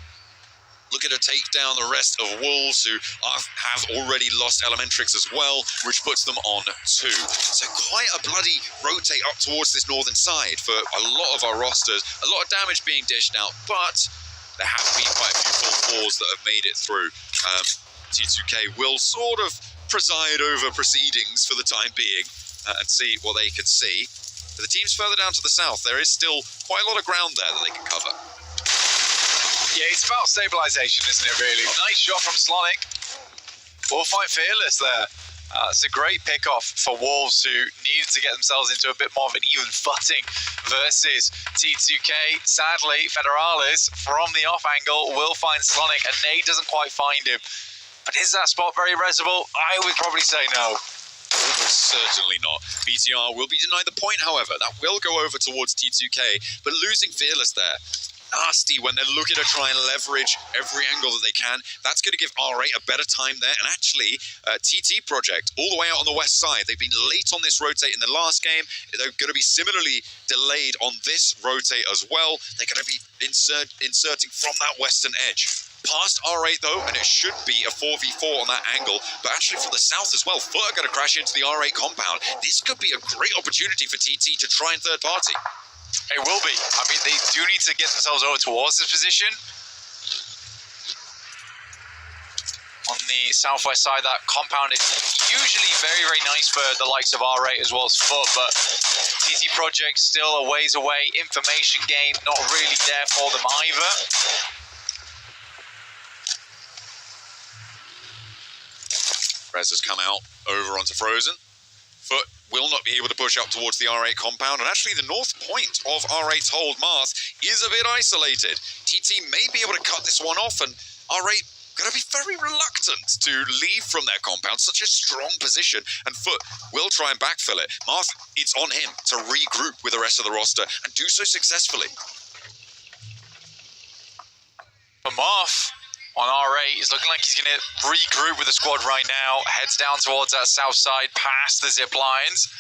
looking to take down the rest of Wolves, who have already lost Elementrix as well, which puts them on 2. So quite a bloody rotate up towards this northern side for a lot of our rosters. A lot of damage being dished out, but there have been quite a few full 4s that have made it through. T2K will sort of preside over proceedings for the time being and see what they can see. For the teams further down to the south, there is still quite a lot of ground there that they can cover. Yeah, it's about stabilization, isn't it, really? Nice shot from Slonic. We'll fight Fearless there. It's a great pick-off for Wolves, who needed to get themselves into a bit more of an even footing versus T2K. Sadly, Federales, from the off angle, will find Slonic, and Nate doesn't quite find him. But is that spot very resable? I would probably say no. Certainly not. BTR will be denied the point, however. That will go over towards T2K, but losing Fearless there. Nasty when they're looking to try and leverage every angle that they can. That's going to give R8 a better time there. And actually, TT Project, all the way out on the west side, they've been late on this rotate in the last game. They're going to be similarly delayed on this rotate as well. They're going to be inserting from that western edge. Past R8 though, and it should be a 4v4 on that angle, but actually for the south as well. Foot are going to crash into the R8 compound. This could be a great opportunity for TT to try and third party. It will be. I mean, they do need to get themselves over towards this position. On the southwest side, that compound is usually very, very nice for the likes of R8 as well as Foot, but TT Project still a ways away. Information gain not really there for them either. Rez has come out over onto Frozen. Foot will not be able to push up towards the R8 compound, and actually the north point of R8's hold, Marth, is a bit isolated. TT may be able to cut this one off, and R8 going to be very reluctant to leave from their compound, such a strong position, and Foot will try and backfill it. Marth, it's on him to regroup with the rest of the roster and do so successfully. For Marth, on R8, he's looking like he's going to regroup with the squad right now. Heads down towards that south side, past the zip lines.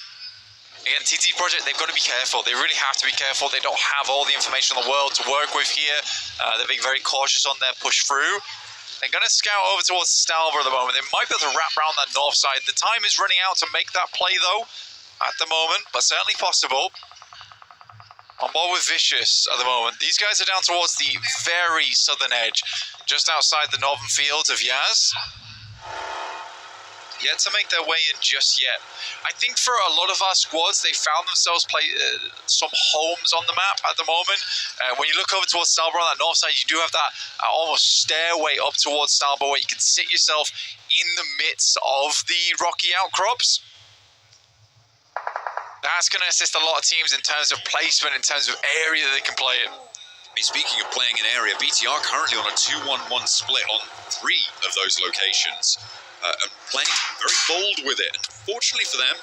Again, TT Project, they've got to be careful. They really have to be careful. They don't have all the information in the world to work with here. They're being very cautious on their push through. They're going to scout over towards Stalber at the moment. They might be able to wrap around that north side. The time is running out to make that play, though, at the moment, but certainly possible. On board with Vicious at the moment. These guys are down towards the very southern edge, just outside the northern fields of Yaz. yet to make their way in just yet. I think for a lot of our squads, they found themselves play some homes on the map at the moment. When you look over towards Stalborough on that north side, you do have that almost stairway up towards Stalborough where you can sit yourself in the midst of the rocky outcrops. That's going to assist a lot of teams in terms of placement, in terms of area that they can play in. I mean, speaking of playing in area, BTR currently on a 2-1-1 split on 3 of those locations. And playing very bold with it. And fortunately for them,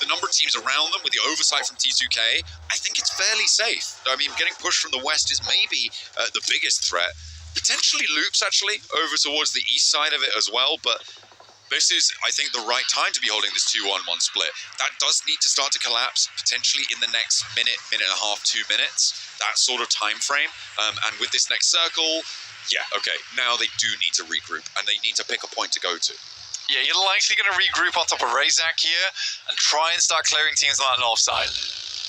the number of teams around them with the oversight from T2K, I think it's fairly safe. I mean, getting pushed from the west is maybe the biggest threat. Potentially Loops, actually, over towards the east side of it as well, but this is, I think, the right time to be holding this 2-1-1 split. That does need to start to collapse, potentially in the next minute, minute and a half, 2 minutes, that sort of time frame. And with this next circle, yeah, okay, now they do need to regroup, and they need to pick a point to go to. Yeah, you're likely going to regroup on top of Razak here and try and start clearing teams on that north side.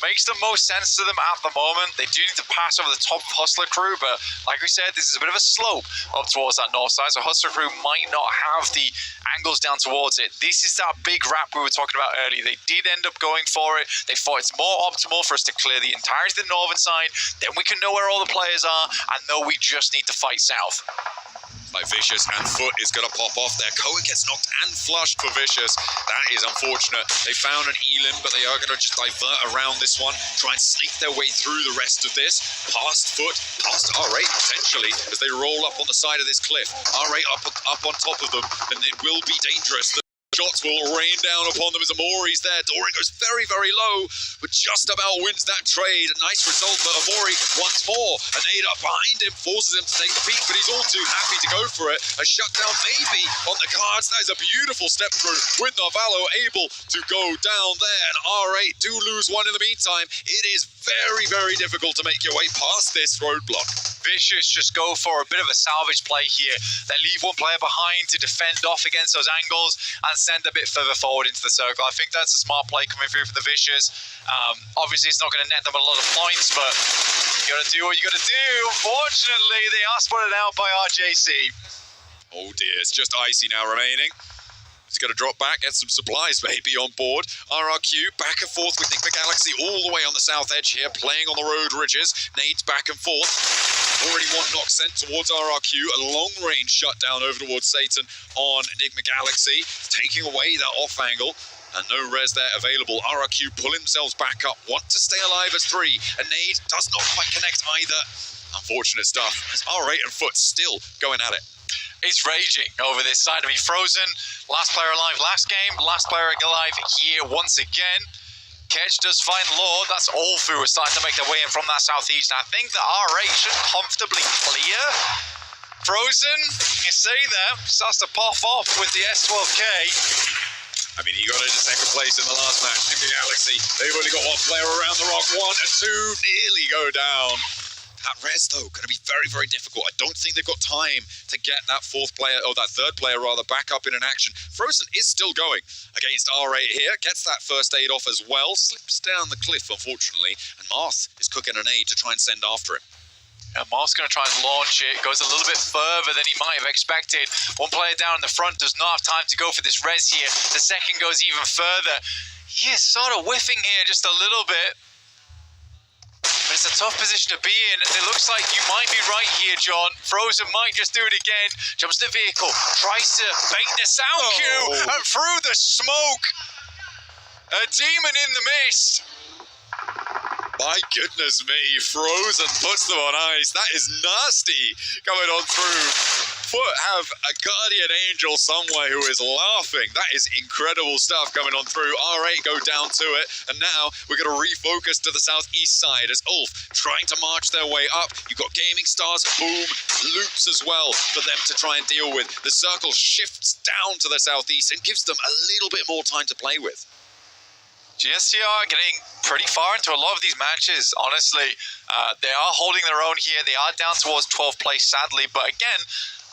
Makes the most sense to them at the moment. They do need to pass over the top of Hustler Crew, but like we said, this is a bit of a slope up towards that north side, so Hustler Crew might not have the angles down towards it. This is that big wrap we were talking about earlier. They did end up going for it. They thought it's more optimal for us to clear the entirety of the northern side, then we can know where all the players are and know we just need to fight south. Like Vicious and Foot is going to pop off there. Koa gets knocked and flushed for Vicious. That is unfortunate. They found an Elim, but they are going to just divert around this one, try and sneak their way through the rest of this. Past Foot, past R8 potentially, as they roll up on the side of this cliff. R8 up on top of them, and it will be dangerous. Shots will rain down upon them as Amori's there. Doran goes very, very low, but just about wins that trade. A nice result, but Amori once more. A nade up behind him, forces him to take the peak, but he's all too happy to go for it. A shutdown maybe on the cards. That is a beautiful step through with Narvalo able to go down there. And R8 do lose one in the meantime. It is very, very difficult to make your way past this roadblock. Vicious just go for a bit of a salvage play here. They leave one player behind to defend off against those angles and send a bit further forward into the circle. I think that's a smart play coming through for the Vicious. Obviously, it's not going to net them a lot of points, but you got to do what you got to do. Unfortunately, they are spotted out by RJC. Oh dear, it's just Icy now remaining. He's got to drop back, get some supplies maybe on board. RRQ back and forth with Enigma Galaxy all the way on the south edge here, playing on the road ridges. Nades back and forth. Already one knock sent towards RRQ. A long-range shutdown over towards Satan on Enigma Galaxy, taking away that off angle. And no res there available. RRQ pull themselves back up, want to stay alive as 3. A nade does not quite connect either. Unfortunate stuff, as R8 and Foot still going at it. It's raging over this side. I mean, Frozen, last player alive last game, last player alive here once again. Ketch does find Lord. That's all through. We're starting to make their way in from that southeast. And I think the R8 should comfortably clear. Frozen, you see there, starts to puff off with the S12K. I mean, he got into second place in the last match. Enigma Galaxy, they've only got one player around the rock. 1 and 2 nearly go down. That res, though, going to be very, very difficult. I don't think they've got time to get that third player back up in an action. Frozen is still going against R8 here. Gets that first aid off as well. Slips down the cliff, unfortunately. And Marth is cooking an aid to try and send after him. And Marth's going to try and launch it. Goes a little bit further than he might have expected. One player down in the front does not have time to go for this res here. The second goes even further. He is sort of whiffing here just a little bit. But it's a tough position to be in, and it looks like you might be right here, John. Frozen might just do it again. Jumps the vehicle, tries to bait the sound cue, and through the smoke, a demon in the mist. My goodness me, Frozen puts them on ice. That is nasty coming on through. Foot have a guardian angel somewhere who is laughing. That is incredible stuff coming on through. R8 go down to it, and now we're going to refocus to the southeast side as Ulf trying to march their way up. You've got Gaming Stars, Boom, Loops as well for them to try and deal with. The circle shifts down to the southeast and gives them a little bit more time to play with. GSC are getting pretty far into a lot of these matches, honestly. They are holding their own here. They are down towards 12th place, sadly. But again,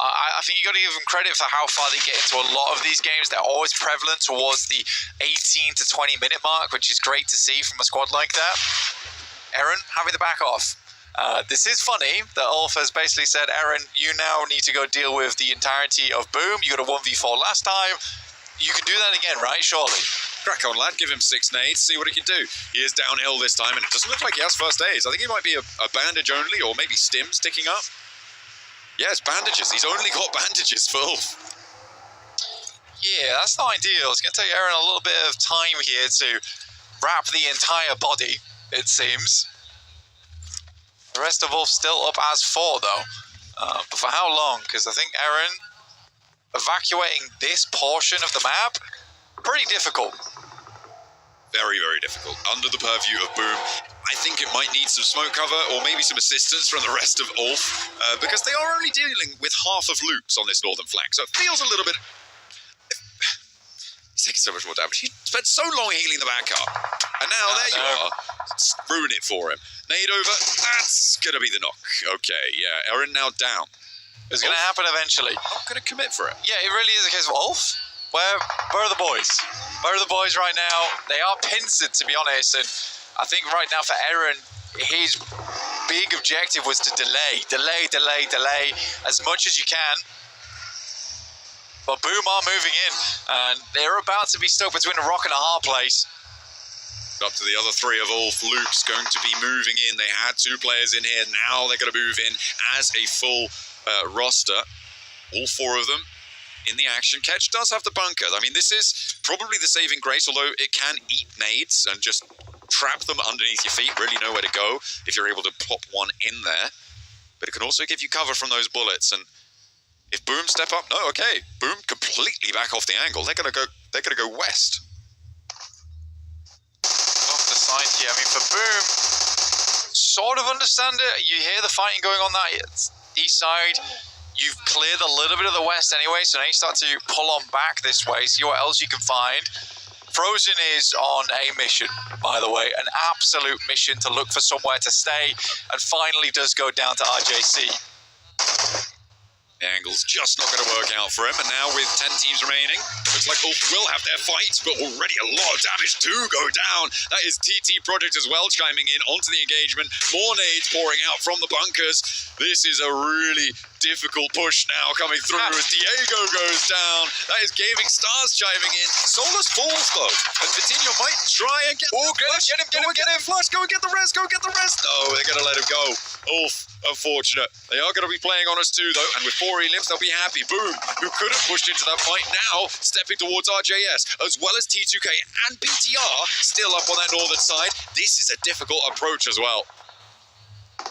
I think you got to give them credit for how far they get into a lot of these games. They're always prevalent towards the 18 to 20 minute mark, which is great to see from a squad like that. Aaron having the back off. This is funny that Ulf has basically said, Aaron, you now need to go deal with the entirety of Boom. You got a 1v4 last time. you can do that again, right? Surely. Crack on, lad. Give him 6 nades, see what he can do. He is downhill this time, and it doesn't look like he has first aids. I think he might be a bandage only, or maybe stims sticking up. Yes, bandages. He's only got bandages full. Yeah, that's not ideal. It's going to take Aaron a little bit of time here to wrap the entire body, it seems. The rest of Wolf still up as 4, though. But for how long? Because I think Aaron evacuating this portion of the map, pretty difficult. Very, very difficult. Under the purview of Boom. I think it might need some smoke cover or maybe some assistance from the rest of Ulf, because they are only dealing with half of Loops on this northern flank, so it feels a little bit... He's taking so much more damage. He spent so long healing the back up, and now there you are. Ruin it for him. Nade over. That's going to be the knock. Okay, yeah. Aaron now down. It's going to happen eventually. I'm going to commit for it. Yeah, it really is a case of Ulf. Where are the boys? Where are the boys right now? They are pincered, to be honest, and I think right now for Aaron, his big objective was to delay as much as you can. But Boom are moving in, and they're about to be stuck between a rock and a hard place. Up to the other 3 of Ulf. Luke's going to be moving in. They had 2 players in here. Now they're going to move in as a full roster. All 4 of them in the action. Ketch does have the bunker. I mean, this is probably the saving grace, although it can eat nades and just trap them underneath your feet. Really know where to go if you're able to pop one in there. But it can also give you cover from those bullets. And if Boom step up, no, okay. Boom completely back off the angle. They're gonna go west. Off the side here. I mean, for Boom, sort of understand it. You hear the fighting going on that east side. You've cleared a little bit of the west anyway, so now you start to pull on back this way, see what else you can find. Frozen is on a mission, by the way, an absolute mission to look for somewhere to stay, and finally does go down to RJC. The angle's just not going to work out for him, and now with 10 teams remaining, looks like Ulf will have their fights, but already a lot of damage to go down. That is TT Project as well chiming in onto the engagement. More nades pouring out from the bunkers. This is a really difficult push now coming through as Diego goes down. That is Gaming Stars chiming in. Solus falls though, and Vitinho might try and get him. Flush, go and get the rest, No, they're going to let him go. Ulf, unfortunate. They are going to be playing on us too though, and with 4 elims, they'll be happy. Boom, who could have pushed into that fight, now stepping towards RJS, as well as T2K and BTR, still up on that northern side. This is a difficult approach as well.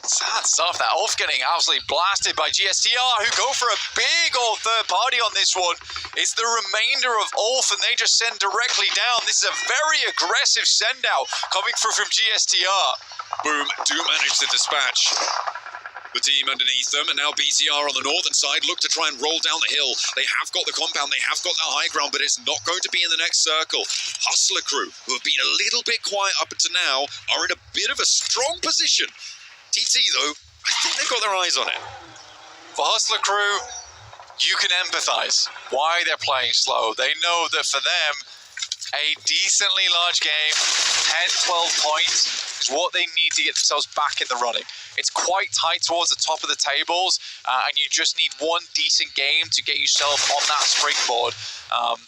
Sad stuff. That Ulf getting absolutely blasted by GSTR, who go for a big old third party on this one. It's the remainder of Ulf, and they just send directly down. This is a very aggressive send out coming through from GSTR. Boom do manage to dispatch the team underneath them, and now BTR on the northern side look to try and roll down the hill. They have got the compound, they have got the high ground, but it's not going to be in the next circle. Hustler crew, who have been a little bit quiet up until now, are in a bit of a strong position. TT, though, I think they've got their eyes on it. For Hustler crew, you can empathize why they're playing slow. They know that for them, a decently large game, 10-12 points, is what they need to get themselves back in the running. It's quite tight towards the top of the tables, and you just need one decent game to get yourself on that springboard.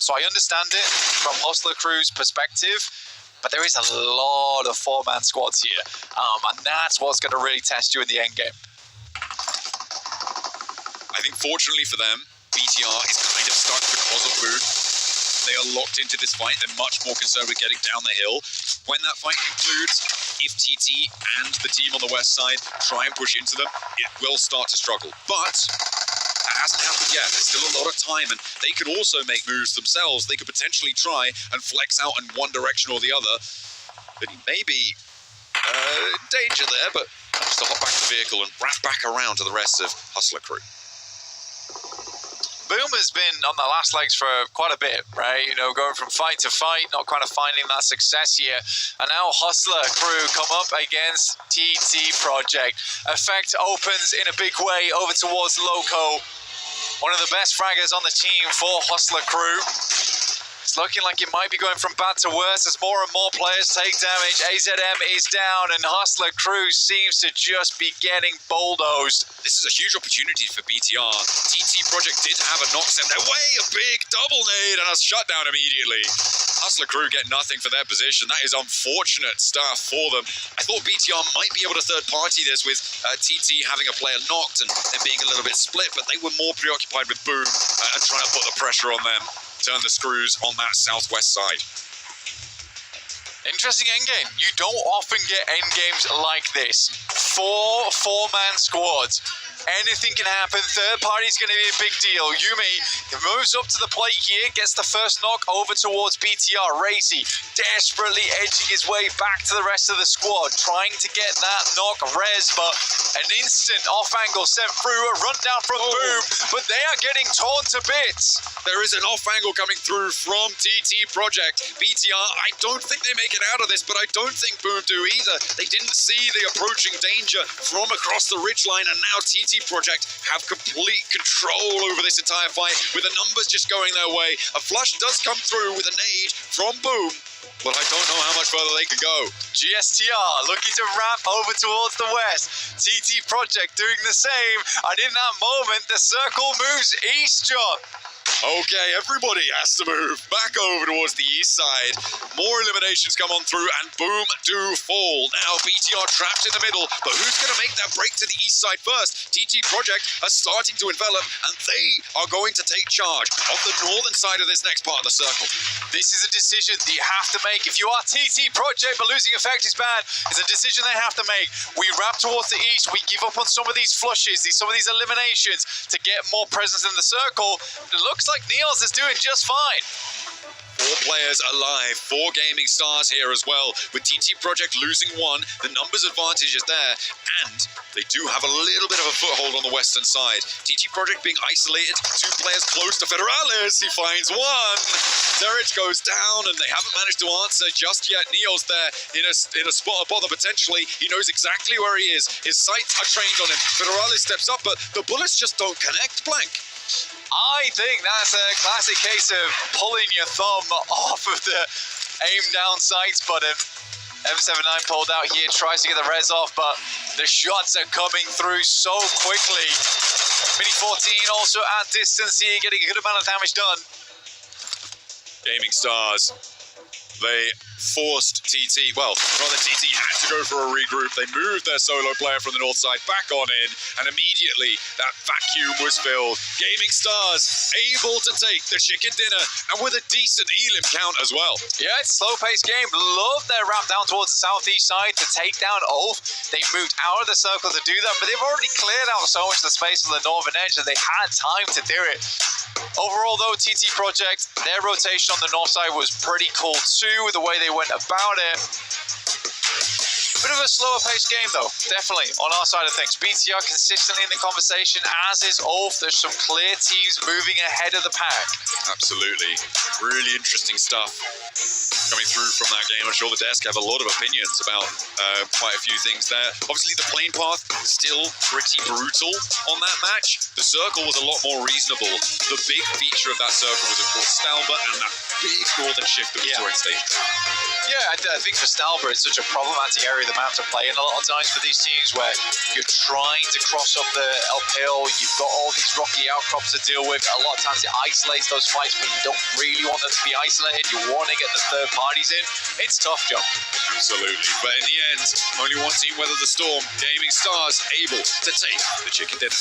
So I understand it from Hustler crew's perspective, but there is a lot of 4-man squads here, and that's what's going to really test you in the end game. I think fortunately for them, BTR is kind of stuck because of Boom. They are locked into this fight. They're much more concerned with getting down the hill. When that fight concludes, if TT and the team on the west side try and push into them, it will start to struggle. But that hasn't happened yet. There's still a lot of time, and they could also make moves themselves. They could potentially try and flex out in one direction or the other. But he may be in danger there, but managed to hop back to the vehicle and wrap back around to the rest of Hustler crew. Boom has been on the last legs for quite a bit, right? You know, going from fight to fight, not kind of finding that success here. And now Hustler crew come up against TT Project. Effect opens in a big way over towards Loco. One of the best fraggers on the team for Hustler crew. It's looking like it might be going from bad to worse as more and more players take damage. AZM is down and Hustler Crew seems to just be getting bulldozed. This is a huge opportunity for BTR. TT Project did have a knock sent their way, a big double nade and a shutdown immediately. Hustler Crew get nothing for their position. That is unfortunate stuff for them. I thought BTR might be able to third party this with TT having a player knocked and them being a little bit split, but they were more preoccupied with Boom and trying to put the pressure on them. Turn the screws on that southwest side. Interesting endgame. You don't often get endgames like this. Four-man squads. Anything can happen. Third party's going to be a big deal. Yumi moves up to the plate here, gets the first knock over towards BTR. Razy desperately edging his way back to the rest of the squad, trying to get that knock res, but an instant off angle sent through, a rundown from Boom, but they are getting torn to bits. There is an off angle coming through from TT Project. BTR, I don't think they make it out of this, but I don't think Boom do either. They didn't see the approaching danger from across the ridgeline, and now TT Project have complete control over this entire fight with the numbers just going their way. A flush does come through with a nade from Boom, but I don't know how much further they can go. GSTR looking to wrap over towards the west. TT Project doing the same, and in that moment the circle moves east, John. Okay, everybody has to move back over towards the east side. More eliminations come on through, and Boom do fall. Now BTR trapped in the middle, but who's going to make that break to the east side first? TT Project are starting to envelop, and they are going to take charge of the northern side of this next part of the circle. This is a decision that you have to make. If you are TT Project, but losing effect is bad, it's a decision they have to make. We wrap towards the east, we give up on some of these flushes, some of these eliminations to get more presence in the circle. It looks like Niels is doing just fine. 4 players alive, 4 gaming stars here as well, with TT Project losing 1. The numbers advantage is there, and they do have a little bit of a foothold on the western side. TT Project being isolated, 2 players close to Federalis. He finds 1. Derich goes down, and they haven't managed to answer just yet. Neo's there in a spot of bother potentially. He knows exactly where he is. His sights are trained on him. Federalis steps up, but the bullets just don't connect, Blank. I think that's a classic case of pulling your thumb off of the aim down sights button. M79 pulled out here, tries to get the res off, but the shots are coming through so quickly. Mini 14 also at distance here, getting a good amount of damage done. Gaming stars. They forced TT, well, rather TT had to go for a regroup. They moved their solo player from the north side back on in, and immediately that vacuum was filled. Gaming stars able to take the chicken dinner, and with a decent elim count as well. Yeah, it's a slow-paced game. Love their wrap down towards the southeast side to take down Ulf. They moved out of the circle to do that, but they've already cleared out so much of the space on the northern edge that they had time to do it. Overall, though, TT Project, their rotation on the north side was pretty cool too, the way they went about it. Bit of a slower paced game though, definitely, on our side of things. BTR consistently in the conversation, as is Ulf. There's some clear teams moving ahead of the pack. Absolutely. Really interesting stuff coming through from that game. I'm sure the desk have a lot of opinions about quite a few things there. Obviously, the plane path still pretty brutal on that match. The circle was a lot more reasonable. The big feature of that circle was, of course, Stalber and that big northern shift that we saw in stage. Yeah, I think for Stalber, it's such a problematic area of the map to play in a lot of times for these teams where you're trying to cross up the uphill, you've got all these rocky outcrops to deal with. A lot of times it isolates those fights, but you don't really want them to be isolated. You want to get the third parties in. It's tough, John. Absolutely, but in the end, only one team weathered the storm. Gaming stars able to take the chicken dinner.